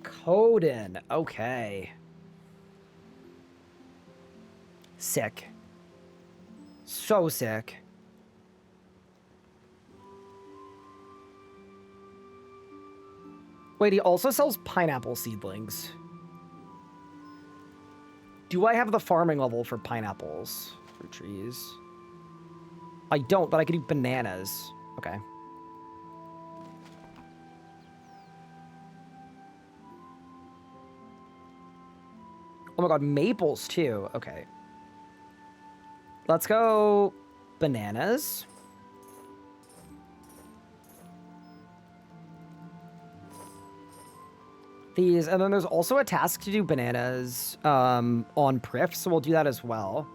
Coden. Okay. Sick. So sick. Wait, he also sells pineapple seedlings. Do I have the farming level for pineapples? For trees? I don't, but I could do bananas. Okay. Oh my god, maples too. Okay. Let's go bananas. These, and then there's also a task to do bananas on Priff, so we'll do that as well.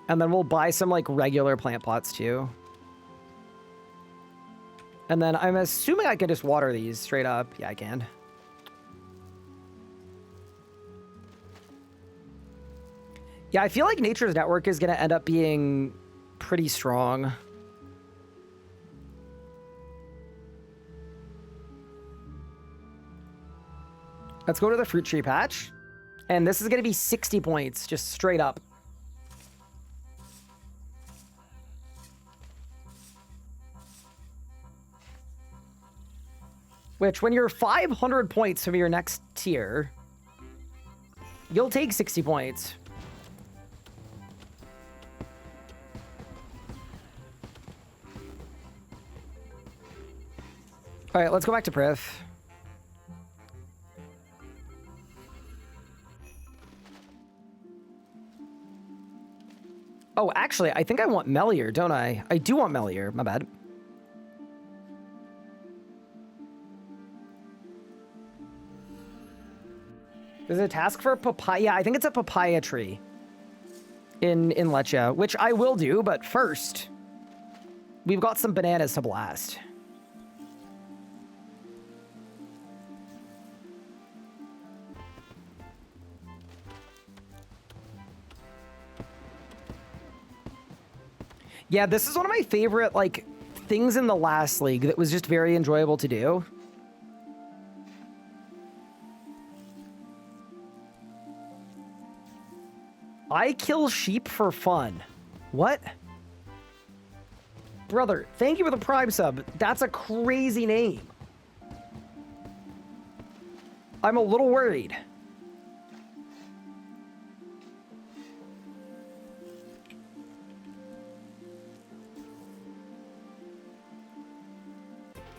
And then we'll buy some like regular plant pots too. And then I'm assuming I can just water these straight up. Yeah, I can. Yeah, I feel like Nature's Network is going to end up being pretty strong. Let's go to the fruit tree patch. And this is going to be 60 points, just straight up. Which, when you're 500 points from your next tier, you'll take 60 points. All right, let's go back to Priff. Oh, actually, I think I want Melior, don't I? I do want Melior, my bad. There's a task for a papaya. Yeah, I think it's a papaya tree in Leccia, which I will do, but first, we've got some bananas to blast. Yeah, this is one of my favorite, like, things in the last league that was just very enjoyable to do. I kill sheep for fun. What? Brother, thank you for the Prime sub. That's a crazy name. I'm a little worried.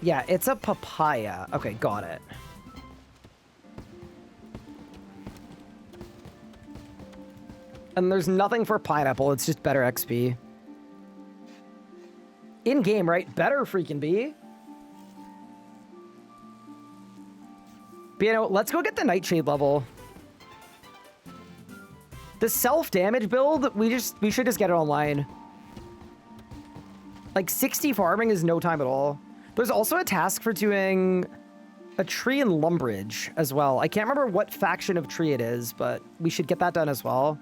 Yeah, it's a papaya. Okay, got it. And there's nothing for pineapple. It's just better XP. In-game, right? Better freaking be. But, you know, let's go get the Nightshade level. The self-damage build, we should just get it online. Like, 60 farming is no time at all. There's also a task for doing a tree in Lumbridge as well. I can't remember what faction of tree it is, but we should get that done as well.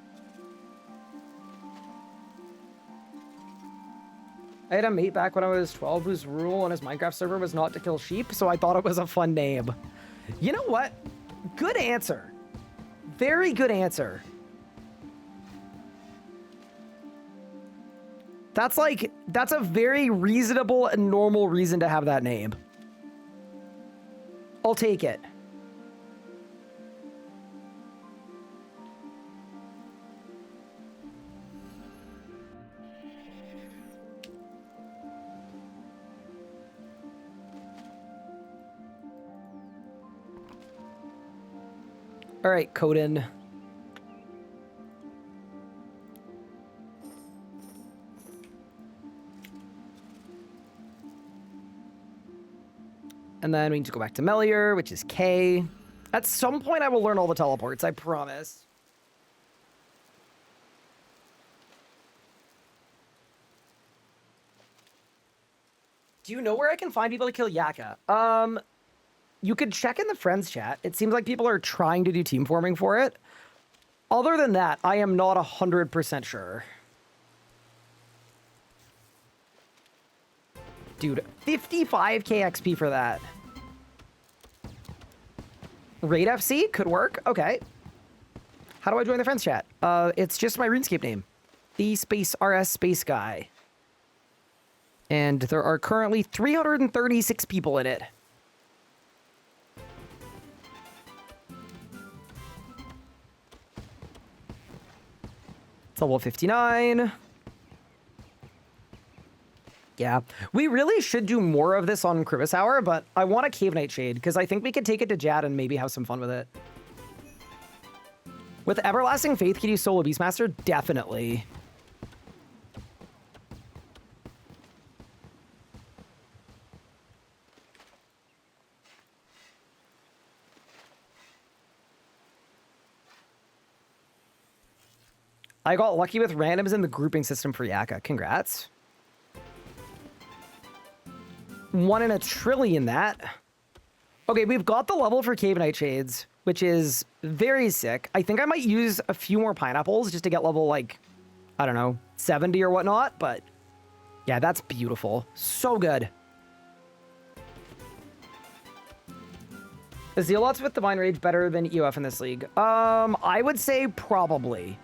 I had a mate back when I was 12 whose rule on his Minecraft server was not to kill sheep, so I thought it was a fun name. You know what? Good answer. Very good answer. That's a very reasonable and normal reason to have that name. I'll take it. All right, Coden. And then we need to go back to Melior, which is K. At some point, I will learn all the teleports, I promise. Do you know where I can find people to kill Yaka? You could check in the friends chat. It seems like people are trying to do team forming for it. Other than that, I am not 100% sure. Dude, 55k XP for that. Raid FC could work. Okay. How do I join the friends chat? It's just my RuneScape name. The space RS space guy. And there are currently 336 people in it. It's level 59. Yeah, we really should do more of this on Cribbis Hour, but I want a Cave Nightshade because I think we could take it to Jad and maybe have some fun with it. With Everlasting Faith, can you solo Beastmaster? Definitely. I got lucky with randoms in the grouping system for Yaka. Congrats. 1 in a trillion that. Okay, we've got the level for Cave Nightshades, which is very sick. I think I might use a few more pineapples just to get level, like, I don't know, 70 or whatnot, but yeah, that's beautiful. So good. Is Zealots with Divine Rage better than EOF in this league? I would say probably.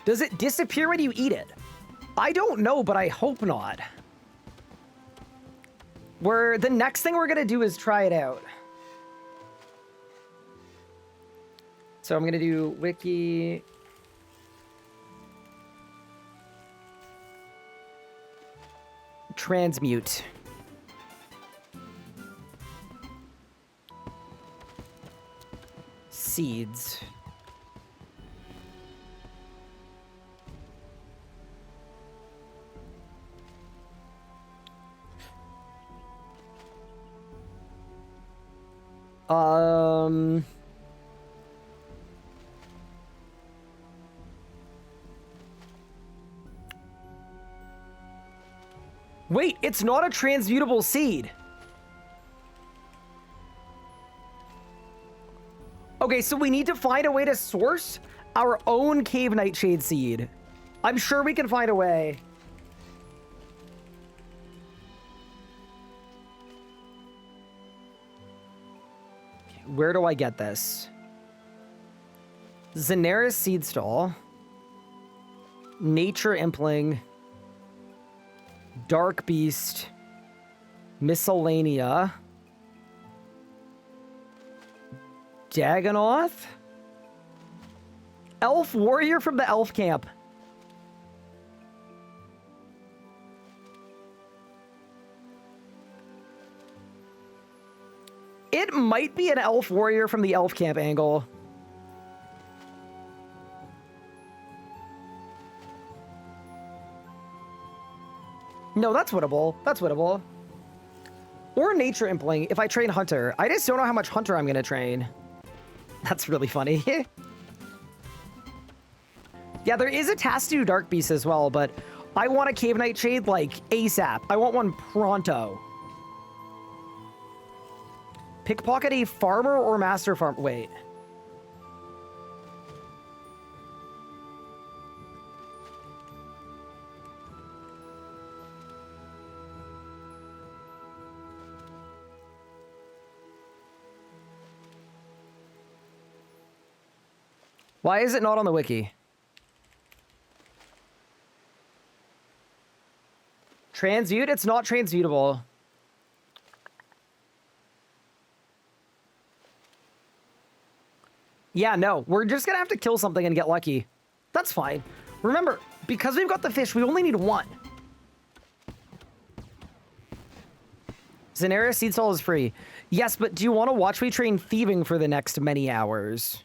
Does it disappear when you eat it? I don't know, but I hope not. The next thing we're gonna do is try it out. So I'm gonna do wiki. Transmute. Seeds. Wait, it's not a transmutable seed. Okay, so we need to find a way to source our own Cave Nightshade seed. I'm sure we can find a way. Where do I get this? Zenaris Seed Stall. Nature Impling. Dark Beast. Miscellanea. Dagonoth? Elf Warrior from the Elf Camp. It might be an Elf Warrior from the Elf Camp angle. No, that's winnable. That's winnable. Or Nature Impling if I train Hunter. I just don't know how much Hunter I'm going to train. That's really funny. Yeah, there is a task to do Dark Beast as well, but I want a Cave Nightshade, like, ASAP. I want one pronto. Pickpocket a farmer or master farm? Wait. Why is it not on the wiki? Transmute? It's not transmutable. Yeah, no. We're just gonna have to kill something and get lucky. That's fine. Remember, because we've got the fish, we only need one. Zenaris Seed Stall is free. Yes, but do you want to watch me train thieving for the next many hours?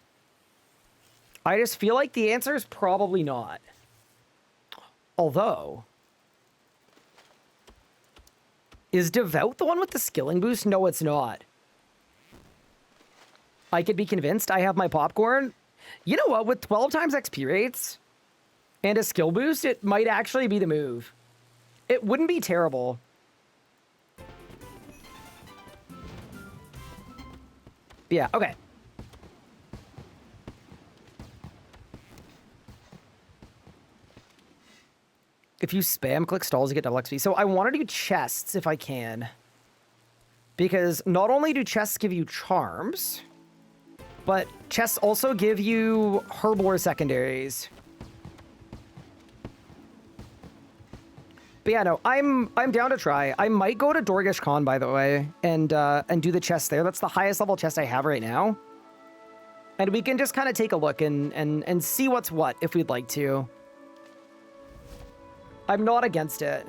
I just feel like the answer is probably not. Although... Is Devout the one with the skilling boost? No, it's not. I could be convinced. I have my popcorn. You know what? With 12 times XP rates and a skill boost, it might actually be the move. It wouldn't be terrible. Yeah, okay. If you spam click stalls, you get double XP. So I want to do chests if I can. Because not only do chests give you charms, but chests also give you herbivore secondaries. But yeah, no, I'm down to try. I might go to Dorgish Khan, by the way, and do the chest there. That's the highest level chest I have right now. And we can just kind of take a look and see what's what if we'd like to. I'm not against it.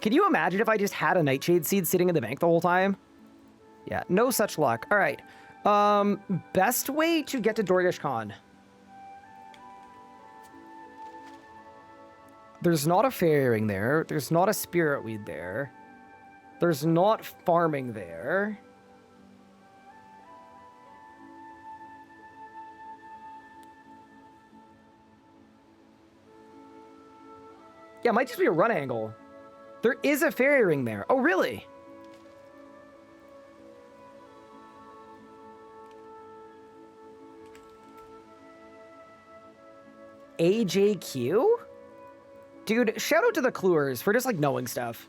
Can you imagine if I just had a Nightshade seed sitting in the bank the whole time? Yeah, no such luck. All right. Best way to get to Dorgish Khan. There's not a fairy ring there. There's not a spirit weed there. There's not farming there. Yeah, it might just be a run angle. There is a fairy ring there. Oh, really? AJQ? Dude, shout out to the cluers for just, like, knowing stuff.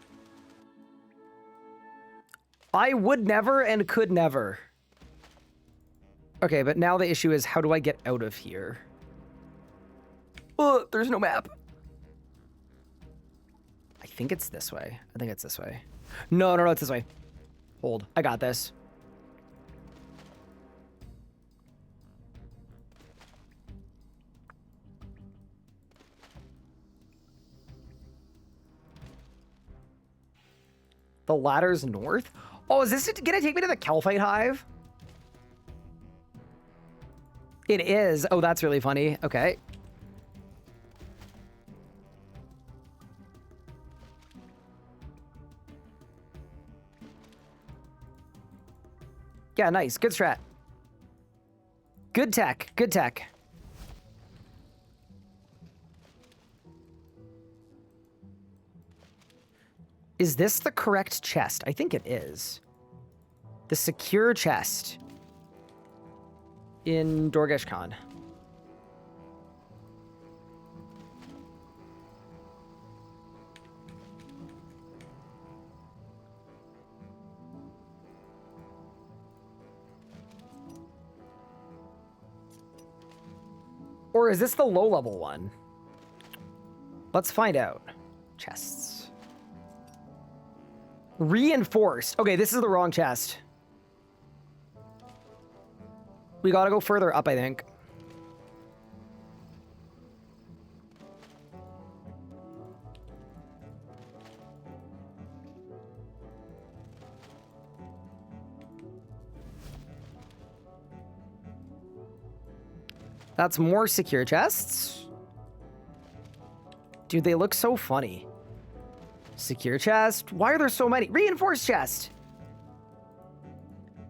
I would never and could never. Okay, but now the issue is, how do I get out of here? There's no map. I think it's this way. I think it's this way. No, it's this way. Hold. I got this. The ladder's north? Oh, is this gonna take me to the Kelphite Hive? It is. Oh, that's really funny. Okay. Yeah, nice. Good strat. Good tech. Good tech. Is this the correct chest? I think it is. The secure chest in Dorgesh Khan. Or is this the low-level one? Let's find out. Chests. Reinforced. Okay, this is the wrong chest. We gotta go further up, I think. That's more secure chests. Dude, they look so funny. Secure chest. Why are there so many? Reinforced chest.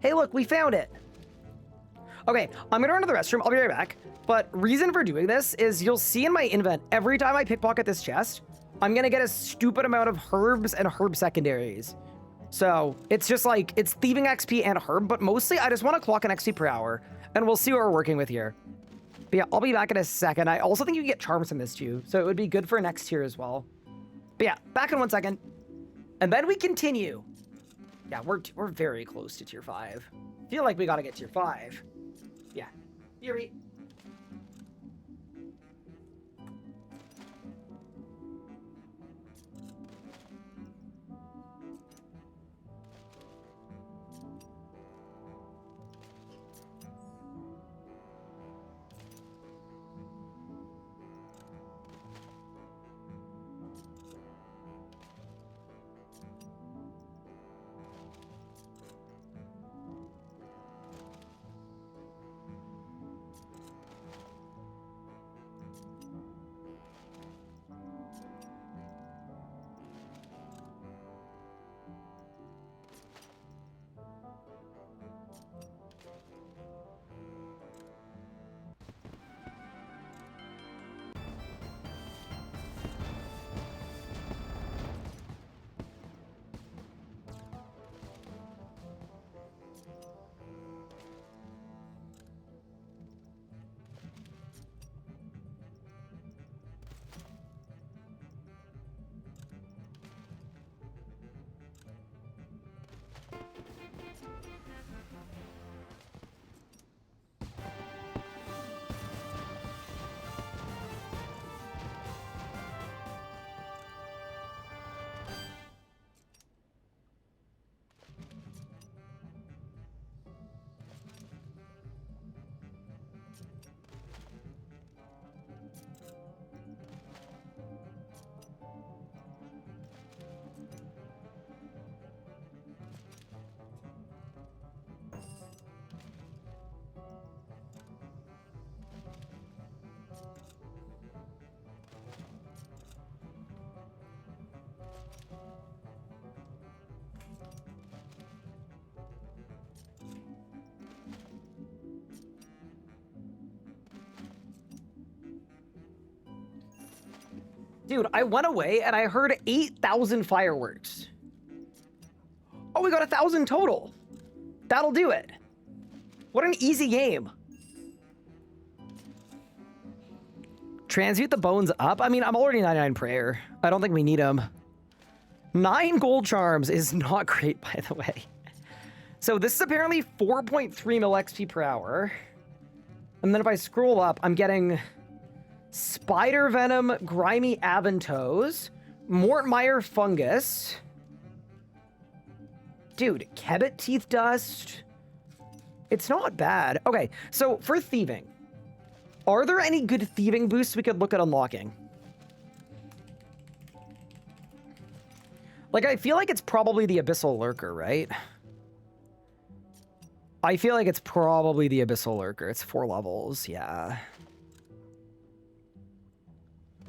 Hey, look, we found it. Okay, I'm gonna run to the restroom. I'll be right back. But reason for doing this is you'll see in my invent, every time I pickpocket this chest, I'm gonna get a stupid amount of herbs and herb secondaries. So it's just like, it's thieving XP and herb, but mostly I just want to clock an XP per hour, and we'll see what we're working with here. But yeah, I'll be back in a second. I also think you can get charms from this too, so it would be good for next tier as well. But yeah, back in 1 second. And then we continue. Yeah, we're very close to tier 5. Feel like we gotta get tier 5. Yeah. Yuri. Dude, I went away and I heard 8,000 fireworks. Oh, we got 1,000 total. That'll do it. What an easy game. Transmute the bones up. I mean, I'm already 99 prayer. I don't think we need them. 9 gold charms is not great, by the way. So this is apparently 4.3 mil XP per hour. And then if I scroll up, I'm getting Spider Venom, Grimy Aventos, Mortmire Fungus. Dude, Kebbit Teeth Dust. It's not bad. Okay, so for thieving, are there any good thieving boosts we could look at unlocking? Like, I feel like it's probably the Abyssal Lurker, right? I feel like it's probably the Abyssal Lurker. It's 4 levels, yeah.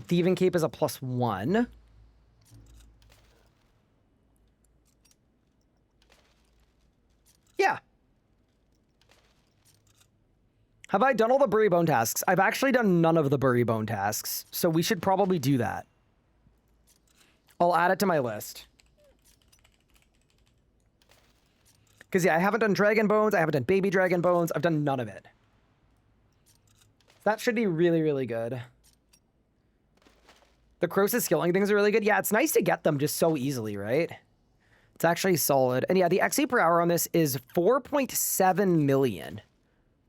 Thieving Cape is a +1. Yeah. Have I done all the Bury Bone tasks? I've actually done none of the Bury Bone tasks, so we should probably do that. I'll add it to my list. Because, yeah, I haven't done Dragon Bones. I haven't done Baby Dragon Bones. I've done none of it. That should be really, really good. The Croesus skilling things are really good. Yeah, it's nice to get them just so easily, right? It's actually solid. And yeah, the XP per hour on this is 4.7 million.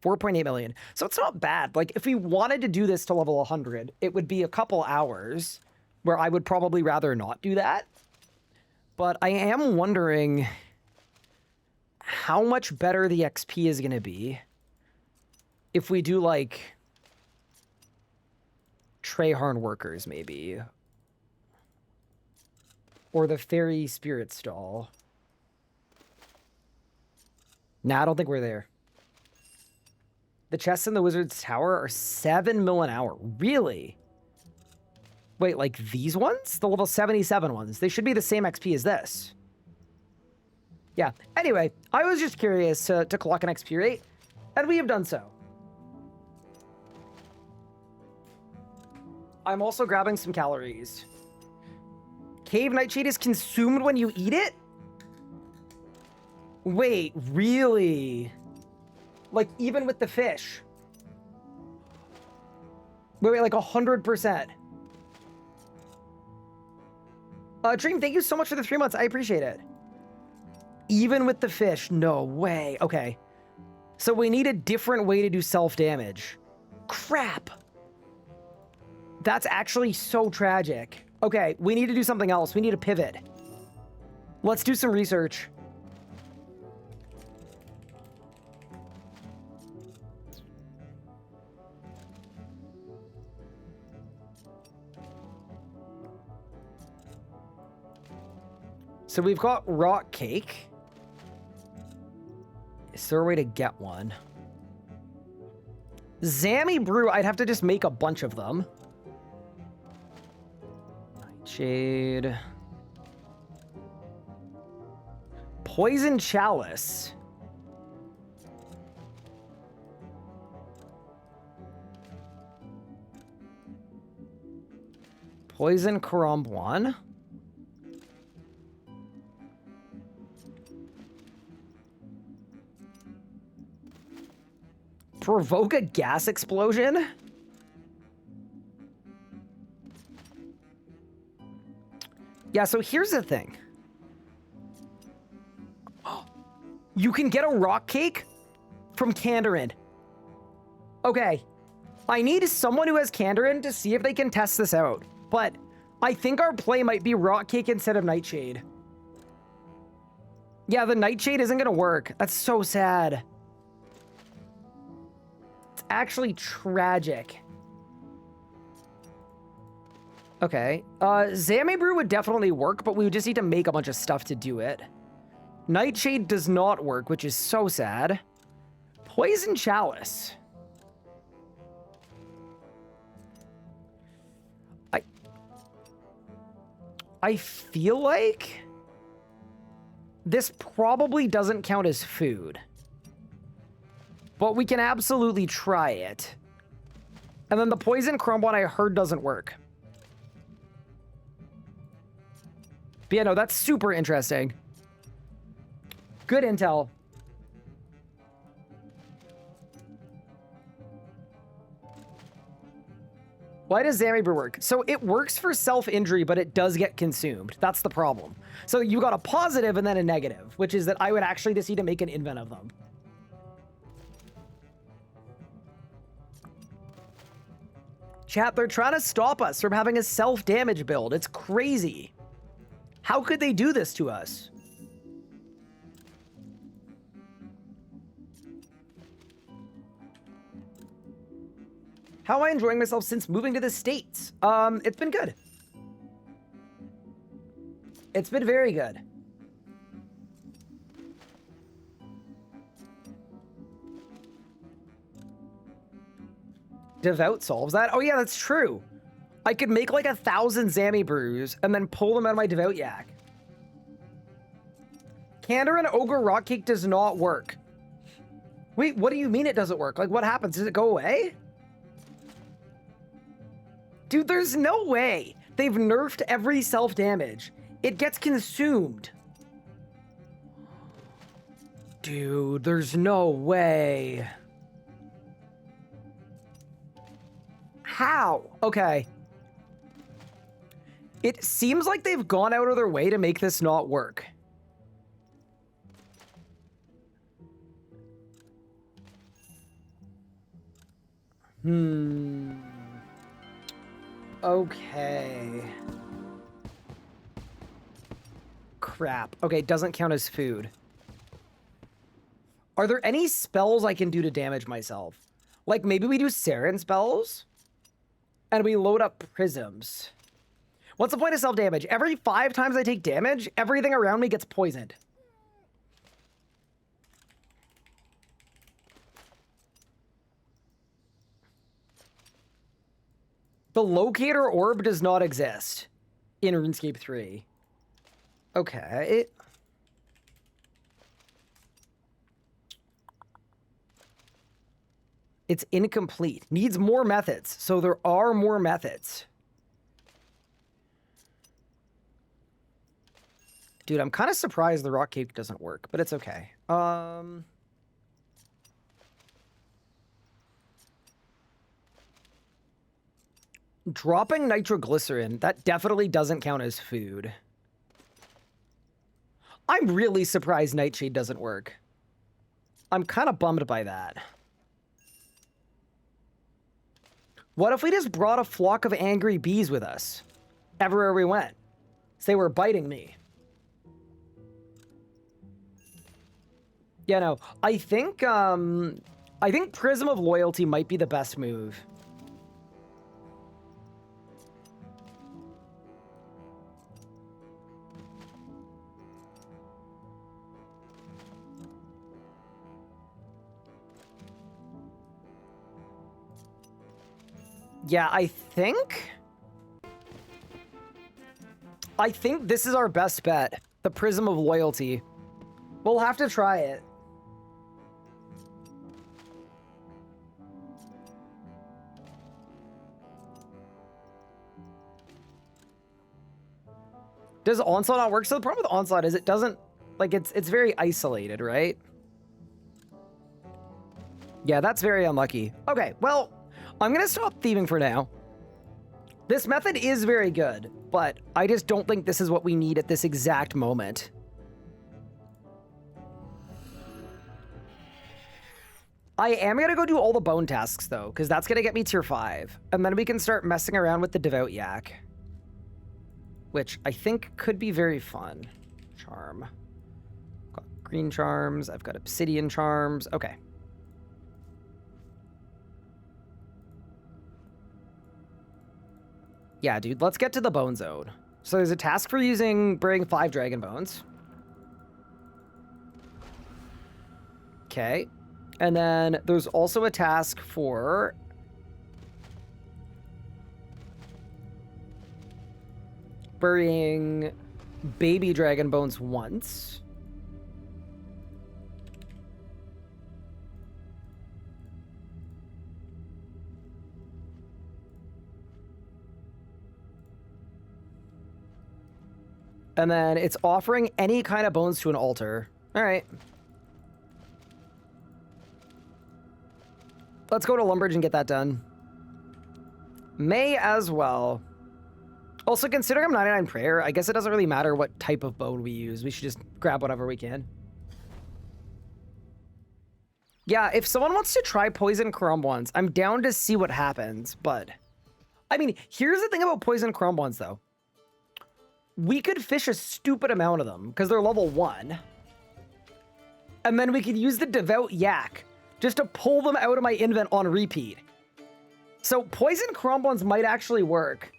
4.8 million. So it's not bad. Like, if we wanted to do this to level 100, it would be a couple hours where I would probably rather not do that. But I am wondering how much better the XP is going to be if we do, like, Treyharn Workers, maybe. Or the Fairy Spirit Stall. Nah, I don't think we're there. The chests in the Wizard's Tower are 7 mil an hour. Really? Wait, like these ones? The level 77 ones. They should be the same XP as this. Yeah. Anyway, I was just curious to clock an XP rate, and we have done so. I'm also grabbing some calories. Cave Nightshade is consumed when you eat it? Wait, really? Like, even with the fish? Wait, like 100%. Dream, thank you so much for the 3 months. I appreciate it. Even with the fish? No way. Okay. So we need a different way to do self-damage. Crap. That's actually so tragic. Okay, we need to do something else. We need to pivot. Let's do some research. So we've got rock cake. Is there a way to get one? Zammy brew, I'd have to just make a bunch of them. Nightshade. Poison chalice. Poison Karambwan. Provoke a gas explosion? Yeah, so here's the thing. You can get a rock cake from Kandarin. Okay. I need someone who has Kandarin to see if they can test this out. But I think our play might be rock cake instead of Nightshade. Yeah, the Nightshade isn't gonna work. That's so sad. It's actually tragic. Okay. Zammy Brew would definitely work, but we would just need to make a bunch of stuff to do it. Nightshade does not work, which is so sad. Poison Chalice. I feel like this probably doesn't count as food. But we can absolutely try it. And then the Poison Crumb one I heard doesn't work. But yeah, no, that's super interesting. Good intel. Why does Zamibur work? So it works for self-injury, but it does get consumed. That's the problem. So you got a positive and then a negative, which is that I would actually just need to make an invent of them. Chat, they're trying to stop us from having a self-damage build. It's crazy. How could they do this to us? How am I enjoying myself since moving to the States? It's been good. It's been very good. Devout solves that? Oh yeah, that's true. I could make like 1,000 Zammy brews and then pull them out of my Devout Yak. Candor and Ogre Rock Cake does not work. Wait, what do you mean it doesn't work? Like, what happens? Does it go away? Dude, there's no way. They've nerfed every self-damage. It gets consumed. Dude, there's no way. How? Okay. It seems like they've gone out of their way to make this not work. Okay. Crap. Okay, doesn't count as food. Are there any spells I can do to damage myself? Like, maybe we do Saren spells? And we load up prisms. What's the point of self-damage? Every 5 times I take damage, everything around me gets poisoned. The locator orb does not exist in RuneScape 3. Okay. It's incomplete. Needs more methods. So there are more methods. Dude, I'm kind of surprised the rock cake doesn't work, but it's okay. Dropping nitroglycerin, that definitely doesn't count as food. I'm really surprised Nightshade doesn't work. I'm kind of bummed by that. What if we just brought a flock of angry bees with us everywhere we went? They were biting me. Yeah, no, I think Prism of Loyalty might be the best move. Yeah, I think this is our best bet. The Prism of Loyalty. We'll have to try it. Does Onslaught not work? So the problem with Onslaught is it doesn't, like, it's very isolated, right? Yeah, that's very unlucky. Okay, well, I'm gonna stop thieving for now. This method is very good, but I just don't think this is what we need at this exact moment. I am gonna go do all the bone tasks though, because that's gonna get me tier 5. And then we can start messing around with the Devout Yak, which I think could be very fun. Charm. Got green charms, I've got obsidian charms. Okay. Yeah, dude, let's get to the bone zone. So there's a task for bringing 5 dragon bones. Okay. And then there's also a task for burying baby dragon bones once. And then it's offering any kind of bones to an altar. All right. Let's go to Lumbridge and get that done. May as well. Also, considering I'm 99 prayer, I guess it doesn't really matter what type of bone we use. We should just grab whatever we can. Yeah, if someone wants to try poison crumb ones, I'm down to see what happens, but... I mean, here's the thing about poison crumb ones, though. We could fish a stupid amount of them, because they're level 1. And then we could use the Devout Yak, just to pull them out of my invent on repeat. So poison crumb ones might actually work.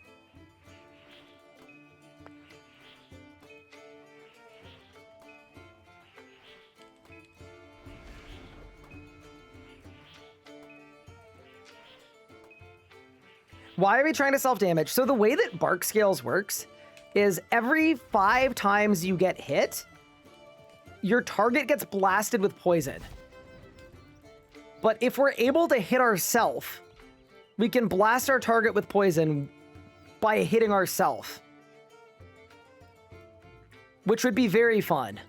Why are we trying to self-damage? So the way that Bark Scales works is every 5 times you get hit, your target gets blasted with poison. But if we're able to hit ourselves, we can blast our target with poison by hitting ourselves, which would be very fun.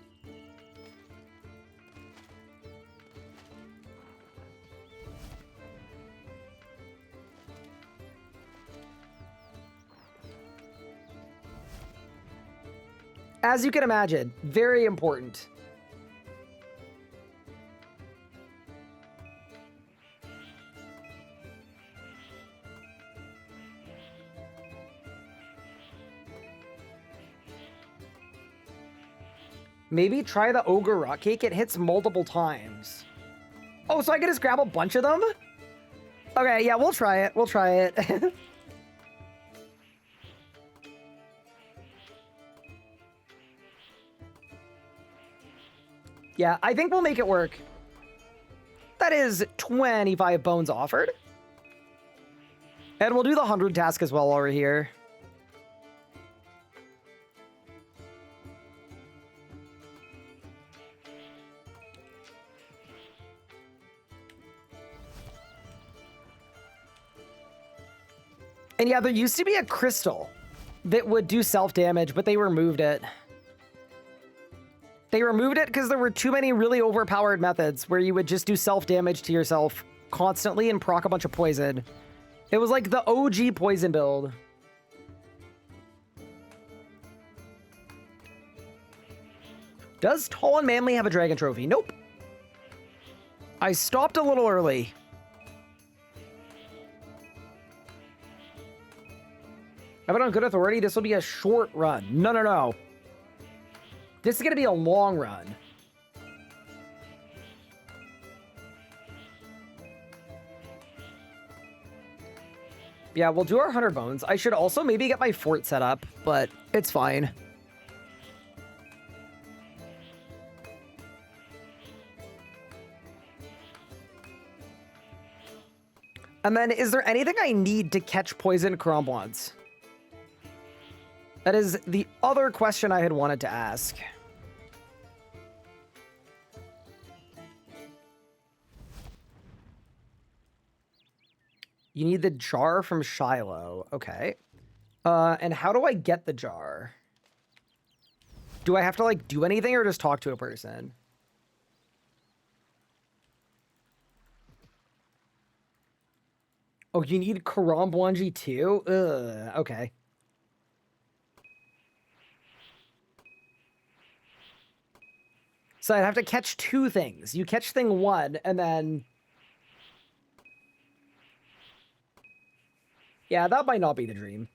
As you can imagine, very important. Maybe try the Ogre Rock Cake. It hits multiple times. Oh, so I can just grab a bunch of them? Okay, yeah, we'll try it. We'll try it. Yeah, I think we'll make it work. That is 25 bones offered. And we'll do the 100 task as well while we're here. And yeah, there used to be a crystal that would do self-damage, but they removed it. They removed it because there were too many really overpowered methods where you would just do self-damage to yourself constantly and proc a bunch of poison. It was like the OG poison build. Does Tall and Manly have a dragon trophy? Nope. I stopped a little early. I've been on good authority. This will be a short run. No, no, no. This is going to be a long run. Yeah, we'll do our 100 bones. I should also maybe get my fort set up, but it's fine. And then, is there anything I need to catch poison Cromwans? That is the other question I had wanted to ask. You need the jar from Shiloh. Okay. And how do I get the jar? Do I have to, like, do anything or just talk to a person? Oh, you need Karambwanji too? Ugh, okay. So I'd have to catch 2 things. You catch thing 1, and then... Yeah, that might not be the dream.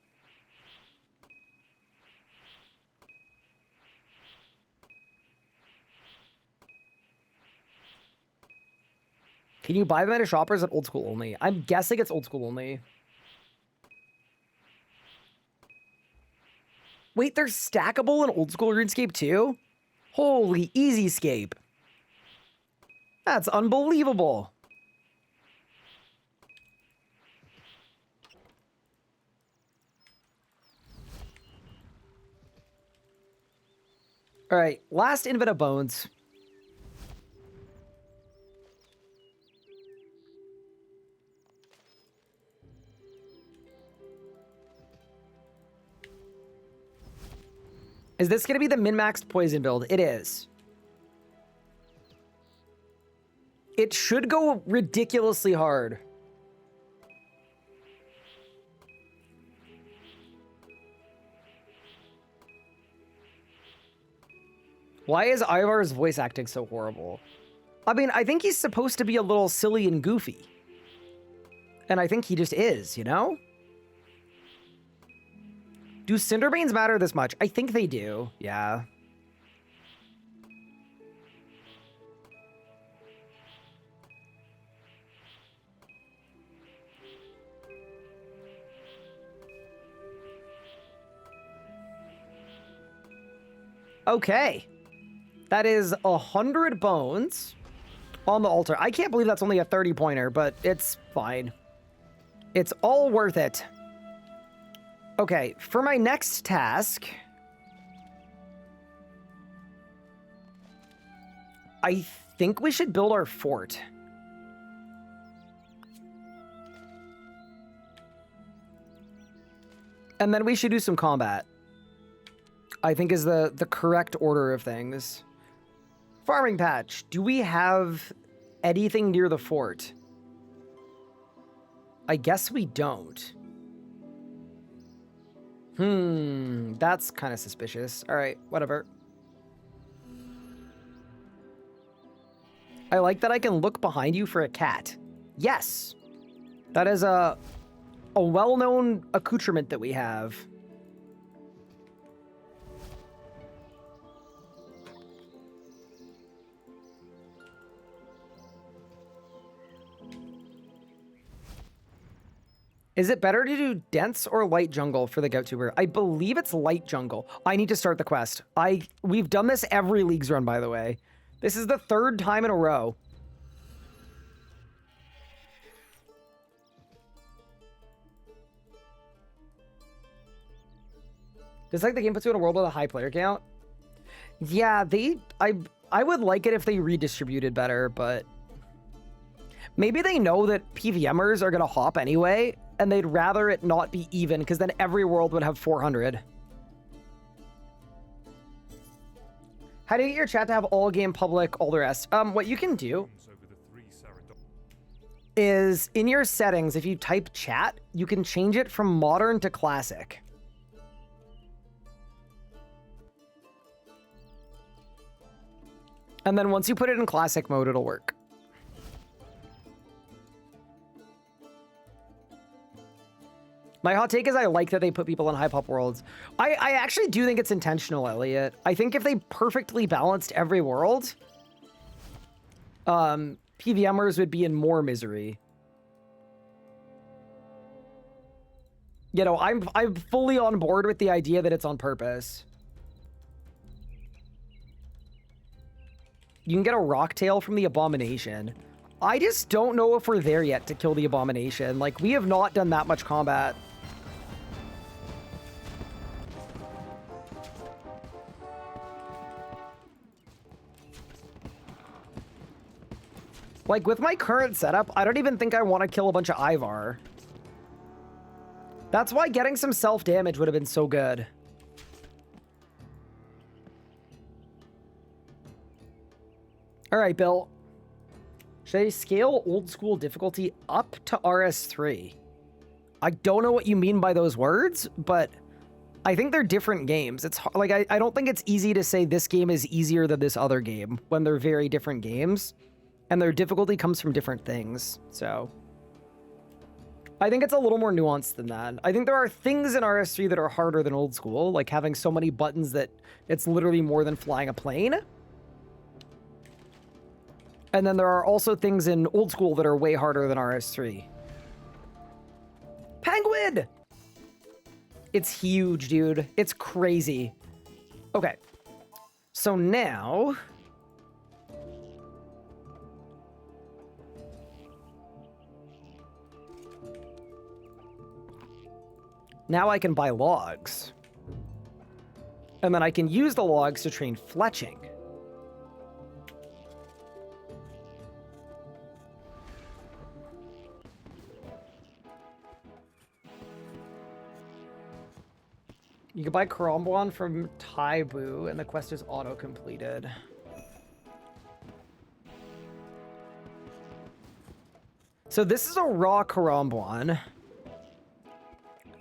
Can you buy them at a shop or is it old school only? I'm guessing it's old school only. Wait, they're stackable in old school RuneScape too? Holy Easyscape. That's unbelievable. All right, last Infinite Bones. Is this going to be the min-maxed poison build? It is. It should go ridiculously hard. Why is Ivar's voice acting so horrible? I mean, I think he's supposed to be a little silly and goofy. And I think he just is, you know? Do Cinderbanes matter this much? I think they do, yeah. Okay. That is 100 bones on the altar. I can't believe that's only a 30-pointer, but it's fine. It's all worth it. Okay, for my next task, I think we should build our fort. And then we should do some combat. I think is the correct order of things. Farming patch. Do we have anything near the fort? I guess we don't. That's kind of suspicious. All right, whatever. I like that I can look behind you for a cat. Yes. That is a well-known accoutrement that we have. Is it better to do dense or light jungle for the GoutTuber? I believe it's light jungle. I need to start the quest. We've done this every Leagues run, by the way. This is the 3rd time in a row. Just like the game puts you in a world with a high player count. Yeah, I would like it if they redistributed better, but maybe they know that PVMers are gonna hop anyway, and they'd rather it not be even, because then every world would have 400. How do you get your chat to have all game public, all the rest? What you can do is in your settings, if you type chat, you can change it from modern to classic. And then once you put it in classic mode, it'll work. My hot take is I like that they put people in high pop worlds. I actually do think it's intentional, Elliot. I think if they perfectly balanced every world, PVMers would be in more misery. You know, I'm fully on board with the idea that it's on purpose. You can get a rock tail from the Abomination. I just don't know if we're there yet to kill the Abomination. Like, we have not done that much combat. Like, with my current setup, I don't even think I want to kill a bunch of Ivar. That's why getting some self-damage would have been so good. All right, Bill. Should I scale old school difficulty up to RS3? I don't know what you mean by those words, but I think they're different games. It's like, I don't think it's easy to say this game is easier than this other game when they're very different games and their difficulty comes from different things. So I think it's a little more nuanced than that. I think there are things in RS3 that are harder than old school, like having so many buttons that it's literally more than flying a plane. And then there are also things in old school that are way harder than RS3. Penguin! It's huge, dude. It's crazy. Okay. So now... now I can buy logs. And then I can use the logs to train fletching. You can buy Karambwan from Taibu, and the quest is auto-completed. So this is a raw Karambwan.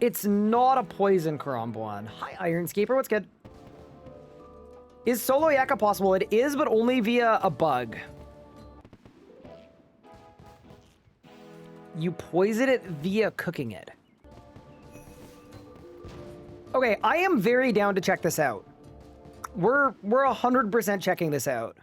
It's not a poison Karambwan. Hi, Ironscaper. What's good? Is solo Yakka possible? It is, but only via a bug. You poison it via cooking it. Okay, I am very down to check this out. We're 100% checking this out.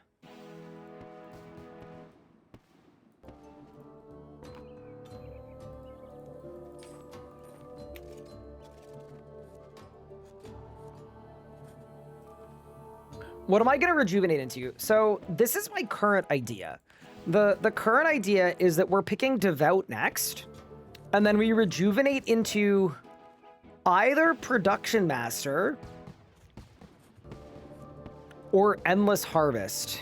What am I going to rejuvenate into? So this is my current idea. The current idea is that we're picking Devout next, and then we rejuvenate into either Production Master or Endless Harvest.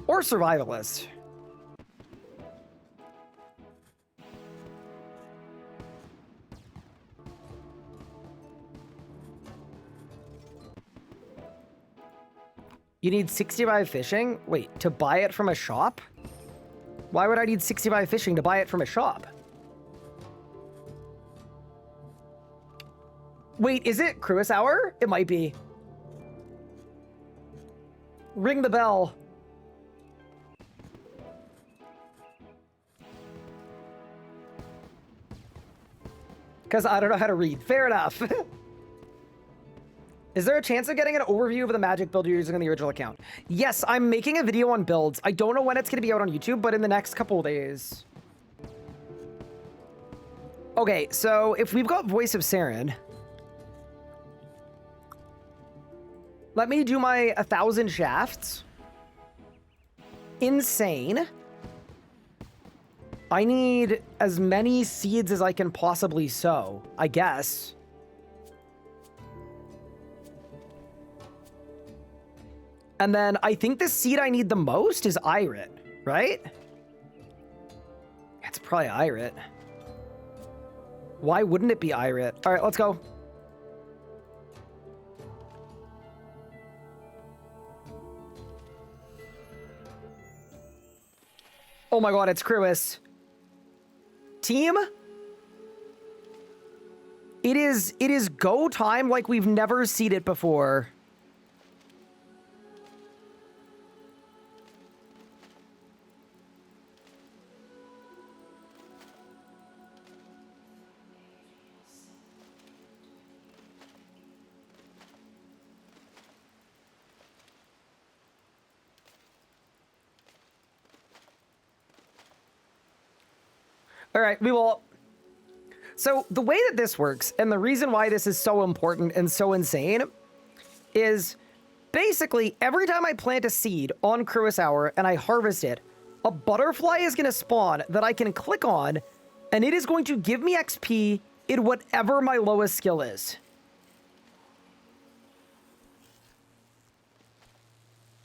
Or Survivalist. You need 65 fishing? Wait, to buy it from a shop? Why would I need 65 fishing to buy it from a shop? Wait, is it Cruis Hour? It might be. Ring the bell. Because I don't know how to read. Fair enough. Is there a chance of getting an overview of the magic build you're using on the original account? Yes, I'm making a video on builds. I don't know when it's going to be out on YouTube, but in the next couple of days. Okay, so if we've got Voice of Saren, let me do my 1,000 shafts. Insane. I need as many seeds as I can possibly sow, I guess. And then I think the seed I need the most is Irit, right? It's probably Irit. Why wouldn't it be Irit? All right, let's go. Oh my god, it's Cruis. Team? It is go time like we've never seen it before. All right, we will. So the way that this works, and the reason why this is so important and so insane, is basically every time I plant a seed on Cruis Hour and I harvest it, a butterfly is going to spawn that I can click on, and it is going to give me XP in whatever my lowest skill is.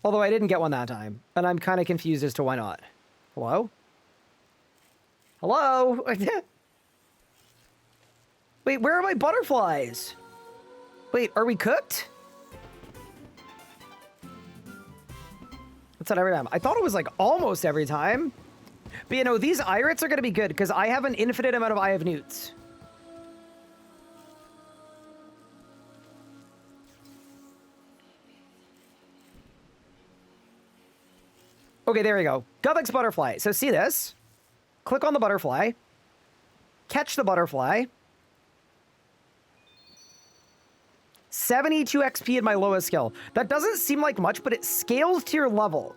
Although I didn't get one that time, and I'm kind of confused as to why not. Hello? Hello? Wait, where are my butterflies? Wait, are we cooked? What's that every time? I thought it was like almost every time. But you know, these Irits are going to be good because I have an infinite amount of Eye of Newts. Okay, there we go. Godlike's butterfly. So see this? Click on the butterfly. Catch the butterfly. 72 XP in my lowest skill. That doesn't seem like much, but it scales to your level.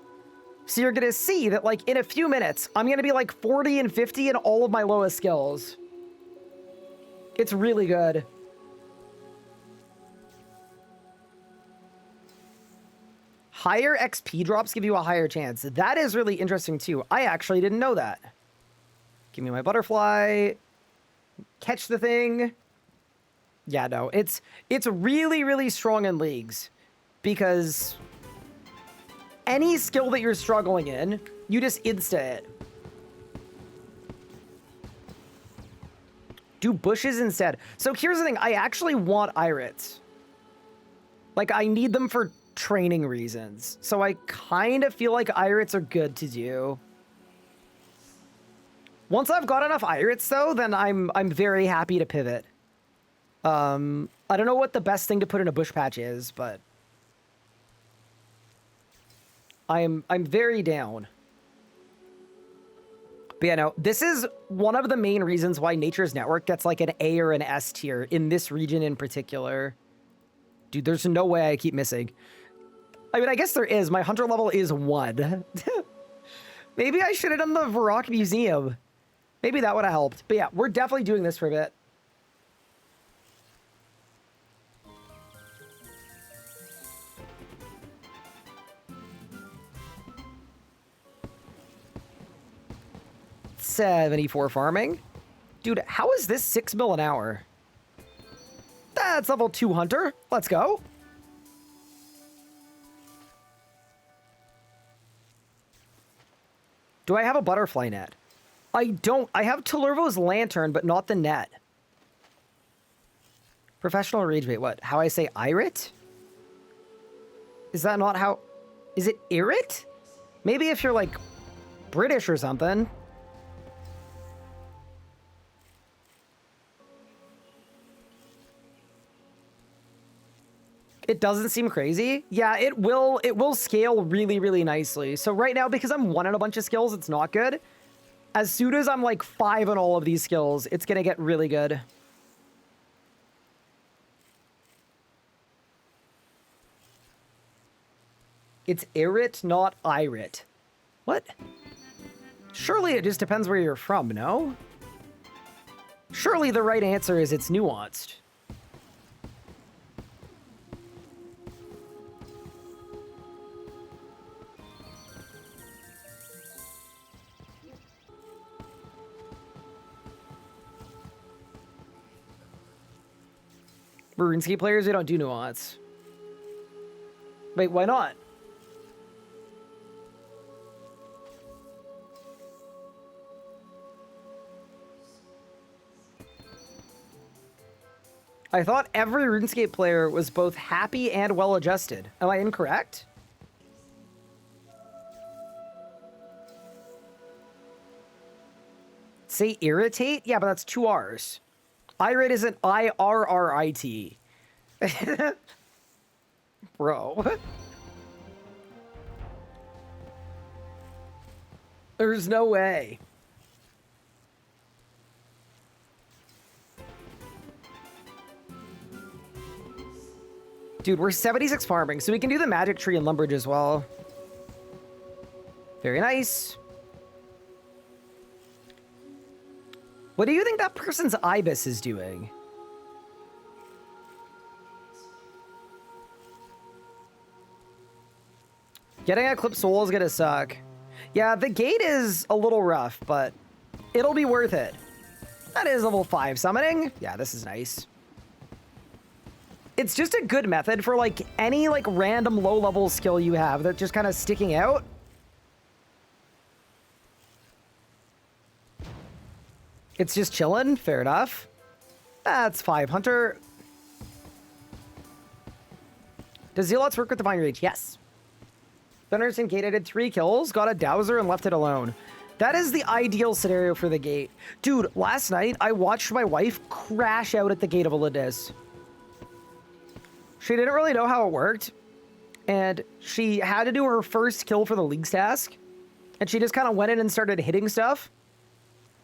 So you're going to see that, like, in a few minutes, I'm going to be, like, 40 and 50 in all of my lowest skills. It's really good. Higher XP drops give you a higher chance. That is really interesting, too. I actually didn't know that. Give me my butterfly. Catch the thing. Yeah, no, it's really, really strong in leagues because any skill that you're struggling in, you just insta it. Do bushes instead. So here's the thing. I actually want irits. Like, I need them for training reasons. So I kind of feel like irits are good to do. Once I've got enough irits, though, then I'm very happy to pivot. I don't know what the best thing to put in a bush patch is, but I'm very down. But yeah, no, this is one of the main reasons why Nature's Network gets like an A or an S tier in this region in particular. Dude, there's no way I keep missing. I mean, I guess there is. My hunter level is 1. Maybe I should have done the Varrock Museum. Maybe that would have helped. But yeah, we're definitely doing this for a bit. $74 farming. Dude, how is this 6 mil an hour? That's level 2 hunter. Let's go. Do I have a butterfly net? I don't. I have Telurvo's lantern, but not the net. Professional rage bait. What? How I say irit? Is that not how... Is it irit? Maybe if you're like British or something. It doesn't seem crazy. Yeah, it will scale really, really nicely. So right now, because I'm 1 in a bunch of skills, it's not good. As soon as I'm like 5 on all of these skills, it's gonna get really good. It's irit, not irit. What? Surely it just depends where you're from, no? Surely the right answer is it's nuanced. RuneScape players, they don't do nuance. Wait, why not? I thought every RuneScape player was both happy and well-adjusted. Am I incorrect? Say irritate? Yeah, but that's 2 R's. Irate isn't I-R-R-I-T. Bro. There's no way. Dude, we're 76 farming, so we can do the magic tree and Lumbridge as well. Very nice. What do you think that person's ibis is doing? Getting a clip soul is gonna suck. Yeah, the gate is a little rough, but it'll be worth it. That is level 5 summoning. Yeah, this is nice. It's just a good method for like any like random low level skill you have that's just kind of sticking out. It's just chilling. Fair enough. That's 5 hunter. Does Zealots work with Divine Rage? Yes. Thunderson Gate, I did 3 kills, got a Dowser, and left it alone. That is the ideal scenario for the gate. Dude, last night, I watched my wife crash out at the Gate of Elidis. She didn't really know how it worked, and she had to do her first kill for the League's task, and she just kind of went in and started hitting stuff,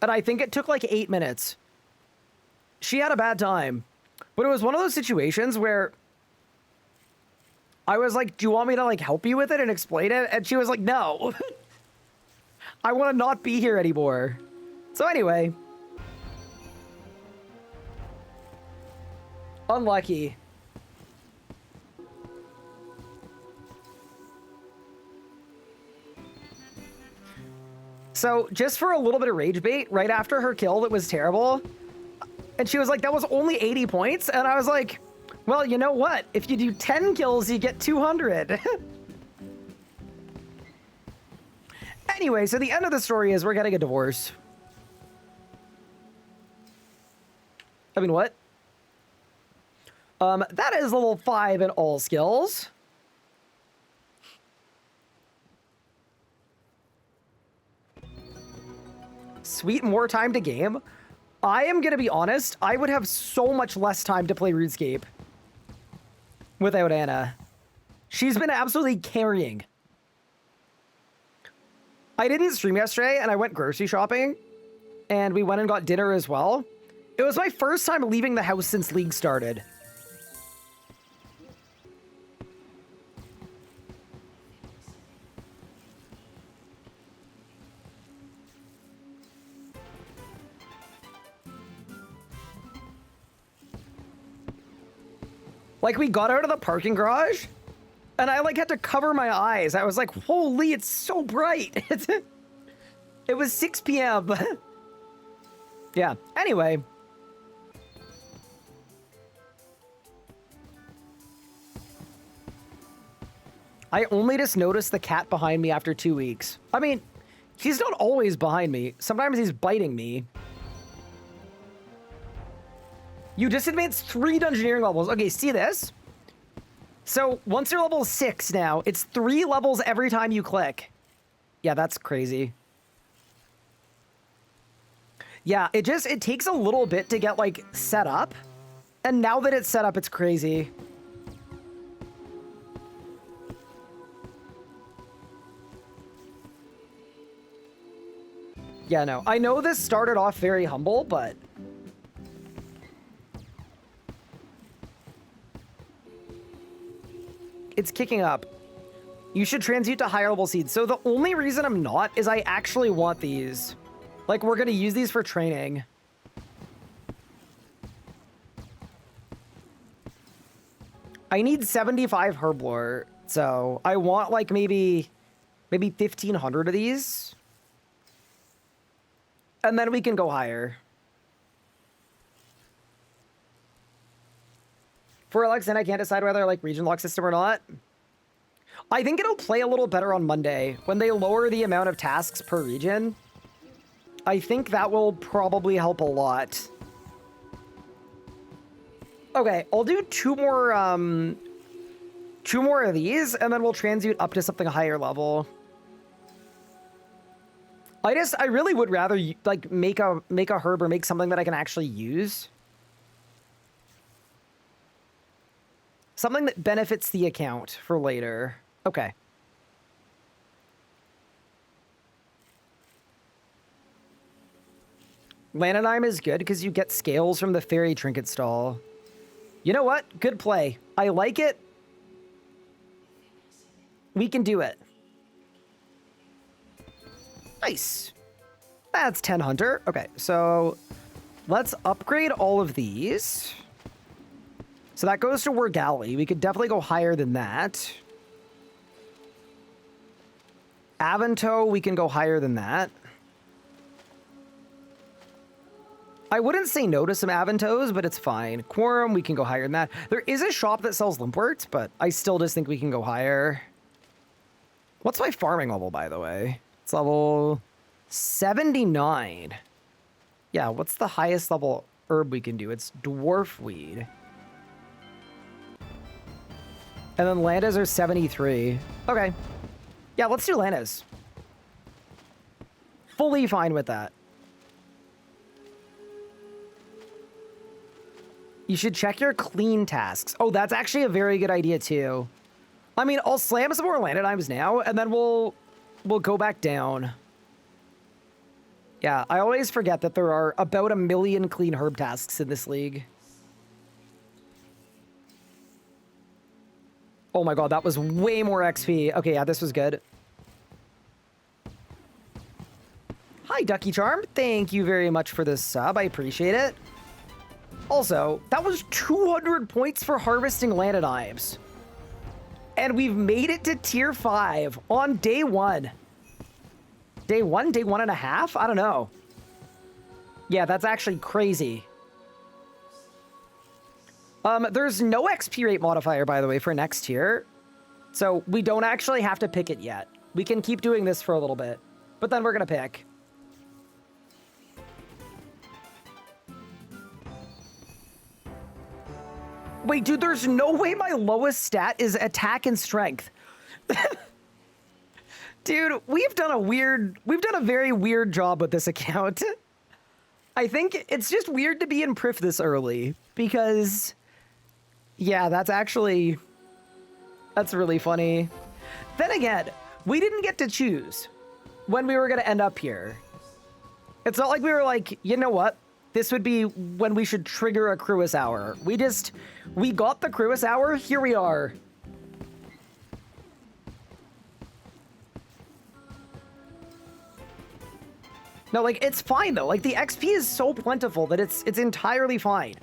and I think it took like 8 minutes. She had a bad time, but it was one of those situations where I was like, do you want me to like help you with it and explain it? And she was like, no. I want to not be here anymore. So anyway. Unlucky. So just for a little bit of rage bait, right after her kill that was terrible, and she was like, that was only 80 points. And I was like, well, you know what? If you do 10 kills, you get 200. Anyway, so the end of the story is we're getting a divorce. I mean, what? That is level 5 in all skills. Sweet, more time to game. I am gonna be honest, I would have so much less time to play RuneScape without Anna. She's been absolutely carrying. I didn't stream yesterday, and I went grocery shopping, and we went and got dinner as well. It was my first time leaving the house since League started. Like, we got out of the parking garage, and I, like, had to cover my eyes. I was like, holy, it's so bright. It was 6 p.m. Yeah, anyway. I only just noticed the cat behind me after 2 weeks. I mean, he's not always behind me. Sometimes he's biting me. You just advanced 3 dungeoneering levels. Okay, see this? So once you're level 6 now, it's 3 levels every time you click. Yeah, that's crazy. Yeah, it takes a little bit to get, like, set up. And now that it's set up, it's crazy. Yeah, no. I know this started off very humble, but... it's kicking up. You should transmute to higher level seeds. So the only reason I'm not is I actually want these. Like, we're going to use these for training. I need 75 herblore. So I want, like, maybe 1,500 of these. And then we can go higher. For Alex, I can't decide whether I like region lock system or not. I think it'll play a little better on Monday when they lower the amount of tasks per region. I think that will probably help a lot. Okay, I'll do two more of these, and then we'll transmute up to something higher level. I really would rather like make a herb or make something that I can actually use. Something that benefits the account for later. Okay. Lanonime is good because you get scales from the fairy trinket stall. You know what? Good play. I like it. We can do it. Nice. That's 10 hunter. Okay, so let's upgrade all of these. So that goes to Wargali. We could definitely go higher than that. Avanto, we can go higher than that. I wouldn't say no to some Avantos, but it's fine. Quorum, we can go higher than that. There is a shop that sells limpworts, but I still just think we can go higher. What's my farming level, by the way? It's level 79. Yeah, what's the highest level herb we can do? It's dwarf weed. And then Landas are 73. Okay. Yeah, let's do Landas. Fully fine with that. You should check your clean tasks. Oh, that's actually a very good idea, too. I mean, I'll slam some more Lanodimes now, and then we'll go back down. Yeah, I always forget that there are about 1 million clean herb tasks in this league. Oh my god, that was way more XP. Okay, yeah, this was good. Hi, Ducky Charm. Thank you very much for this sub. I appreciate it. Also, that was 200 points for harvesting Lanodimes. And we've made it to tier 5 on day 1. Day 1? Day 1.5? I don't know. Yeah, that's actually crazy. There's no XP rate modifier, by the way, for next tier. So we don't actually have to pick it yet. We can keep doing this for a little bit. But then we're going to pick. Wait, dude, there's no way my lowest stat is attack and strength. Dude, we've done a very weird job with this account. I think it's just weird to be in Priff this early because, yeah, that's really funny. Then again, we didn't get to choose when we were going to end up here. It's not like we were like, you know what? This would be when we should trigger a Cruis hour. We got the Cruis hour. Here we are. No, like, it's fine, though. Like, the XP is so plentiful that it's entirely fine.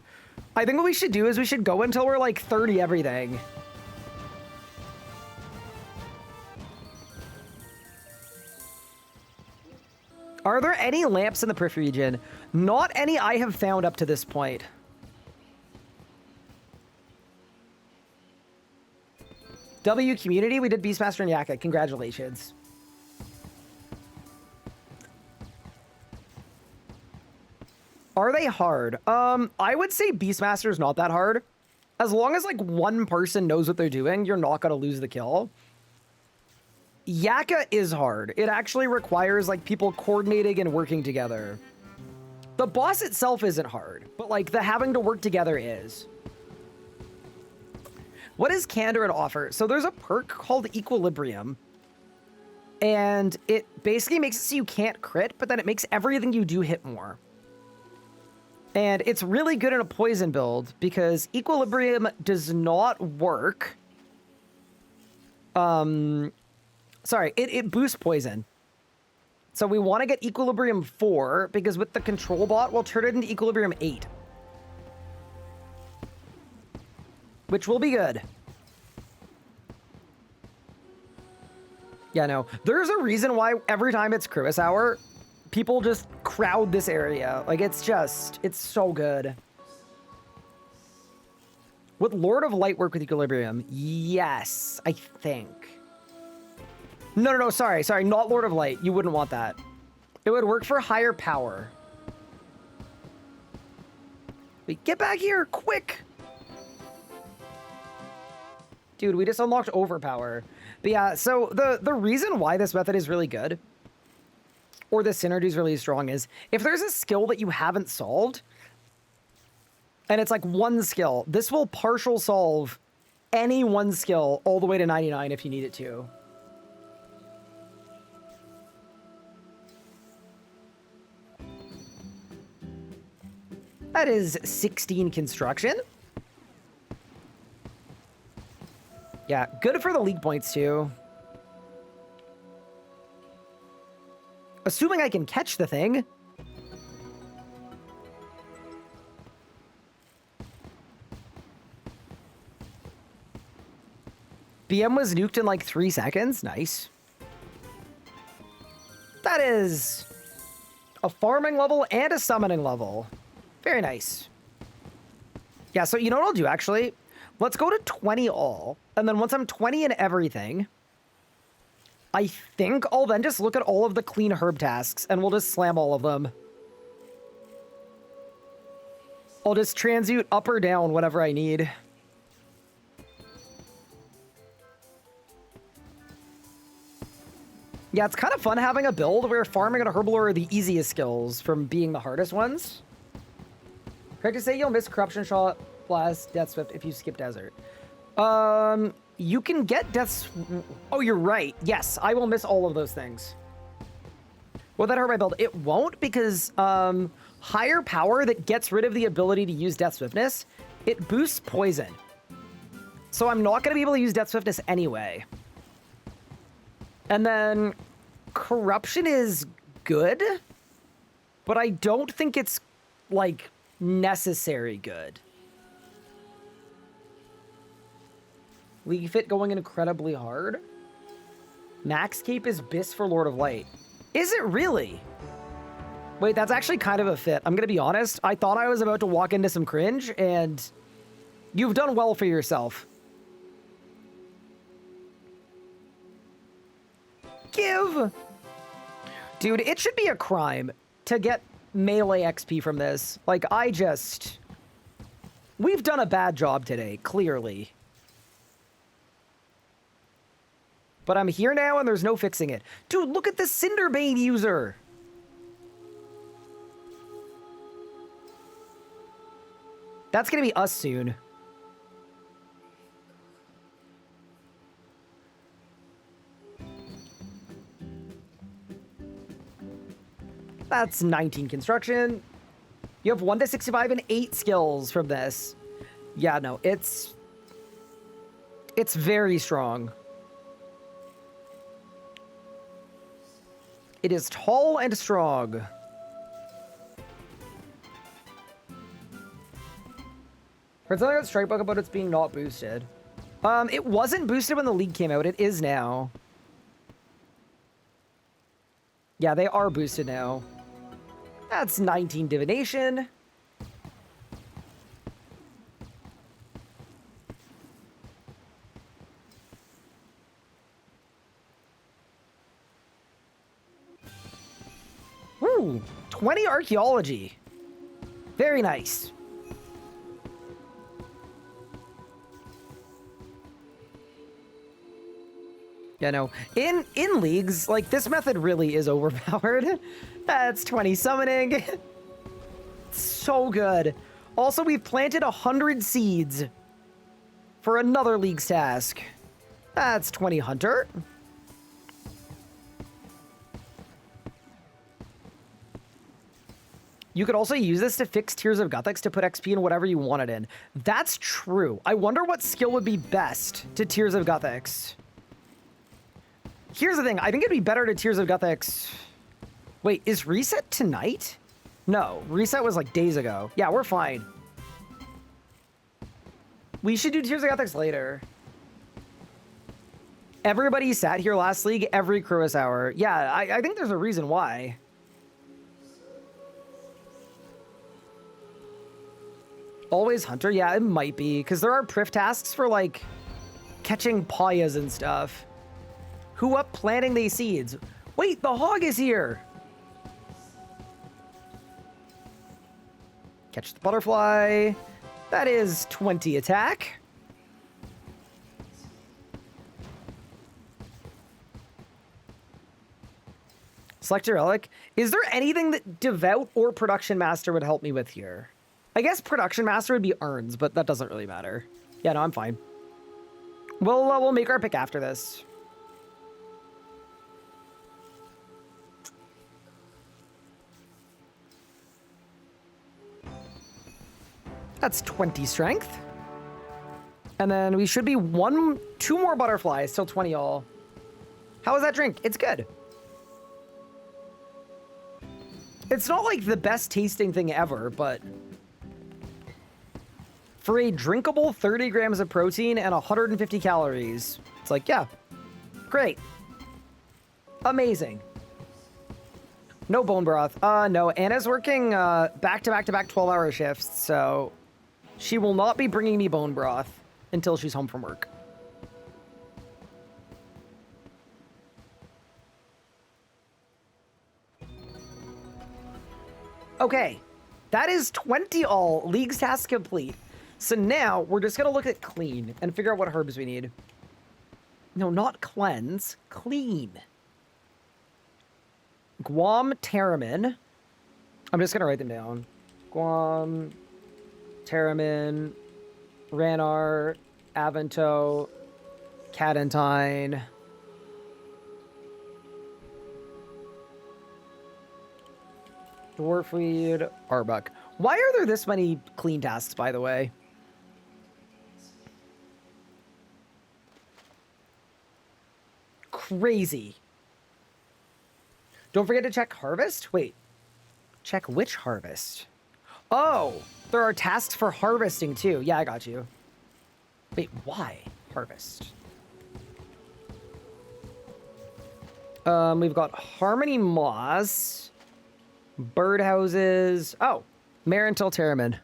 I think what we should do is we should go until we're, like, 30 everything. Are there any lamps in the Priff region? Not any I have found up to this point. W community, we did Beastmaster and Yaka. Congratulations. Are they hard? I would say Beastmaster's not that hard. As long as, like, one person knows what they're doing, you're not gonna lose the kill. Yaka is hard. It actually requires, like, people coordinating and working together. The boss itself isn't hard, but, like, the having to work together is. What is Candor and Offer? So there's a perk called Equilibrium. And it basically makes it so you can't crit, but then it makes everything you do hit more. And it's really good in a poison build because Equilibrium does not work. Sorry, it boosts poison. So we want to get Equilibrium 4 because with the control bot, we'll turn it into Equilibrium 8. Which will be good. Yeah, no. There's a reason why every time it's Cruis Hour, people just crowd this area. Like, it's so good. Would Lord of Light work with Equilibrium? Yes, I think. No, sorry, not Lord of Light. You wouldn't want that. It would work for higher power. Wait, get back here, quick! Dude, we just unlocked Overpower. But yeah, so the reason why this method is really good, or the synergy is really strong, is if there's a skill that you haven't solved, and it's like one skill, this will partial solve any one skill all the way to 99 if you need it to. That is 16 construction. Yeah, good for the league points too. Assuming I can catch the thing. BM was nuked in like 3 seconds. Nice. That is a farming level and a summoning level. Very nice. Yeah, so you know what I'll do, actually? Let's go to 20 all. And then once I'm 20 in everything, I think I'll then just look at all of the clean herb tasks, and we'll just slam all of them. I'll just transmute up or down whatever I need. Yeah, it's kind of fun having a build where farming and herblore are the easiest skills from being the hardest ones. Correct to say you'll miss Corruption Shot, Blast, Death Swift if you skip Desert. You can get Death... Oh, you're right. Yes, I will miss all of those things. Will that hurt my build? It won't, because higher power that gets rid of the ability to use Death Swiftness, it boosts poison. So I'm not going to be able to use Death Swiftness anyway. And then Corruption is good, but I don't think it's, like, necessary good. League Fit going incredibly hard. Max Cape is BIS for Lord of Light. Is it really? Wait, that's actually kind of a fit. I'm gonna be honest. I thought I was about to walk into some cringe, and you've done well for yourself. Give! Dude, it should be a crime to get melee XP from this. Like, We've done a bad job today, clearly. But I'm here now and there's no fixing it. Dude, look at the Cinderbane user. That's gonna be us soon. That's 19 construction. You have 1 to 65 and 8 skills from this. Yeah, no, it's very strong. It is tall and strong. Heard something about Strike Book about it's being not boosted. It wasn't boosted when the League came out. It is now. Yeah, they are boosted now. That's 19 divination. Ooh, 20 archaeology. Very nice. Yeah, no. In leagues, like, this method really is overpowered. That's 20 summoning. So good. Also, we've planted 100 seeds for another league's task. That's 20 hunter. You could also use this to fix Tears of Guthix to put XP in whatever you want it in. That's true. I wonder what skill would be best to Tears of Guthix. Here's the thing. I think it'd be better to Tears of Guthix. Wait, is reset tonight? No, reset was like days ago. Yeah, we're fine. We should do Tears of Guthix later. Everybody sat here last league every Cruis hour. Yeah, I think there's a reason why. Always hunter? Yeah, it might be. Because there are Priff tasks for, like, catching payas and stuff. Who up planting these seeds? Wait, the hog is here! Catch the butterfly. That is 20 attack. Select your relic. Is there anything that Devout or Production Master would help me with here? I guess Production Master would be urns, but that doesn't really matter. Yeah, no, I'm fine. We'll make our pick after this. That's 20 strength. And then we should be 2 more butterflies till 20 all. How is that drink? It's good. It's not like the best tasting thing ever, but for a drinkable 30 grams of protein and 150 calories, it's like, yeah, great. Amazing. No bone broth. No, Anna's working back-to-back-to-back 12-hour shifts, so she will not be bringing me bone broth until she's home from work. Okay, that is 20 all. League's task complete. So now we're just gonna look at clean and figure out what herbs we need. No, not cleanse. Clean. Guam Terramin. I'm just gonna write them down. Guam, Terramin, Ranar, Avento, Cadentine. Dwarfweed, Arbuck. Why are there this many clean tasks, by the way? Crazy. Don't forget to check harvest. Wait. Check which harvest? Oh, there are tasks for harvesting too. Yeah, I got you. Wait, why harvest? We've got Harmony Moss. Birdhouses. Oh, Marentil Terramin.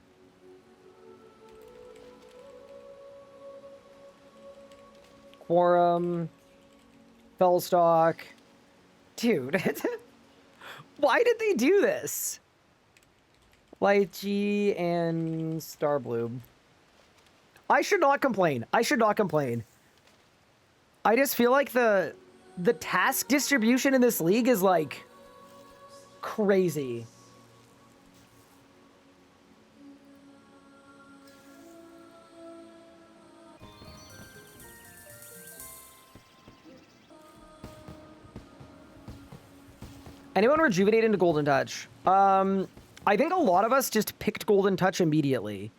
Quorum. Fellstock. Dude. Why did they do this? Lychee and Starbloom. I should not complain. I should not complain. I just feel like the task distribution in this league is like crazy. Anyone rejuvenate into Golden Touch? I think a lot of us just picked Golden Touch immediately.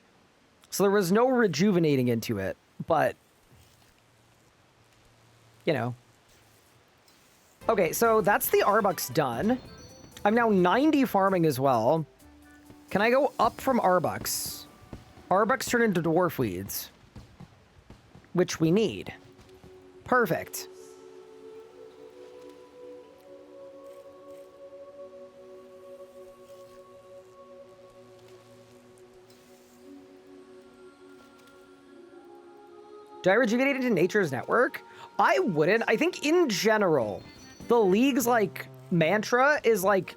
So there was no rejuvenating into it, but you know. Okay, so that's the Arbux done. I'm now 90 farming as well. Can I go up from Arbux? Arbux turn into Dwarf Weeds, which we need. Perfect. Do I rejuvenate into Nature's Network? I wouldn't. I think in general, the league's like mantra is like,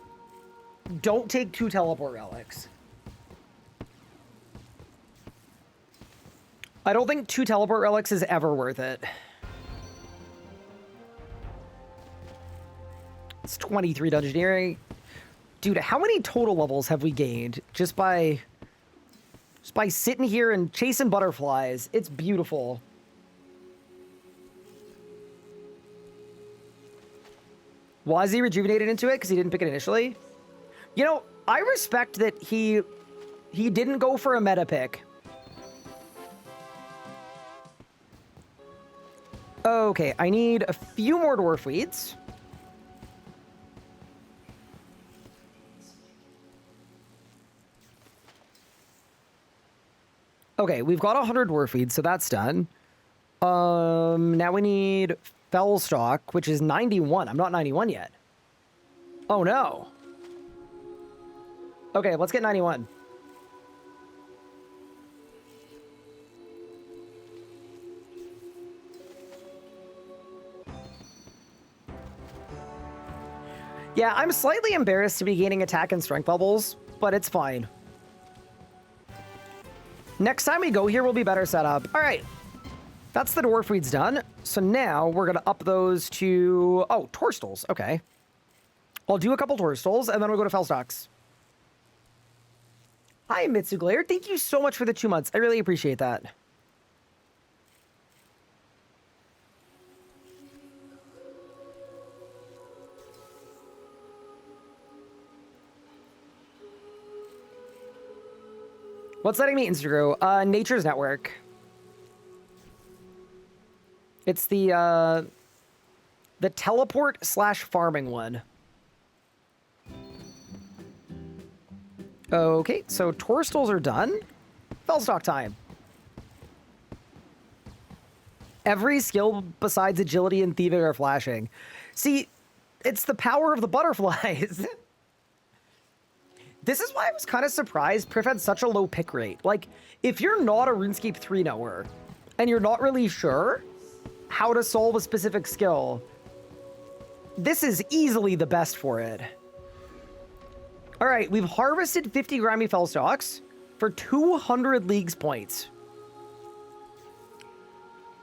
don't take 2 teleport relics. I don't think 2 teleport relics is ever worth it. It's 23 dungeoneering. Dude, how many total levels have we gained just by sitting here and chasing butterflies? It's beautiful. Was he rejuvenated into it because he didn't pick it initially? You know, I respect that he didn't go for a meta pick. Okay, I need a few more Dwarf Weeds. Okay, we've got 100 Dwarf Weeds, so that's done. Now we need Fellstock, which is 91. I'm not 91 yet. Oh no. Okay, let's get 91. Yeah, I'm slightly embarrassed to be gaining attack and strength levels, but it's fine. Next time we go here, we'll be better set up. All right. That's the Dwarf Weeds done. So now we're going to up those to... Oh, Torstals. Okay. I'll do a couple Torstals, and then we'll go to Fellstocks. Hi, Mitsuglair. Thank you so much for the 2 months. I really appreciate that. What's letting me Instagram? Nature's Network. It's the teleport / farming one. Okay, so Torstals are done. Fellstock time. Every skill besides agility and thieving are flashing. See, it's the power of the butterflies. This is why I was kind of surprised Priff had such a low pick rate. Like, if you're not a RuneScape 3 knower, and you're not really sure how to solve a specific skill, this is easily the best for it. All right, we've harvested 50 grimy Fellstocks for 200 leagues points.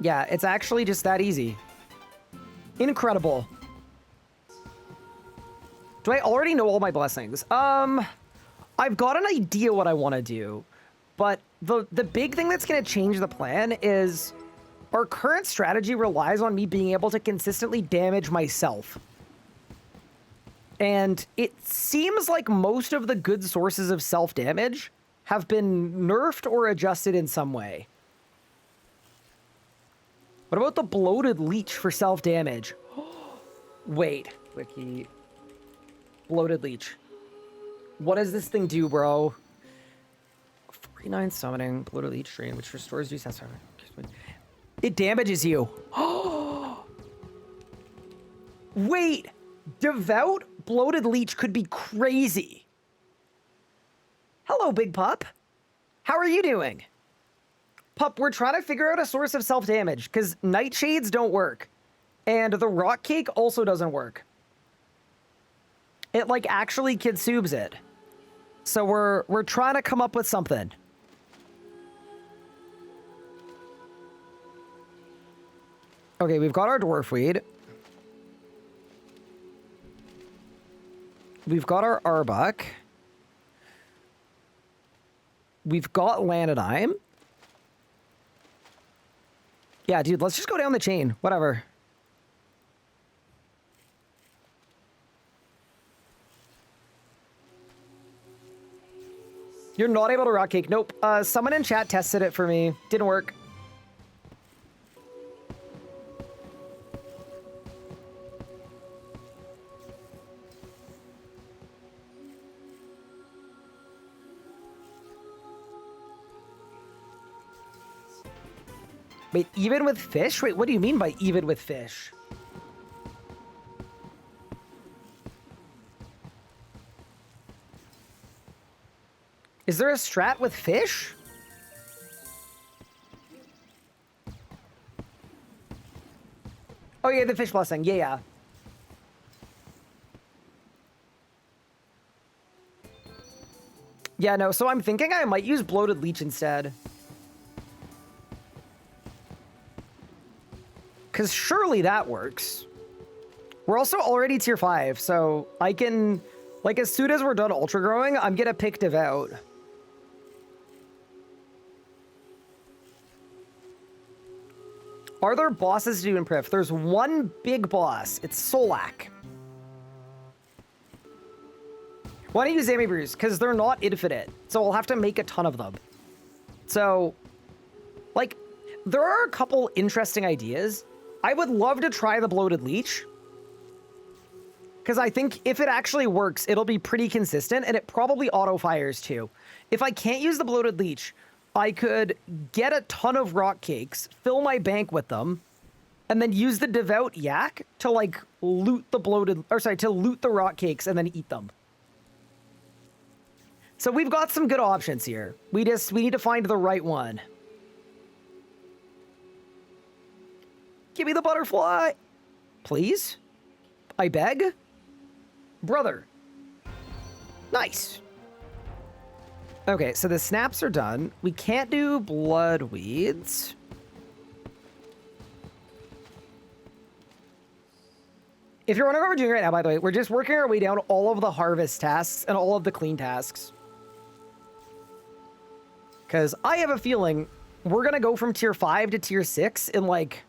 Yeah, it's actually just that easy. Incredible. Do I already know all my blessings? I've got an idea what I want to do, but the big thing that's going to change the plan is our current strategy relies on me being able to consistently damage myself. And it seems like most of the good sources of self-damage have been nerfed or adjusted in some way. What about the bloated leech for self-damage? Wait, Wiki. Bloated leech. What does this thing do, bro? 49 summoning, bloated leech drain, which restores you sense. It damages you. Wait, devout bloated leech could be crazy. Hello, big pup. How are you doing? Pup, we're trying to figure out a source of self-damage because nightshades don't work. And the rock cake also doesn't work. It like actually consumes it. So we're trying to come up with something. Okay, we've got our dwarf weed. We've got our arbuck. We've got Lanodyne. Yeah, dude, let's just go down the chain. Whatever. You're not able to rock cake. Nope. Someone in chat tested it for me. Didn't work. Wait, even with fish? Wait, what do you mean by even with fish? Is there a strat with fish? Oh yeah, the fish blessing. Yeah, yeah. Yeah, no, so I'm thinking I might use bloated leech instead. Because surely that works. We're also already tier 5, so I can... Like, as soon as we're done ultra growing, I'm gonna pick Devout. Are there bosses to do in Priff? There's one big boss. It's Solak. Why don't you use Amy Brews? Because they're not infinite, so I'll have to make a ton of them. So, like, there are a couple interesting ideas. I would love to try the bloated leech. Because I think if it actually works, it'll be pretty consistent, and it probably auto-fires too. If I can't use the bloated leech, I could get a ton of rock cakes, fill my bank with them, and then use the devout yak to, like, loot the bloated... Or, sorry, to loot the rock cakes and then eat them. So we've got some good options here. We need to find the right one. Give me the butterfly! Please? I beg? Brother. Nice. Okay, so the snaps are done. We can't do blood weeds. If you're wondering what we're doing right now, by the way, we're just working our way down all of the harvest tasks and all of the clean tasks. Because I have a feeling we're going to go from tier 5 to tier 6 in, like,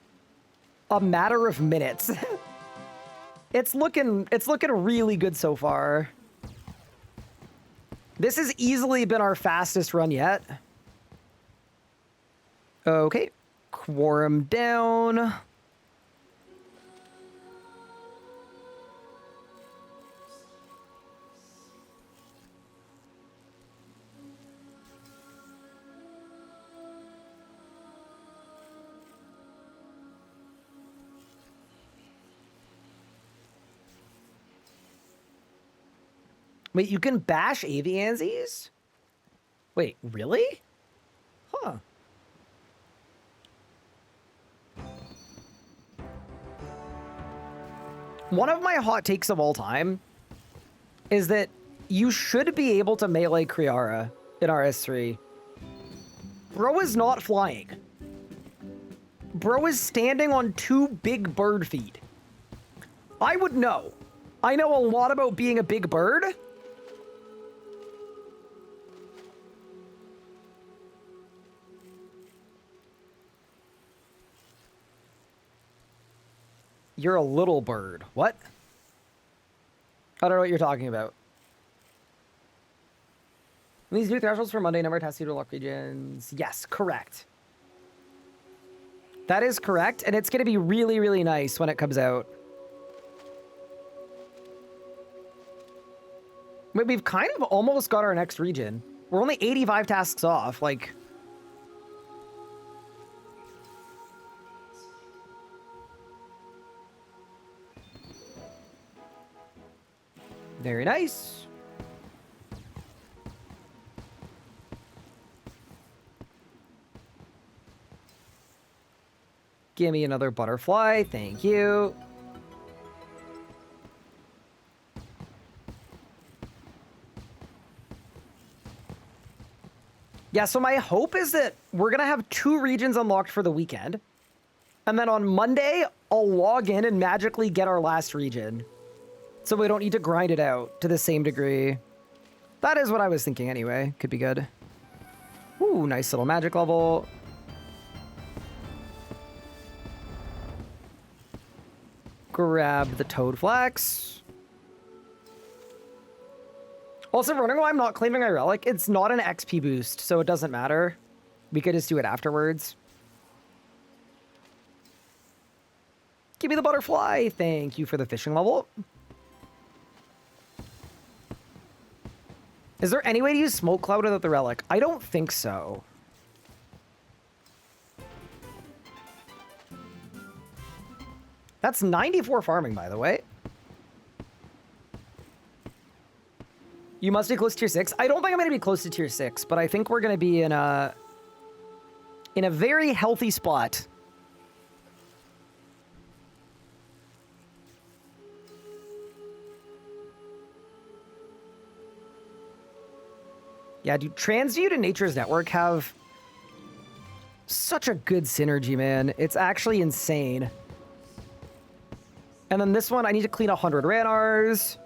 a matter of minutes. It's looking really good so far. This has easily been our fastest run yet. Okay. Quorum down. Wait, you can bash aviansies? Wait, really? Huh. One of my hot takes of all time is that you should be able to melee Kriara in RS3. Bro is not flying. Bro is standing on 2 big bird feet. I would know. I know a lot about being a big bird. You're a little bird. What? I don't know what you're talking about. These new thresholds for Monday number test to lock regions. Yes, correct. That is correct, and it's going to be really, really nice when it comes out. But we've kind of almost got our next region. We're only 85 tasks off, like... Very nice. Give me another butterfly. Thank you. Yeah, so my hope is that we're going to have 2 regions unlocked for the weekend. And then on Monday, I'll log in and magically get our last region. So we don't need to grind it out to the same degree. That is what I was thinking anyway. Could be good. Ooh, nice little magic level. Grab the Toad Flax. Also, wondering why I'm not claiming my relic. It's not an XP boost, so it doesn't matter. We could just do it afterwards. Give me the butterfly. Thank you for the fishing level. Is there any way to use Smoke Cloud without the relic? I don't think so. That's 94 farming, by the way. You must be close to tier 6. I don't think I'm going to be close to tier 6, but I think we're going to be in a very healthy spot. Yeah, dude, Transmute and Nature's Network have such a good synergy, man. It's actually insane. And then this one, I need to clean 100 Ranars.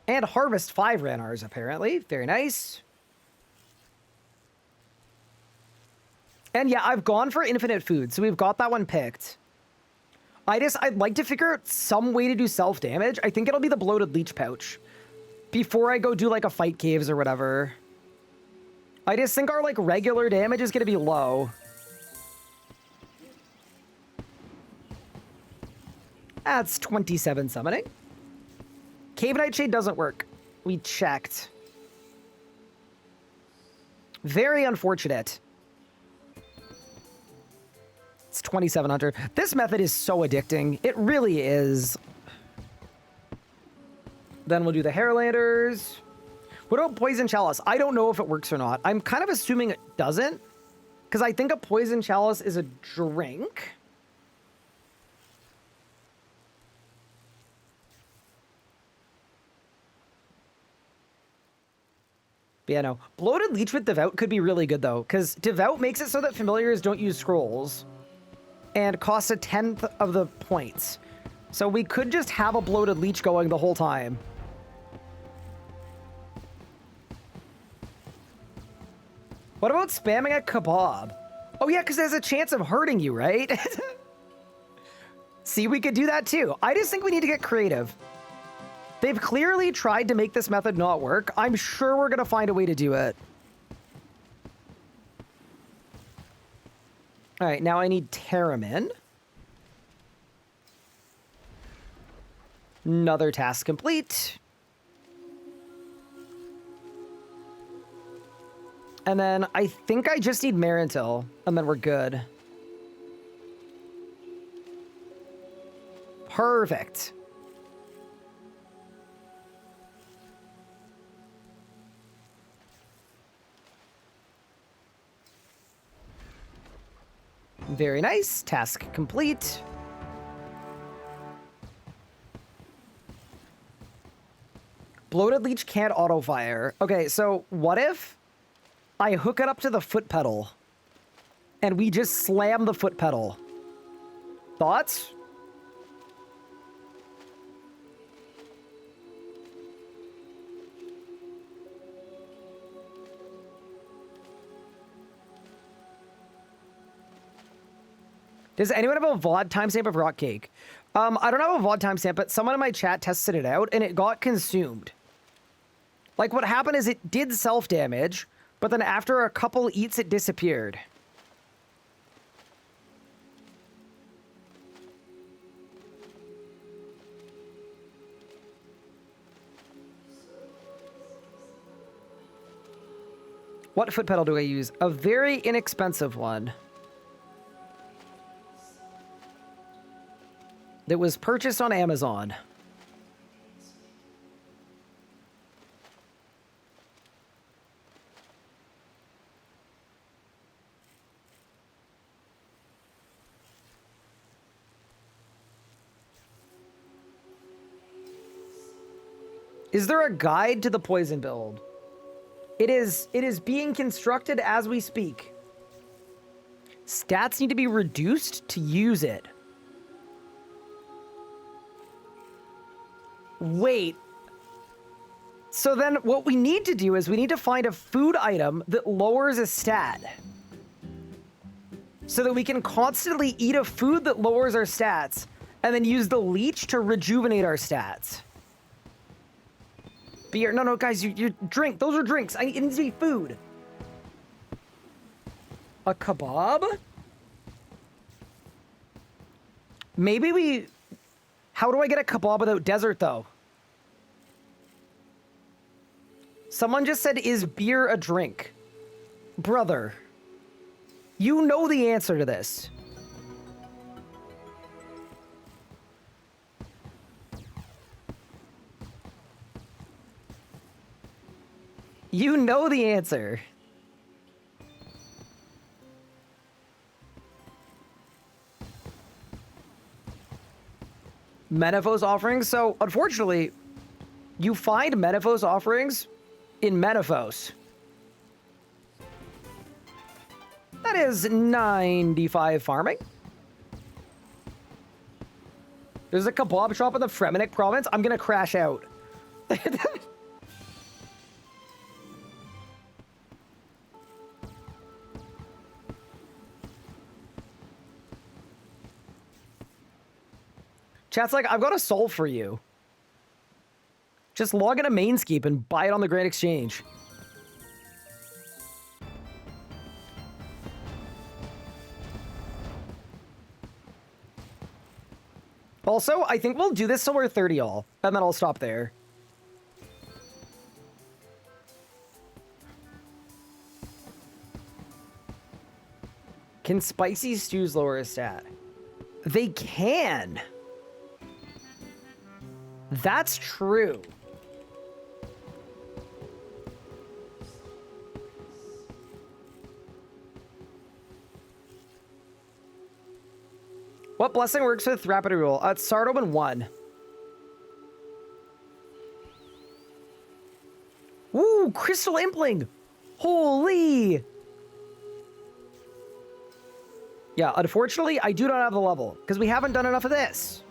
And harvest 5 Ranars, apparently. Very nice. And yeah, I've gone for infinite food, so we've got that one picked. I'd like to figure out some way to do self-damage. I think it'll be the bloated leech pouch. Before I go do like a fight caves or whatever. I just think our like regular damage is going to be low. That's 27 summoning. Cave Nightshade doesn't work. We checked. Very unfortunate. It's 2700. This method is so addicting. It really is. Then we'll do the Hairlanders. What about Poison Chalice? I don't know if it works or not. I'm kind of assuming it doesn't. Because I think a Poison Chalice is a drink. But yeah, no. Bloated Leech with Devout could be really good, though. Because Devout makes it so that familiars don't use scrolls. And costs 1/10 of the points. So we could just have a Bloated Leech going the whole time. What about spamming a kebab? Oh yeah, because there's a chance of hurting you, right? See, we could do that too. I just think we need to get creative. They've clearly tried to make this method not work. I'm sure we're going to find a way to do it. All right, now I need Terramin. Another task complete. And then I think I just need Marintil, and then we're good. Perfect. Very nice. Task complete. Bloated Leech can't auto-fire. Okay, so what if I hook it up to the foot pedal and we just slam the foot pedal? Thoughts? Does anyone have a VOD timestamp of Rock Cake? I don't have a VOD timestamp, but someone in my chat tested it out and it got consumed. Like what happened is it did self-damage, but then after a couple eats, it disappeared. What foot pedal do I use? A very inexpensive one. That was purchased on Amazon. Is there a guide to the poison build? It is being constructed as we speak. Stats need to be reduced to use it. Wait. So then what we need to do is we need to find a food item that lowers a stat. So that we can constantly eat a food that lowers our stats and then use the leech to rejuvenate our stats. Beer. No, guys, you drink. Those are drinks. It needs to be food. A kebab? Maybe we... How do I get a kebab without desert, though? Someone just said, is beer a drink? Brother, you know the answer to this. You know the answer. Menefos offerings. So, unfortunately, you find Menefos offerings in Menefos. That is 95 farming. There's a kebab shop in the Fremennik province. I'm gonna crash out. Chat's like, I've got a soul for you. Just log into Mainscape and buy it on the Grand Exchange. Also, I think we'll do this till we're 30 all, and then I'll stop there. Can spicy stews lower a stat? They can. That's true. What blessing works with rapid rule? It's Sardoman 1. Ooh, Crystal Impling! Holy! Yeah, unfortunately, I do not have the level, because we haven't done enough of this.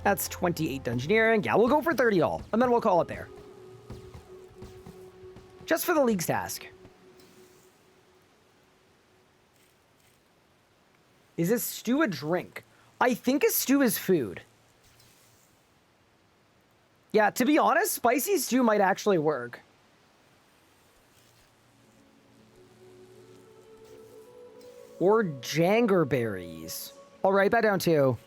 That's 28 Dungeoneering. Yeah, we'll go for 30 all, and then we'll call it there. Just for the League's task. Is this stew a drink? I think a stew is food. Yeah, to be honest, spicy stew might actually work. Or jangerberries. I'll write that down too.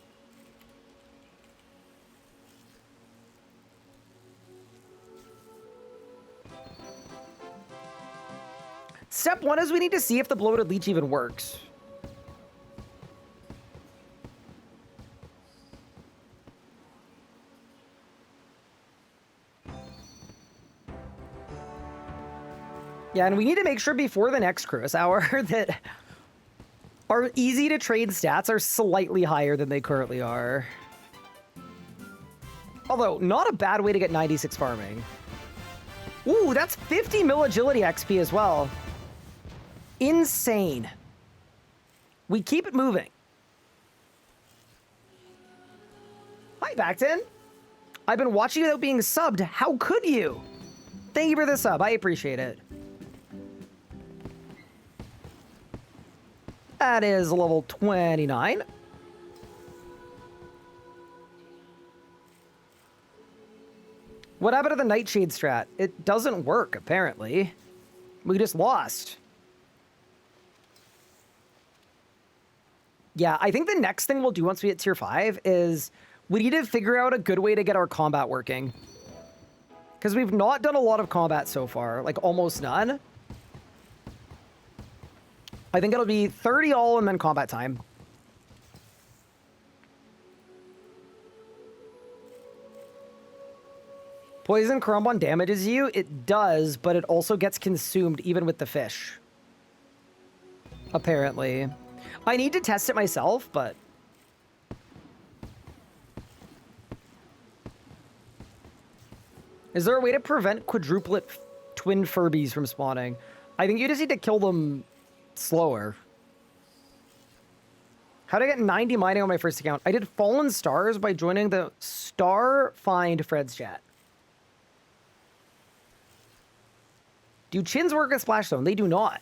Step 1 is we need to see if the bloated leech even works. Yeah, and we need to make sure before the next Cruise Hour that our easy to trade stats are slightly higher than they currently are. Although, not a bad way to get 96 farming. Ooh, that's 50 mil agility XP as well. Insane. We keep it moving. Hi, Backton. I've been watching without being subbed. How could you? Thank you for the sub. I appreciate it. That is level 29. What happened to the Nightshade strat? It doesn't work, apparently. We just lost. Yeah, I think the next thing we'll do once we hit tier 5 is we need to figure out a good way to get our combat working. Because we've not done a lot of combat so far, like almost none. I think it'll be 30 all and then combat time. Poison Crumbon damages you? It does, but it also gets consumed even with the fish. Apparently. I need to test it myself, but... Is there a way to prevent quadruplet twin Furbies from spawning? I think you just need to kill them slower. How did I get 90 mining on my first account? I did Fallen Stars by joining the Star Find Fred's chat. Do chins work with Splash Zone? They do not.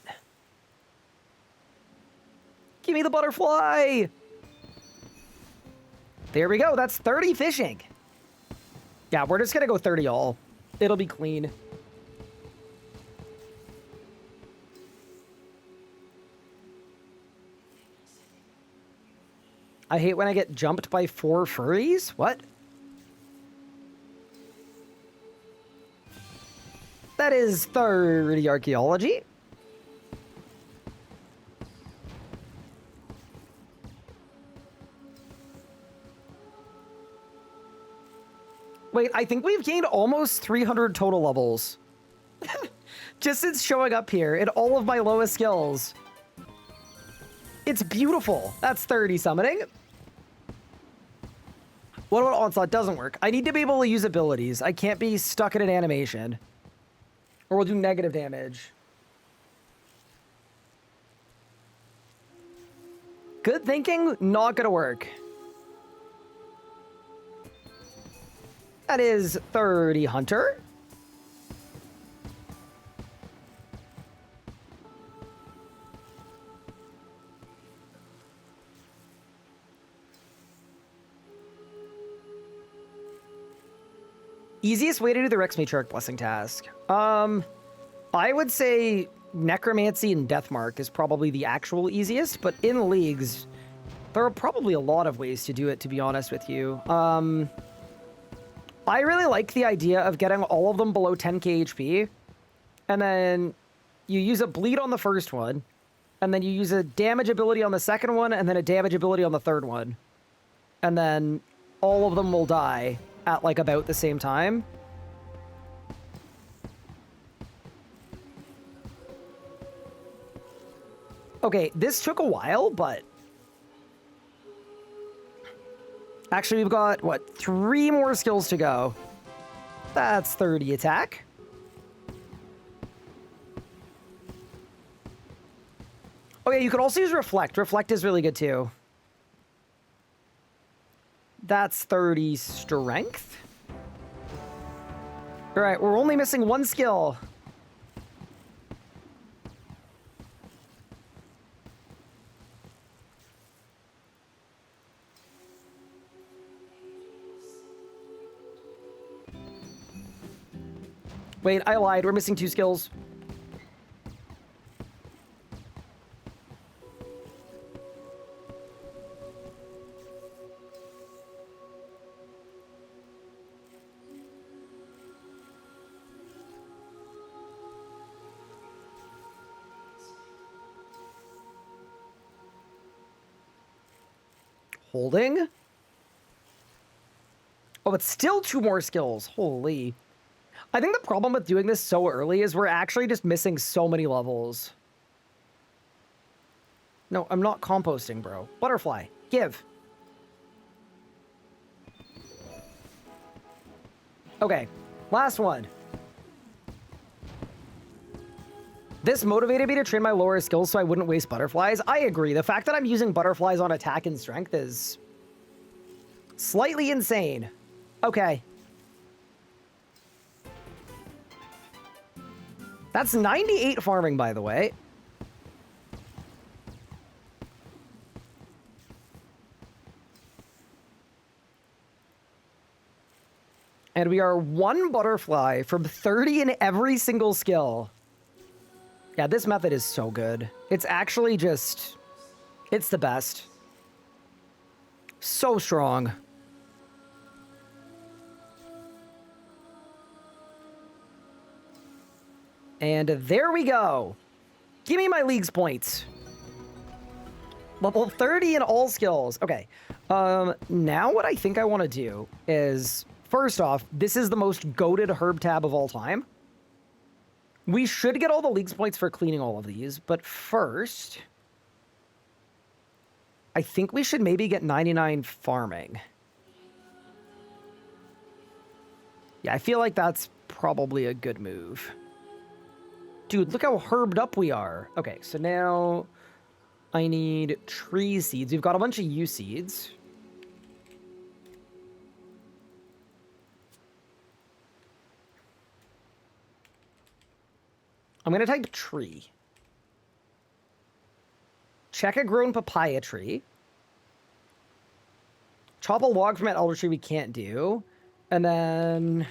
Give me the butterfly! There we go. That's 30 fishing. Yeah, we're just gonna go 30 all. It'll be clean. I hate when I get jumped by 4 furries. What? That is 30 archaeology. Wait, I think we've gained almost 300 total levels. Just since showing up here in all of my lowest skills. It's beautiful. That's 30 summoning. What about Onslaught? Doesn't work. I need to be able to use abilities. I can't be stuck in an animation. Or we'll do negative damage. Good thinking, not gonna work. That is 30 Hunter. Easiest way to do the Rex Matriarch Blessing task. I would say Necromancy and Deathmark is probably the actual easiest, but in leagues, there are probably a lot of ways to do it, to be honest with you. I really like the idea of getting all of them below 10k HP, and then you use a bleed on the first one, and then you use a damage ability on the second one, and then a damage ability on the third one. And then all of them will die at like about the same time. Okay, this took a while, but actually we've got, what, 3 more skills to go. That's 30 attack. Oh yeah, you could also use Reflect. Reflect is really good too. That's 30 strength. All right, we're only missing 1 skill. Wait, I lied. We're missing 2 skills. Holding? Oh, it's still 2 more skills. Holy. I think the problem with doing this so early is we're actually just missing so many levels. No, I'm not composting, bro. Butterfly, give. Okay, last one. This motivated me to train my lower skills so I wouldn't waste butterflies. I agree. The fact that I'm using butterflies on attack and strength is slightly insane. Okay. That's 98 farming, by the way. And we are 1 butterfly from 30 in every single skill. Yeah, this method is so good. It's actually just... it's the best. So strong. And there we go. Give me my leagues points. Level 30 in all skills. Okay. Now what I think I want to do is, first off, this is the most goated herb tab of all time. We should get all the leagues points for cleaning all of these, but first, I think we should maybe get 99 farming. Yeah, I feel like that's probably a good move. Dude, look how herbed up we are. Okay, so now I need tree seeds. We've got a bunch of yew seeds. I'm going to type tree. Check a grown papaya tree. Chop a log from an elder tree we can't do. And then...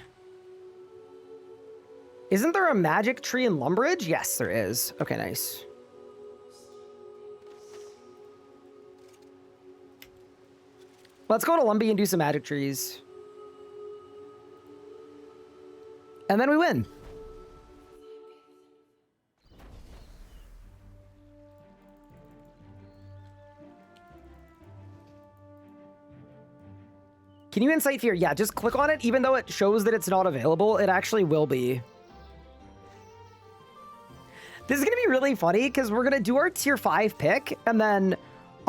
Isn't there a magic tree in Lumbridge? Yes, there is. Okay, nice. Let's go to Lumbee and do some magic trees. And then we win. Can you incite fear? Yeah, just click on it. Even though it shows that it's not available, it actually will be. This is going to be really funny because we're going to do our tier 5 pick, and then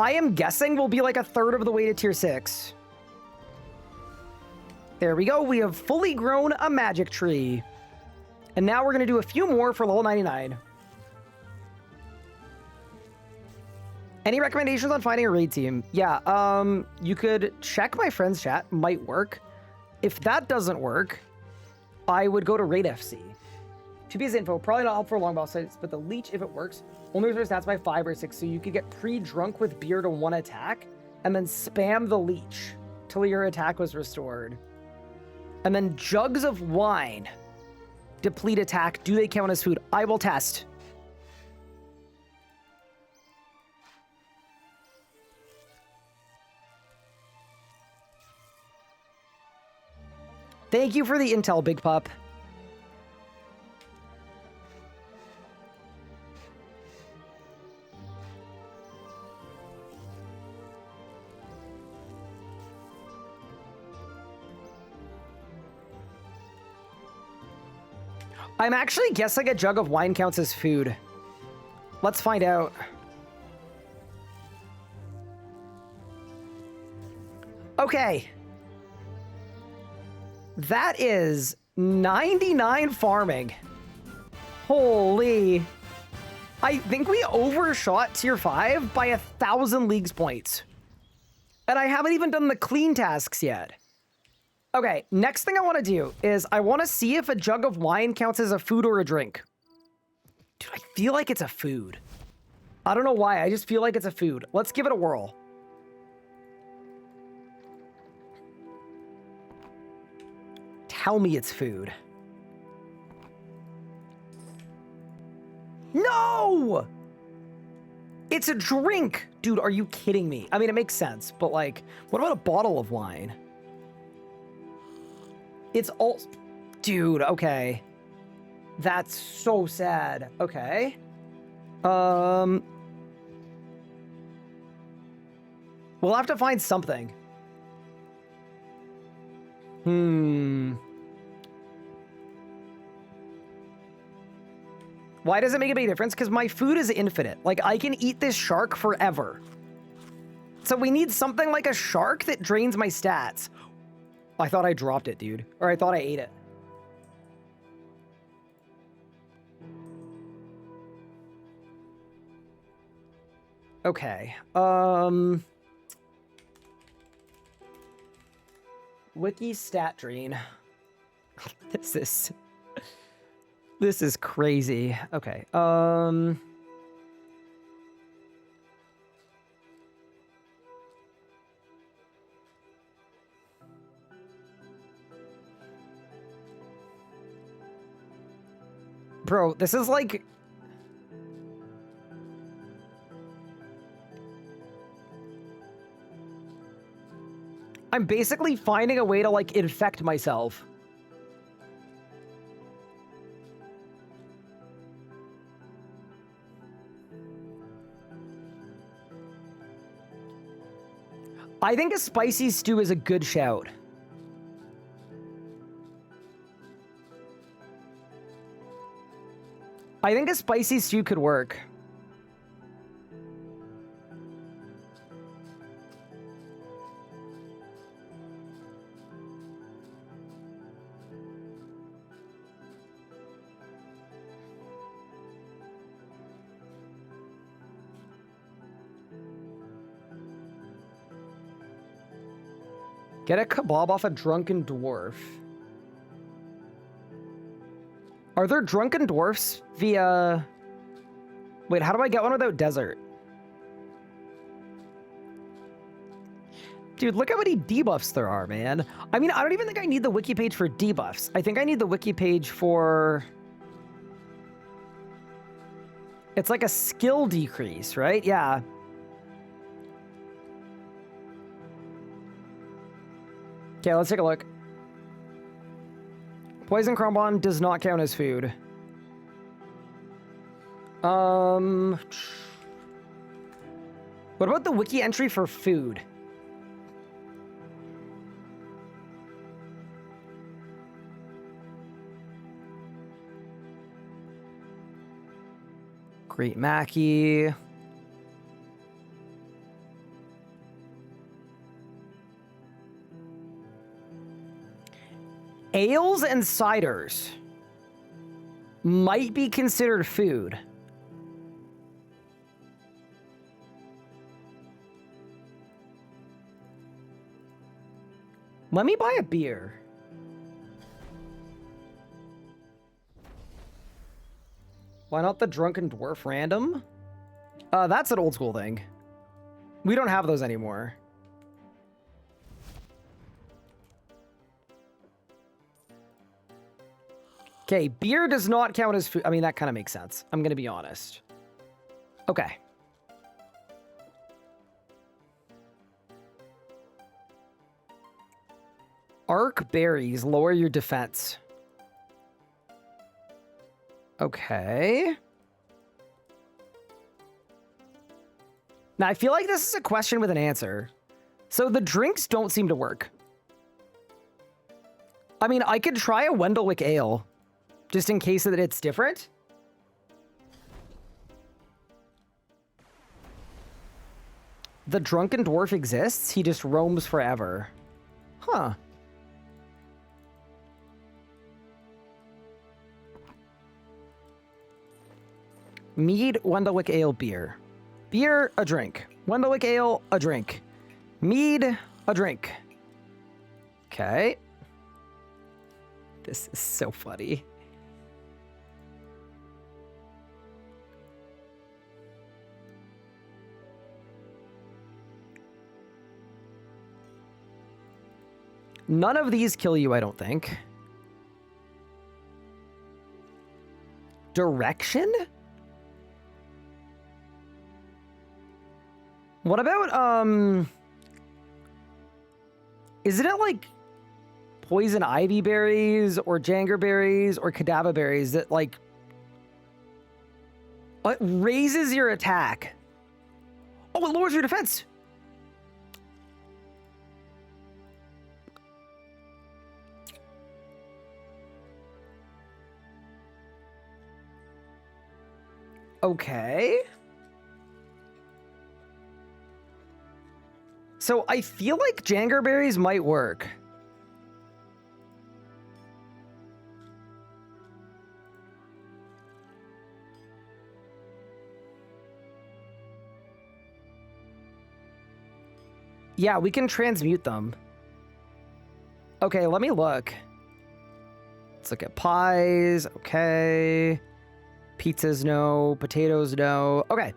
I am guessing we'll be like a third of the way to tier 6. There we go. We have fully grown a magic tree. And now we're going to do a few more for level 99. Any recommendations on finding a raid team? Yeah, you could check my friend's chat. Might work. If that doesn't work, I would go to Raid FC. 2P's info, probably not helpful for long boss fights, but the leech, if it works, only restores stats by 5 or 6, so you could get pre-drunk with beer to 1 attack, and then spam the leech till your attack was restored. And then jugs of wine deplete attack. Do they count as food? I will test. Thank you for the intel, Big Pup. I'm actually guessing a jug of wine counts as food. Let's find out. Okay. That is 99 farming. Holy. I think we overshot tier 5 by 1,000 leagues points. And I haven't even done the clean tasks yet. Okay, next thing I want to do is I want to see if a jug of wine counts as a food or a drink. Dude, I feel like it's a food. I don't know why, I just feel like it's a food. Let's give it a whirl. Tell me it's food. No! It's a drink! Dude, are you kidding me? I mean, it makes sense, but like, what about a bottle of wine? It's all... Dude, okay. That's so sad. Okay. We'll have to find something. Why does it make a big difference? Because my food is infinite. Like, I can eat this shark forever. So we need something like a shark that drains my stats. I thought I dropped it, dude. Or I thought I ate it. Okay. Wiki stat drain. This is crazy. Okay. Bro, this is like... I'm basically finding a way to, like, infect myself. I think a spicy stew is a good shout. I think a spicy stew could work. Get a kebab off a drunken dwarf. Are there drunken dwarfs via... Wait, how do I get one without desert? Dude, look how many debuffs there are, man. I mean, I don't even think I need the wiki page for debuffs. I think I need the wiki page for... It's like a skill decrease, right? Yeah. Okay, let's take a look. Poison Crumbon does not count as food. What about the wiki entry for food? Great Mackie. Ales and ciders might be considered food. Let me buy a beer. Why not the drunken dwarf random? That's an old school thing. We don't have those anymore. Okay, beer does not count as food. I mean, that kind of makes sense. I'm going to be honest. Okay. Arc berries lower your defense. Okay. Now, I feel like this is a question with an answer. So the drinks don't seem to work. I mean, I could try a Wendelwick Ale, just in case that it's different. The drunken dwarf exists. He just roams forever. Huh. Mead, Wendelwick Ale, beer. Beer, a drink. Wendelwick Ale, a drink. Mead, a drink. Okay. This is so funny. None of these kill you, I don't think. Direction? What about, isn't it like poison ivy berries or jangerberries or cadaver berries that like it raises your attack? Oh, it lowers your defense. Okay. So I feel like jangerberries might work. Yeah, we can transmute them. Okay, let me look. Let's look at pies. Okay. Pizzas, no. Potatoes, no. Okay.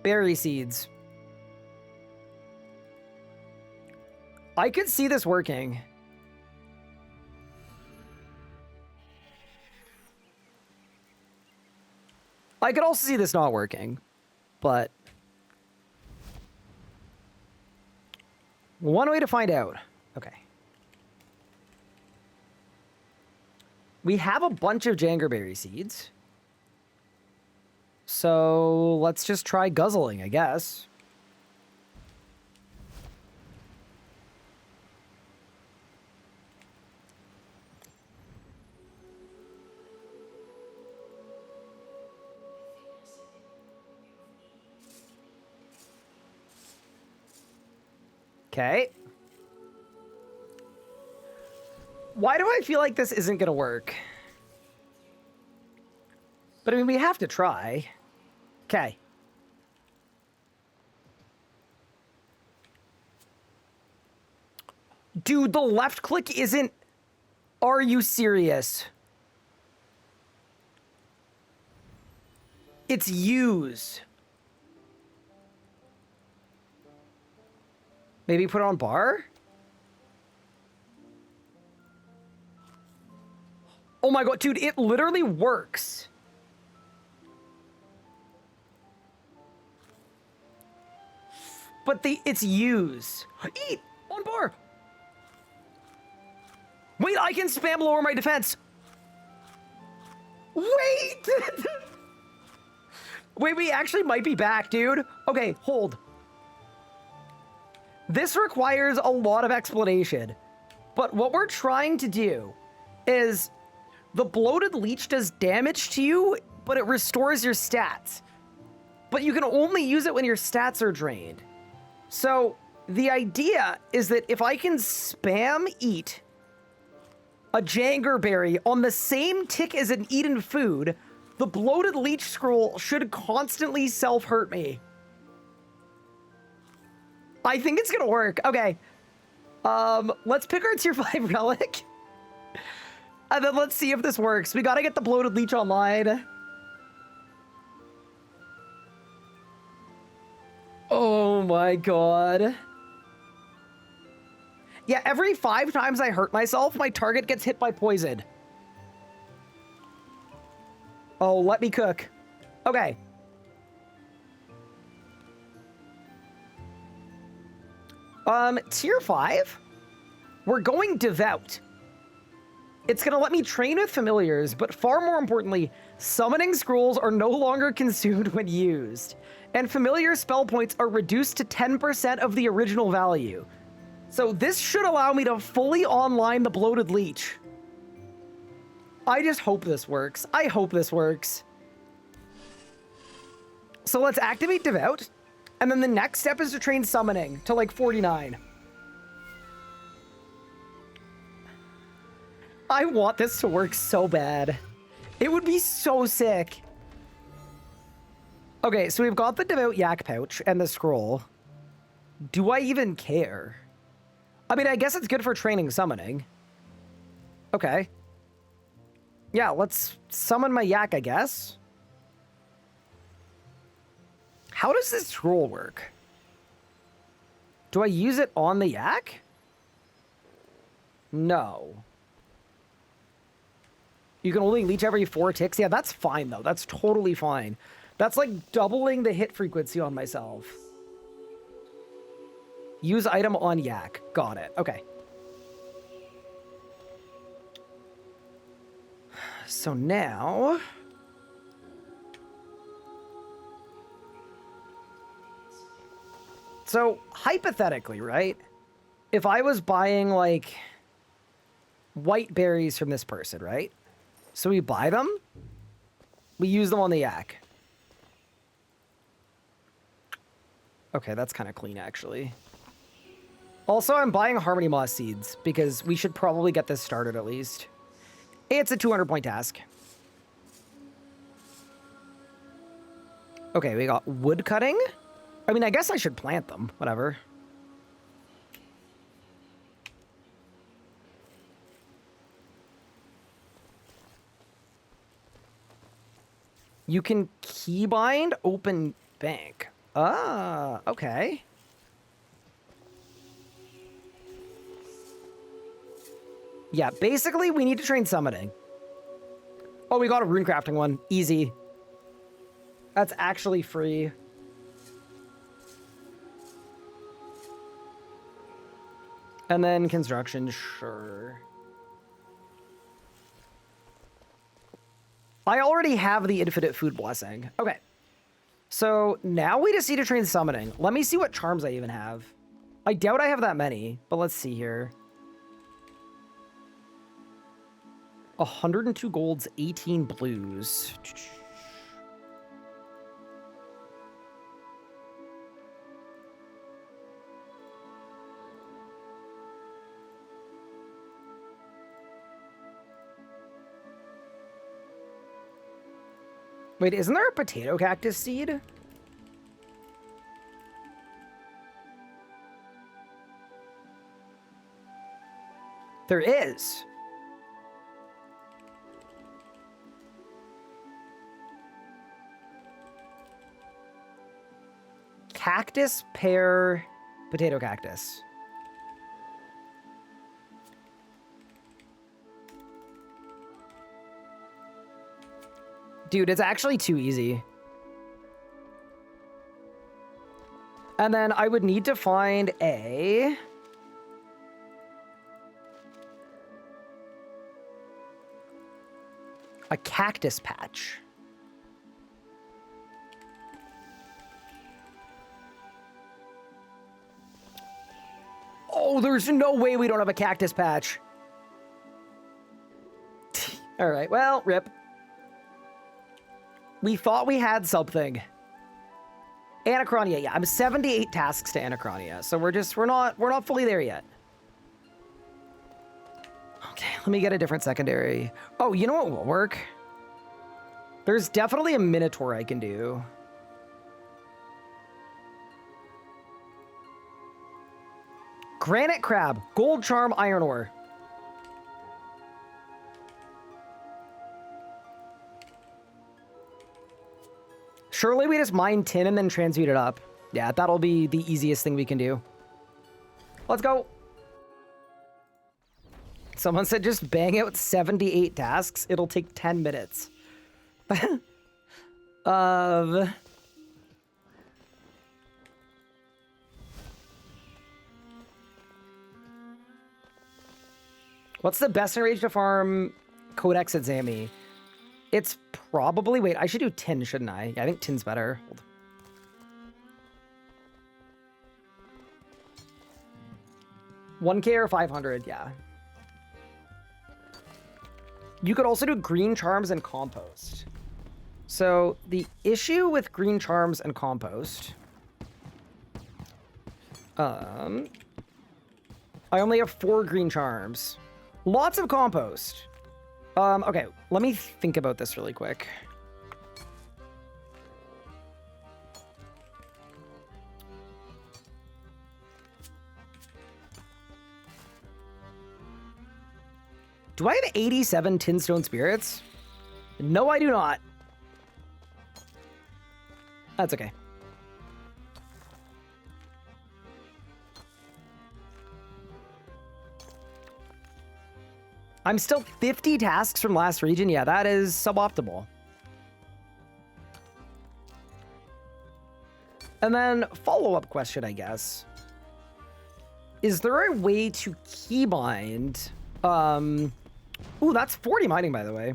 Berry seeds. I could see this working. I could also see this not working, but one way to find out. Okay. We have a bunch of jangerberry seeds. So let's just try guzzling, I guess. Okay. Why do I feel like this isn't going to work? But I mean, we have to try. Okay. Dude, the left click isn't... Are you serious? It's use. Maybe put it on bar? Oh my god, dude, it literally works. But it's use. Eat on bar. Wait, I can spam lower my defense. Wait. Wait, we actually might be back, dude. Okay, hold. This requires a lot of explanation. But what we're trying to do is the bloated leech does damage to you, but it restores your stats. But you can only use it when your stats are drained. So the idea is that if I can spam eat a jangerberry on the same tick as an eaten food, the bloated leech scroll should constantly self-hurt me. I think it's gonna work. Okay. Let's pick our tier 5 relic. And then let's see if this works. We gotta get the bloated leech online. Oh my god. Yeah, every 5 times I hurt myself, my target gets hit by poison. Oh, let me cook. Okay. Tier 5? We're going devout. It's gonna let me train with familiars, but far more importantly, summoning scrolls are no longer consumed when used. And familiar spell points are reduced to 10% of the original value. So this should allow me to fully online the bloated leech. I just hope this works. I hope this works. So let's activate Devout. And then the next step is to train summoning to like 49. I want this to work so bad. It would be so sick. Okay, so we've got the Devout Yak Pouch and the scroll. Do I even care? I mean, I guess it's good for training summoning. Okay. Yeah, let's summon my yak, I guess. How does this scroll work? Do I use it on the yak? No. You can only leech every 4 ticks. Yeah, that's fine, though. That's totally fine. That's like doubling the hit frequency on myself. Use item on yak. Got it. Okay. So now... So, hypothetically, right? If I was buying, like, white berries from this person, right? So we buy them. We use them on the yak. Okay, that's kind of clean, actually. Also, I'm buying Harmony Moss seeds, because we should probably get this started at least. It's a 200-point task. Okay, we got wood cutting. I mean, I guess I should plant them. Whatever. You can keybind open bank. Ah, okay. Yeah, basically, we need to train summoning. Oh, we got a rune crafting one. Easy. That's actually free. And then construction, sure. I already have the infinite food blessing. Okay. So now we just need to train summoning. Let me see what charms I even have. I doubt I have that many, but let's see here. 102 golds, 18 blues. Wait, isn't there a potato cactus seed? There is. Cactus, pear, potato cactus. Dude, it's actually too easy. And then I would need to find a cactus patch. Oh, there's no way we don't have a cactus patch. All right, well, rip. We thought we had something. Anachronia, yeah, I'm 78 tasks to Anachronia, so we're not fully there yet. Okay, let me get a different secondary. Oh, you know what will work? There's definitely a Minotaur I can do. Granite crab, gold charm, iron ore. Surely we just mine tin and then transmute it up. Yeah, that'll be the easiest thing we can do. Let's go. Someone said just bang out 78 tasks. It'll take 10 minutes. What's the best enrage to farm Codex at Zami? It's probably... Wait, I should do tin, shouldn't I? Yeah, I think tin's better. Hold. 1K or 500, yeah. You could also do green charms and compost. So the issue with green charms and compost... I only have 4 green charms. Lots of compost. Okay, let me think about this really quick. Do I have 87 tinstone spirits? No, I do not. That's okay. I'm still 50 tasks from last region. Yeah, that is suboptimal. And then follow-up question, I guess. Is there a way to keybind... Ooh, that's 40 mining, by the way.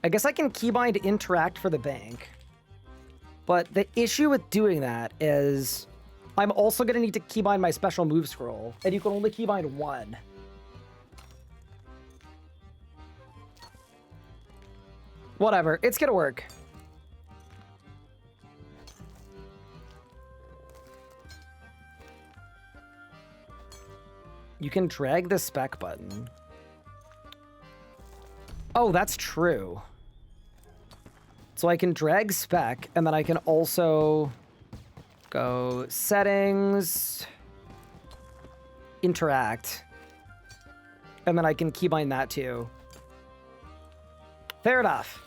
I guess I can keybind interact for the bank. But the issue with doing that is... I'm also going to need to keybind my special move scroll, and you can only keybind 1. Whatever, it's going to work. You can drag the spec button. Oh, that's true. So I can drag spec, and then I can also... go settings, interact, and then I can keybind that too. Fair enough.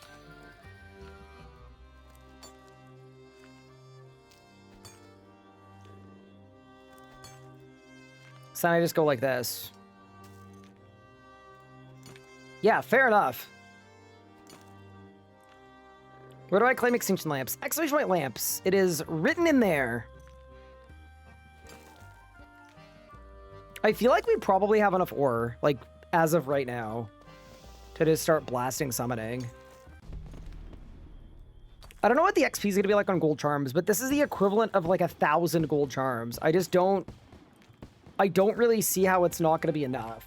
So then I just go like this. Yeah, fair enough. Where do I claim extinction lamps? Exclamation point lamps. It is written in there. I feel like we probably have enough ore, like, as of right now, to just start blasting summoning. I don't know what the XP is going to be like on gold charms, but this is the equivalent of like 1,000 gold charms. I don't really see how it's not going to be enough.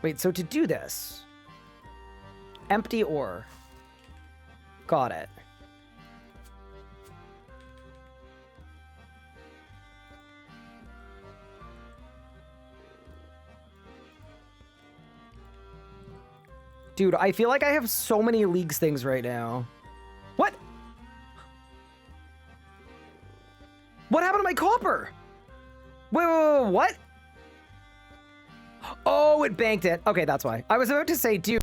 Wait, so to do this, empty ore. Got it. Dude, I feel like I have so many Leagues things right now. What? What happened to my copper? Wait, what? Oh, it banked it. Okay, that's why. I was about to say, dude.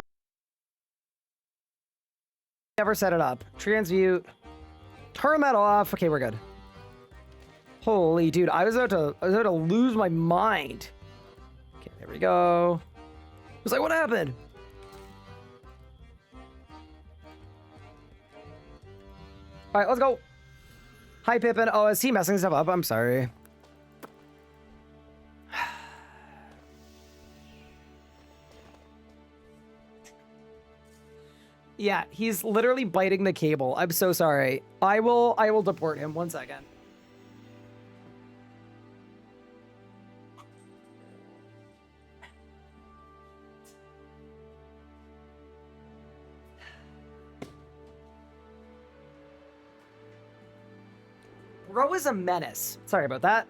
Never set it up. Transmute. Turn that off. Okay, we're good. Holy dude, I was about to lose my mind. Okay, there we go. I was like, what happened? All right, let's go. Hi, Pippin. Oh, is he messing stuff up? I'm sorry. Yeah, he's literally biting the cable. I'm so sorry. I will deport him. 1 second. Bro is a menace. Sorry about that.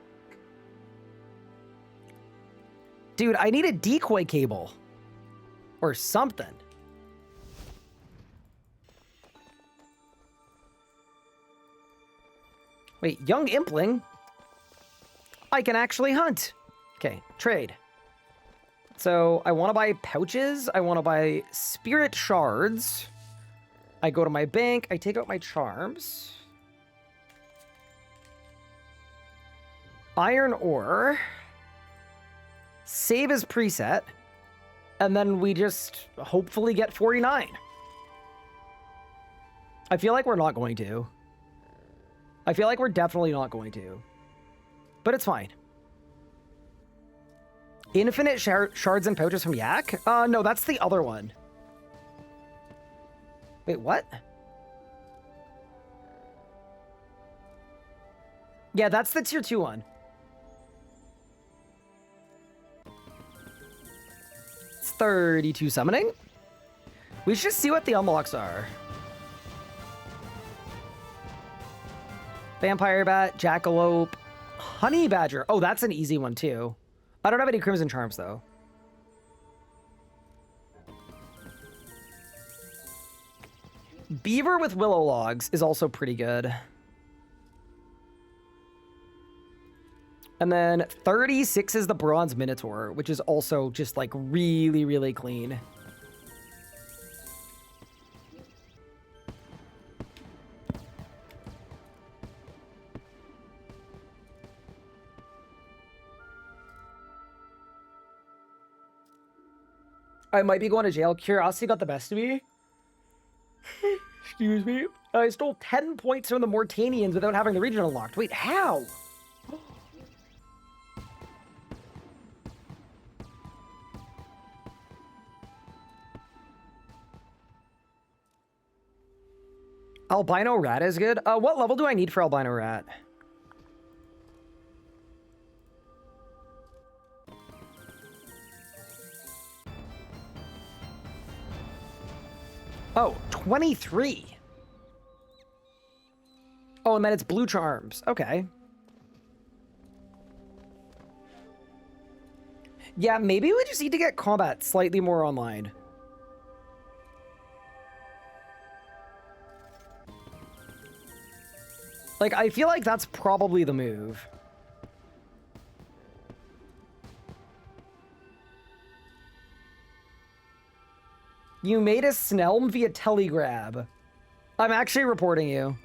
Dude, I need a decoy cable. Or something. Wait, young Impling? I can actually hunt. Okay, trade. So I want to buy pouches. I want to buy spirit shards. I go to my bank. I take out my charms. Iron ore. Save as preset. And then we just hopefully get 49. I feel like we're not going to. I feel like we're definitely not going to. But it's fine. Infinite shards and pouches from Yak? No, that's the other one. Wait, what? Yeah, that's the tier 2 one. It's 32 summoning. We should see what the unlocks are. Vampire Bat, Jackalope, Honey Badger. Oh, that's an easy one too. I don't have any Crimson Charms though. Beaver with Willow Logs is also pretty good. And then 36 is the Bronze Minotaur, which is also just like really, really clean. I might be going to jail. Curiosity got the best of me. Excuse me. I stole 10 points from the Mortanians without having the region unlocked. Wait, how? Albino Rat is good. What level do I need for Albino Rat? Oh, 23. Oh, and then it's blue charms. Okay. Yeah, maybe we just need to get combat slightly more online. Like, I feel like that's probably the move. You made a Snelm via Telegrab. I'm actually reporting you.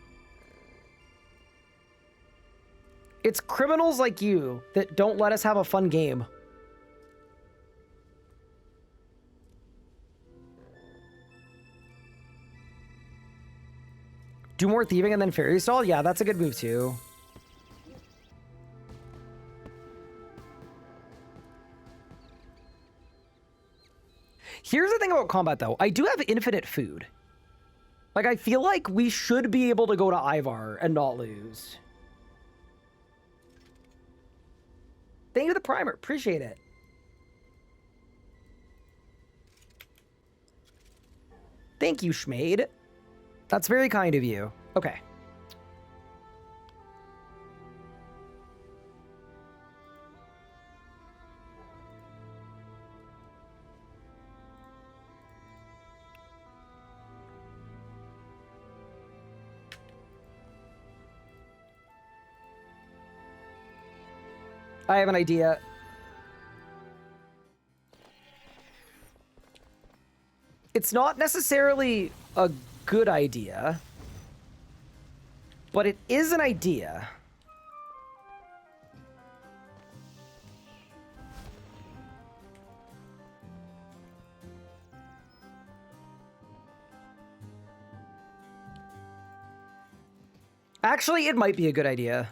It's criminals like you that don't let us have a fun game. Do more thieving and then fairy stall? Yeah, that's a good move too. Here's the thing about combat though. I do have infinite food. Like, I feel like we should be able to go to Ivar and not lose. Thank you for the primer. Appreciate it. Thank you, Schmade. That's very kind of you. Okay. I have an idea. It's not necessarily a good idea, but it is an idea. Actually, it might be a good idea.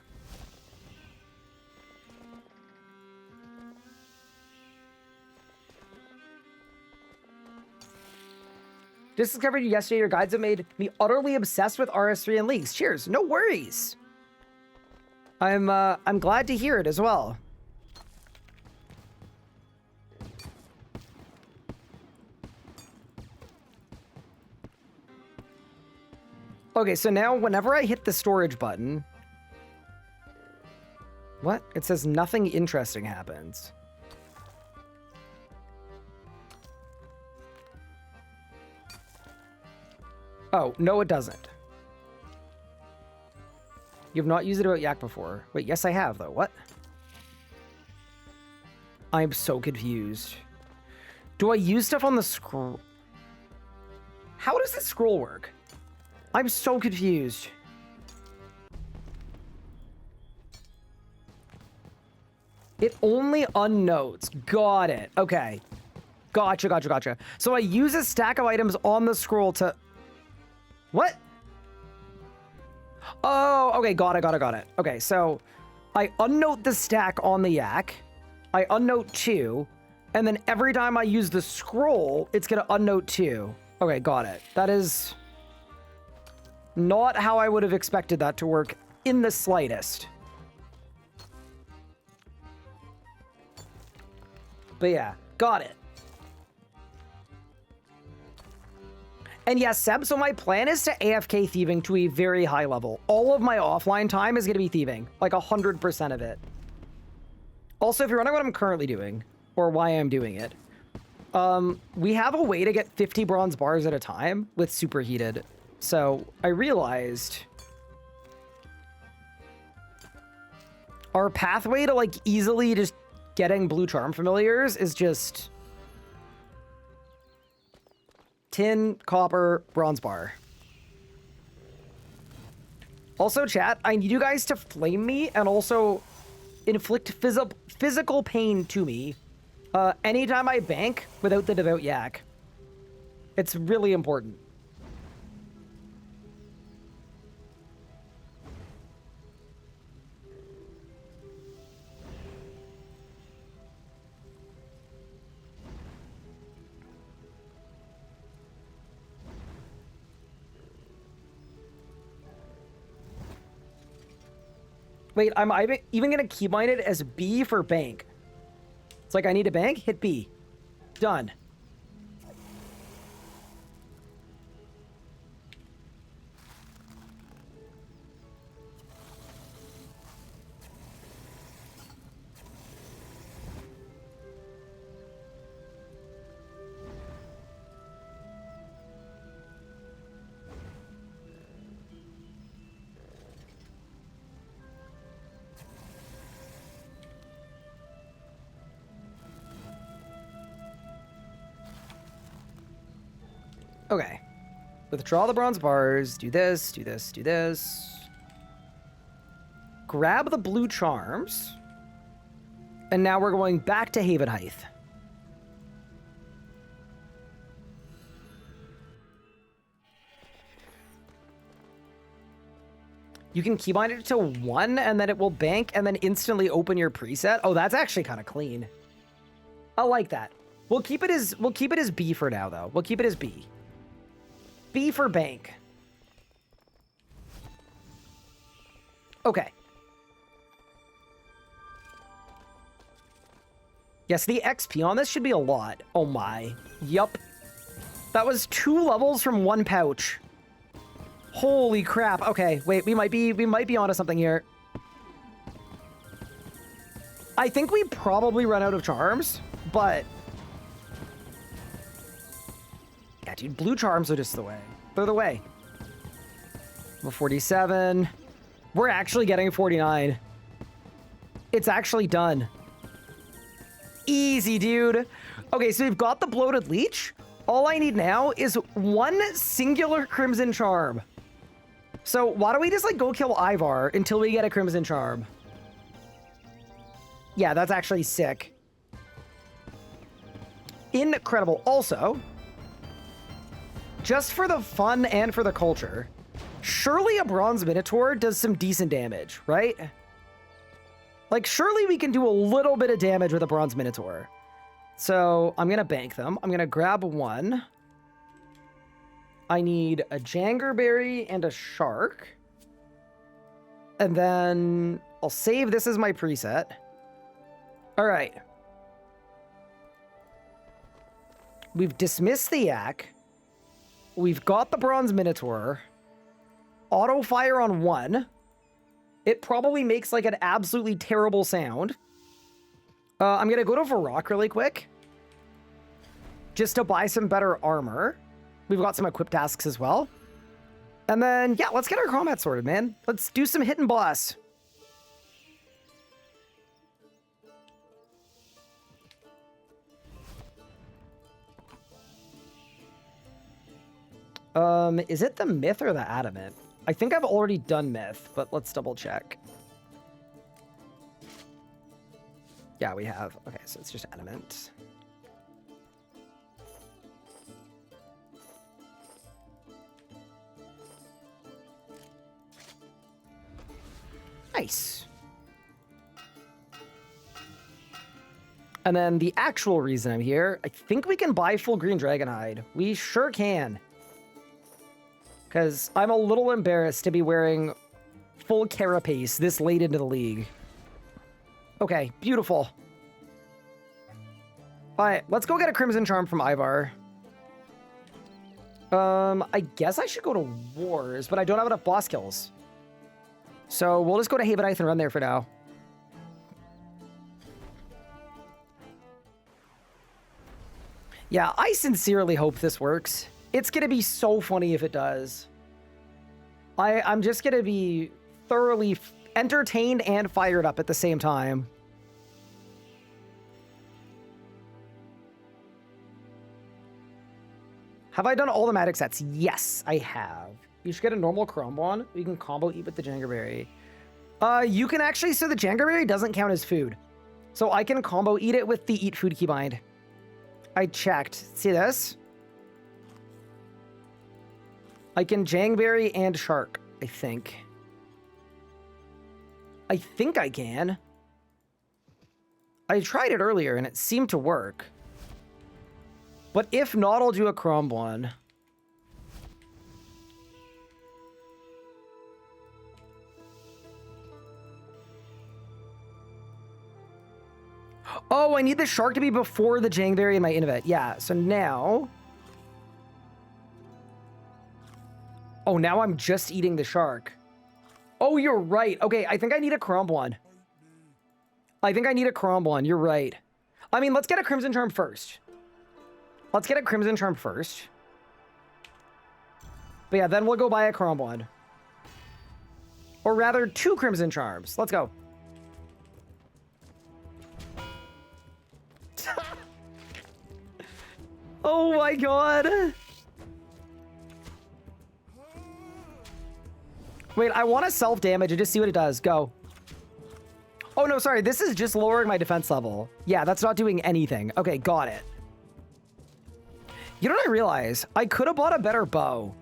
Just discovered you yesterday. Your guides have made me utterly obsessed with RS3 and leagues. Cheers. No worries. I'm glad to hear it as well. Okay, so now whenever I hit the storage button... What? It says nothing interesting happens. Oh, no it doesn't. You've not used it about Yak before. Wait, yes I have though. What? I'm so confused. Do I use stuff on the scroll? How does this scroll work? I'm so confused. It only unnotes. Got it. Okay. Gotcha, gotcha, gotcha. So I use a stack of items on the scroll to... What? Oh, okay. Got it, got it, got it. Okay, so I unnote the stack on the Yak. I unnote 2. And then every time I use the scroll, it's going to unnote 2. Okay, got it. That is... not how I would have expected that to work in the slightest. But yeah, got it. And yes, Seb, so my plan is to AFK thieving to a very high level. All of my offline time is going to be thieving. Like 100% of it. Also, if you're wondering what I'm currently doing, or why I'm doing it, we have a way to get 50 bronze bars at a time with superheated. So I realized our pathway to like easily just getting blue charm familiars is just tin, copper, bronze bar. Also, chat, I need you guys to flame me and also inflict physical pain to me anytime I bank without the devout yak. It's really important. Wait, I'm even going to keybind it as B for bank. It's like I need a bank, hit B. Done. Okay. Withdraw the bronze bars. Do this, do this, do this. Grab the blue charms. And now we're going back to Haven Height. You can keybind it to 1 and then it will bank and then instantly open your preset. Oh, that's actually kind of clean. I like that. We'll keep it as B for now though. We'll keep it as B. B for bank. Okay. Yes, the XP on this should be a lot. Oh my. Yup. That was 2 levels from 1 pouch. Holy crap. Okay, wait, we might be onto something here. I think we probably run out of charms, but yeah, dude, blue charms are just the way. They're the way. We're 47. We're actually getting 49. It's actually done. Easy, dude. Okay, so we've got the bloated leech. All I need now is one singular Crimson Charm. So why don't we just, like, go kill Ivar until we get a Crimson Charm? Yeah, that's actually sick. Incredible. Also, just for the fun and for the culture, surely a Bronze Minotaur does some decent damage, right? Like, surely we can do a little bit of damage with a Bronze Minotaur. So I'm going to bank them. I'm going to grab one. I need a Jangerberry and a Shark. And then I'll save this as my preset. All right. We've dismissed the Yak. We've got the Bronze Minotaur. Auto fire on one. It probably makes like an absolutely terrible sound. I'm going to go to Varrock really quick. Just to buy some better armor. We've got some equip tasks as well. And then, yeah, let's get our combat sorted, man. Let's do some hit and boss. Is it the myth or the adamant? I think I've already done myth, but let's double check. Yeah, we have. Okay, so it's just adamant. Nice. And then the actual reason I'm here, I think we can buy full green dragonhide. We sure can. Because I'm a little embarrassed to be wearing full carapace this late into the league. Okay, beautiful. All right, let's go get a Crimson Charm from Ivar. I guess I should go to Wars, but I don't have enough boss kills. So we'll just go to Havenite and run there for now. Yeah, I sincerely hope this works. It's going to be so funny if it does. I'm just going to be thoroughly entertained and fired up at the same time. Have I done all the magic sets? Yes, I have. You should get a normal Crumbon. You can combo eat with the Jangerberry. You can actually, so the Jangerberry doesn't count as food. So I can combo eat it with the eat food keybind. I checked. See this? I can Jangberry and Shark, I think. I think I can. I tried it earlier and it seemed to work. But if not, I'll do a Crumbon. Oh, I need the Shark to be before the Jangberry in my Innovate. Yeah, so now... Oh, now I'm just eating the Shark. Oh, you're right. Okay, I think I need a Crumbon. I think I need a Crumbon. You're right. I mean, let's get a Crimson Charm first. Let's get a Crimson Charm first. But yeah, then we'll go buy a Crumbon. Or rather, 2 Crimson Charms. Let's go. Oh my god. Wait, I want to self-damage and just see what it does. Go. Oh, no, sorry. This is just lowering my defense level. Yeah, that's not doing anything. Okay, got it. You know what I realize? I could have bought a better bow.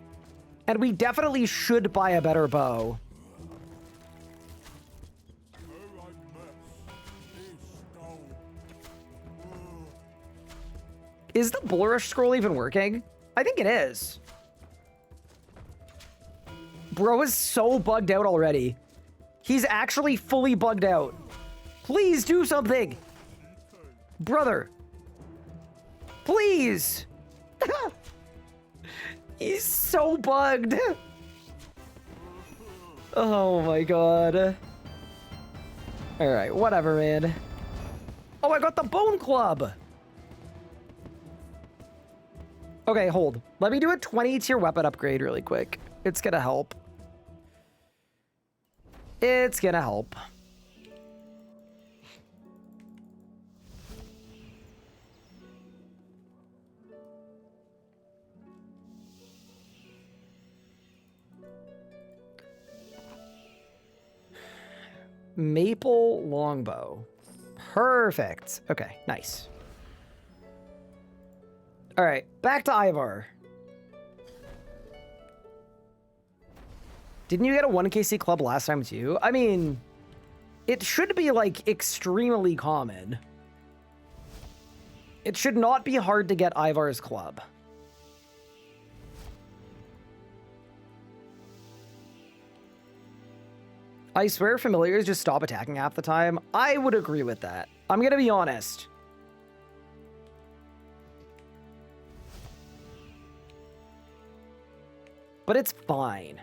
And we definitely should buy a better bow. Is the Bull Rush scroll even working? I think it is. Bro is so bugged out already. He's actually fully bugged out. Please do something. Brother. Please. He's so bugged. Oh my god. All right, whatever, man. Oh, I got the Bone Club. Okay, hold. Let me do a 20 tier weapon upgrade really quick. It's gonna help. It's gonna help. Maple longbow. Perfect. Okay, nice. All right, back to Ivar. Didn't you get a 1KC club last time too? I mean, it should be like extremely common. It should not be hard to get Ivar's club. I swear familiars just stop attacking half the time. I would agree with that. I'm gonna be honest. But it's fine.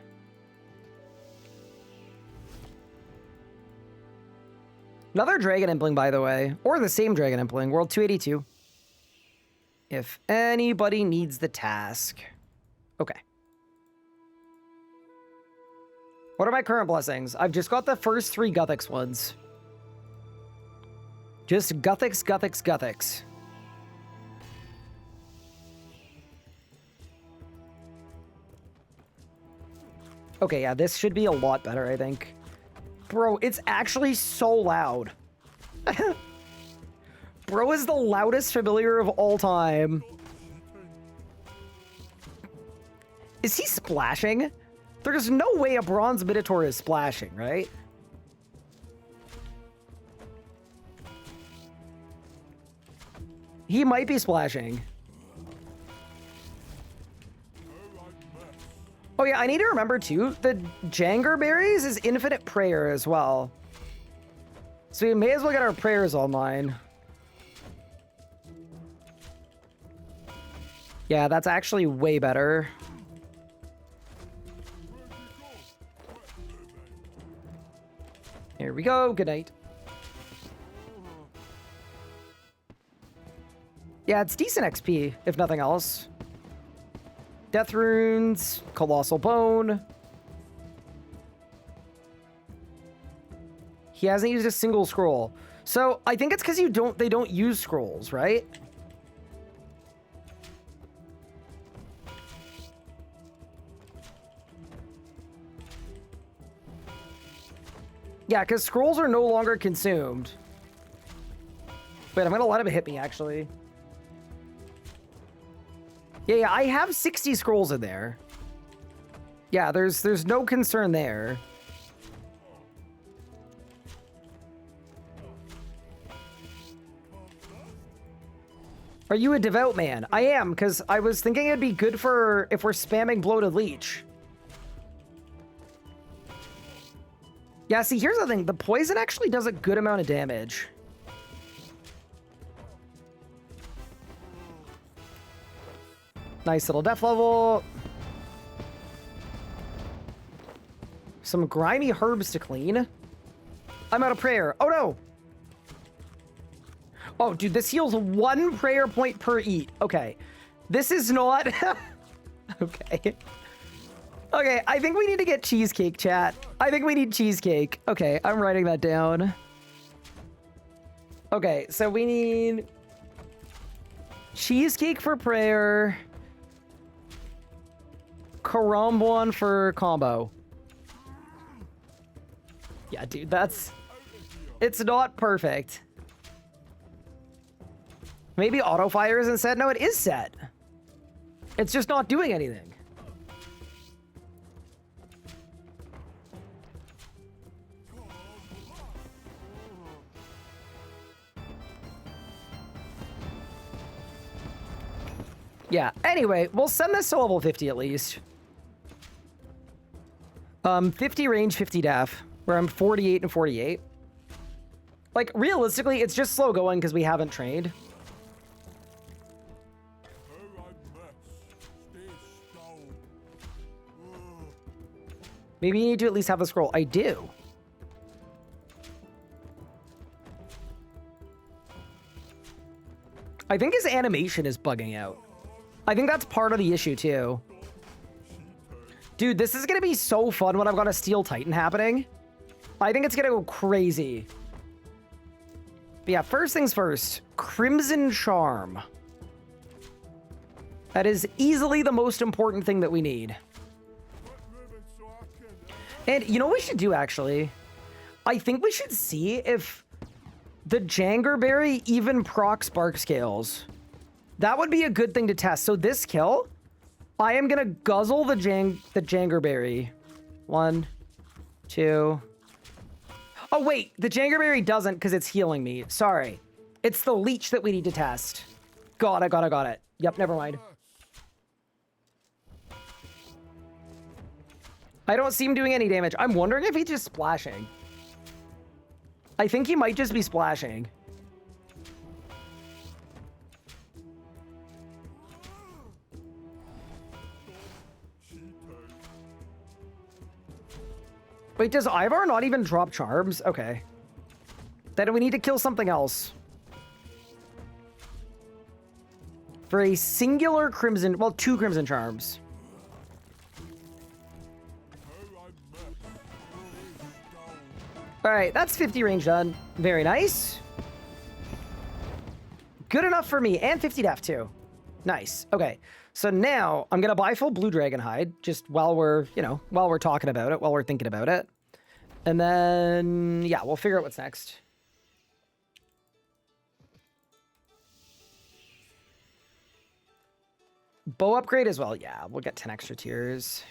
Another Dragon Impling, by the way. Or the same Dragon Impling. World 282. If anybody needs the task. Okay. What are my current blessings? I've just got the first 3 Guthix ones. Just Guthix, Guthix, Guthix. Okay, yeah, this should be a lot better, I think. Bro, it's actually so loud. Bro is the loudest familiar of all time. Is he splashing? There's no way a bronze Minotaur is splashing, right? He might be splashing. Oh yeah, I need to remember too, the Janger berries is infinite prayer as well. So we may as well get our prayers online. Yeah, that's actually way better. Here we go. Good night. Yeah, it's decent XP, if nothing else. Death runes, colossal bone. He hasn't used a single scroll. So I think it's because they don't use scrolls, right? Yeah, because scrolls are no longer consumed. Wait, I'm gonna let him hit me, actually. Yeah, I have 60 scrolls in there. Yeah, there's no concern there. Are you a devout man? I am, because I was thinking it'd be good for if we're spamming Bloated Leech. Yeah, see, here's the thing. The poison actually does a good amount of damage. Nice little def level. Some grimy herbs to clean. I'm out of prayer. Oh, no. Oh, dude, this heals 1 prayer point per eat. Okay. This is not... Okay. Okay, I think we need to get cheesecake, chat. I think we need cheesecake. Okay, I'm writing that down. Okay, so we need... cheesecake for prayer. Karambwan for combo. Yeah, dude, that's... It's not perfect. Maybe auto fire isn't set? No, it is set. It's just not doing anything. Yeah, anyway, we'll send this to level 50 at least. 50 range, 50 def, where I'm 48 and 48. Like, realistically, it's just slow going because we haven't trained. Maybe you need to at least have the scroll. I do. I think his animation is bugging out. I think that's part of the issue, too. Dude, this is going to be so fun when I've got a Steel Titan happening. I think it's going to go crazy. But yeah, first things first. Crimson Charm. That is easily the most important thing that we need. And you know what we should do, actually? I think we should see if the Jangerberry even procs bark scales. That would be a good thing to test. So this kill, I am gonna guzzle the Jangerberry. 1, 2. Oh wait, the Jangerberry doesn't because it's healing me. Sorry. It's the leech that we need to test. Got it. Yep, never mind. I don't see him doing any damage. I'm wondering if he's just splashing. I think he might just be splashing. Wait, does Ivar not even drop charms? Okay. Then we need to kill something else. For a singular crimson, well, 2 crimson charms. All right, that's 50 range done. Very nice. Good enough for me, and 50 def too. Nice. Okay, so now I'm gonna buy full blue dragon hide just while we're, while we're talking about it, while we're thinking about it. And then, yeah, we'll figure out what's next. Bow upgrade as well. Yeah, we'll get 10 extra tiers.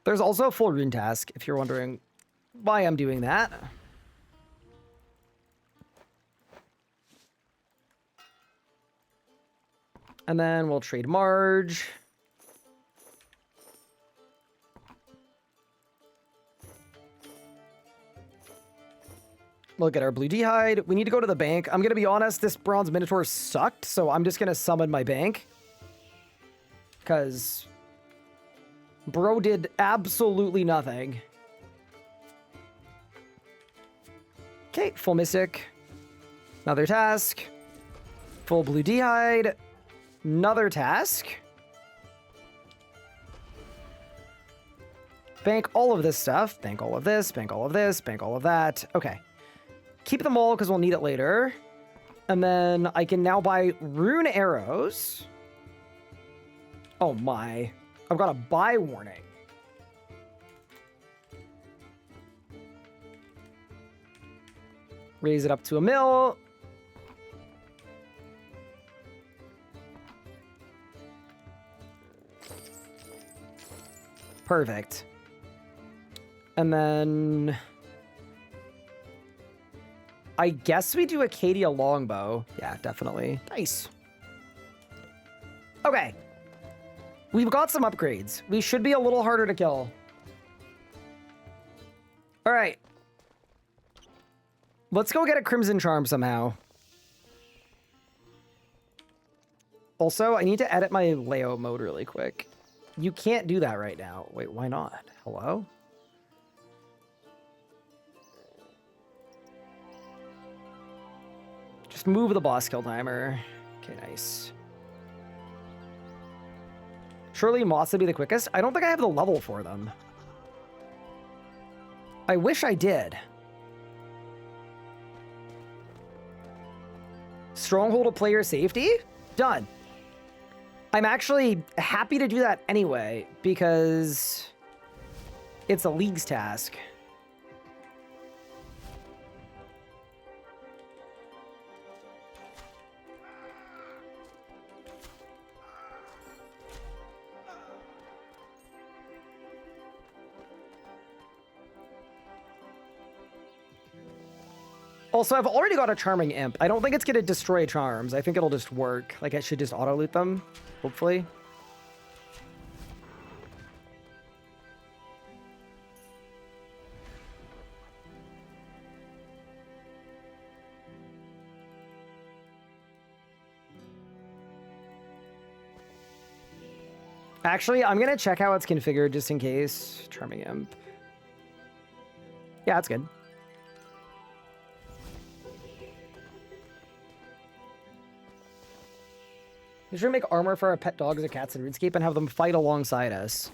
There's also a full rune task, if you're wondering why I'm doing that. And then we'll trade Marge. Look at our blue D-hide. We need to go to the bank. I'm going to be honest, this bronze minotaur sucked, so I'm just going to summon my bank. Because bro did absolutely nothing. Okay, full mystic. Another task. Full blue D-hide. Another task. Bank all of this stuff. Bank all of this. Bank all of this. Bank all of that. Okay. Keep them all because we'll need it later. And then I can now buy rune arrows. Oh my. I've got a buy warning. Raise it up to 1 mil. Perfect. And then I guess we do Acadia longbow. Yeah, definitely. Nice. Okay. We've got some upgrades. We should be a little harder to kill. All right. Let's go get a Crimson Charm somehow. Also, I need to edit my layout mode really quick. You can't do that right now. Wait, why not? Hello? Just move the boss kill timer. Okay, nice. Surely moths would be the quickest. I don't think I have the level for them. I wish I did. Stronghold of player safety? Done. I'm actually happy to do that anyway, because it's a League's task. Also, I've already got a Charming Imp. I don't think it's going to destroy charms. I think it'll just work. Like, I should just auto-loot them, hopefully. Actually, I'm going to check how it's configured just in case. Charming Imp. Yeah, that's good. We should make armor for our pet dogs or cats in RuneScape and have them fight alongside us.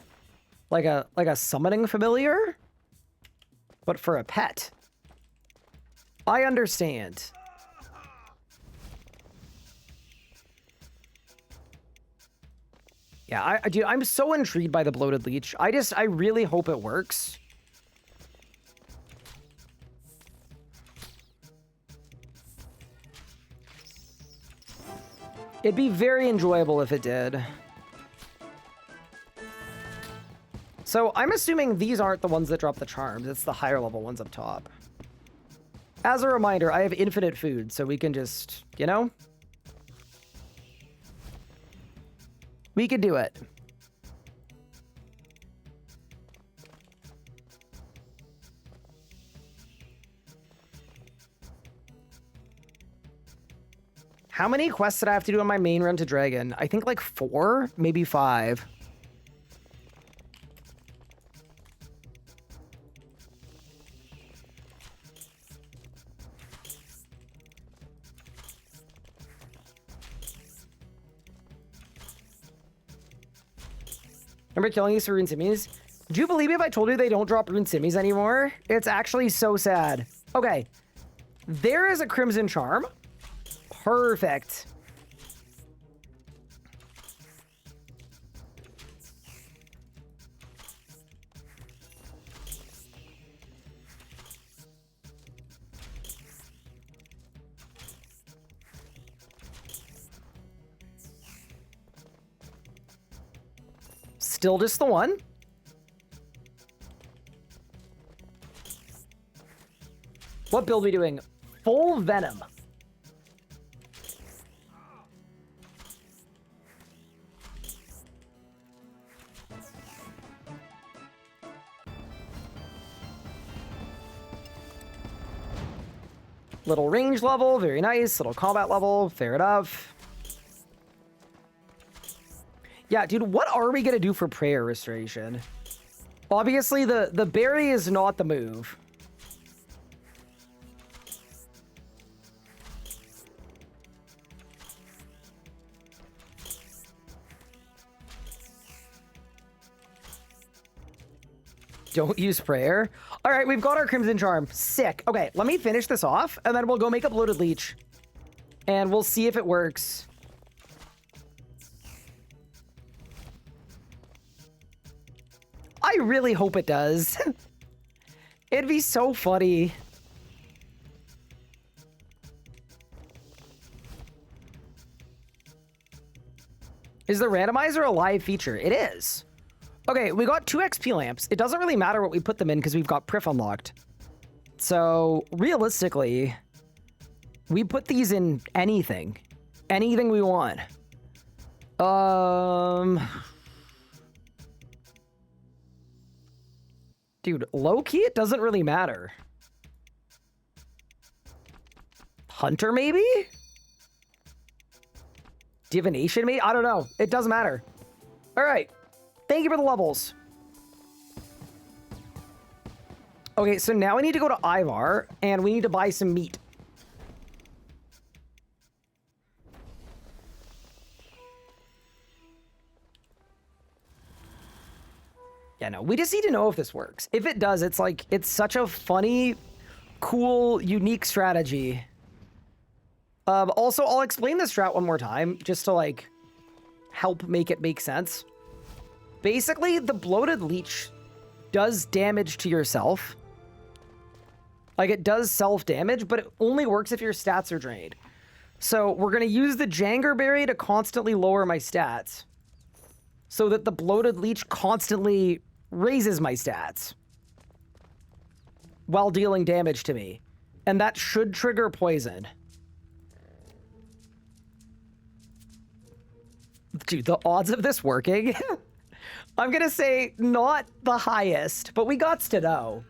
Like a summoning familiar? But for a pet. I understand. Yeah, dude, I'm so intrigued by the bloated leech. I really hope it works. It'd be very enjoyable if it did. So I'm assuming these aren't the ones that drop the charms. It's the higher level ones up top. As a reminder, I have infinite food, so we can just, you know? We could do it. How many quests did I have to do on my main run to Dragon? I think like 4, maybe 5. Remember killing these for rune simmies? Do you believe me if I told you they don't drop rune simmies anymore? It's actually so sad. Okay. There is a Crimson Charm. Perfect. Still just the one. What build are we doing? Full Venom. Little range level, very nice. Little combat level, fair enough. Yeah, dude, what are we gonna do for prayer restoration? Obviously, the berry is not the move. Don't use prayer. All right, we've got our Crimson Charm. Sick. Okay, let me finish this off, and then we'll go make a bloated leech. And we'll see if it works. I really hope it does. It'd be so funny. Is the randomizer a live feature? It is. Okay, we got 2 XP lamps. It doesn't really matter what we put them in because we've got Priff unlocked. So, realistically, we put these in anything. Anything we want. Dude, low-key, it doesn't really matter. Hunter, maybe? Divination, maybe? I don't know. It doesn't matter. All right. Thank you for the levels. Okay, so now we need to go to Ivar, and we need to buy some meat. Yeah, no, we just need to know if this works. If it does, it's like, it's such a funny, cool, unique strategy. Also, I'll explain this strat one more time, just to, like, help make it make sense. Basically, the bloated leech does damage to yourself. Like, it does self-damage, but it only works if your stats are drained. So, we're going to use the Jangerberry to constantly lower my stats. So that the bloated leech constantly raises my stats. While dealing damage to me. And that should trigger poison. Dude, the odds of this working... I'm gonna say not the highest, but we gots to know.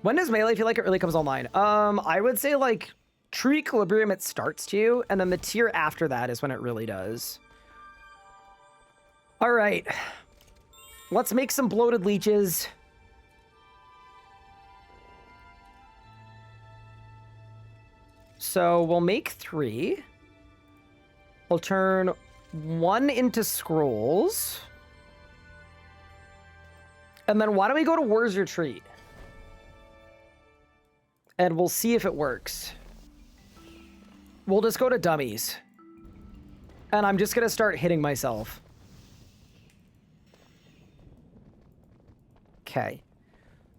When does melee feel like it really comes online? I would say like true equilibrium it starts to, and then the tier after that is when it really does. All right, let's make some bloated leeches. So we'll make 3. We'll turn 1 into scrolls. And then why don't we go to War's Retreat? and we'll see if it works. We'll just go to dummies. And I'm just gonna start hitting myself. Okay.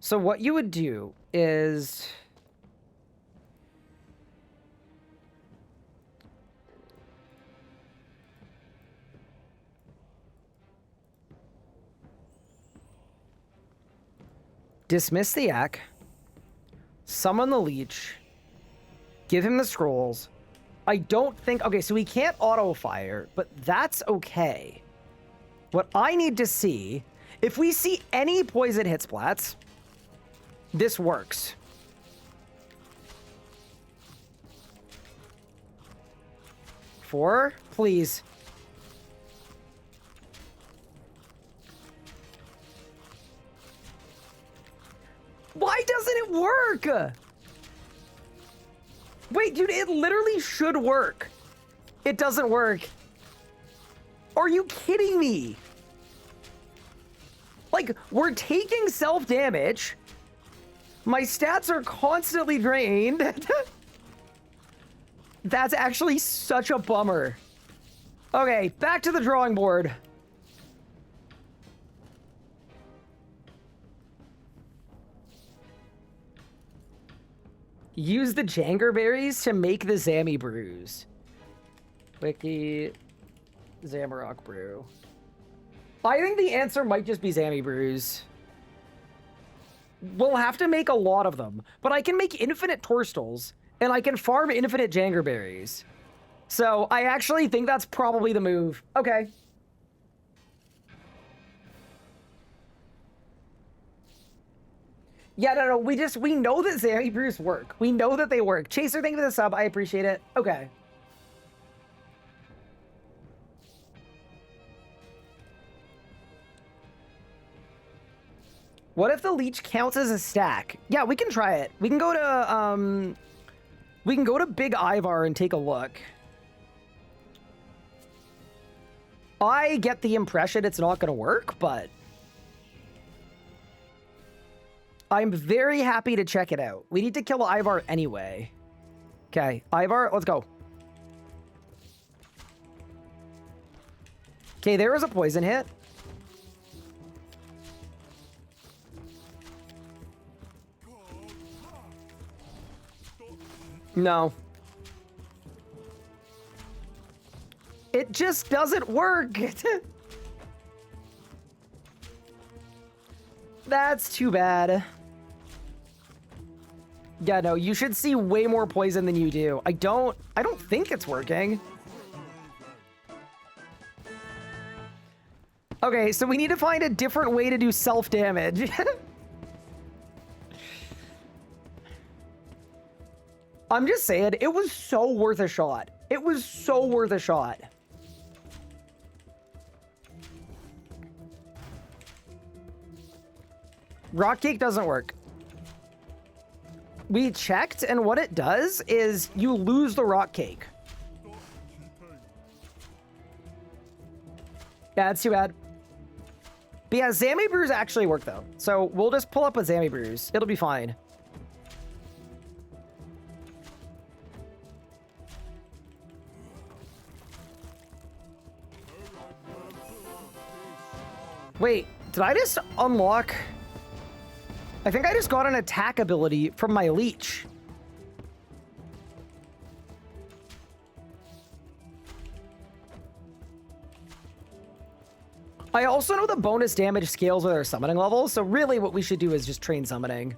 So what you would do is... dismiss the Yak. Summon the leech. Give him the scrolls. I don't think... Okay, so we can't auto-fire, but that's okay. What I need to see... If we see any poison hit splats, this works. Four, please. Why doesn't it work? Wait, dude, it literally should work. It doesn't work. Are you kidding me? Like, we're taking self-damage. My stats are constantly drained. That's actually such a bummer. Okay, back to the drawing board. Use the Jangerberries to make the Zammy brews. Wiki Zamarok brew. I think the answer might just be Zammy brews. We'll have to make a lot of them, but I can make infinite Torstals, and I can farm infinite Jangerberries. So I actually think that's probably the move. Okay. Yeah, no, we know that Zammy brews work. We know that they work. Chaser, thank you for the sub. I appreciate it. Okay. What if the leech counts as a stack? Yeah, we can try it. We can go to Big Ivar and take a look. I get the impression it's not going to work, but I'm very happy to check it out. We need to kill Ivar anyway. Okay, Ivar, let's go. Okay, there was a poison hit. No. It just doesn't work. That's too bad. Yeah, no, you should see way more poison than you do. I don't think it's working. Okay, so we need to find a different way to do self-damage. I'm just saying, it was so worth a shot. It was so worth a shot. Rock cake doesn't work. We checked, and what it does is you lose the rock cake. Yeah, it's too bad. But yeah, Zammy brews actually work though. So we'll just pull up a Zammy brews. It'll be fine. Wait, did I just unlock? I think I just got an attack ability from my leech. I also know the bonus damage scales with our summoning levels, so really what we should do is just train summoning.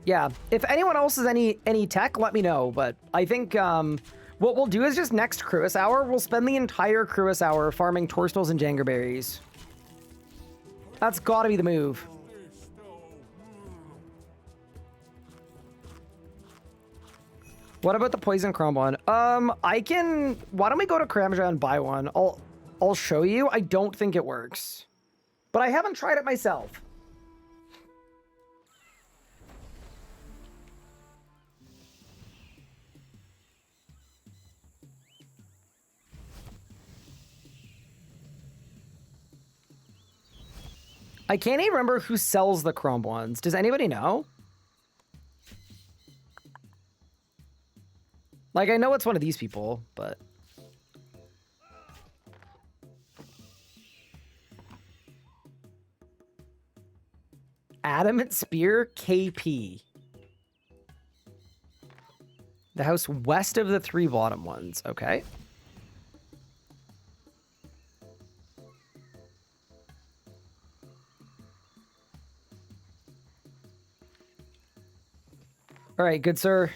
Yeah, if anyone else has any tech, let me know, but I think what we'll do is just next Cruis Hour, we'll spend the entire Cruis Hour farming Torstals and Jangerberries. That's gotta be the move. What about the Poison Chrome one? I can... Why don't we go to Kramja and buy one? I'll show you. I don't think it works. But I haven't tried it myself. I can't even remember who sells the chrome ones. Does anybody know? Like, I know it's one of these people, but... Adamant Spear KP. The house west of the 3 bottom ones. Okay. All right, good sir.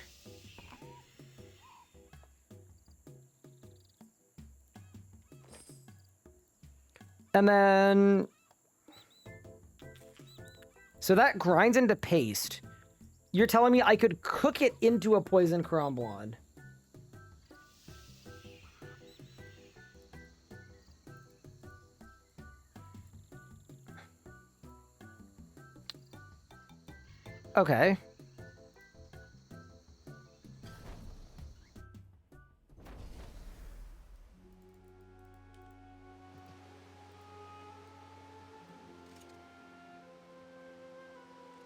And then... So that grinds into paste. You're telling me I could cook it into a poison crumbwan. Okay.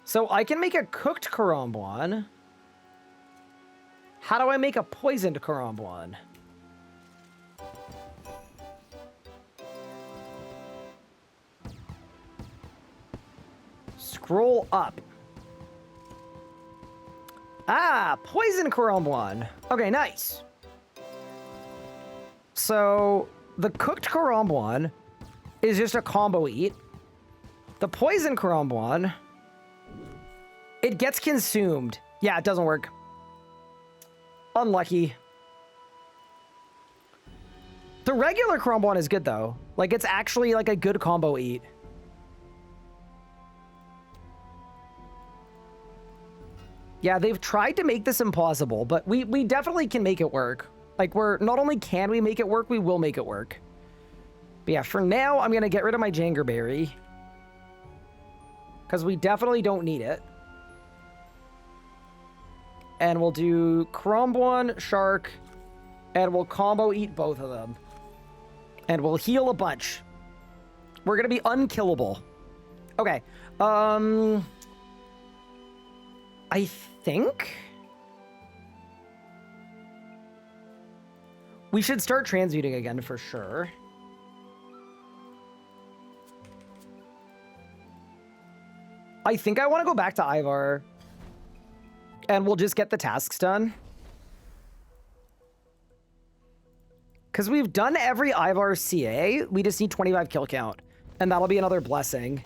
So I can make a cooked crumbwan. How do I make a poisoned crumbwan? Scroll up. Ah, poison crumbwan. Okay, nice. So the cooked crumbwan is just a combo eat. The poison crumbwan, it gets consumed. Yeah, it doesn't work. Unlucky. The regular crumbwan is good though. Like, it's actually like a good combo eat. Yeah, they've tried to make this impossible, but we definitely can make it work. Like, not only can we make it work, we will make it work. But yeah, for now, I'm gonna get rid of my Jangerberry. Because we definitely don't need it. And we'll do Crumbwan, Shark, and we'll combo eat both of them. And we'll heal a bunch. We're gonna be unkillable. Okay. I think we should start transmuting again for sure. I think I want to go back to Ivar. And we'll just get the tasks done. Because we've done every Ivar CA. We just need 25 kill count. And that'll be another blessing.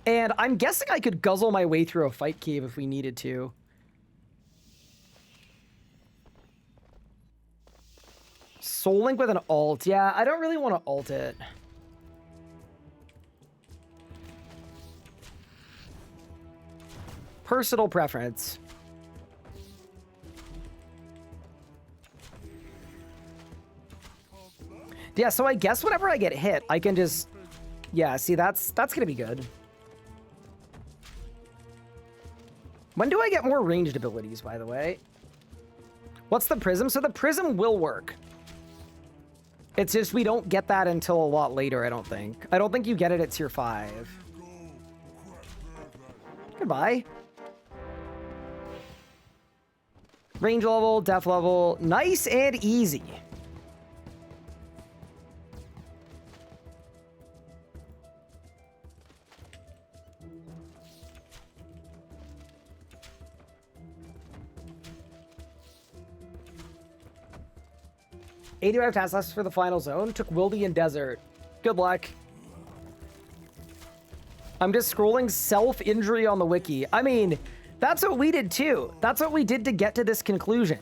And I'm guessing I could guzzle my way through a fight cave if we needed to. Soul Link with an alt. Yeah, I don't really want to alt it. Personal preference. Yeah, so I guess whenever I get hit, I can just... Yeah, see, that's gonna be good. When do I get more ranged abilities, by the way? What's the prism? So the prism will work. It's just we don't get that until a lot later, I don't think. I don't think you get it at tier 5. Goodbye. Range level, def level, nice and easy. $85 task lists for the final zone. Took Wildy and Desert. Good luck. I'm just scrolling self-injury on the wiki. I mean, that's what we did too. That's what we did to get to this conclusion.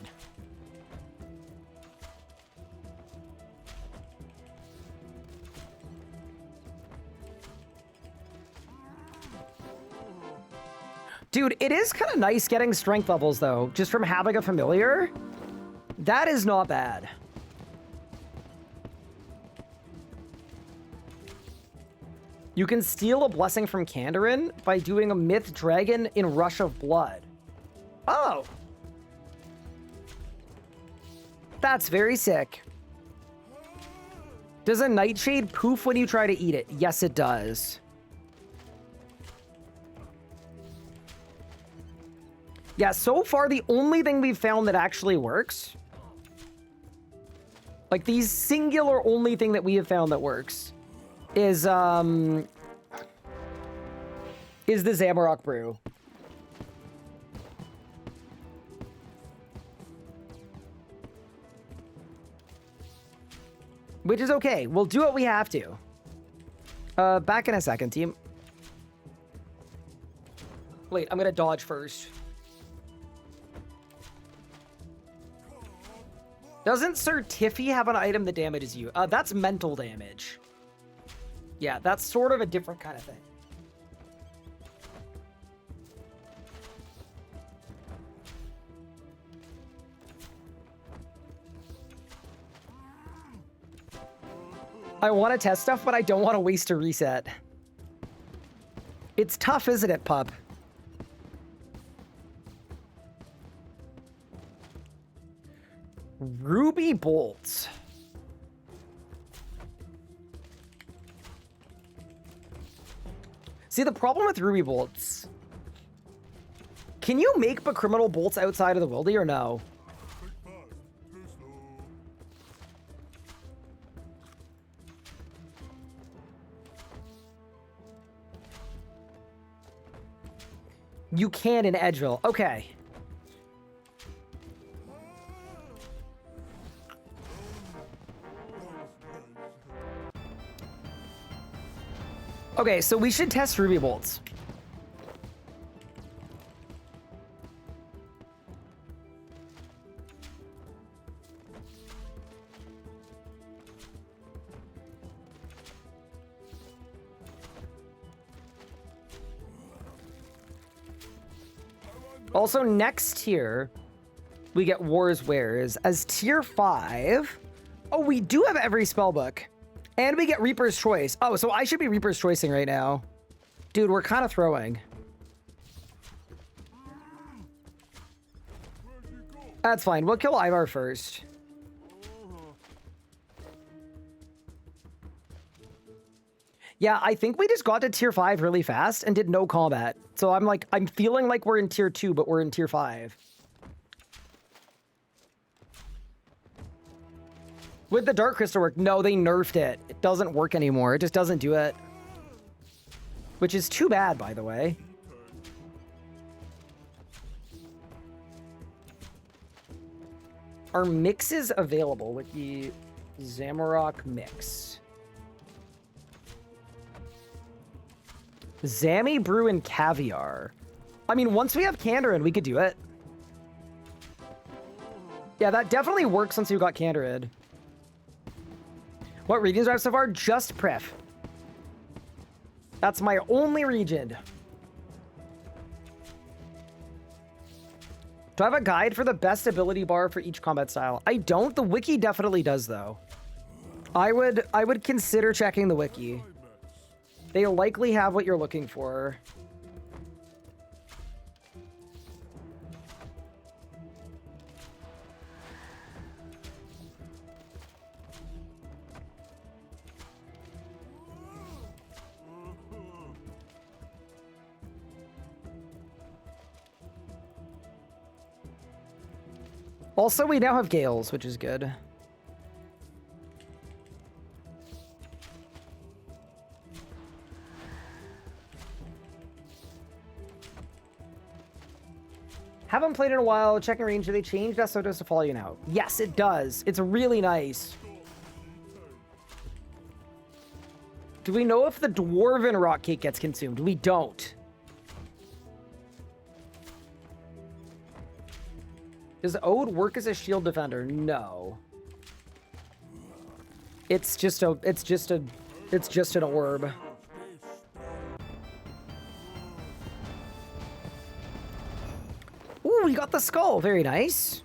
Dude, it is kind of nice getting strength levels though, just from having a familiar. That is not bad. You can steal a blessing from Kandarin by doing a Myth Dragon in Rush of Blood. Oh. That's very sick. Does a nightshade poof when you try to eat it? Yes, it does. Yeah, so far the only thing we've found that actually works, like the singular only thing that we have found that works, is the Zamarok brew. Which is okay. We'll do what we have to. Back in a second, team. Wait, I'm gonna dodge first. Doesn't Sir Tiffy have an item that damages you? That's mental damage. Yeah, that's sort of a different kind of thing. I want to test stuff, but I don't want to waste a reset. It's tough, isn't it, pup? Ruby bolts. See, the problem with ruby bolts... Can you make criminal bolts outside of the wildy or no? You can in Edgeville. Okay. Okay, so we should test ruby bolts. Also, next tier, we get War's Wares. As tier 5... Oh, we do have every spellbook. And we get Reaper's Choice. Oh, so I should be Reaper's Choicing right now. Dude, we're kind of throwing. That's fine. We'll kill Ivar first. Yeah, I think we just got to tier 5 really fast and did no combat. So I'm feeling like we're in tier 2, but we're in tier 5. With the Dark Crystal work, no, they nerfed it. It doesn't work anymore. It just doesn't do it. Which is too bad, by the way. Are mixes available with the Zamarok mix? Zammy Brew and Caviar. I mean, once we have Kandarin, we could do it. Yeah, that definitely works once you got Kandarin. What regions do I have so far? Just Priff. That's my only region. Do I have a guide for the best ability bar for each combat style? I don't. The wiki definitely does, though. I would consider checking the wiki. They likely have what you're looking for. Also, we now have Gales, which is good. Haven't played in a while. Checking range. Do they change Desotos to follow you now? Yes, it does. It's really nice. Do we know if the Dwarven Rock Cake gets consumed? We don't. Does Ode work as a shield defender? No. It's just an orb. Ooh, we got the skull. Very nice.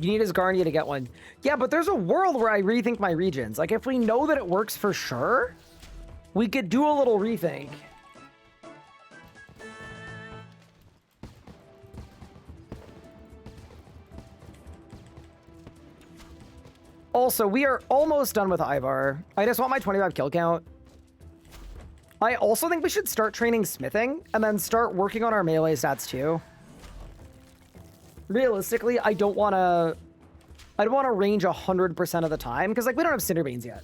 You need Asgardia to get one. Yeah, but there's a world where I rethink my regions. Like, if we know that it works for sure, we could do a little rethink. Also, we are almost done with Ivar. I just want my 25 kill count. I also think we should start training smithing and then start working on our melee stats too. Realistically, I don't want to range 100% of the time because, like, we don't have Cinderbanes yet.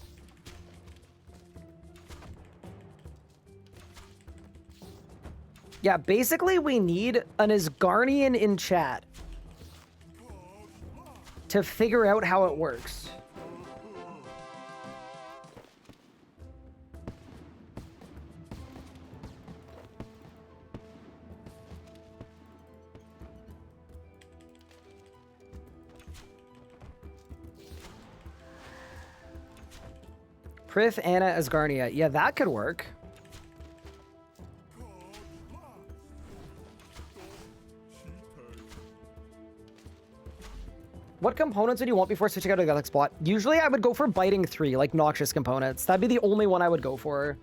Yeah, basically we need an Asgarnian in chat to figure out how it works. Priff, Anna, Asgarnia. Yeah, that could work. What components would you want before switching out to the Gothic spot? Usually I would go for biting 3, like noxious components. That'd be the only one I would go for.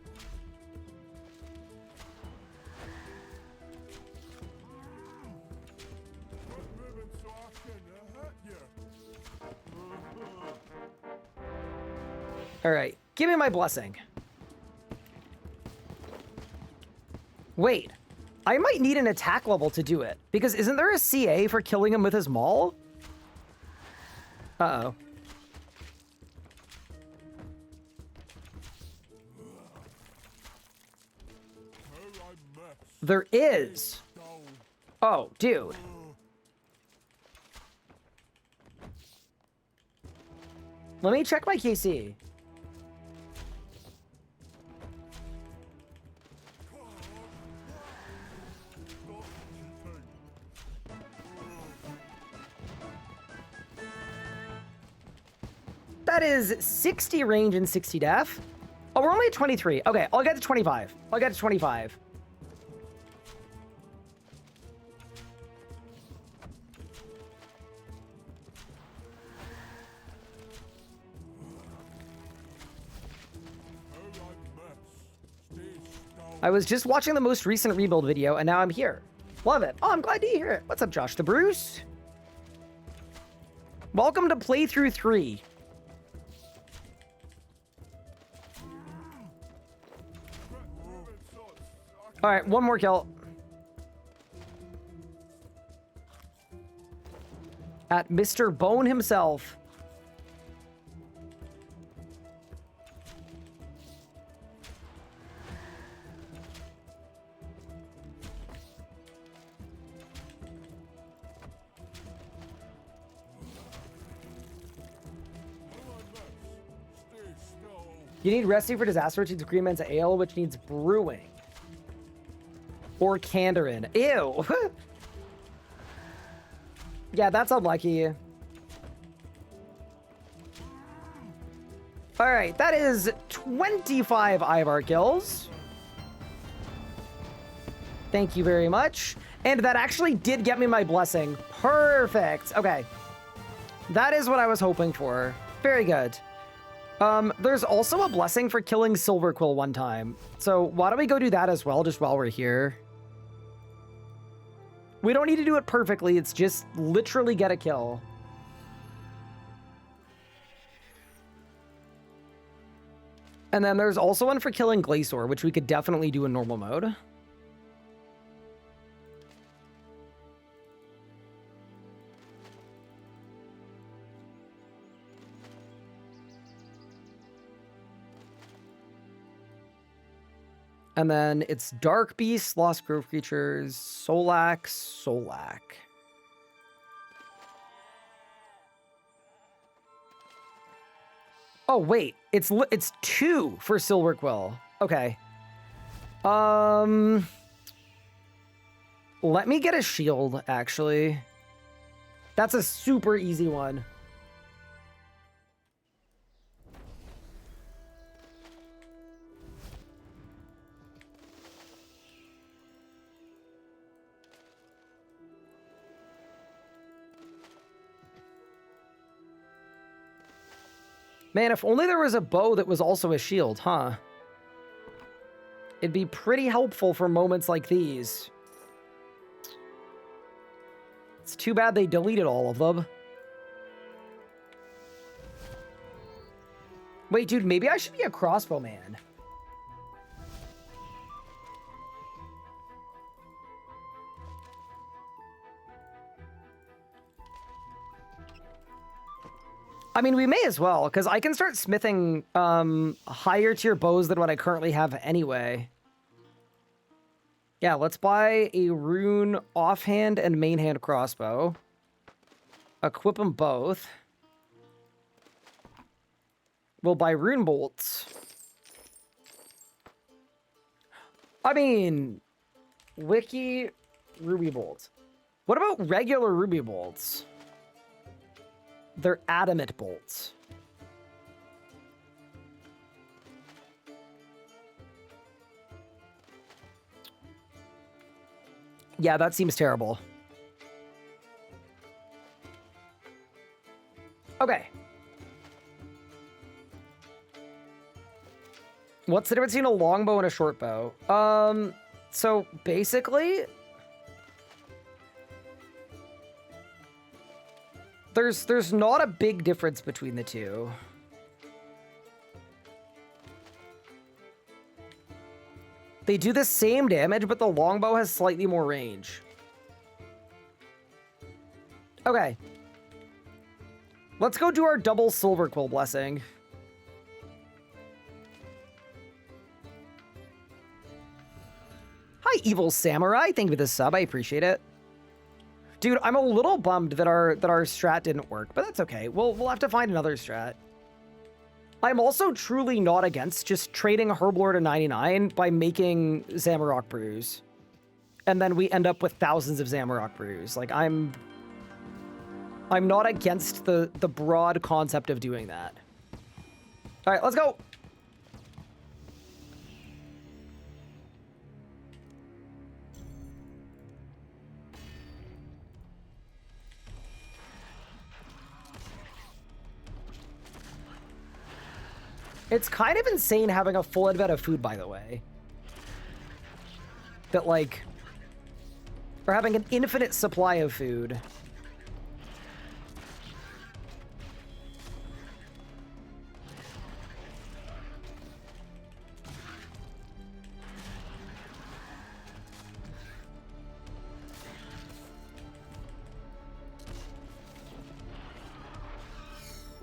All right, give me my blessing. Wait, I might need an attack level to do it, because isn't there a CA for killing him with his maul? Uh-oh. There is. Oh, dude. Let me check my KC. That is 60 range and 60 def. Oh, we're only at 23. Okay, I'll get to 25. I'll get to 25. I was just watching the most recent rebuild video, and now I'm here. Love it. Oh, I'm glad to hear it. What's up, Josh the Bruce? Welcome to playthrough 3. All right, one more kill. At Mr. Bone himself. You need resting for disaster, which needs agreements ale, which needs brewing. Or Candarin. Ew. Yeah, that's unlucky. All right, that is 25 Ivar kills. Thank you very much. And that actually did get me my blessing. Perfect. Okay. That is what I was hoping for. Very good. There's also a blessing for killing Silverquill one time. So why don't we go do that as well, just while we're here? We don't need to do it perfectly. It's just literally get a kill. And then there's also one for killing Glacior, which we could definitely do in normal mode. And then it's Dark Beast, Lost Grove Creatures, Solak, Solak. Oh, wait. It's 2 for Silverquill. Okay. Let me get a shield, actually. That's a super easy one. Man, if only there was a bow that was also a shield, huh? It'd be pretty helpful for moments like these. It's too bad they deleted all of them. Wait, dude, maybe I should be a crossbowman. I mean, we may as well, because I can start smithing higher tier bows than what I currently have anyway. Yeah, let's buy a rune offhand and main hand crossbow. Equip them both. We'll buy rune bolts. I mean, wiki ruby bolts. What about regular ruby bolts? They're adamant bolts. Yeah, that seems terrible. Okay. What's the difference between a longbow and a short bow? So basically, there's not a big difference between the two. They do the same damage, but the longbow has slightly more range. Okay. Let's go do our double silver quill blessing. Hi, evil samurai. Thank you for the sub. I appreciate it. Dude, I'm a little bummed that our strat didn't work, but that's okay. We'll have to find another strat. I'm also truly not against just trading Herblore to 99 by making Zamorak brews. And then we end up with thousands of Zamorak brews. Like, I'm not against the broad concept of doing that. All right, let's go. It's kind of insane having a full advent of food, by the way. That, like, or having an infinite supply of food.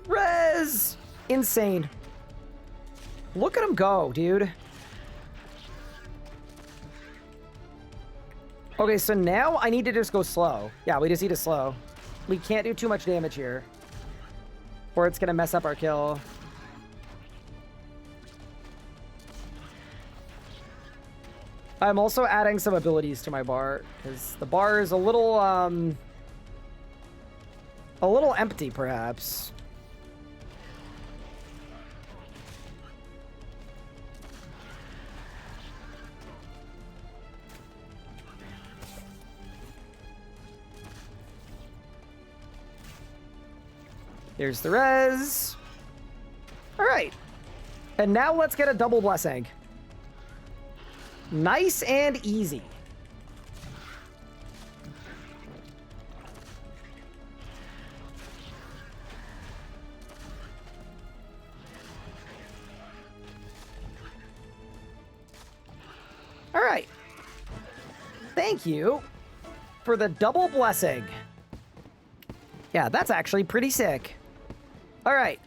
Rez! Insane. Look at him go, dude. Okay, so now I need to just go slow. Yeah, we just need to slow. We can't do too much damage here, or it's gonna mess up our kill. I'm also adding some abilities to my bar, because the bar is a little empty, perhaps. There's the res. All right. And now let's get a double blessing. Nice and easy. All right. Thank you for the double blessing. Yeah, that's actually pretty sick. All right.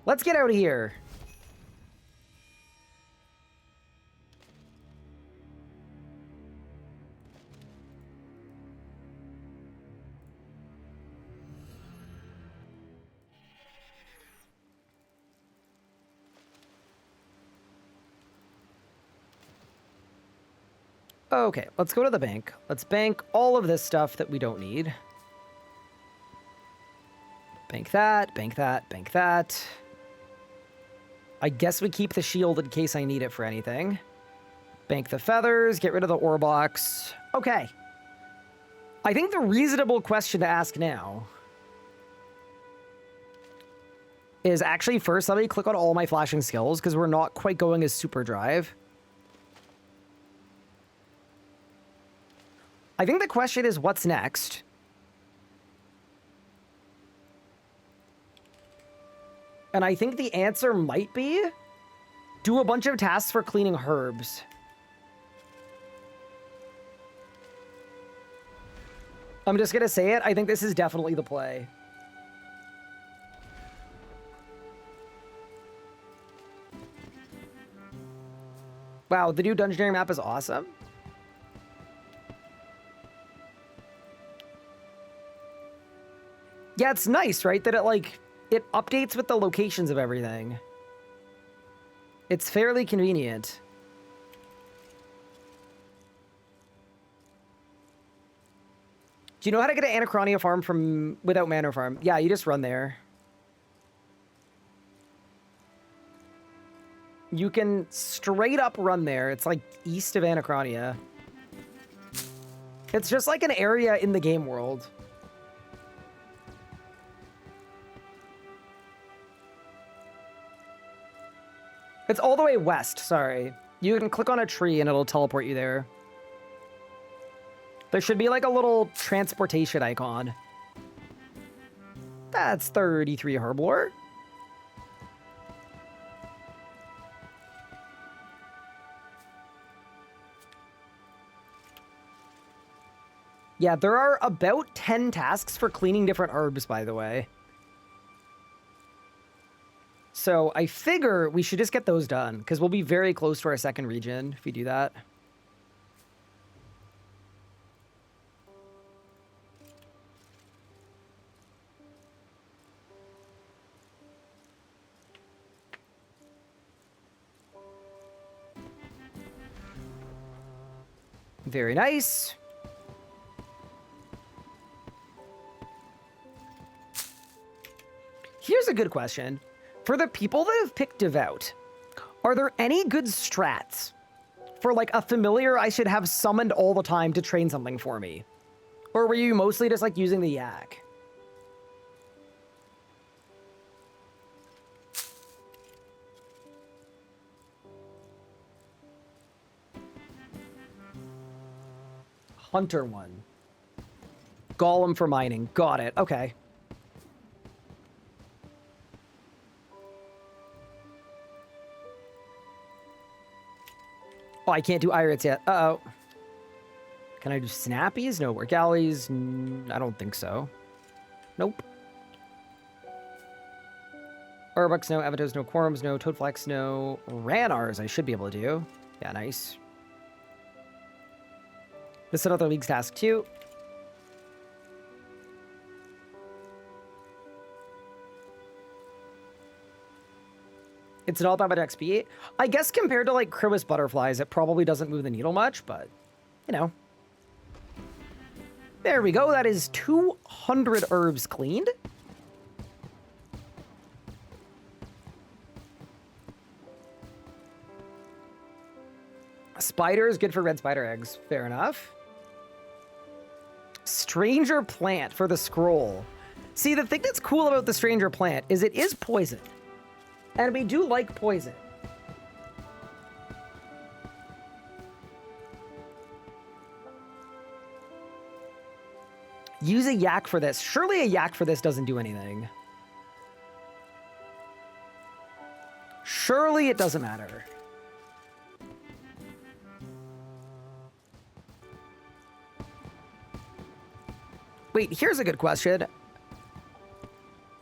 Let's get out of here. Okay, let's go to the bank. Let's bank all of this stuff that we don't need. Bank that, bank that, bank that. I guess we keep the shield in case I need it for anything. Bank the feathers, get rid of the ore box. Okay. I think the reasonable question to ask now is actually first let me click on all my flashing skills because we're not quite going as super drive. I think the question is what's next? And I think the answer might be do a bunch of tasks for cleaning herbs. I'm just gonna say it. I think this is definitely the play. Wow, the new dungeoneering map is awesome. Yeah, it's nice, right? That it updates with the locations of everything. It's fairly convenient. Do you know how to get an Anachronia farm from without Manor Farm? Yeah, you just run there. You can straight up run there. It's like east of Anachronia. It's just like an area in the game world. It's all the way west, sorry. You can click on a tree and it'll teleport you there. There should be like a little transportation icon. That's 33 Herblore. Yeah, there are about 10 tasks for cleaning different herbs, by the way. So I figure we should just get those done, because we'll be very close to our second region if we do that. Very nice. Here's a good question. For the people that have picked Devout, are there any good strats for like a familiar I should have summoned all the time to train something for me? Or were you mostly just like using the yak? Hunter one. Golem for mining. Got it. Okay. Oh, I can't do Irits yet. Uh-oh. Can I do Snappies? No. Work Galleys? I don't think so. Nope. Urbucks, no. Avatos, no. Quorums, no. Toadflex, no. Ranars, I should be able to do. Yeah, nice. This is another League's task, too. It's not that much XP. I guess compared to, like, Cribus Butterflies, it probably doesn't move the needle much, but, you know. There we go. That is 200 herbs cleaned. Spider is good for red spider eggs. Fair enough. Stranger plant for the scroll. See, the thing that's cool about the stranger plant is it is poison. And we do like poison. Use a yak for this. Surely a yak for this doesn't do anything. Surely it doesn't matter. Wait, here's a good question.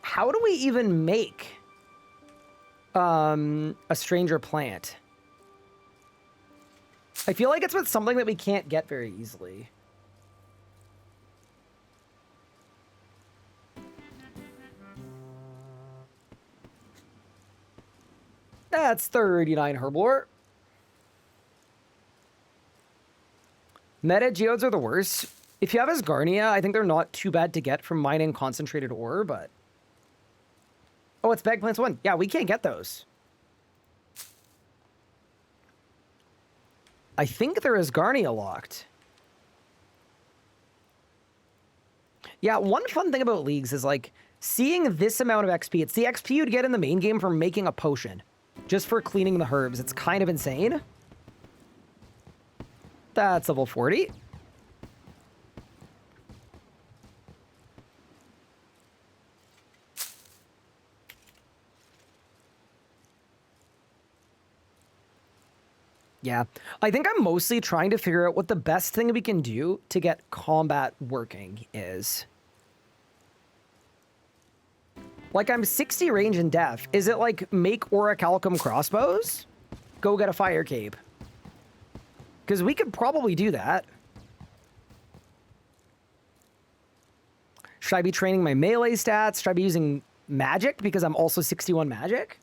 How do we even make a stranger plant? I feel like it's with something that we can't get very easily. That's 39 Herblore. Meta geodes are the worst. If you have Asgarnia, I think they're not too bad to get from mining concentrated ore, but... Oh, it's Bag Plants 1. Yeah, we can't get those. I think they're Asgarnia locked. Yeah, one fun thing about leagues is like seeing this amount of XP. It's the XP you'd get in the main game from making a potion. Just for cleaning the herbs. It's kind of insane. That's level 40. Yeah, I think I'm mostly trying to figure out what the best thing we can do to get combat working is. Like, I'm 60 range and def. Is it like make orichalcum crossbows? Go get a fire cape. Because we could probably do that. Should I be training my melee stats? Should I be using magic because I'm also 61 magic?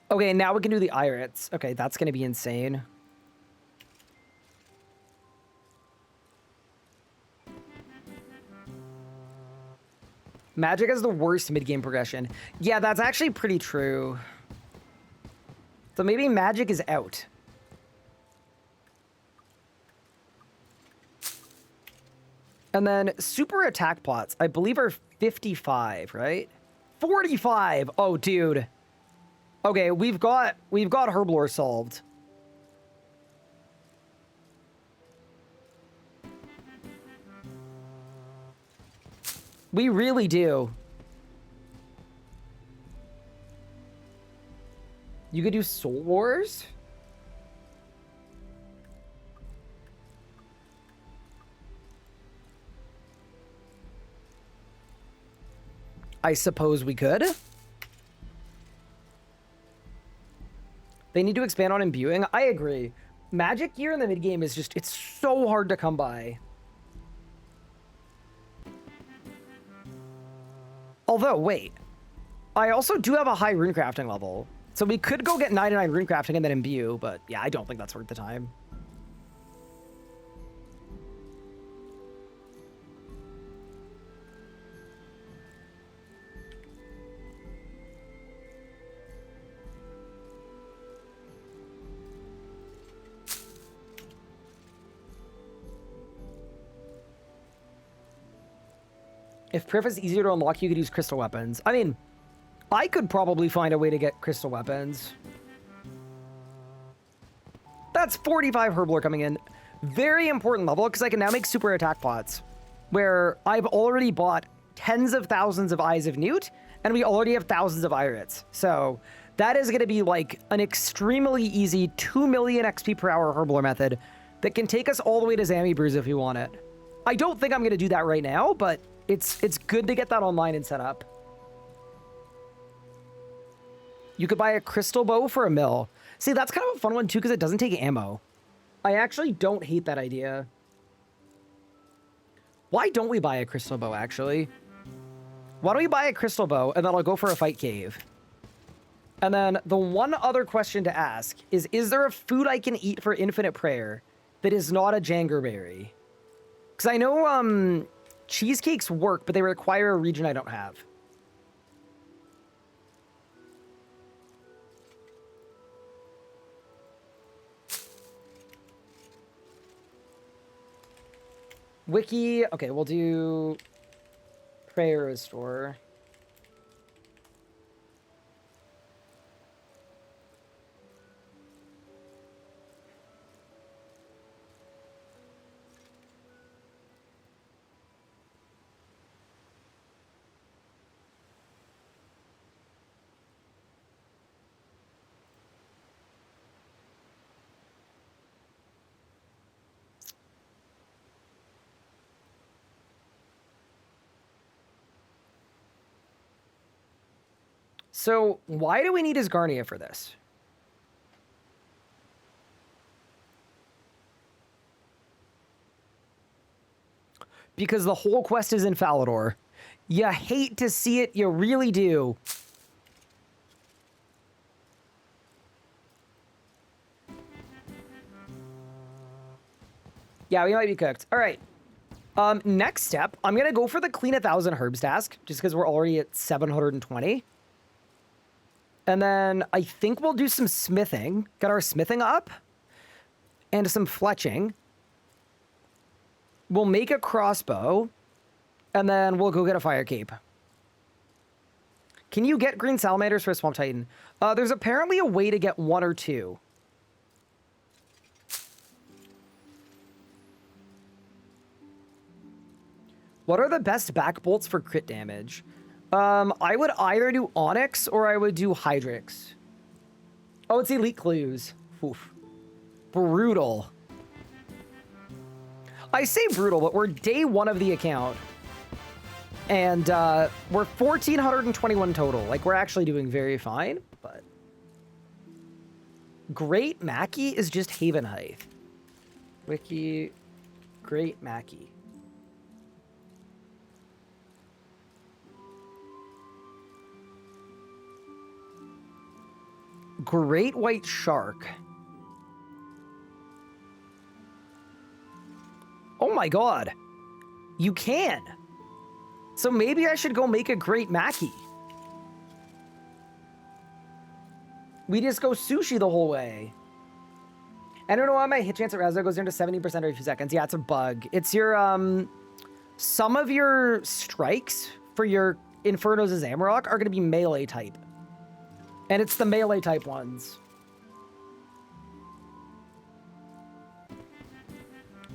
Okay, now we can do the Irits. Okay, that's going to be insane. Magic has the worst mid-game progression. Yeah, that's actually pretty true. So maybe magic is out. And then super attack pots, I believe are 55, right? 45! Oh, dude. Okay, we've got Herblore solved. We really do. You could do Soul Wars? I suppose we could. They need to expand on imbuing. I agree. Magic gear in the mid game is just, it's so hard to come by. Although, wait. I also do have a high runecrafting level. So we could go get 99 runecrafting and then imbue, but yeah, I don't think that's worth the time. If Priff is easier to unlock, you could use crystal weapons. I mean, I could probably find a way to get crystal weapons. That's 45 Herblore coming in. Very important level, because I can now make super attack pots, where I've already bought tens of thousands of Eyes of Newt, and we already have thousands of Irits. So that is going to be like an extremely easy 2 million XP per hour Herblore method that can take us all the way to Zammy Brews if we want it. I don't think I'm going to do that right now, but it's good to get that online and set up. You could buy a crystal bow for a mill. See, that's kind of a fun one too, because it doesn't take ammo. I actually don't hate that idea. Why don't we buy a crystal bow, actually? Why don't we buy a crystal bow, and then I'll go for a fight cave. And then the one other question to ask is there a food I can eat for infinite prayer that is not a jangerberry? Because I know cheesecakes work, but they require a region I don't have. Wiki, okay, we'll do prayer restore. So why do we need Asgarnia for this? Because the whole quest is in Falador. You hate to see it, you really do. Yeah, we might be cooked. All right. Next step, I'm going to go for the clean 1,000 herbs task, just because we're already at 720. And then I think we'll do some smithing. Get our smithing up. And some fletching. We'll make a crossbow. And then we'll go get a fire cape. Can you get green salamanders for a swamp titan? There's apparently a way to get 1 or 2. What are the best back bolts for crit damage? I would either do Onyx or I would do Hydrix. Oh, it's Elite Clues. Oof. Brutal. I say brutal, but we're day 1 of the account. And we're 1,421 total. Like, we're actually doing very fine, but... Great Mackie is just Haven height. Wiki... Great Mackie. Great white shark. Oh my god. You can. So maybe I should go make a great Mackie. We just go sushi the whole way. I don't know why my hit chance at Razor goes down to 70% every few seconds. Yeah, it's a bug. It's your, some of your strikes for your Infernos as Amarok are going to be melee type. And it's the melee type ones.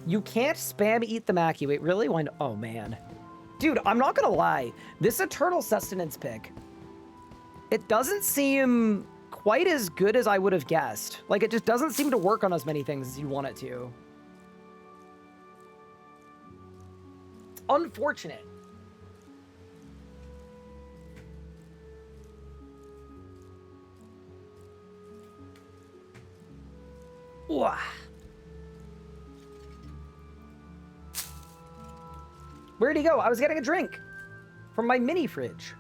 You can't spam eat the Mackie. Wait, really? Why? Oh, man. Dude, I'm not gonna lie. This Eternal Sustenance pick, it doesn't seem quite as good as I would have guessed. Like, it just doesn't seem to work on as many things as you want it to. It's unfortunate. Wah. Where'd he go? I was getting a drink from my mini fridge.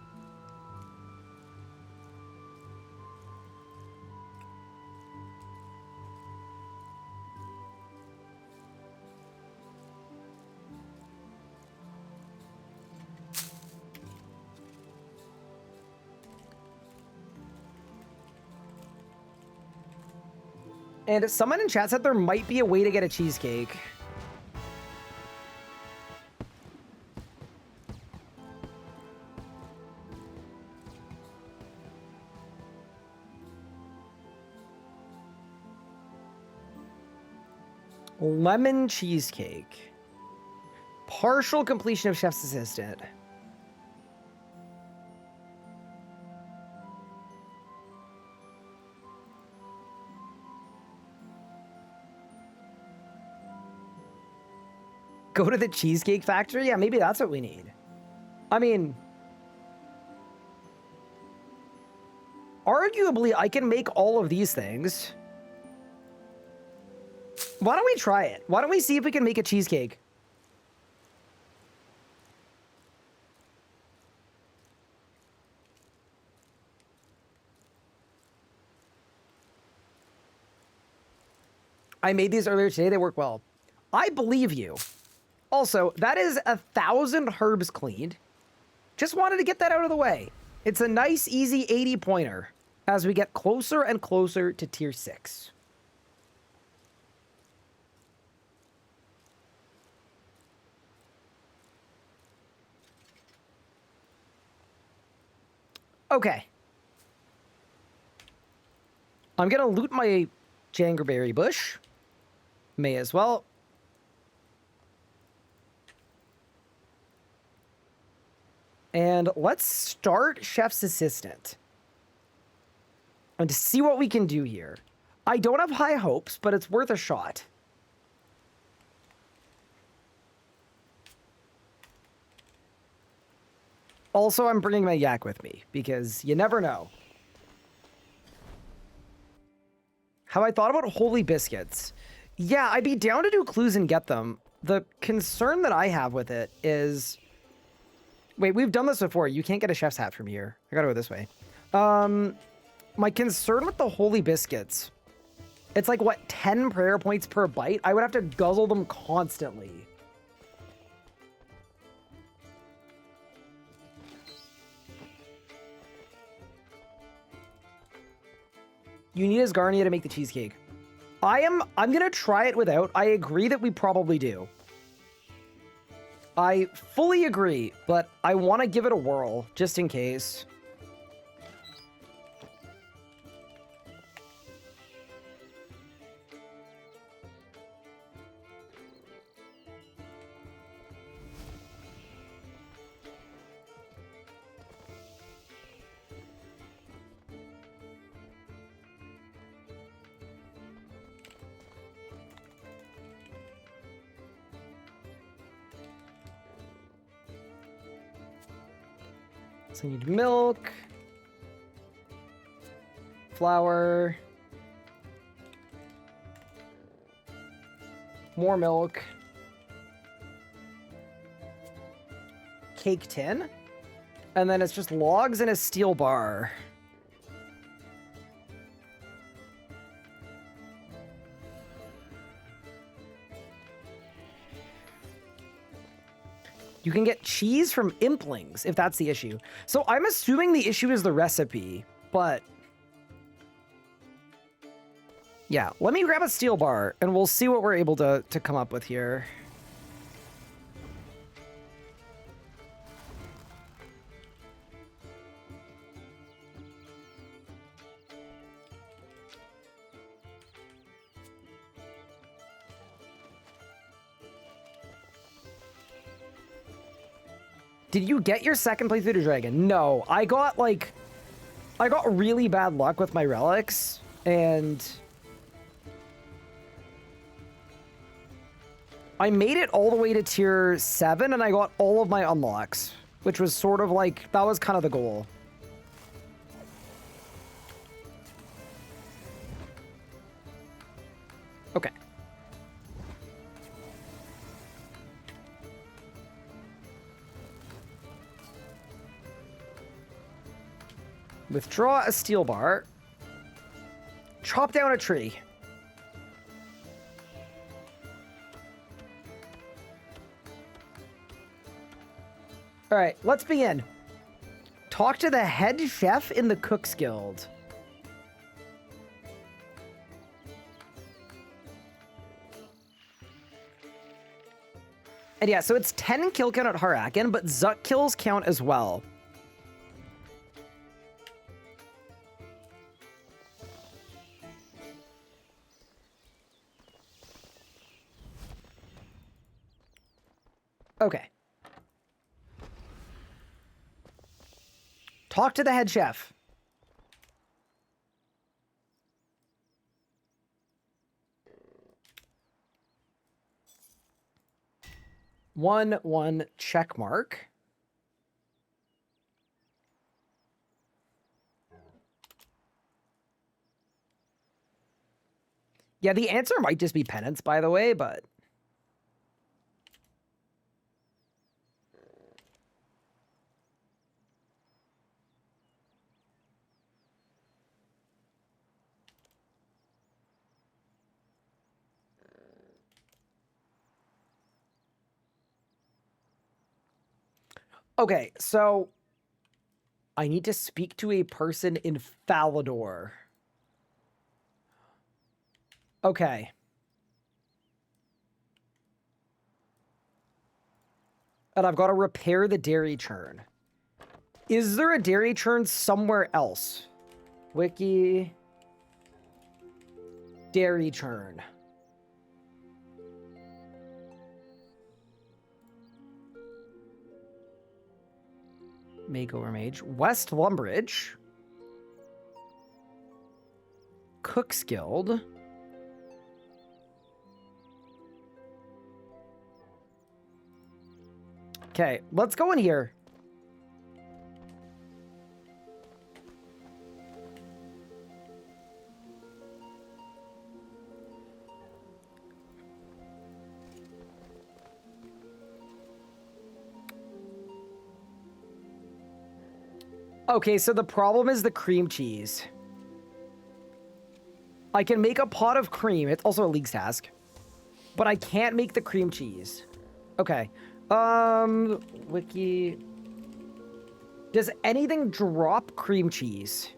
And someone in chat said there might be a way to get a cheesecake. Lemon cheesecake. Partial completion of Chef's Assistant. Go to the Cheesecake Factory? Yeah, maybe that's what we need. I mean, arguably, I can make all of these things. Why don't we try it? Why don't we see if we can make a cheesecake? I made these earlier today. They work well. I believe you. Also, that is 1,000 herbs cleaned. Just wanted to get that out of the way. It's a nice, easy 80 pointer as we get closer and closer to tier 6. Okay. I'm gonna loot my Jangerberry bush. May as well. And let's start Chef's Assistant. And to see what we can do here. I don't have high hopes, but it's worth a shot. Also, I'm bringing my yak with me, because you never know. Have I thought about holy biscuits? Yeah, I'd be down to do clues and get them. The concern that I have with it is... Wait, we've done this before. You can't get a chef's hat from here. I gotta go this way. My concern with the holy biscuits It's like, what, 10 prayer points per bite? I would have to guzzle them constantly. You need Asgarnia to make the cheesecake. I'm gonna try it without. I agree that we probably do. I fully agree, but I want to give it a whirl, just in case. So I need milk, flour, more milk, cake tin, and then it's just logs and a steel bar. You can get cheese from implings if that's the issue. So I'm assuming the issue is the recipe, but yeah, let me grab a steel bar and we'll see what we're able to come up with here. Did you get your second playthrough to Dragon? No, I got really bad luck with my relics, and I made it all the way to tier 7, and I got all of my unlocks, which was sort of like, that was kind of the goal. Okay. Withdraw a steel bar. Chop down a tree. All right, let's begin. Talk to the head chef in the Cook's Guild. And yeah, so it's 10 kill count at Harakin, but Zuck kills count as well. Okay. Talk to the head chef. One check mark. Yeah, the answer might just be penance, by the way, but okay, so I need to speak to a person in Falador. Okay. And I've got to repair the dairy churn. Is there a dairy churn somewhere else? Wiki. Dairy churn. Makeover Mage. West Lumbridge. Cook's Guild. Okay, let's go in here. Okay, so the problem is the cream cheese. I can make a pot of cream. It's also a league's task. But I can't make the cream cheese. Okay. Wiki. Does anything drop cream cheese?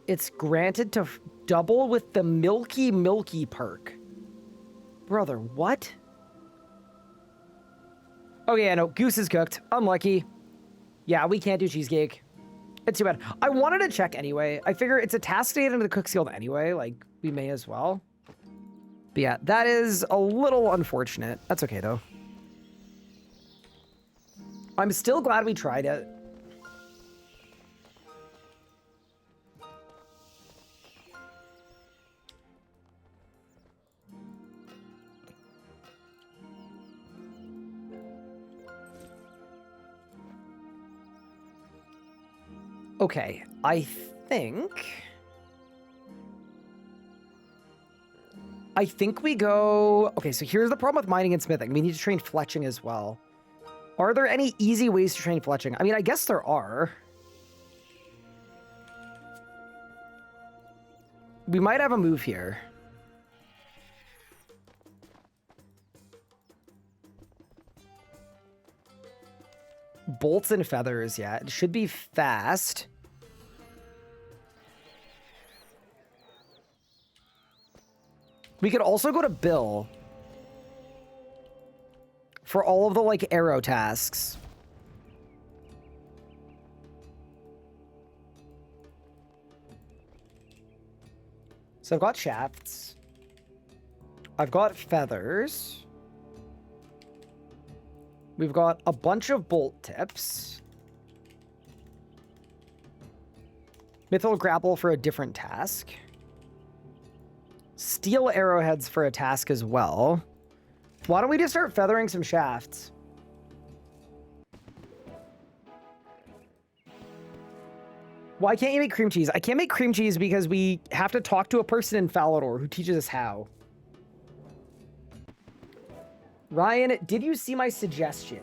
It's granted to double with the Milky perk. Brother, what? Oh yeah, no, goose is cooked. Unlucky. Yeah, we can't do cheesecake. It's too bad. I wanted to check anyway. I figure it's a task to get into the Cook's Guild anyway. Like, we may as well. But yeah, that is a little unfortunate. That's okay, though. I'm still glad we tried it. Okay, I think we go... Okay, so here's the problem with mining and smithing. We need to train fletching as well. Are there any easy ways to train fletching? I mean, I guess there are. We might have a move here. Bolts and feathers, yeah. It should be fast. We could also go to Bill for all of the, like, arrow tasks. So I've got shafts. I've got feathers. We've got a bunch of bolt tips. Mithril grapple for a different task. Steel arrowheads for a task as well. Why don't we just start feathering some shafts? Why can't you make cream cheese? I can't make cream cheese because we have to talk to a person in Falador who teaches us how. Ryan, did you see my suggestion?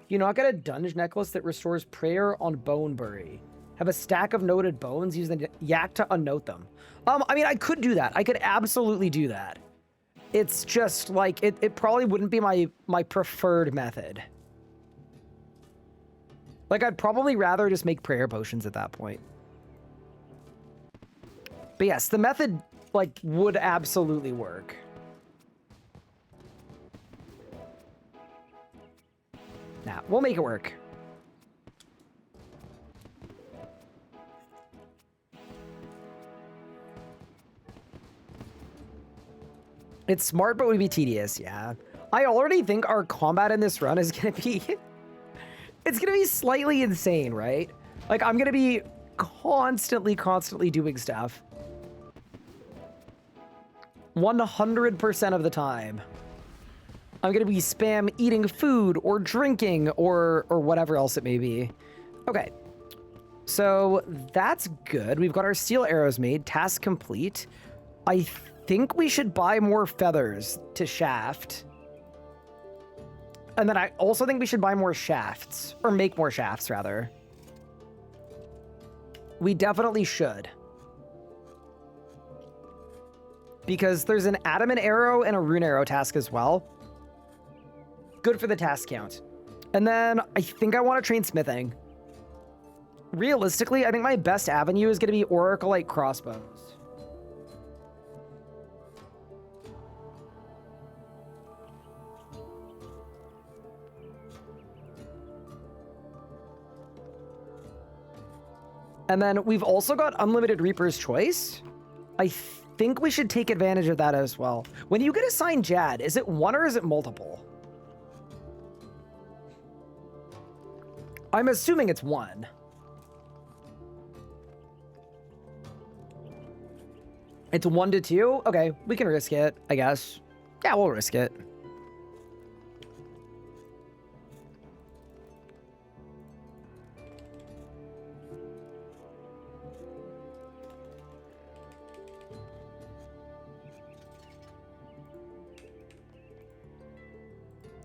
You not get a dunge necklace that restores prayer on Bonebury. Have a stack of noted bones, use the yak to unnote them. I mean, I could do that. I could absolutely do that. It's just, like, it probably wouldn't be my preferred method. Like, I'd probably rather just make prayer potions at that point. But yes, the method, like, would absolutely work. Nah, we'll make it work. It's smart, but would be tedious, yeah. I already think our combat in this run is gonna be... it's gonna be slightly insane, right? Like, I'm gonna be constantly doing stuff. 100% of the time. I'm gonna be spam eating food or drinking or whatever else it may be. Okay. So that's good. We've got our steel arrows made. Task complete. I think we should buy more feathers to shaft. And then I also think we should buy more shafts. Or make more shafts, rather. We definitely should. Because there's an adamant arrow and a rune arrow task as well. Good for the task count. And then I think I want to train smithing. Realistically, I think my best avenue is going to be Oracleite crossbows. And then we've also got Unlimited Reaper's Choice. I think we should take advantage of that as well. When you get assigned Jad, is it one or is it multiple? I'm assuming it's one. It's 1 to 2? Okay, we can risk it, I guess. Yeah, we'll risk it.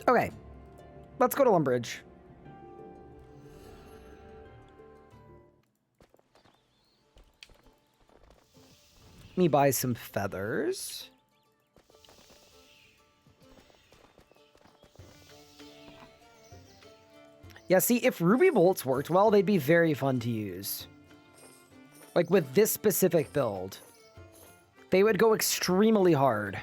Okay, let's go to Lumbridge. me buy some feathers. Yeah, see, if ruby bolts worked well, they'd be very fun to use. Like, with this specific build. They would go extremely hard.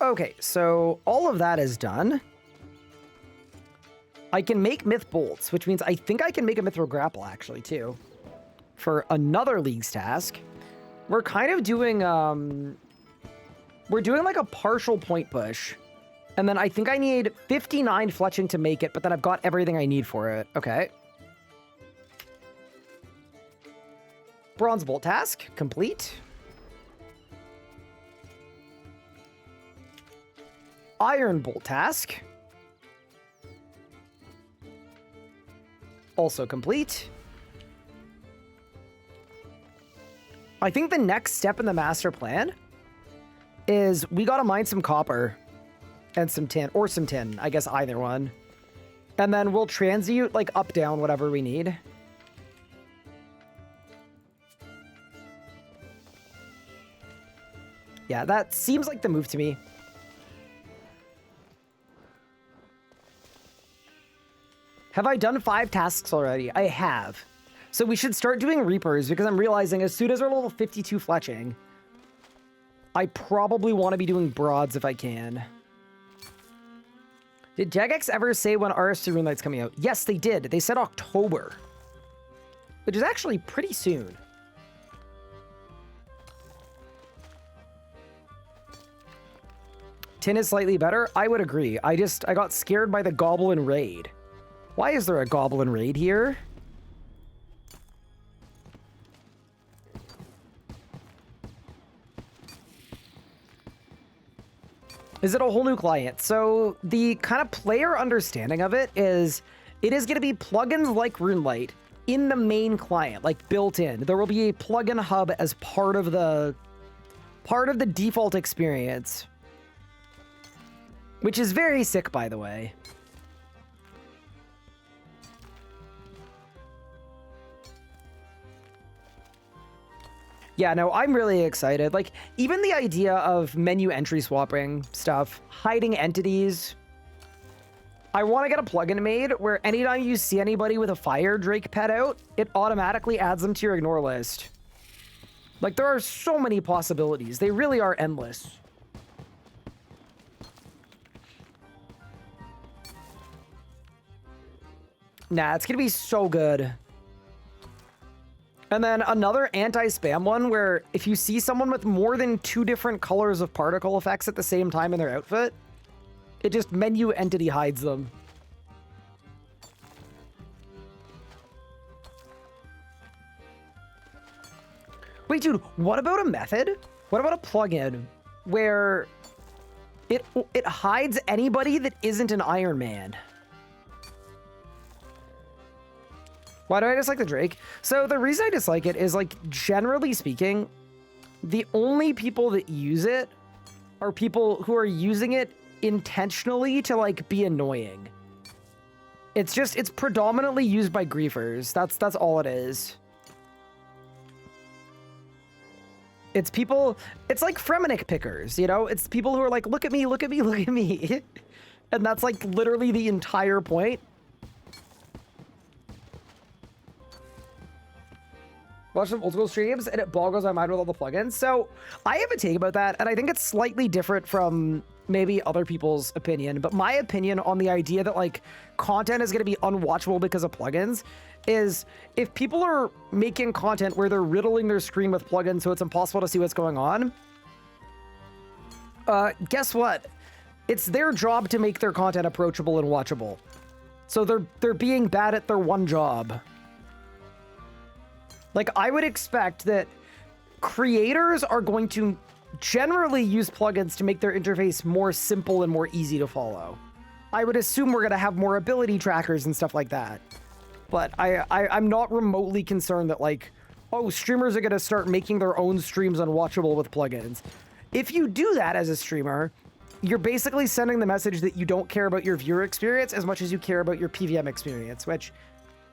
Okay, so all of that is done. I can make myth bolts, which means I think I can make a mithril grapple, actually, too. For another League's task. We're kind of doing, we're doing like a partial point push. And then I think I need 59 fletching to make it, but then I've got everything I need for it. Okay. Bronze bolt task, complete. Iron bolt task. Also complete. I think the next step in the master plan is we gotta mine some copper and some tin, or some tin, I guess either one. And then we'll transmute, like, up, down, whatever we need. Yeah, that seems like the move to me. Have I done 5 tasks already? I have. So we should start doing Reapers, because I'm realizing as soon as we're level 52 fletching, I probably want to be doing Broads if I can. Did Jagex ever say when RS2 Runelight's coming out? Yes, they did. They said October, which is actually pretty soon. Tin is slightly better. I would agree. I got scared by the Goblin Raid. Why is there a Goblin Raid here? Is it a whole new client? So the kind of player understanding of it is going to be plugins like Runelight in the main client, like built in. There will be a plugin hub as part of the default experience, which is very sick, by the way. Yeah, no, I'm really excited. Like, even the idea of menu entry swapping stuff, hiding entities. I want to get a plugin made where anytime you see anybody with a fire drake pet out, it automatically adds them to your ignore list. Like, there are so many possibilities. They really are endless. Nah, it's gonna be so good. And then another anti-spam one where if you see someone with more than 2 different colors of particle effects at the same time in their outfit, it just menu entity hides them. Wait, dude, what about a method? What about a plugin where it hides anybody that isn't an Iron Man? Why do I dislike the Drake? So the reason I dislike it is, like, generally speaking, the only people that use it are people who are using it intentionally to, like, be annoying. It's predominantly used by griefers. That's all it is. It's people, it's like Fremenic pickers, you know? It's people who are like, look at me, look at me, look at me. And that's, like, literally the entire point. Watch some old school streams and it boggles my mind with all the plugins. So I have a take about that, and I think it's slightly different from maybe other people's opinion, but my opinion on the idea that, like, content is going to be unwatchable because of plugins is if people are making content where they're riddling their screen with plugins so it's impossible to see what's going on, guess what? It's their job to make their content approachable and watchable. So they're being bad at their one job. Like, I would expect that creators are going to generally use plugins to make their interface more simple and more easy to follow. I would assume we're going to have more ability trackers and stuff like that. But I'm not remotely concerned that, like, oh, streamers are going to start making their own streams unwatchable with plugins. If you do that as a streamer, you're basically sending the message that you don't care about your viewer experience as much as you care about your PVM experience, which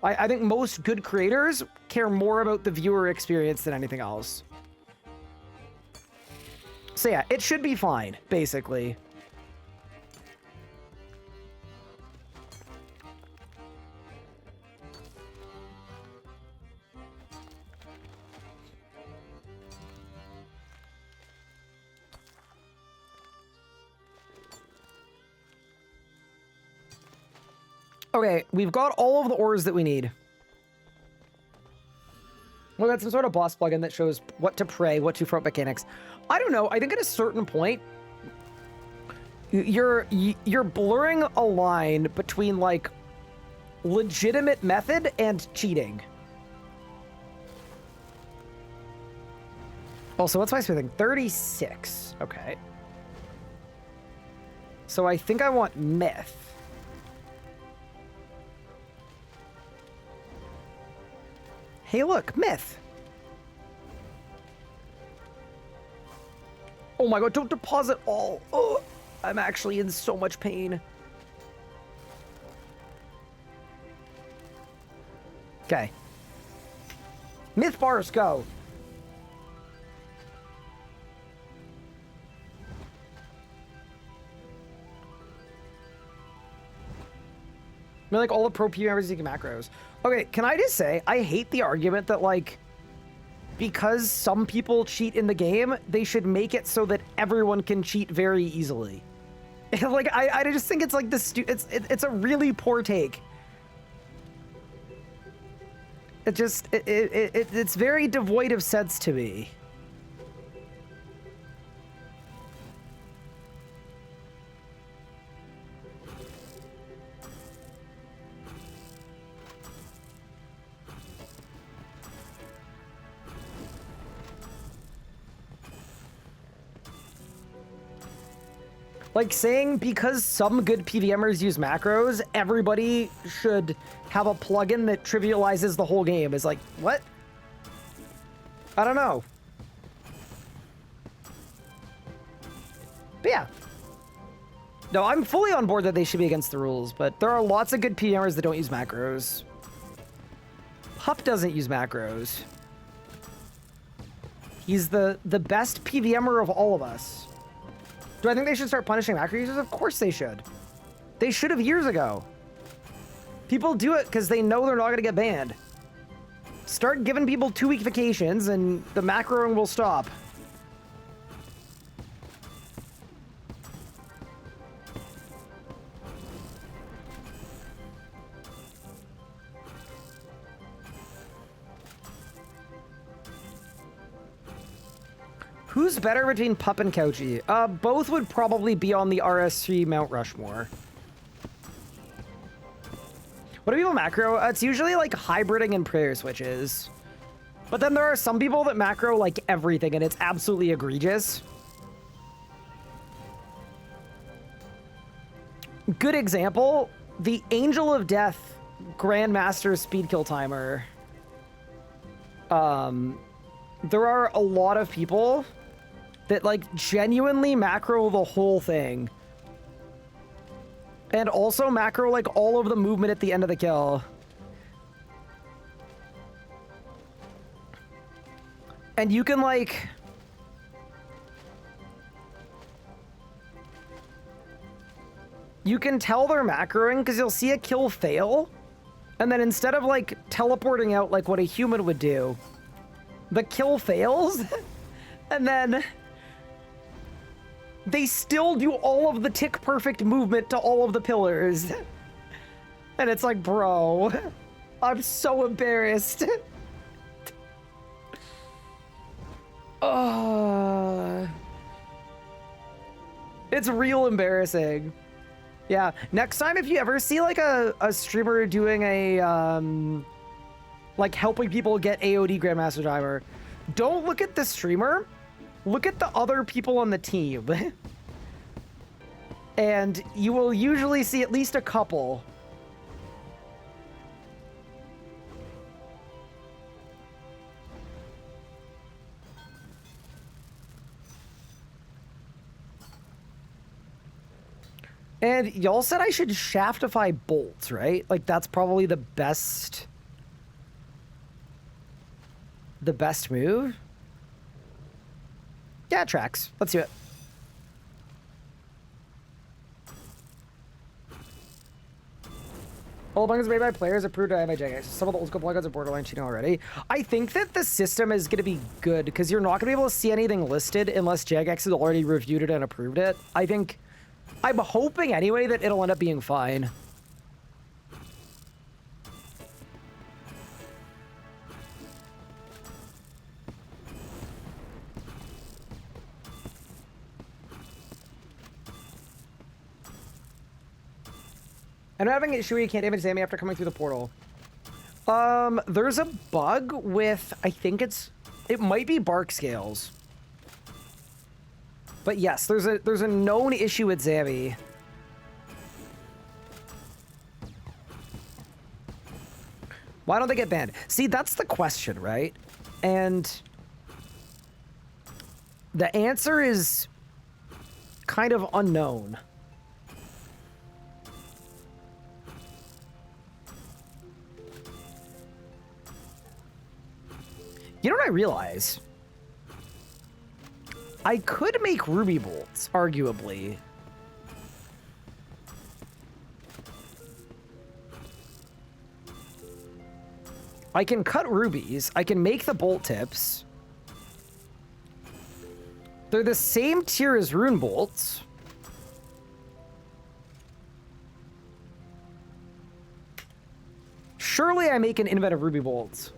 I think most good creators care more about the viewer experience than anything else. So yeah, it should be fine, basically. Okay, we've got all of the ores that we need. We got some sort of boss plugin that shows what to pray, what to front mechanics. I don't know. I think at a certain point, you're blurring a line between like legitimate method and cheating. Also, what's my smithing? 36. Okay. So I think I want myth. Hey, look, myth. Oh my god, don't deposit all. Oh, I'm actually in so much pain. Okay. Myth bars, go. I mean, like, all the pro PvP members taking macros. Okay, can I just say, I hate the argument that, like, because some people cheat in the game, they should make it so that everyone can cheat very easily. Like, I just think it's, like, it's a really poor take. It's very devoid of sense to me. Like saying because some good PVMers use macros, everybody should have a plugin that trivializes the whole game is like, what? I don't know. But yeah. No, I'm fully on board that they should be against the rules, but there are lots of good PVMers that don't use macros. Pup doesn't use macros. He's the best PVMer of all of us. Do I think they should start punishing macro users? Of course they should. They should have years ago. People do it because they know they're not going to get banned. Start giving people 2-week vacations and the macroing will stop. Who's better between Pup and Couchy? Both would probably be on the RS3 Mount Rushmore. What do people macro? It's usually like hybriding and prayer switches. But then there are some people that macro like everything and it's absolutely egregious. Good example, the Angel of Death Grandmaster speed kill timer. There are a lot of people that like genuinely macro the whole thing. And also macro like all of the movement at the end of the kill. And you can like... You can tell they're macroing because you'll see a kill fail. And then instead of like teleporting out like what a human would do, the kill fails. And then they still do all of the tick perfect movement to all of the pillars. And it's like, bro, I'm so embarrassed. It's real embarrassing. Yeah, next time if you ever see like a streamer doing a, like helping people get AOD Grandmaster Driver, don't look at the streamer, look at the other people on the team. And you will usually see at least a couple. And y'all said I should shaftify bolts, right? Like that's probably the best the best move? Yeah, it tracks. Let's do it. All plugins made by players approved by Jagex. Some of the old school plugins are borderline cheating already. I think that the system is going to be good because you're not going to be able to see anything listed unless Jagex has already reviewed it and approved it. I'm hoping anyway that it'll end up being fine. I'm having an issue where you can't damage Sammy after coming through the portal. There's a bug with, I think it might be bark scales. But yes, there's a known issue with Zammy. Why don't they get banned? See, that's the question, right? And the answer is kind of unknown. You know what I realize? I could make ruby bolts, arguably. I can cut rubies. I can make the bolt tips. They're the same tier as rune bolts. Surely I make an invent of ruby bolts.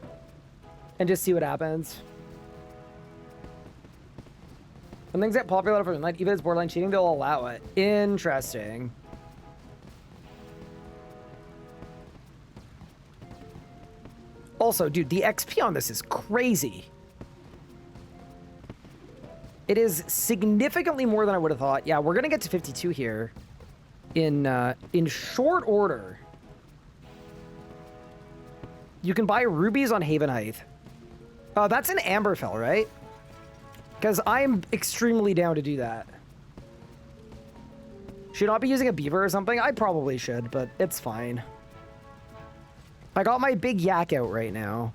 And just see what happens. When things get popular for like even if it's borderline cheating, they'll allow it. Interesting. Also, dude, the XP on this is crazy. It is significantly more than I would have thought. Yeah, we're gonna get to 52 here in short order. You can buy rubies on Haven Height. Oh, that's an Amberfell, right? Because I'm extremely down to do that. Should I be using a beaver or something? I probably should, but it's fine. I got my big yak out right now.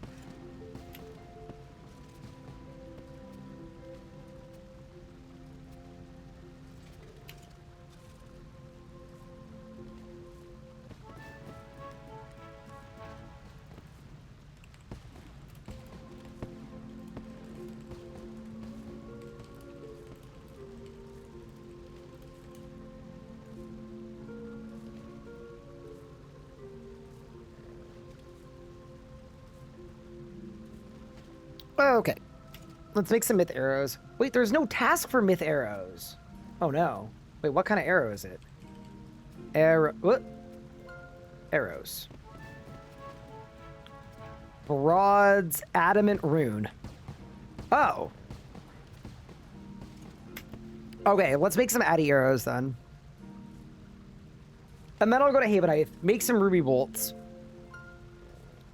Okay. Let's make some myth arrows. Wait, there's no task for myth arrows. Oh no. Wait, what kind of arrow is it? What? Arrows. Broad's adamant rune. Oh. Okay, let's make some addy arrows then. And then I'll go to Haven Height, make some ruby bolts.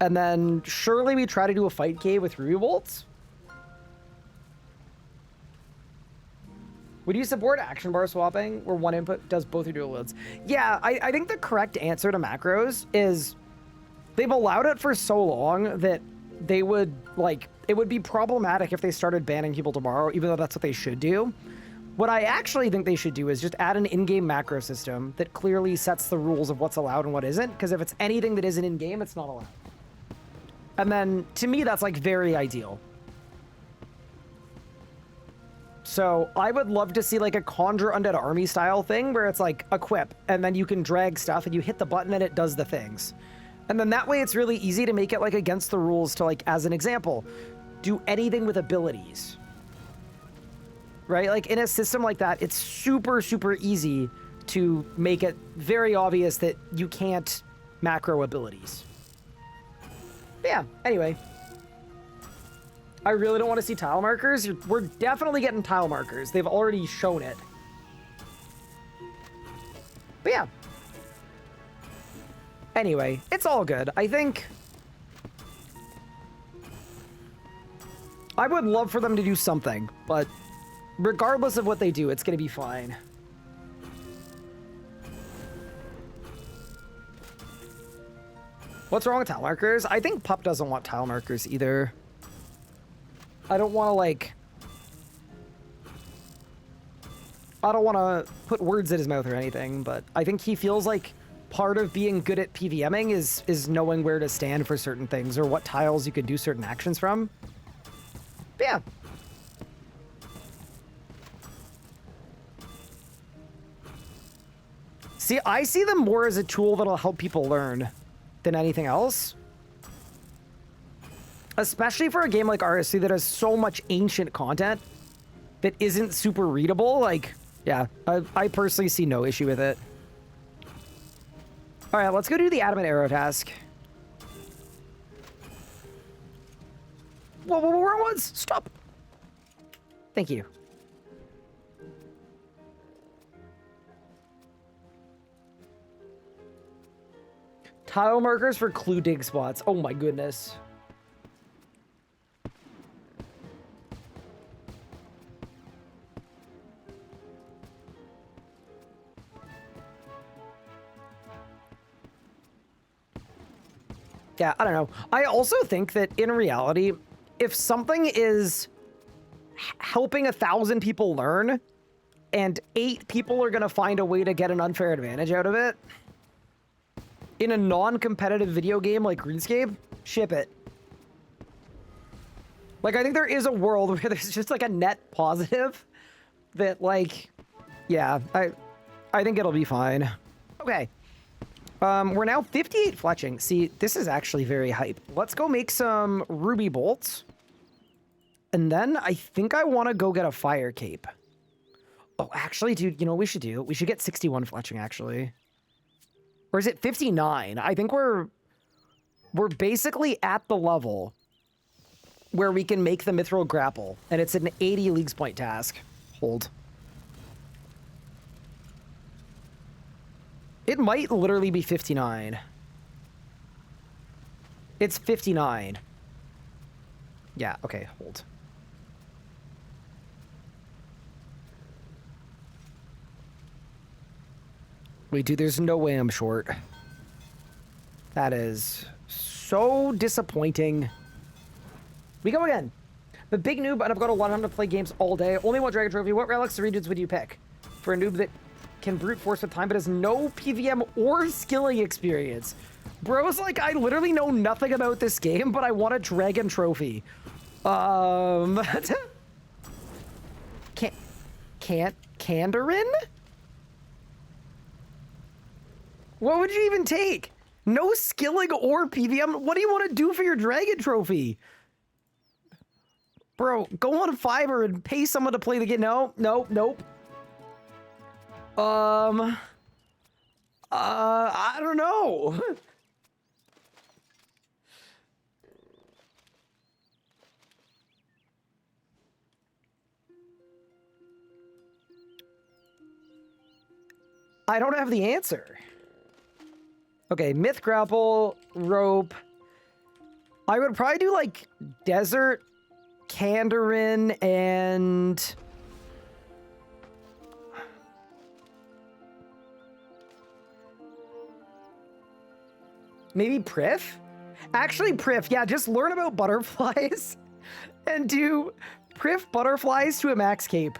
And then surely we try to do a fight cave with ruby bolts? Would you support action bar swapping where one input does both your dual wields? Yeah, I think the correct answer to macros is they've allowed it for so long that they would, like, it would be problematic if they started banning people tomorrow, even though that's what they should do. What I actually think they should do is just add an in-game macro system that clearly sets the rules of what's allowed and what isn't, because if it's anything that isn't in-game, it's not allowed. And then, to me, that's, like, very ideal. So, I would love to see, like, a Conjure Undead Army style thing where it's, like, equip, and then you can drag stuff, and you hit the button, and it does the things. And then that way, it's really easy to make it, like, against the rules to, like, as an example, do anything with abilities. Right? Like, in a system like that, it's super, super easy to make it very obvious that you can't macro abilities. But yeah, anyway. I really don't want to see tile markers. We're definitely getting tile markers. They've already shown it. But yeah. Anyway, it's all good. I think I would love for them to do something, but regardless of what they do, it's going to be fine. What's wrong with tile markers? I think Pup doesn't want tile markers either. I don't want to, like... I don't want to put words in his mouth or anything, but I think he feels like part of being good at PVMing is knowing where to stand for certain things or what tiles you can do certain actions from. But yeah. See, I see them more as a tool that'll help people learn than anything else. Especially for a game like RSC that has so much ancient content that isn't super readable. Like, yeah, I personally see no issue with it. All right, let's go do the adamant arrow task. Whoa, wrong ones! Stop! Thank you. Tile markers for clue dig spots. Oh my goodness. Yeah, I don't know. I also think that in reality, if something is helping 1,000 people learn and 8 people are going to find a way to get an unfair advantage out of it, in a non-competitive video game like RuneScape, ship it. Like, I think there is a world where there's just like a net positive that, like, yeah, I think it'll be fine. Okay. We're now 58 fletching. See, this is actually very hype. Let's go make some ruby bolts. And then I think I want to go get a fire cape. Oh, actually, dude, you know what we should do? We should get 61 fletching, actually. Or is it 59? I think we're basically at the level where we can make the mithril grapple. And it's an 80 leagues point task. Hold. It might literally be 59. It's 59. Yeah, okay, hold. Wait, dude, there's no way I'm short. That is so disappointing. We go again. The big noob, and I've got a lot of time to play games all day. Only one Dragon Trophy. What relics or regions would you pick? For a noob that can brute force with time, but has no PVM or skilling experience. Bro's like, I literally know nothing about this game, but I want a Dragon Trophy. Kandarin? What would you even take? No skilling or PVM? What do you want to do for your Dragon Trophy? Bro, go on Fiverr and pay someone to play the game. No, nope. I don't know. I don't have the answer. Okay, myth grapple, rope. I would probably do like desert, Kandarin, and maybe Priff? Actually, Priff, yeah, just learn about butterflies and do Priff butterflies to a max cape.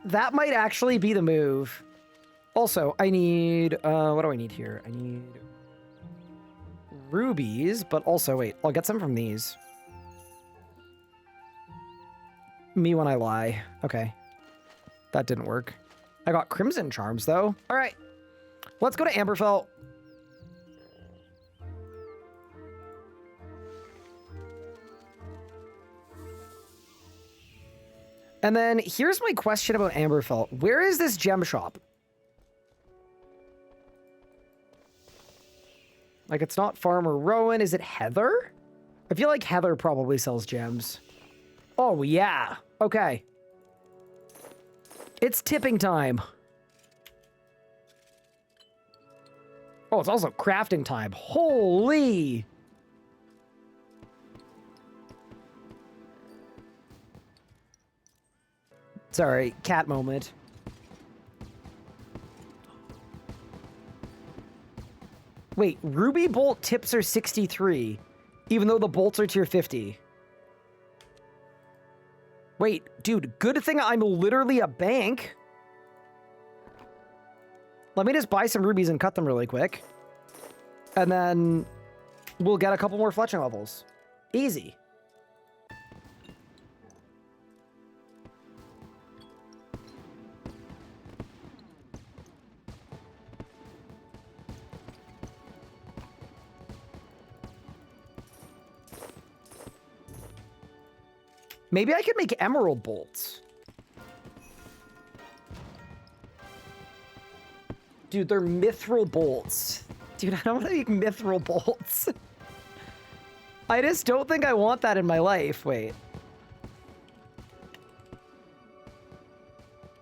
That might actually be the move. Also, I need, what do I need here? I need rubies, but also, wait, I'll get some from these. Me when I lie. Okay. That didn't work. I got crimson charms, though. All right. Let's go to Amberfell. And then here's my question about Amberfell. Where is this gem shop? Like, it's not Farmer Rowan. Is it Heather? I feel like Heather probably sells gems. Oh, yeah. Okay. It's tipping time. Oh, it's also crafting time. Holy! Sorry, cat moment. Wait, Ruby Bolt tips are 63, even though the bolts are tier 50. Wait, dude, good thing I'm literally a bank. Let me just buy some rubies and cut them really quick. And then we'll get a couple more fletching levels. Easy. Maybe I could make emerald bolts. Dude, they're mithril bolts. Dude, I don't want to make mithril bolts. I just don't think I want that in my life. Wait.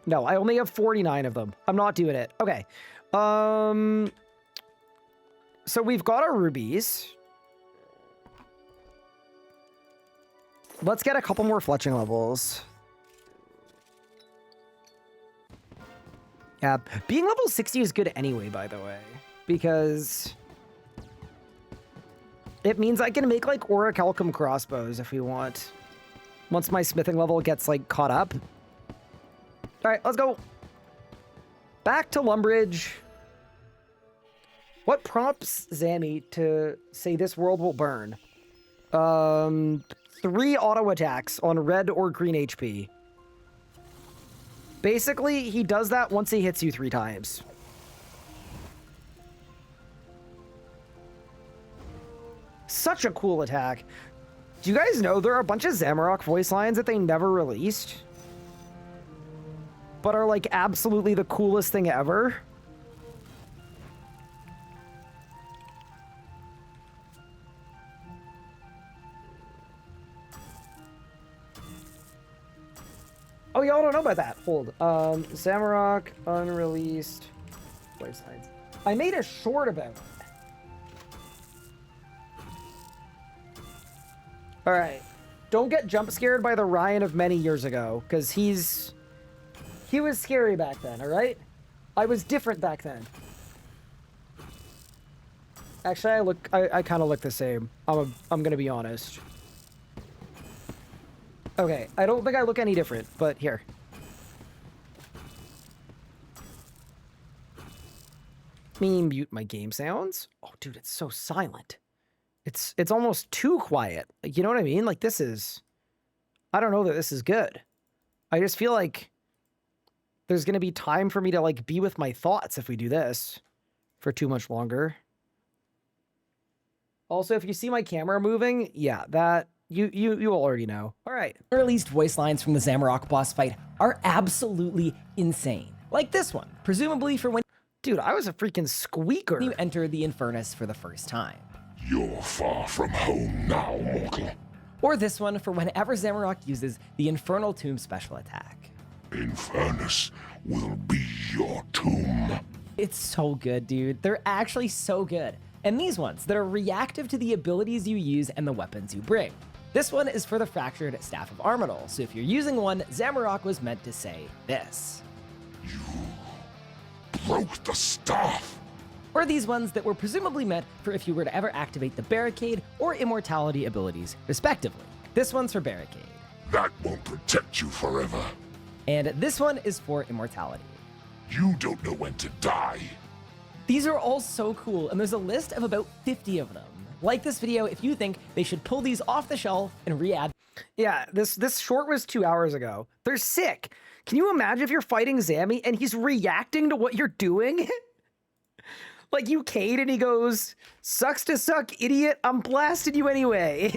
No, I only have 49 of them. I'm not doing it. Okay. So we've got our rubies. Let's get a couple more fletching levels. Yeah, being level 60 is good anyway, by the way, because it means I can make like orichalcum crossbows if we want. Once my smithing level gets like caught up. All right, let's go. Back to Lumbridge. What prompts Zammy to say this world will burn? 3 auto attacks on red or green HP. Basically, he does that once he hits you 3 times. Such a cool attack. Do you guys know there are a bunch of Zamorak voice lines that they never released? But are like absolutely the coolest thing ever? Oh, y'all don't know about that. Hold. Zamorak unreleased voice lines. I made a short about it. All right. Don't get jump scared by the Ryan of many years ago, because he was scary back then, all right? I was different back then. Actually, I kind of look the same. I'm gonna be honest. Okay, I don't think I look any different, but here. Let me mute my game sounds. Oh, dude, it's so silent. It's almost too quiet. You know what I mean? Like, this is... I don't know that this is good. I just feel like there's going to be time for me to, like, be with my thoughts if we do this for too much longer. Also, if you see my camera moving, yeah, that... You already know. All right. Released voice lines from the Zamorak boss fight are absolutely insane. Like this one, presumably for when Dude, I was a freaking squeaker. you enter the Infernus for the first time. You're far from home now, mortal. Or this one for whenever Zamorak uses the Infernal Tomb special attack. Infernus will be your tomb. It's so good, dude. They're actually so good. And these ones that are reactive to the abilities you use and the weapons you bring. This one is for the Fractured Staff of Armadil, so if you're using one, Zamorak was meant to say this. You broke the staff. Or these ones that were presumably meant for if you were to ever activate the Barricade or Immortality abilities, respectively. This one's for Barricade. That won't protect you forever. And this one is for Immortality. You don't know when to die. These are all so cool, and there's a list of about 50 of them. Like this video if you think they should pull these off the shelf and re-add. Yeah, this short was 2 hours ago. They're sick. Can you imagine if you're fighting Zammy and he's reacting to what you're doing? Like you Cade and he goes, "Sucks to suck, idiot. I'm blasting you anyway."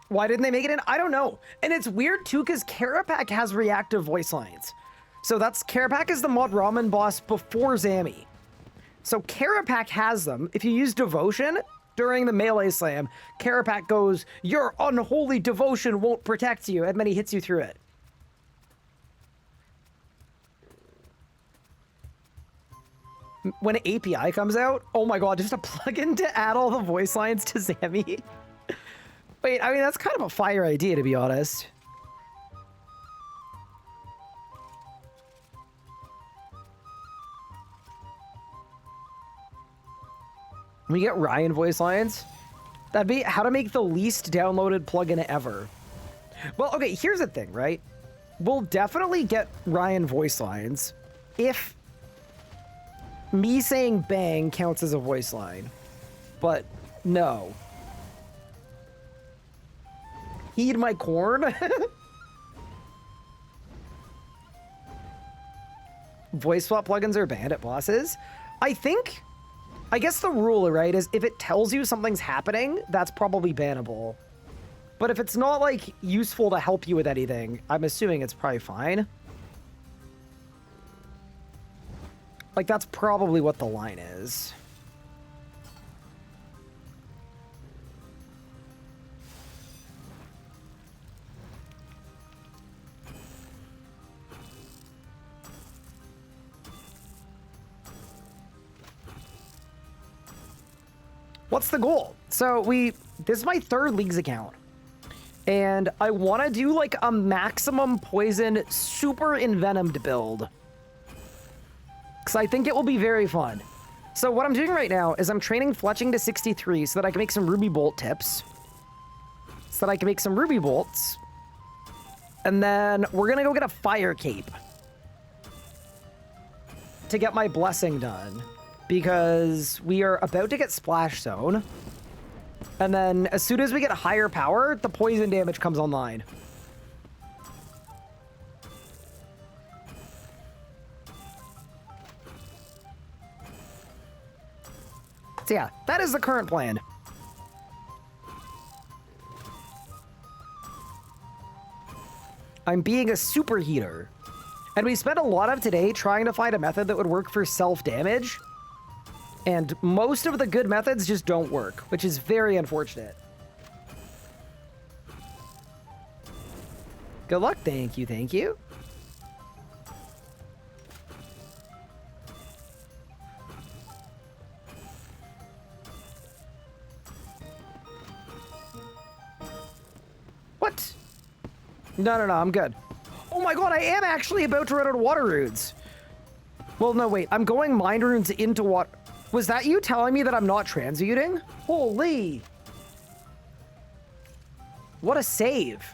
Why didn't they make it in? I don't know. And it's weird too because Carapac has reactive voice lines. So that's Carapac is the Mod Ramen boss before Zammy. So Carapac has them. If you use Devotion during the melee slam, Carapac goes, "Your unholy devotion won't protect you," and then he hits you through it. When an API comes out, oh my god, just a plugin to add all the voice lines to Zammy. Wait, I mean, that's kind of a fire idea, to be honest. We get Ryan voice lines. That'd be how to make the least downloaded plugin ever. Well, okay, here's the thing, right? We'll definitely get Ryan voice lines if me saying bang counts as a voice line. But no. Heed my corn. Voice swap plugins are banned at bosses. I guess the rule, right, is if it tells you something's happening, that's probably bannable. But if it's not, like, useful to help you with anything, I'm assuming it's probably fine. Like, that's probably what the line is. What's the goal? So this is my 3rd Leagues account. And I want to do like a maximum poison super envenomed build. Because I think it will be very fun. So what I'm doing right now is I'm training fletching to 63 so that I can make some ruby bolt tips. So that I can make some ruby bolts. And then we're going to go get a fire cape. To get my blessing done. Because we are about to get Splash Zone. And then as soon as we get higher power, the poison damage comes online. So yeah, that is the current plan. I'm being a superheater. And we spent a lot of today trying to find a method that would work for self-damage. And most of the good methods just don't work, which is very unfortunate. Good luck. Thank you. Thank you. What? No, I'm good. Oh my god, I am actually about to run out of water runes. Well, no, wait. I'm going mind runes into water. Was that you telling me that I'm not transmuting? Holy. What a save.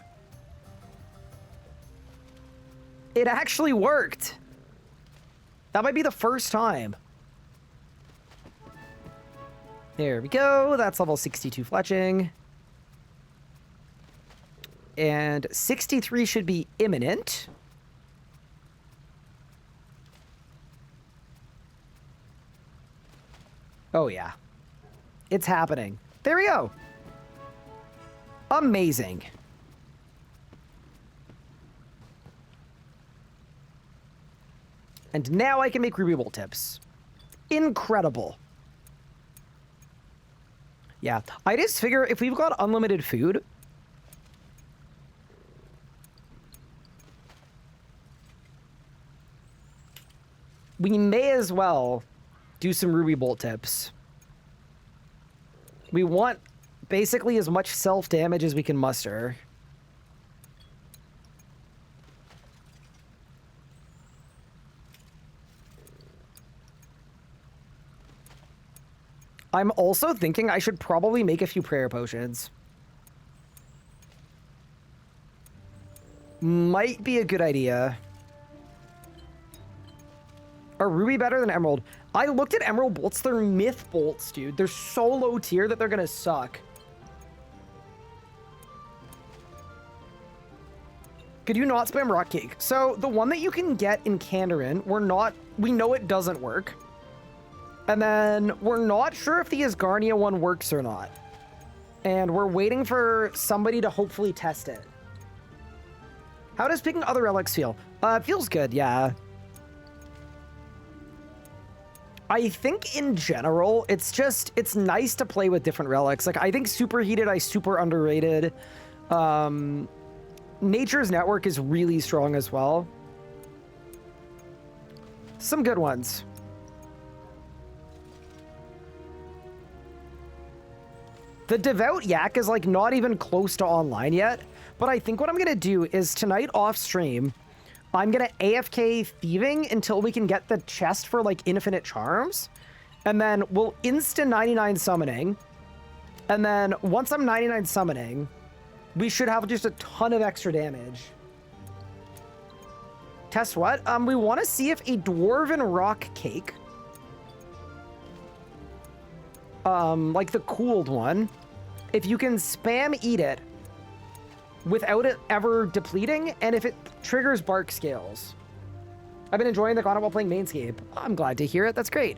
It actually worked. That might be the first time. There we go. That's level 62 fletching. And 63 should be imminent. Oh, yeah. It's happening. There we go. Amazing. And now I can make Ruby Bolt tips. Incredible. Yeah. I just figure if we've got unlimited food, we may as well do some Ruby Bolt tips. We want basically as much self-damage as we can muster. I'm also thinking I should probably make a few prayer potions. Might be a good idea. Are Ruby better than Emerald? I looked at Emerald bolts. They're myth bolts, dude. They're so low tier that they're gonna suck. Could you not spam Rock Cake? So the one that you can get in Kandarin, we know it doesn't work. And then we're not sure if the Asgarnia one works or not. And we're waiting for somebody to hopefully test it. How does picking other relics feel? It feels good, yeah. I think in general, it's nice to play with different relics. Like, I think Superheated, super underrated. Nature's Network is really strong as well. Some good ones. The Devout Yak is, like, not even close to online yet. But I think what I'm going to do is tonight off stream, I'm going to AFK thieving until we can get the chest for, like, infinite charms. And then we'll insta 99 summoning. And then once I'm 99 summoning, we should have just a ton of extra damage. Test what? We want to see if a Dwarven Rock Cake, like the cooled one, if you can spam eat it without it ever depleting, and if it triggers bark scales. I've been enjoying the content while playing Mainscape. I'm glad to hear it. That's great.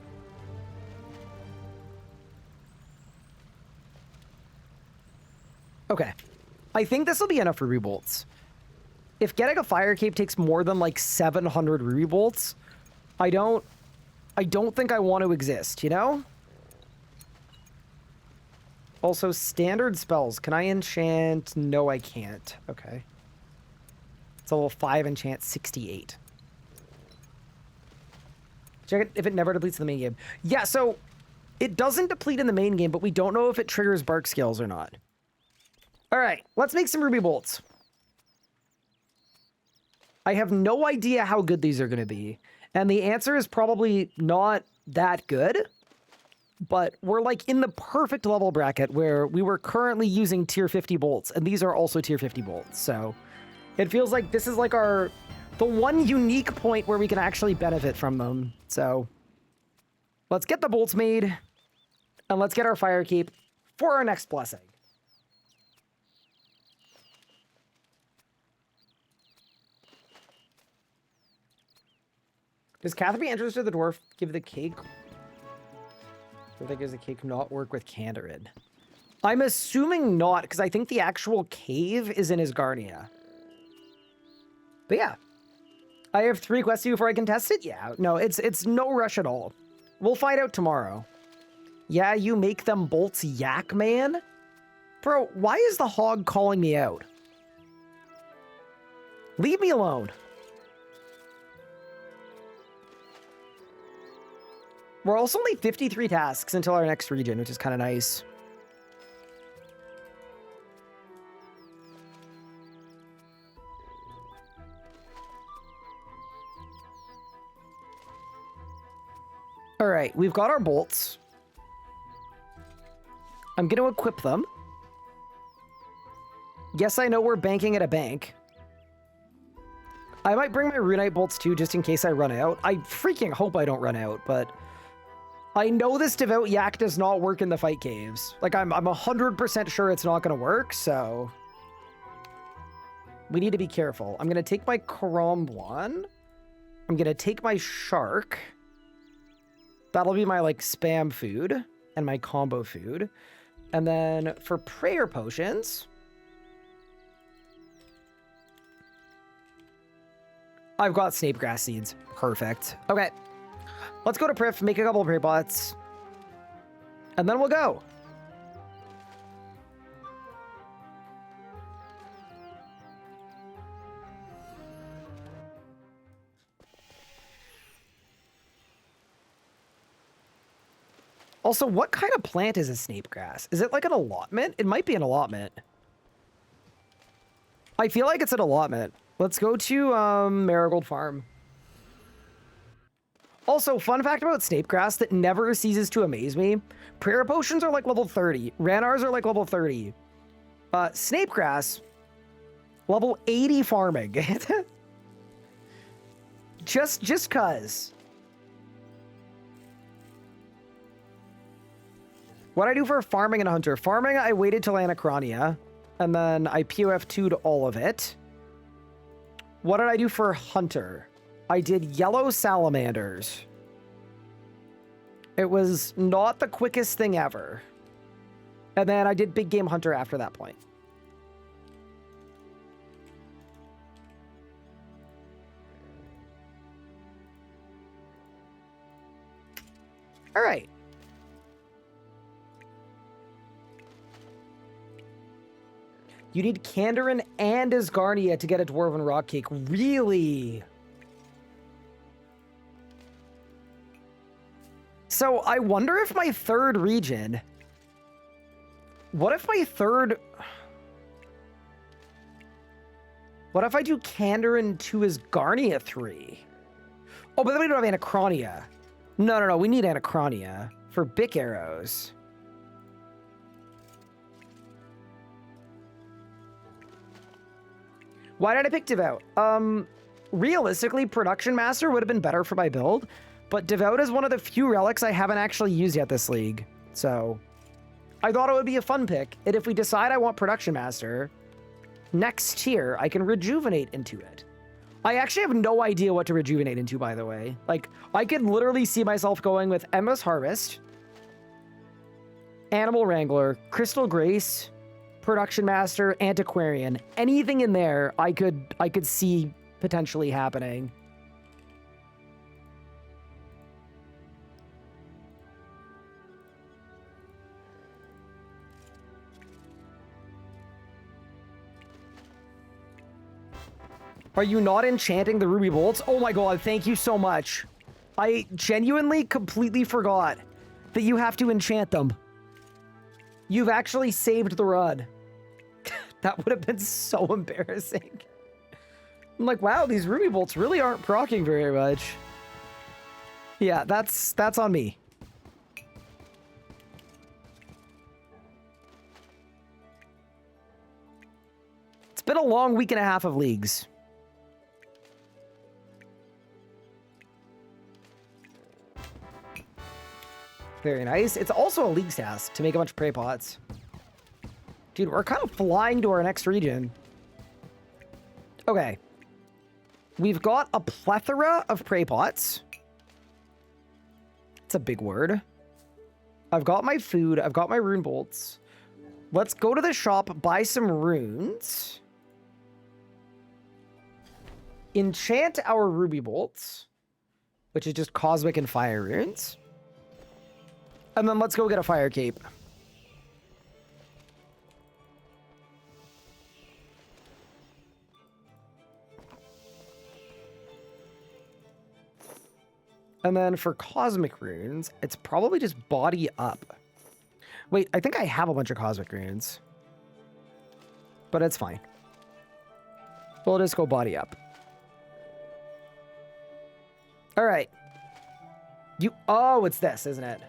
Okay. I think this will be enough Ruby Bolts. If getting a Fire Cape takes more than like 700 Ruby Bolts, I don't think I want to exist, you know? Also, standard spells. Can I enchant? No, I can't. Okay. It's a level 5 enchant 68. Check it if it never depletes in the main game. Yeah, so it doesn't deplete in the main game, but we don't know if it triggers bark scales or not. All right, let's make some Ruby Bolts. I have no idea how good these are going to be. And the answer is probably not that good. But we're like in the perfect level bracket where we were currently using tier 50 bolts. And these are also tier 50 bolts. So it feels like this is like the one unique point where we can actually benefit from them. So let's get the bolts made. And let's get our Fire Cape for our next blessing. Does Catherine be interested in the dwarf give the cake? Or does the cake not work with Candorid? I'm assuming not, because I think the actual cave is in Isgarnia. But yeah. I have 3 quests to do before I can test it? Yeah, no, it's no rush at all. We'll find out tomorrow. Yeah, you make them bolts, yak man? Bro, why is the hog calling me out? Leave me alone. We're also only 53 tasks until our next region, which is kind of nice. All right, we've got our bolts. I'm going to equip them. Yes, I know we're banking at a bank. I might bring my Runite bolts too, just in case I run out. I freaking hope I don't run out, but I know this Devout Yak does not work in the fight caves. Like, I'm 100% sure it's not going to work, so we need to be careful. I'm going to take my Kromblon. I'm going to take my Shark. That'll be my, like, spam food and my combo food. And then for prayer potions, I've got Snape Grass Seeds. Perfect. Okay. Let's go to Priff, make a couple of prayer pots, and then we'll go. Also, what kind of plant is a Snape Grass? Is it like an allotment? It might be an allotment. I feel like it's an allotment. Let's go to Marigold Farm. Also, fun fact about Snape Grass that never ceases to amaze me. Prayer Potions are like level 30. Ranars are like level 30. Snape Grass, level 80 farming. just cuz. What I do for farming and hunter? Farming, I waited till Anachronia, and then I POF2'd all of it. What did I do for hunter? I did yellow salamanders. It was not the quickest thing ever. And then I did big game hunter after that point. All right. You need Kandarin and Isgarnia to get a Dwarven Rock Cake. Really? So I wonder if my third region... What if my third... What if I do Kandarin to Isgarnia 3? Oh, but then we don't have Anachronia. No. We need Anachronia for Bic arrows. Why did I pick Devout? Realistically, Production Master would have been better for my build, but Devout is one of the few relics I haven't actually used yet this league. So I thought it would be a fun pick. And if we decide I want Production Master, next tier, I can rejuvenate into it. I actually have no idea what to rejuvenate into, by the way. Like, I could literally see myself going with Endless Harvest, Animal Wrangler, Crystal Grace, Production Master, Antiquarian. Anything in there I could see potentially happening. Are you not enchanting the ruby bolts? Oh my god, thank you so much. I genuinely completely forgot that you have to enchant them. You've actually saved the run. That would have been so embarrassing. I'm like, wow, these ruby bolts really aren't proccing very much. Yeah, that's on me. It's been a long week and a half of leagues. Very nice. It's also a league task to make a bunch of prey pots. Dude, we're kind of flying to our next region. Okay. We've got a plethora of prey pots. It's a big word. I've got my food. I've got my rune bolts. Let's go to the shop, buy some runes. Enchant our ruby bolts, which is just cosmic and fire runes. And then let's go get a fire cape. And then for cosmic runes, it's probably just body up. Wait, I think I have a bunch of cosmic runes. But it's fine. We'll just go body up. All right. Oh, it's this, isn't it?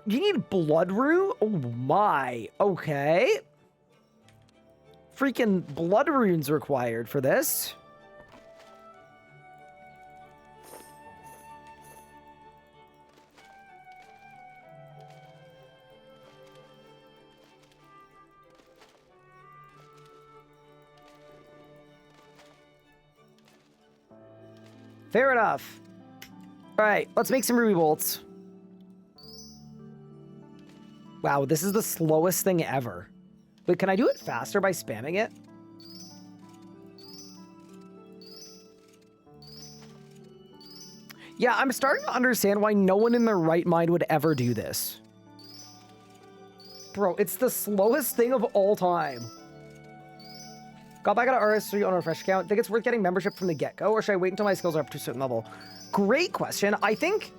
You need blood rune? Oh my. Okay. Freaking blood runes required for this. Fair enough. All right, let's make some ruby bolts. Wow, this is the slowest thing ever. Wait, can I do it faster by spamming it? Yeah, I'm starting to understand why no one in their right mind would ever do this. Bro, it's the slowest thing of all time. Got back on RS3 on a fresh account. Think it's worth getting membership from the get-go, or should I wait until my skills are up to a certain level? Great question. I think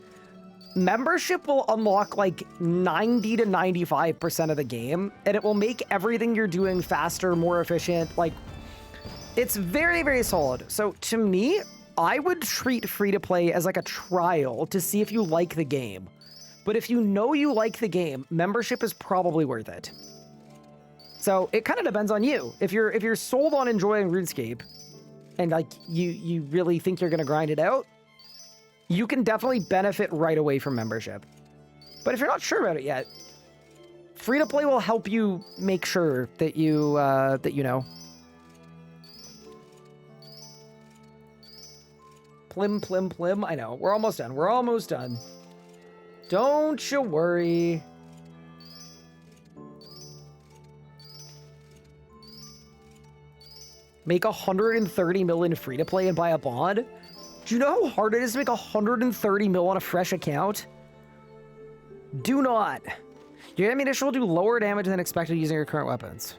membership will unlock like 90 to 95% of the game, and it will make everything you're doing faster, more efficient. Like, it's very, very solid. So to me, I would treat free-to-play as like a trial to see if you like the game. But if you know you like the game, membership is probably worth it. So it kind of depends on you. If you're sold on enjoying RuneScape and like you really think you're gonna grind it out, you can definitely benefit right away from membership. But if you're not sure about it yet, free to play will help you make sure that you know. Plim plim plim. I know. We're almost done. We're almost done. Don't you worry. Make 130 million free to play and buy a bond? Do you know how hard it is to make 130 mil on a fresh account? Do not. Your ammunition will do lower damage than expected using your current weapons.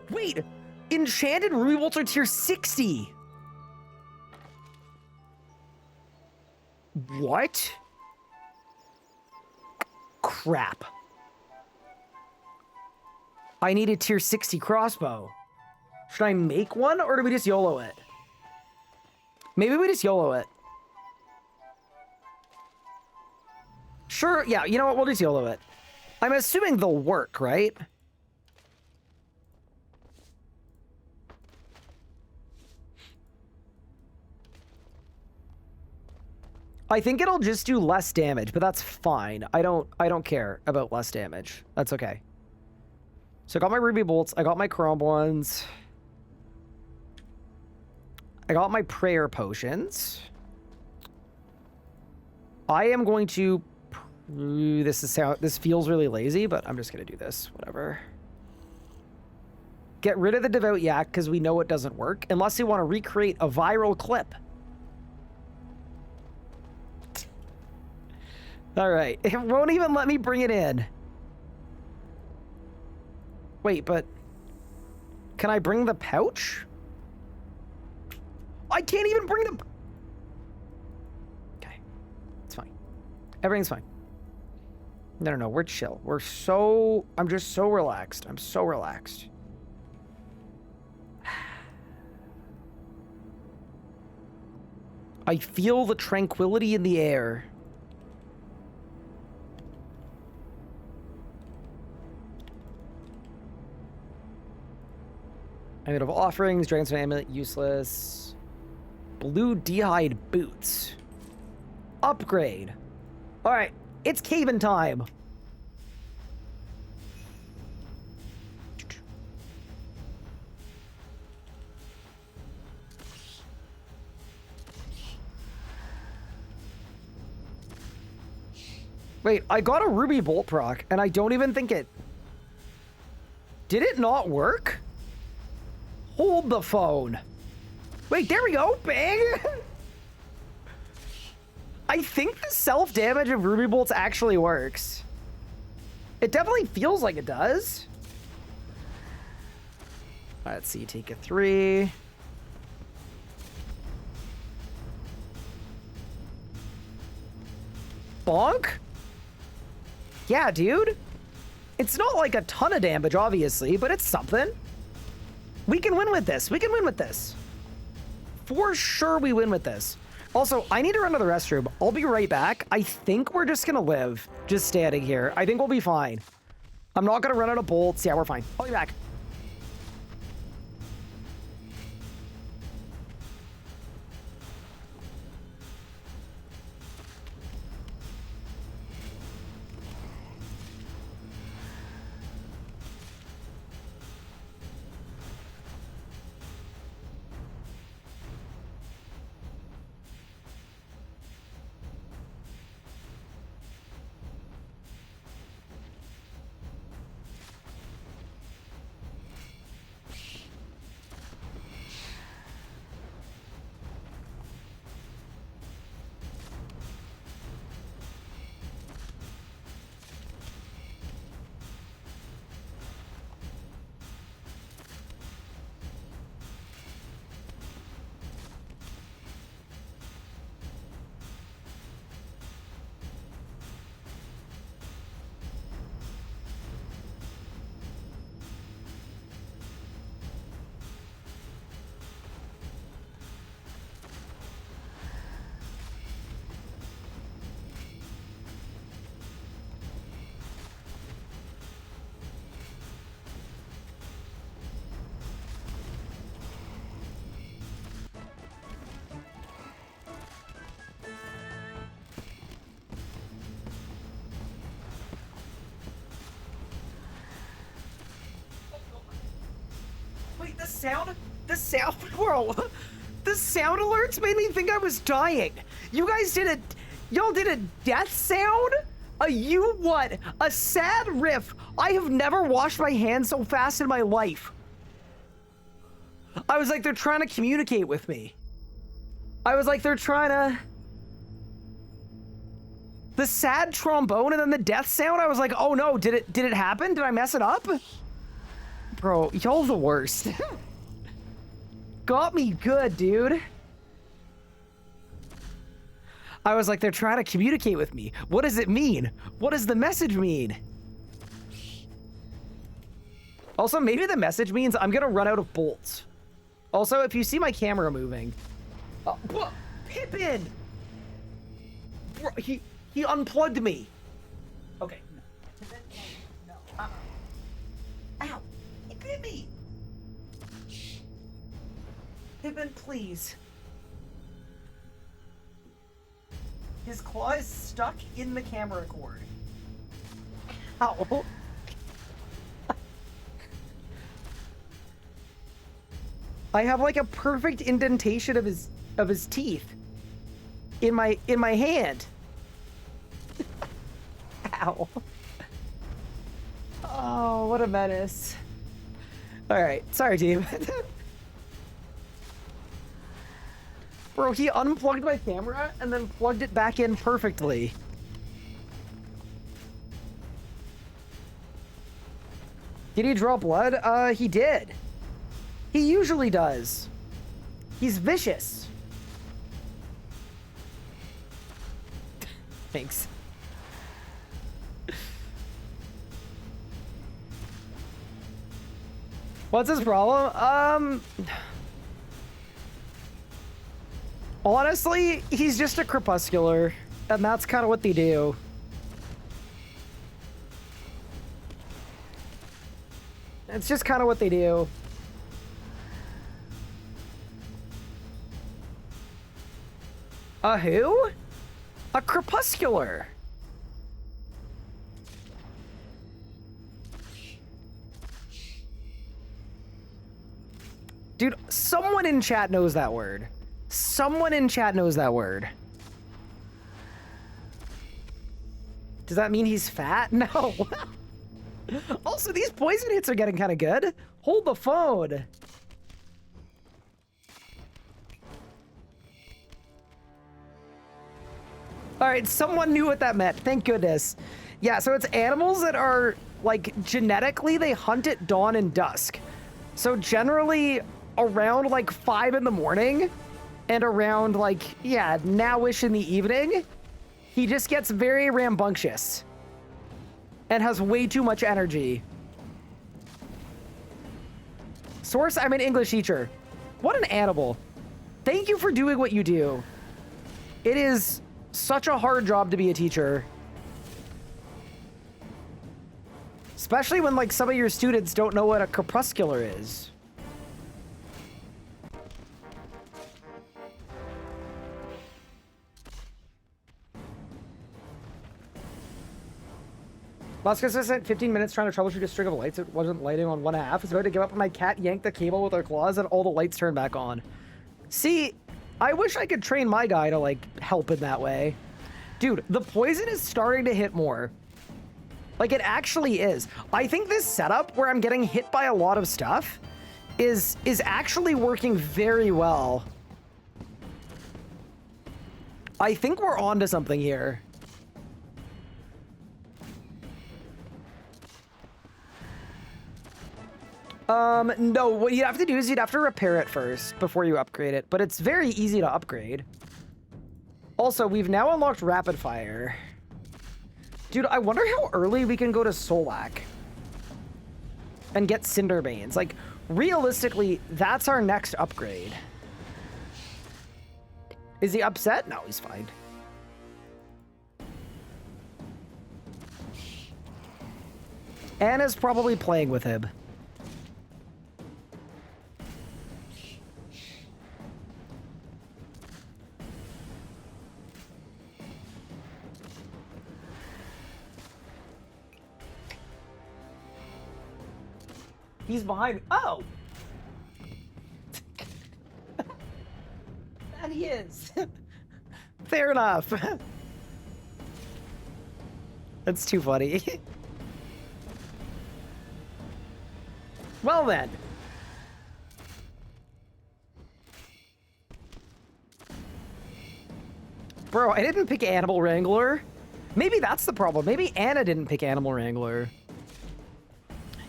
Wait! Enchanted ruby bolts are tier 60! What? Crap. I need a tier 60 crossbow. Should I make one, or do we just YOLO it? Maybe we just YOLO it. Sure, yeah, you know what? We'll just YOLO it. I'm assuming they'll work, right? I think it'll just do less damage, but that's fine. I don't care about less damage. That's okay. So I got my ruby bolts, I got my chrome ones. I got my prayer potions. I am going to this feels really lazy, but I'm just going to do this, whatever. Get rid of the devout yak because we know it doesn't work unless you want to recreate a viral clip. All right, it won't even let me bring it in. Wait, but can I bring the pouch? I can't even bring the... Okay, it's fine. Everything's fine. No, we're chill. I'm just so relaxed. I'm so relaxed. I feel the tranquility in the air. Amulet of Offerings, Dragon's Amulet, useless. Blue D'hide Boots. Upgrade. Alright, it's cave-in time. Wait, I got a ruby bolt proc, and I don't even think it... Did it not work? Hold the phone. Wait, there we go. Bang! I think the self-damage of ruby bolts actually works. It definitely feels like it does. Let's see, take a 3. Bonk? Yeah, dude. It's not like a ton of damage, obviously, but it's something. We can win with this. We can win with this. For sure we win with this. Also, I need to run to the restroom. I'll be right back. I think we're just gonna live just standing here. I think we'll be fine. I'm not gonna run out of bolts. Yeah, we're fine. I'll be back. Wait, the sound, bro, the sound alerts made me think I was dying. Y'all did a death sound? A sad riff. I have never washed my hands so fast in my life. I was like, they're trying to communicate with me. I was like, they're trying to... The sad trombone and then the death sound, I was like, oh no, did it happen? Did I mess it up? Bro, y'all the worst. Got me good, dude. I was like, they're trying to communicate with me. What does it mean? What does the message mean? Also, maybe the message means I'm gonna run out of bolts. Also, if you see my camera moving, Pippin! Bro, he unplugged me. Okay. No. Pippin, no. Ow! He bit me! Pippin, please. His claw is stuck in the camera cord. Ow! I have like a perfect indentation of his teeth in my hand. Ow. Oh, what a menace. All right, sorry, team. Bro, he unplugged my camera and then plugged it back in perfectly. Did he draw blood? He did. He usually does. He's vicious. Thanks. What's his problem? Honestly, he's just a crepuscular, and that's kind of what they do. It's just kind of what they do. A who? A crepuscular. Dude, someone in chat knows that word. Someone in chat knows that word. Does that mean he's fat? No. Also, these poison hits are getting kind of good. Hold the phone. All right, someone knew what that meant. Thank goodness. Yeah, so it's animals that are, like, genetically, they hunt at dawn and dusk. So generally, around, like, 5 in the morning and around, like, yeah, now-ish in the evening, he just gets very rambunctious and has way too much energy. Source, I'm an English teacher. What an animal. Thank you for doing what you do. It is such a hard job to be a teacher. Especially when, like, some of your students don't know what a crepuscular is. Muska spent 15 minutes trying to troubleshoot a string of lights. It wasn't lighting on 1/2. It's about to give up, and my cat yanked the cable with her claws, and all the lights turned back on. See, I wish I could train my guy to, like, help in that way. Dude, the poison is starting to hit more. Like, it actually is. I think this setup where I'm getting hit by a lot of stuff is actually working very well. I think we're onto something here. No, what you'd have to do is you'd have to repair it first before you upgrade it, but it's very easy to upgrade. Also, we've now unlocked rapid fire. Dude, I wonder how early we can go to Solak and get Cinderbanes. Like, realistically, that's our next upgrade. Is he upset? No, he's fine. Anna's probably playing with him. He's behind me. Oh! That he is. Fair enough. That's too funny. Well then. Bro, I didn't pick Animal Wrangler. Maybe that's the problem. Maybe Anna didn't pick Animal Wrangler.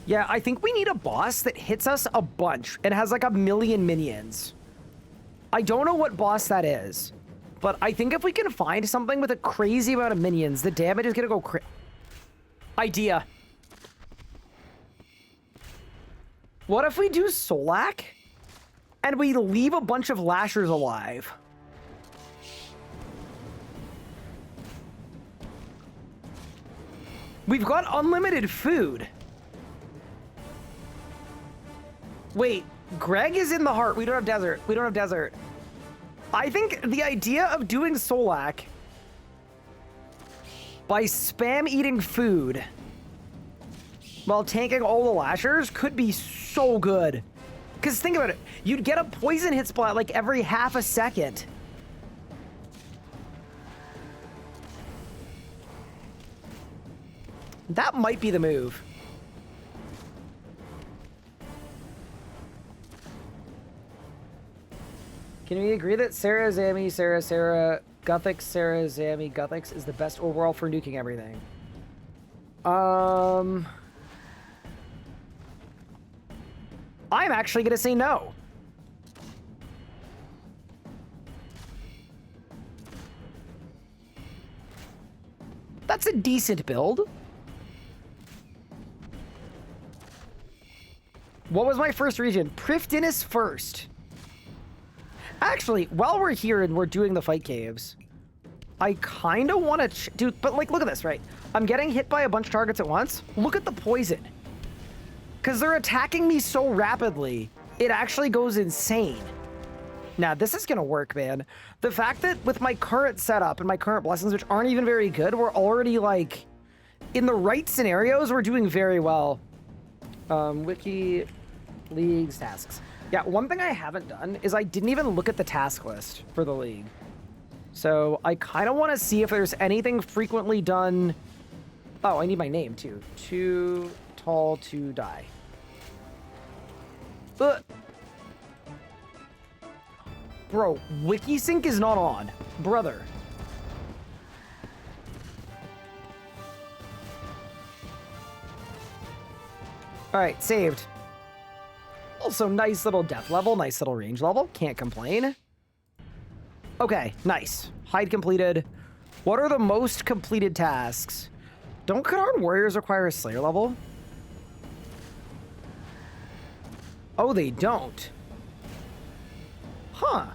Yeah, I think we need a boss that hits us a bunch and has like 1,000,000 minions. I don't know what boss that is, but I think if we can find something with a crazy amount of minions, the damage is gonna go Idea. What if we do Solak and we leave a bunch of Lashers alive? We've got unlimited food. Wait, Greg is in the heart. We don't have desert. We don't have desert. I think the idea of doing Solak by spam eating food while tanking all the lashers could be so good. Because think about it. You'd get a poison hit splat like every half a second. That might be the move. Can we agree that Sarah, Zami, Sarah, Guthix, Sarah, Zami, Guthix is the best overall for nuking everything? I'm actually gonna say no. That's a decent build. What was my first region? Prifdinus first. Actually, while we're here and we're doing the fight caves, I kind of want to dude, but like, look at this, right? I'm getting hit by a bunch of targets at once. Look at the poison. Because they're attacking me so rapidly, it actually goes insane. Now, this is going to work, man. The fact that with my current setup and my current blessings, which aren't even very good, we're already, like, in the right scenarios, we're doing very well. Wiki, leagues, tasks. Yeah, one thing I haven't done is I didn't even look at the task list for the league. So I kind of want to see if there's anything frequently done. Oh, I need my name, too. Too tall to die. Ugh. Bro, WikiSync is not on. Brother. Alright, saved. Also, nice little depth level, nice little range level. Can't complain. Okay, nice. Hide completed. What are the most completed tasks? Don't Kadarn Warriors require a Slayer level? Oh, they don't. Huh.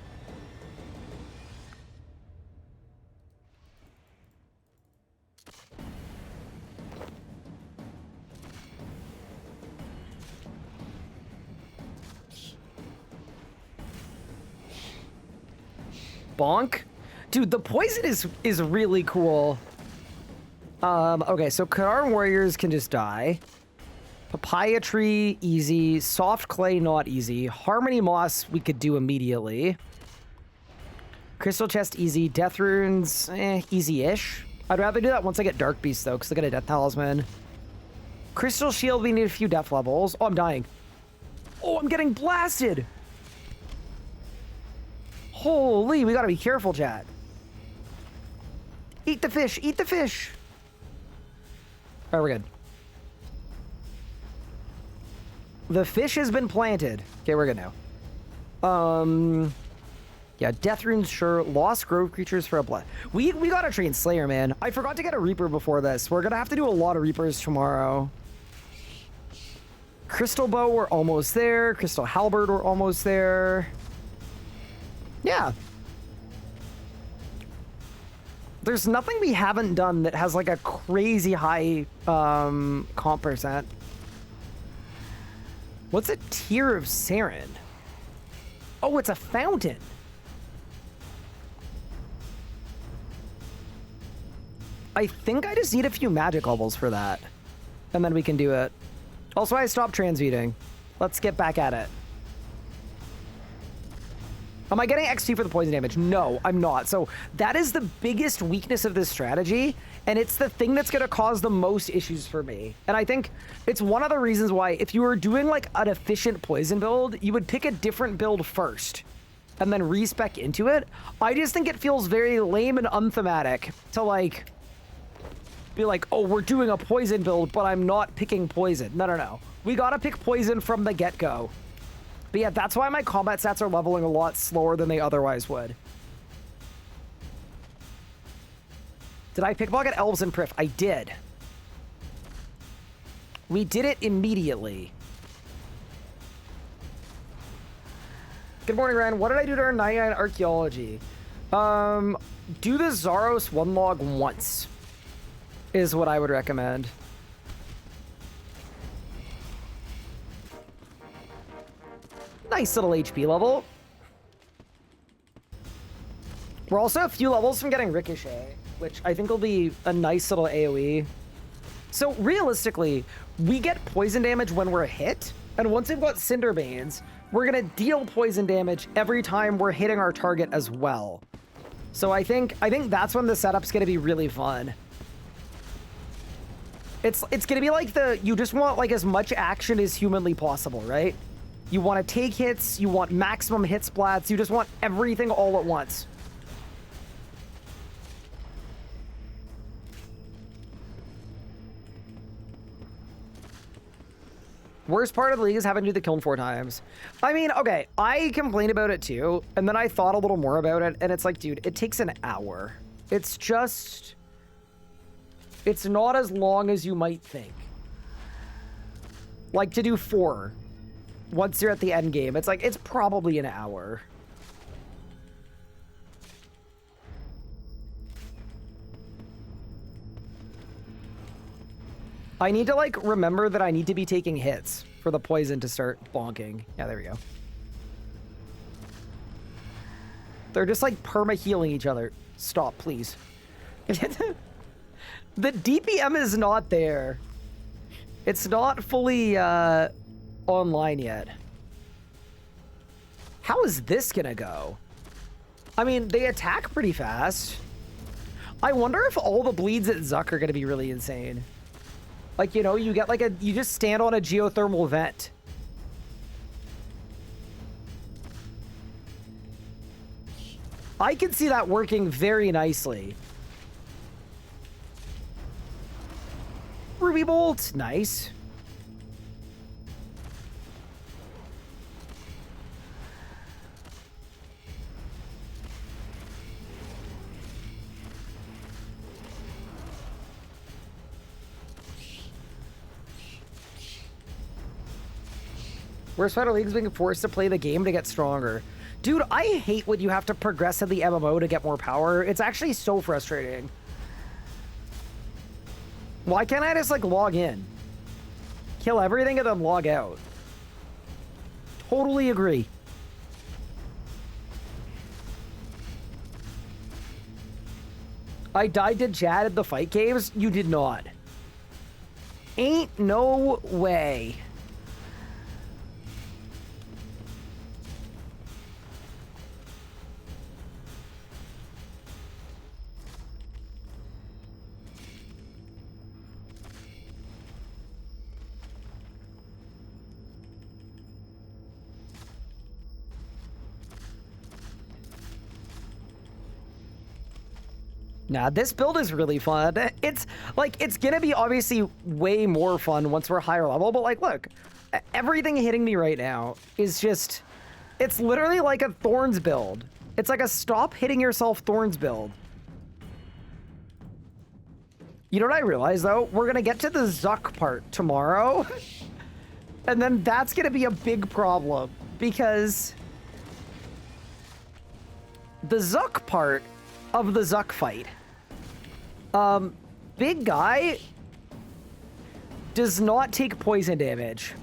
Bonk? Dude, the poison is really cool. Okay, so Kadarn Warriors can just die. Papaya Tree, easy. Soft Clay, not easy. Harmony Moss, we could do immediately. Crystal Chest, easy. Death Runes, easy-ish. I'd rather do that once I get Dark Beast, though, because I got a Death Talisman. Crystal Shield, we need a few death levels. Oh, I'm dying. Oh, I'm getting blasted! Holy, we gotta be careful, chat. Eat the fish, eat the fish! Alright, we're good. The fish has been planted. Okay, we're good now. Yeah, Death Runes, sure. Lost Grove Creatures for a blood. We gotta train Slayer, man. I forgot to get a Reaper before this. We're gonna have to do a lot of Reapers tomorrow. Crystal Bow, we're almost there. Crystal Halberd, we're almost there. Yeah. There's nothing we haven't done that has like a crazy high comp percent. What's a Tear of Saren? Oh, it's a fountain. I think I just need a few magic levels for that. And then we can do it. Also, I stopped transmuting. Let's get back at it. Am I getting XP for the poison damage? No, I'm not. So that is the biggest weakness of this strategy, and it's the thing that's going to cause the most issues for me. And I think it's one of the reasons why if you were doing like an efficient poison build, you would pick a different build first and then respec into it. I just think it feels very lame and unthematic to like be like, oh, we're doing a poison build, but I'm not picking poison. No, no, no. We got to pick poison from the get-go. But yeah, that's why my combat stats are leveling a lot slower than they otherwise would. Did I pickpocket elves and Priff? I did. We did it immediately. Good morning, Ryan. What did I do to our 99 archaeology? Do the Zaros one log once. is what I would recommend. Nice little HP level. We're also a few levels from getting Ricochet, which I think will be a nice little AoE. So realistically, we get poison damage when we're hit, and once we've got Cinderbanes, we're gonna deal poison damage every time we're hitting our target as well. So I think that's when the setup's gonna be really fun. It's gonna be like you just want like as much action as humanly possible, right? You want to take hits, you want maximum hit splats, you just want everything all at once. Worst part of the league is having to do the kiln 4 times. I mean, okay, I complained about it too, and then I thought a little more about it, and it's like, dude, it takes an hour. It's not as long as you might think. Like, to do 4 once you're at the end game, it's like, it's probably an hour. I need to, like, remember that I need to be taking hits for the poison to start bonking. Yeah, there we go. They're just, like, perma-healing each other. Stop, please. The DPM is not there. It's not fully, online yet. How is this gonna go? I mean, they attack pretty fast. I wonder if all the bleeds at Zuck are gonna be really insane. Like, you know, you get like you just stand on a geothermal vent. I can see that working very nicely. Ruby Bolt, nice. Worst part of leagues being forced to play the game to get stronger. Dude, I hate when you have to progress in the MMO to get more power. It's actually so frustrating. Why can't I just, like, log in? Kill everything and then log out. Totally agree. I died to Jad at the fight caves? You did not. Ain't no way. Nah, this build is really fun. It's like, it's gonna be obviously way more fun once we're higher level, but like, look, everything hitting me right now is just, it's literally like a Thorns build. It's like a stop hitting yourself Thorns build. You know what I realized though? We're gonna get to the Zuck part tomorrow. And then that's gonna be a big problem because the Zuck part of the Zuck fight, big guy does not take poison damage.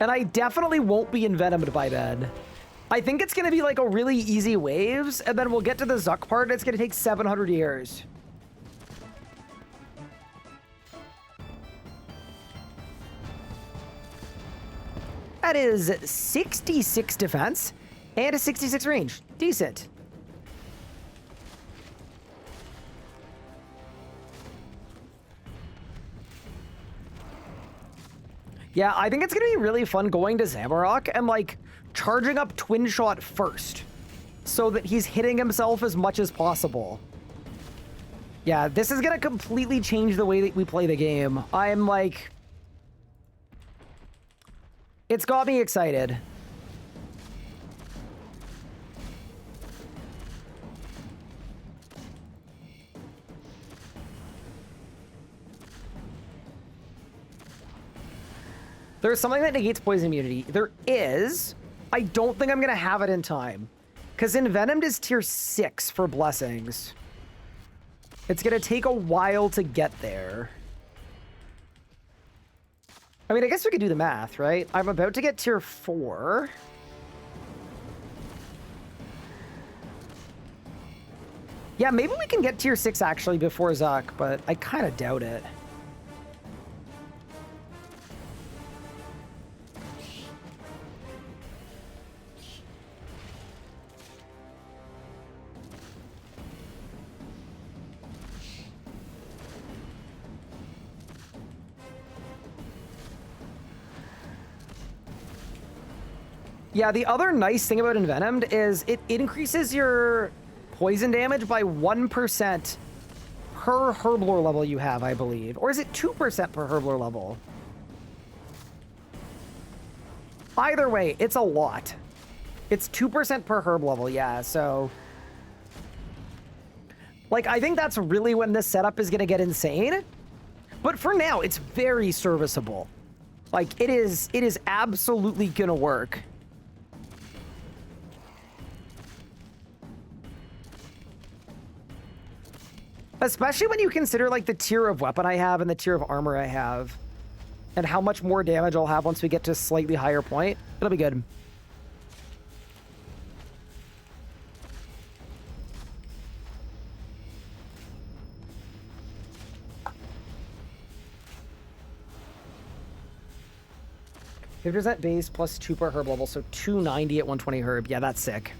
And I definitely won't be envenomed by then. I think it's gonna be like a really easy waves, and then we'll get to the Zuck part, and it's gonna take 700 years. That is 66 defense and a 66 range. Decent. Yeah, I think it's gonna be really fun going to Zamorak and like charging up Twin Shot first so that he's hitting himself as much as possible. Yeah, this is gonna completely change the way that we play the game. I'm like, it's got me excited. There's something that negates poison immunity. There is. I don't think I'm going to have it in time. Because Envenomed is tier 6 for blessings. It's gonna take a while to get there. I mean, I guess we could do the math, right? I'm about to get tier 4. Yeah, maybe we can get tier 6 actually before Zuck, but I kind of doubt it. Yeah, the other nice thing about Envenomed is it increases your poison damage by 1% per herblore level you have, I believe. Or is it 2% per herblore level? Either way, it's a lot. It's 2% per herb level, yeah, so... Like, I think that's really when this setup is gonna get insane. But for now, it's very serviceable. Like, it is absolutely gonna work. Especially when you consider, like, the tier of weapon I have and the tier of armor I have. And how much more damage I'll have once we get to a slightly higher point. It'll be good. %, base plus 2 per herb level, so 290 at 120 herb. Yeah, that's sick.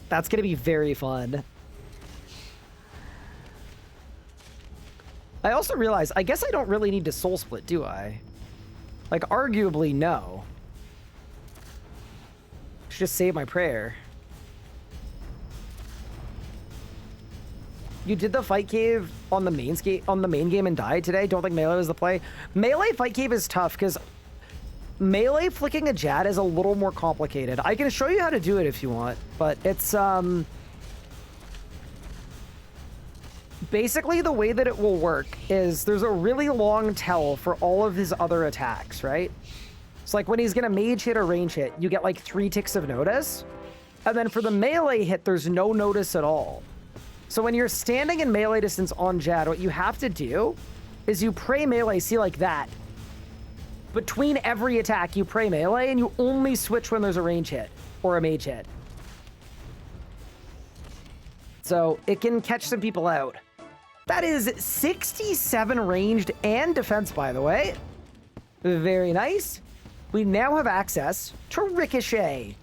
That's gonna be very fun. I also realized, I guess I don't really need to soul split, do I? Like, arguably, no. Should just save my prayer. You did the fight cave on the main game and died today? Don't think melee was the play. Melee fight cave is tough because melee flicking a Jad is a little more complicated. I can show you how to do it if you want, but it's basically the way that it will work is there's a really long tell for all of his other attacks, right? It's like when he's gonna mage hit or range hit, you get like 3 ticks of notice. And then for the melee hit, there's no notice at all. So when you're standing in melee distance on Jad, what you have to do is you pray melee, see like that. Between every attack, you pray melee and you only switch when there's a range hit or a mage hit. So it can catch some people out. That is 67 ranged and defense, by the way. Very nice. We now have access to Ricochet,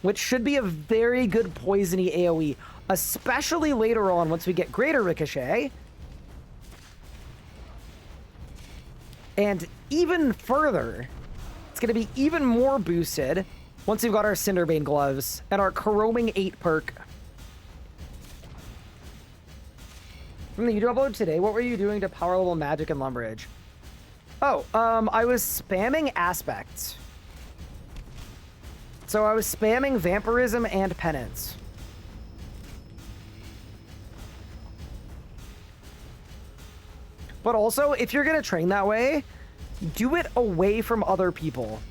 which should be a very good poisony AoE, especially later on once we get greater Ricochet. And even further, it's going to be even more boosted once we've got our Cinderbane gloves and our Corroming 8 perk. From the YouTube upload today, what were you doing to power level magic and Lumbridge? Oh, I was spamming aspects. So I was spamming vampirism and penance. But also, if you're gonna train that way, do it away from other people.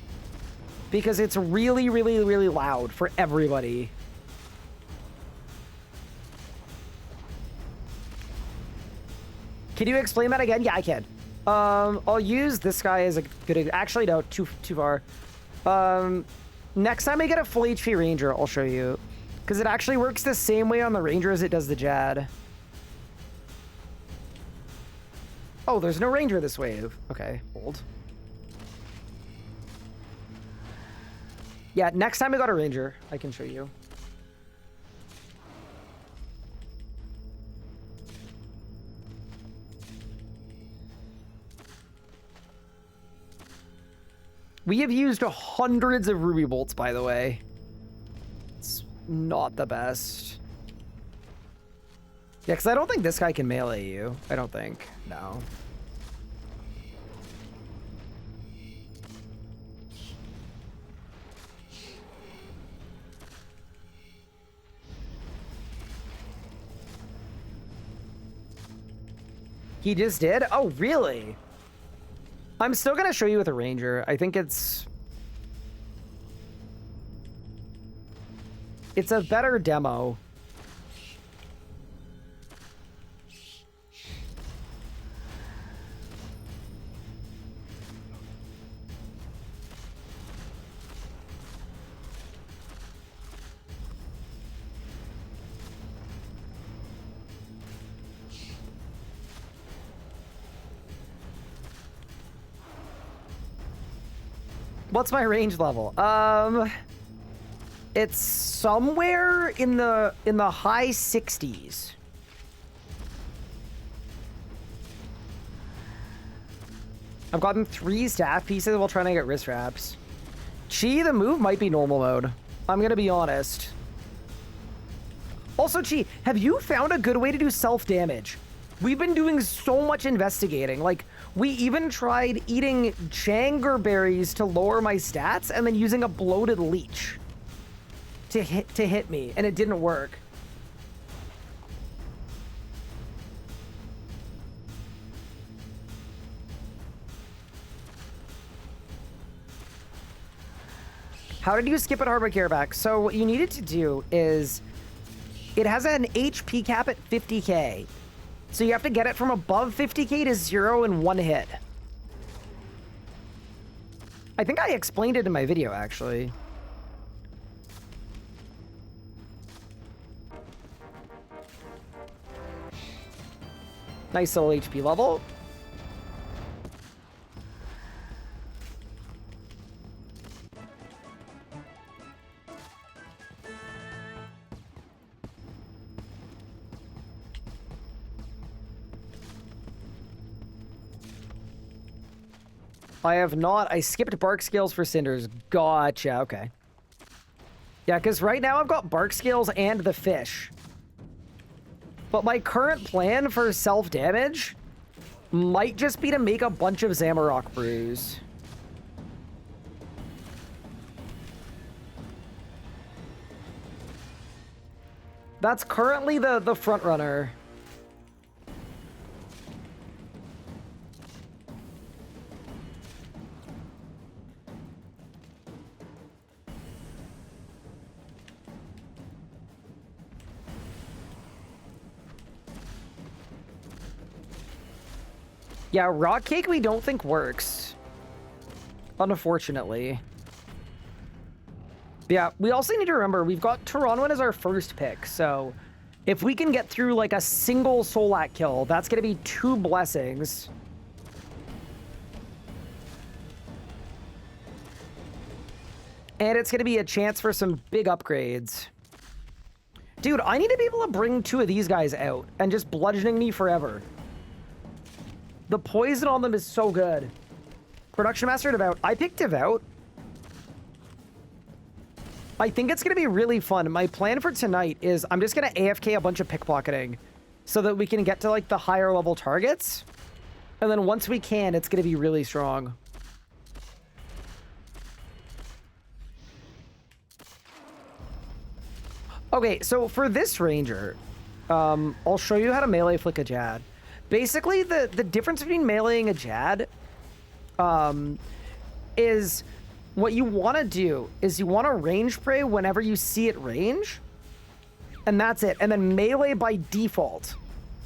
Because it's really, really, really loud for everybody. Can you explain that again? Yeah, I can. I'll use this guy as a good... Actually, no, too far. Next time I get a full HP Ranger, I'll show you. Because it actually works the same way on the Ranger as it does the Jad. Oh, there's no Ranger this wave. Okay, hold. Yeah, next time I got a Ranger, I can show you. We have used hundreds of Ruby Bolts, by the way. It's not the best. Yeah, because I don't think this guy can melee you. I don't think. No. He just did? Oh, really? I'm still going to show you with a Ranger. I think it's a better demo. What's my range level? It's somewhere in the high 60s. I've gotten 3 staff pieces while trying to get wrist wraps. Chi, the move might be normal mode. I'm gonna be honest. Also, Chi, have you found a good way to do self-damage? We've been doing so much investigating. Like, we even tried eating Changer berries to lower my stats and then using a bloated leech to hit me, and it didn't work. How did you skip at Harbor Careback? So what you needed to do is, it has an HP cap at 50k. So you have to get it from above 50k to 0 in 1 hit. I think I explained it in my video, actually. Nice little HP level. I have not. I skipped bark scales for cinders. Gotcha. Okay. Yeah, because right now I've got bark scales and the fish. But my current plan for self-damage might just be to make a bunch of Zamarok brews. That's currently the front runner. Yeah, rock cake we don't think works. Unfortunately. Yeah, we also need to remember we've got Toronto as our first pick, so if we can get through like a single Solak kill, that's gonna be 2 blessings. And it's gonna be a chance for some big upgrades. Dude, I need to be able to bring 2 of these guys out and just bludgeoning me forever. The poison on them is so good. Production Master Devout. I picked Devout. I think it's going to be really fun. My plan for tonight is I'm just going to AFK a bunch of pickpocketing so that we can get to like the higher level targets. And then once we can, it's going to be really strong. Okay, so for this ranger, I'll show you how to melee flick a Jad. Basically, the difference between meleeing a Jad is what you want to do is you want to range pray whenever you see it range. And that's it. And then melee by default.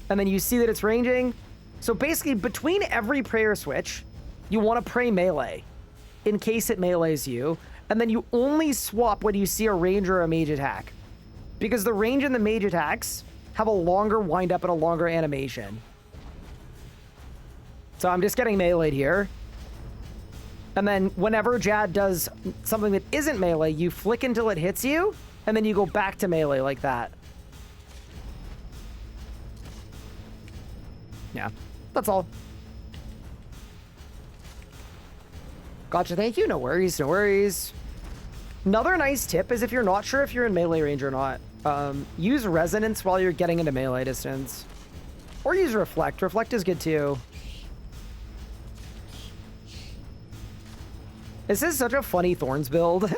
And then you see that it's ranging. So basically, between every prayer switch, you want to pray melee in case it melees you. And then you only swap when you see a range or a mage attack. Because the range and the mage attacks have a longer windup and a longer animation. So I'm just getting meleeed here. And then whenever Jad does something that isn't melee, you flick until it hits you, and then you go back to melee like that. Yeah, that's all. Gotcha, thank you. No worries, no worries. Another nice tip is if you're not sure if you're in melee range or not, use resonance while you're getting into melee distance. Or use reflect. Reflect is good too. This is such a funny Thorns build.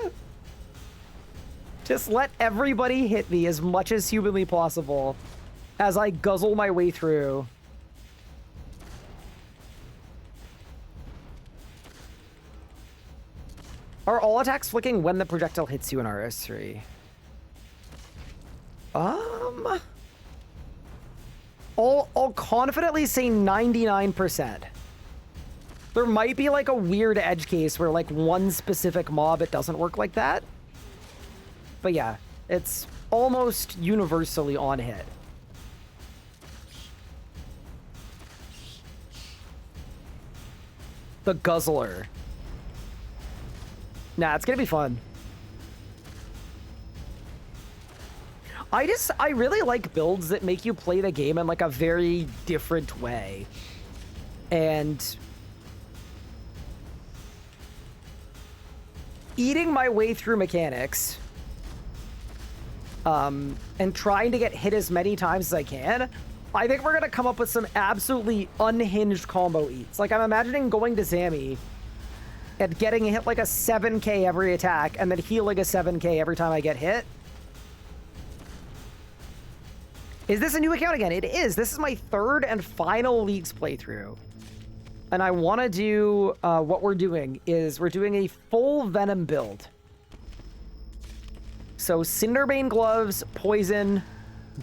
Just let everybody hit me as much as humanly possible as I guzzle my way through. Are all attacks flicking when the projectile hits you in RS3? I'll confidently say 99%. There might be like a weird edge case where like one specific mob it doesn't work like that. But yeah, it's almost universally on hit. The Guzzler. Nah, it's gonna be fun. I really like builds that make you play the game in like a very different way. And eating my way through mechanics, and trying to get hit as many times as I can, I think we're gonna come up with some absolutely unhinged combo eats. Like, I'm imagining going to Zammy and getting hit like a 7k every attack, and then healing a 7k every time I get hit. Is this a new account again? It is. This is my third and final Leagues playthrough. And I want to do, what we're doing is we're doing a full Venom build. So Cinderbane gloves, poison,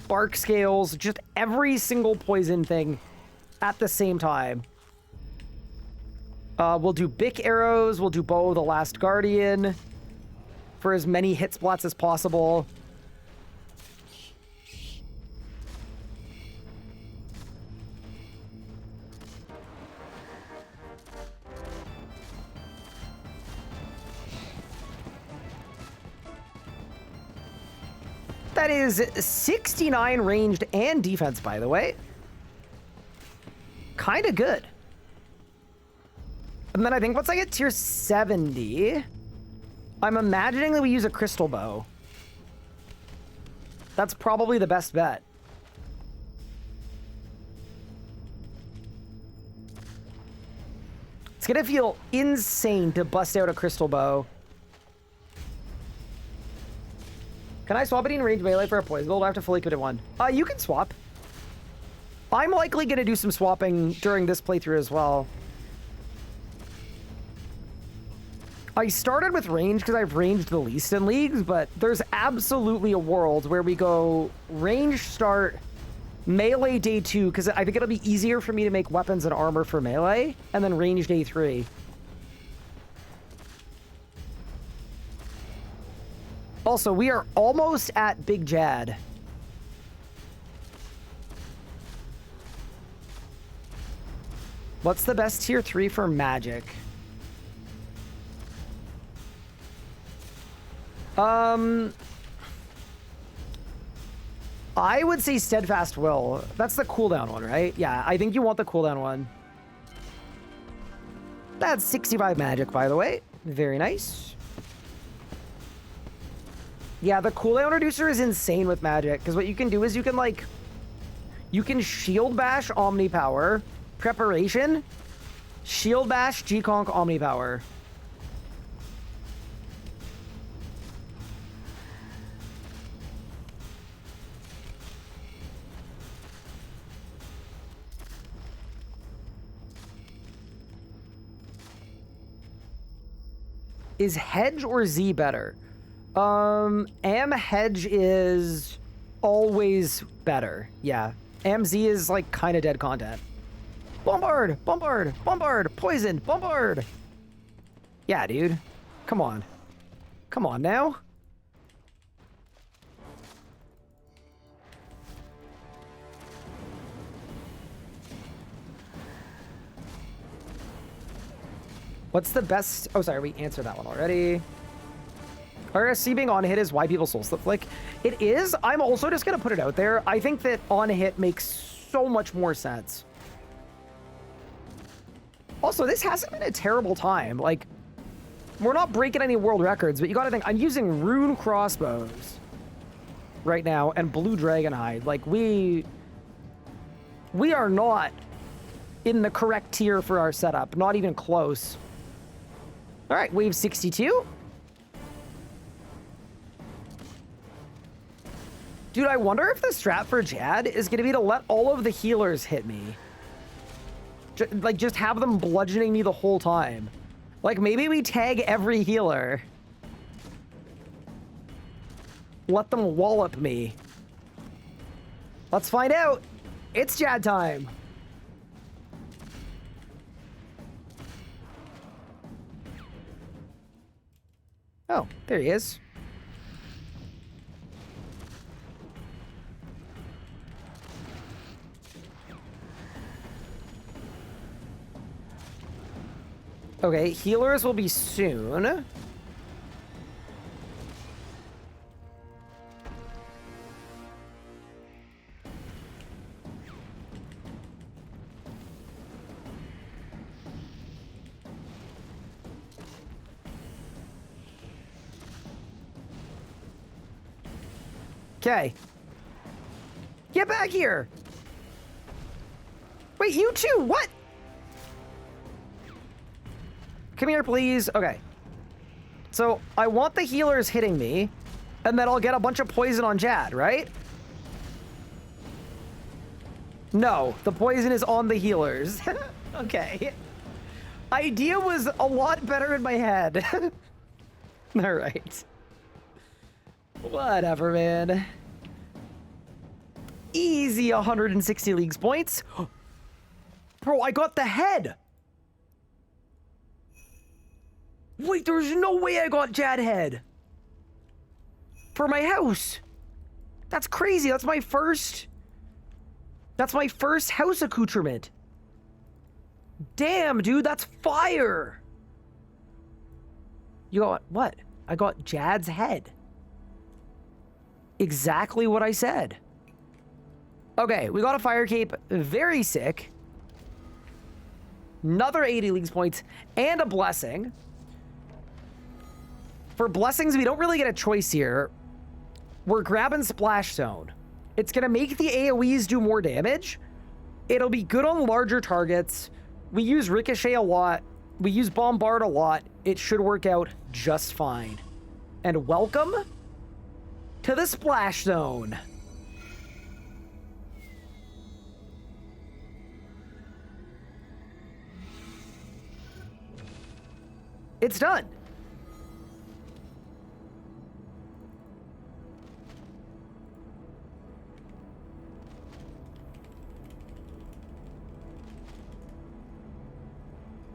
bark scales, just every single poison thing at the same time. We'll do Bic arrows, we'll do Bow of the Last Guardian for as many hit spots as possible. That is 69 ranged and defense, by the way. Kind of good. And then I think once I get tier 70, I'm imagining that we use a crystal bow. That's probably the best bet. It's gonna feel insane to bust out a crystal bow. Can I swap it in range melee for a poison build? I have to fully commit one. You can swap. I'm likely going to do some swapping during this playthrough as well. I started with range because I've ranged the least in Leagues, but there's absolutely a world where we go range start, melee day 2, because I think it'll be easier for me to make weapons and armor for melee, and then range day 3. Also, we are almost at Big Jad. What's the best tier 3 for magic? I would say Steadfast Will. That's the cooldown one, right? Yeah, I think you want the cooldown one. That's 65 magic, by the way. Very nice. Yeah, the cooldown reducer is insane with magic, because what you can do is you can shield bash Omni Power, preparation, shield bash G-Conk Omni Power. Is Hedge or Z better? Am Hedge is always better. Yeah. Am Z is like kind of dead content. Bombard! Bombard! Bombard! Poison! Bombard! Yeah, dude. Come on. Come on now. What's the best... Oh, sorry, we answered that one already. RSC being on hit is why people soul slip flick. It is. I'm also just going to put it out there. I think that on hit makes so much more sense. Also, this hasn't been a terrible time. Like, we're not breaking any world records, but you got to think, I'm using rune crossbows right now and blue dragonhide. Like, we are not in the correct tier for our setup. Not even close. All right, wave 62. Dude, I wonder if the strat for Jad is going to be to let all of the healers hit me. Like, just have them bludgeoning me the whole time. Like, maybe we tag every healer. Let them wallop me. Let's find out. It's Jad time. Oh, there he is. Okay, healers will be soon. Okay. Get back here. Wait, you too? What? Come here, please. Okay. So I want the healers hitting me, and then I'll get a bunch of poison on Jad, right? No, the poison is on the healers. Okay. Idea was a lot better in my head. All right. Whatever, man. Easy 160 leagues points. Bro, I got the head. Wait, there's no way I got Jad head. For my house. That's crazy. That's my first house accoutrement. Damn, dude, that's fire. You got what? I got Jad's head. Exactly what I said. Okay, we got a fire cape. Very sick. Another 80 leagues points and a blessing. For blessings, we don't really get a choice here. We're grabbing Splash Zone. It's gonna make the AoEs do more damage. It'll be good on larger targets. We use Ricochet a lot. We use Bombard a lot. It should work out just fine. And welcome to the Splash Zone. It's done.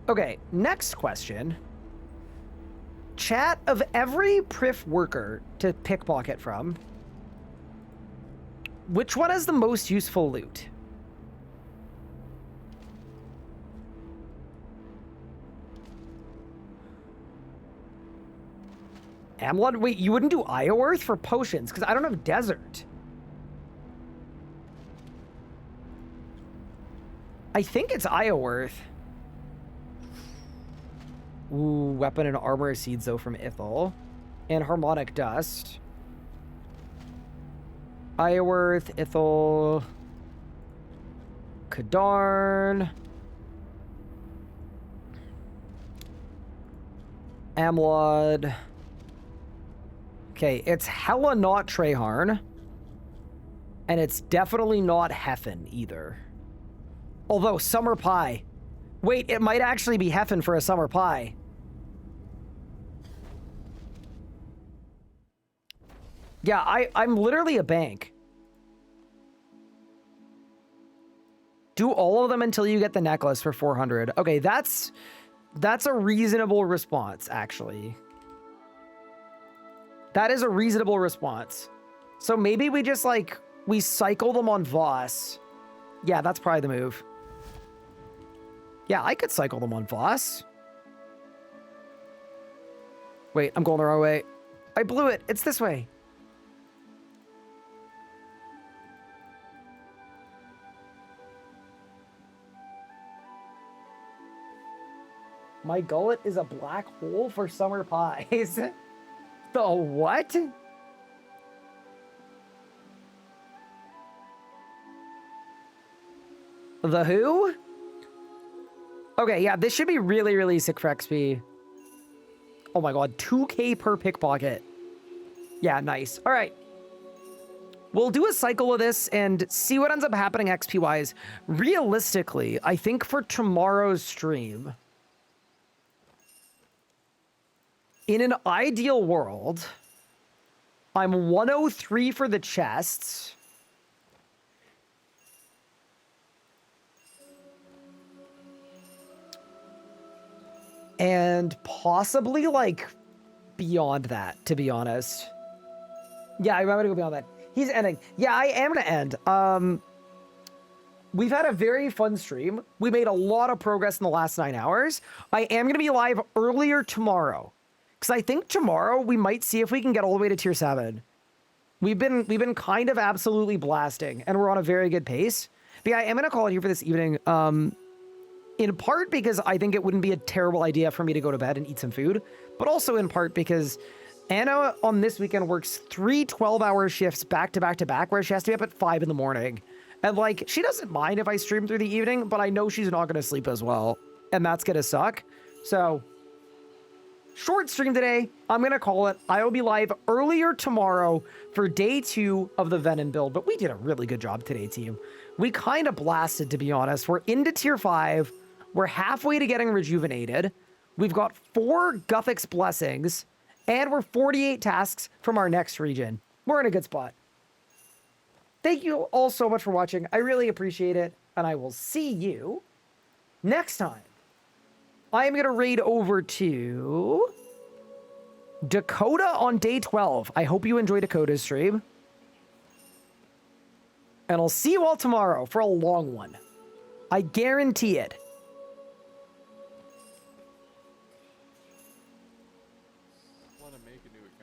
Okay, next question. Chat, of every Priff worker to pickpocket from, which one has the most useful loot? Amlon? Wait, you wouldn't do Ioworth for potions, because I don't have Desert. I think it's Ioworth. Ooh, weapon and armor seeds though from Ithel. And harmonic dust. Ioworth, Ithel. Kadarn. Amlod. Okay, it's hella not Treharn. And it's definitely not Heffen either. Although, Summer Pie. Wait, it might actually be Heffen for a Summer Pie. Yeah, I'm literally a bank. Do all of them until you get the necklace for 400. Okay, that's a reasonable response, actually. That is a reasonable response. So maybe we just, like, we cycle them on Voss. Yeah, that's probably the move. Yeah, I could cycle them on Voss. Wait, I'm going the wrong way. I blew it. It's this way. My gullet is a black hole for summer pies. The what? The who? Okay, yeah, this should be really, really sick for XP. Oh my god, 2k per pickpocket. Yeah, nice. All right. We'll do a cycle of this and see what ends up happening XP-wise. Realistically, I think for tomorrow's stream, in an ideal world, I'm 103 for the chests. And possibly, like, beyond that, to be honest. Yeah, I'm gonna go beyond that. He's ending. Yeah, I am gonna end. We've had a very fun stream. We made a lot of progress in the last 9 hours. I am gonna be live earlier tomorrow. Because I think tomorrow we might see if we can get all the way to tier 7. We've been kind of absolutely blasting, and we're on a very good pace. But yeah, I am gonna call it here for this evening. In part because I think it wouldn't be a terrible idea for me to go to bed and eat some food, but also in part because Anna on this weekend works 3 12-hour shifts back to back to back, where she has to be up at 5 in the morning. And like, she doesn't mind if I stream through the evening, but I know she's not going to sleep as well. And that's going to suck. So, short stream today. I'm going to call it. I will be live earlier tomorrow for day 2 of the Venom build. But we did a really good job today, team. We kind of blasted, to be honest. We're into tier 5. We're halfway to getting rejuvenated. We've got 4 Guthix blessings. And we're 48 tasks from our next region. We're in a good spot. Thank you all so much for watching. I really appreciate it. And I will see you next time. I am going to raid over to Dakota on day 12. I hope you enjoyed Dakota's stream. And I'll see you all tomorrow for a long one. I guarantee it.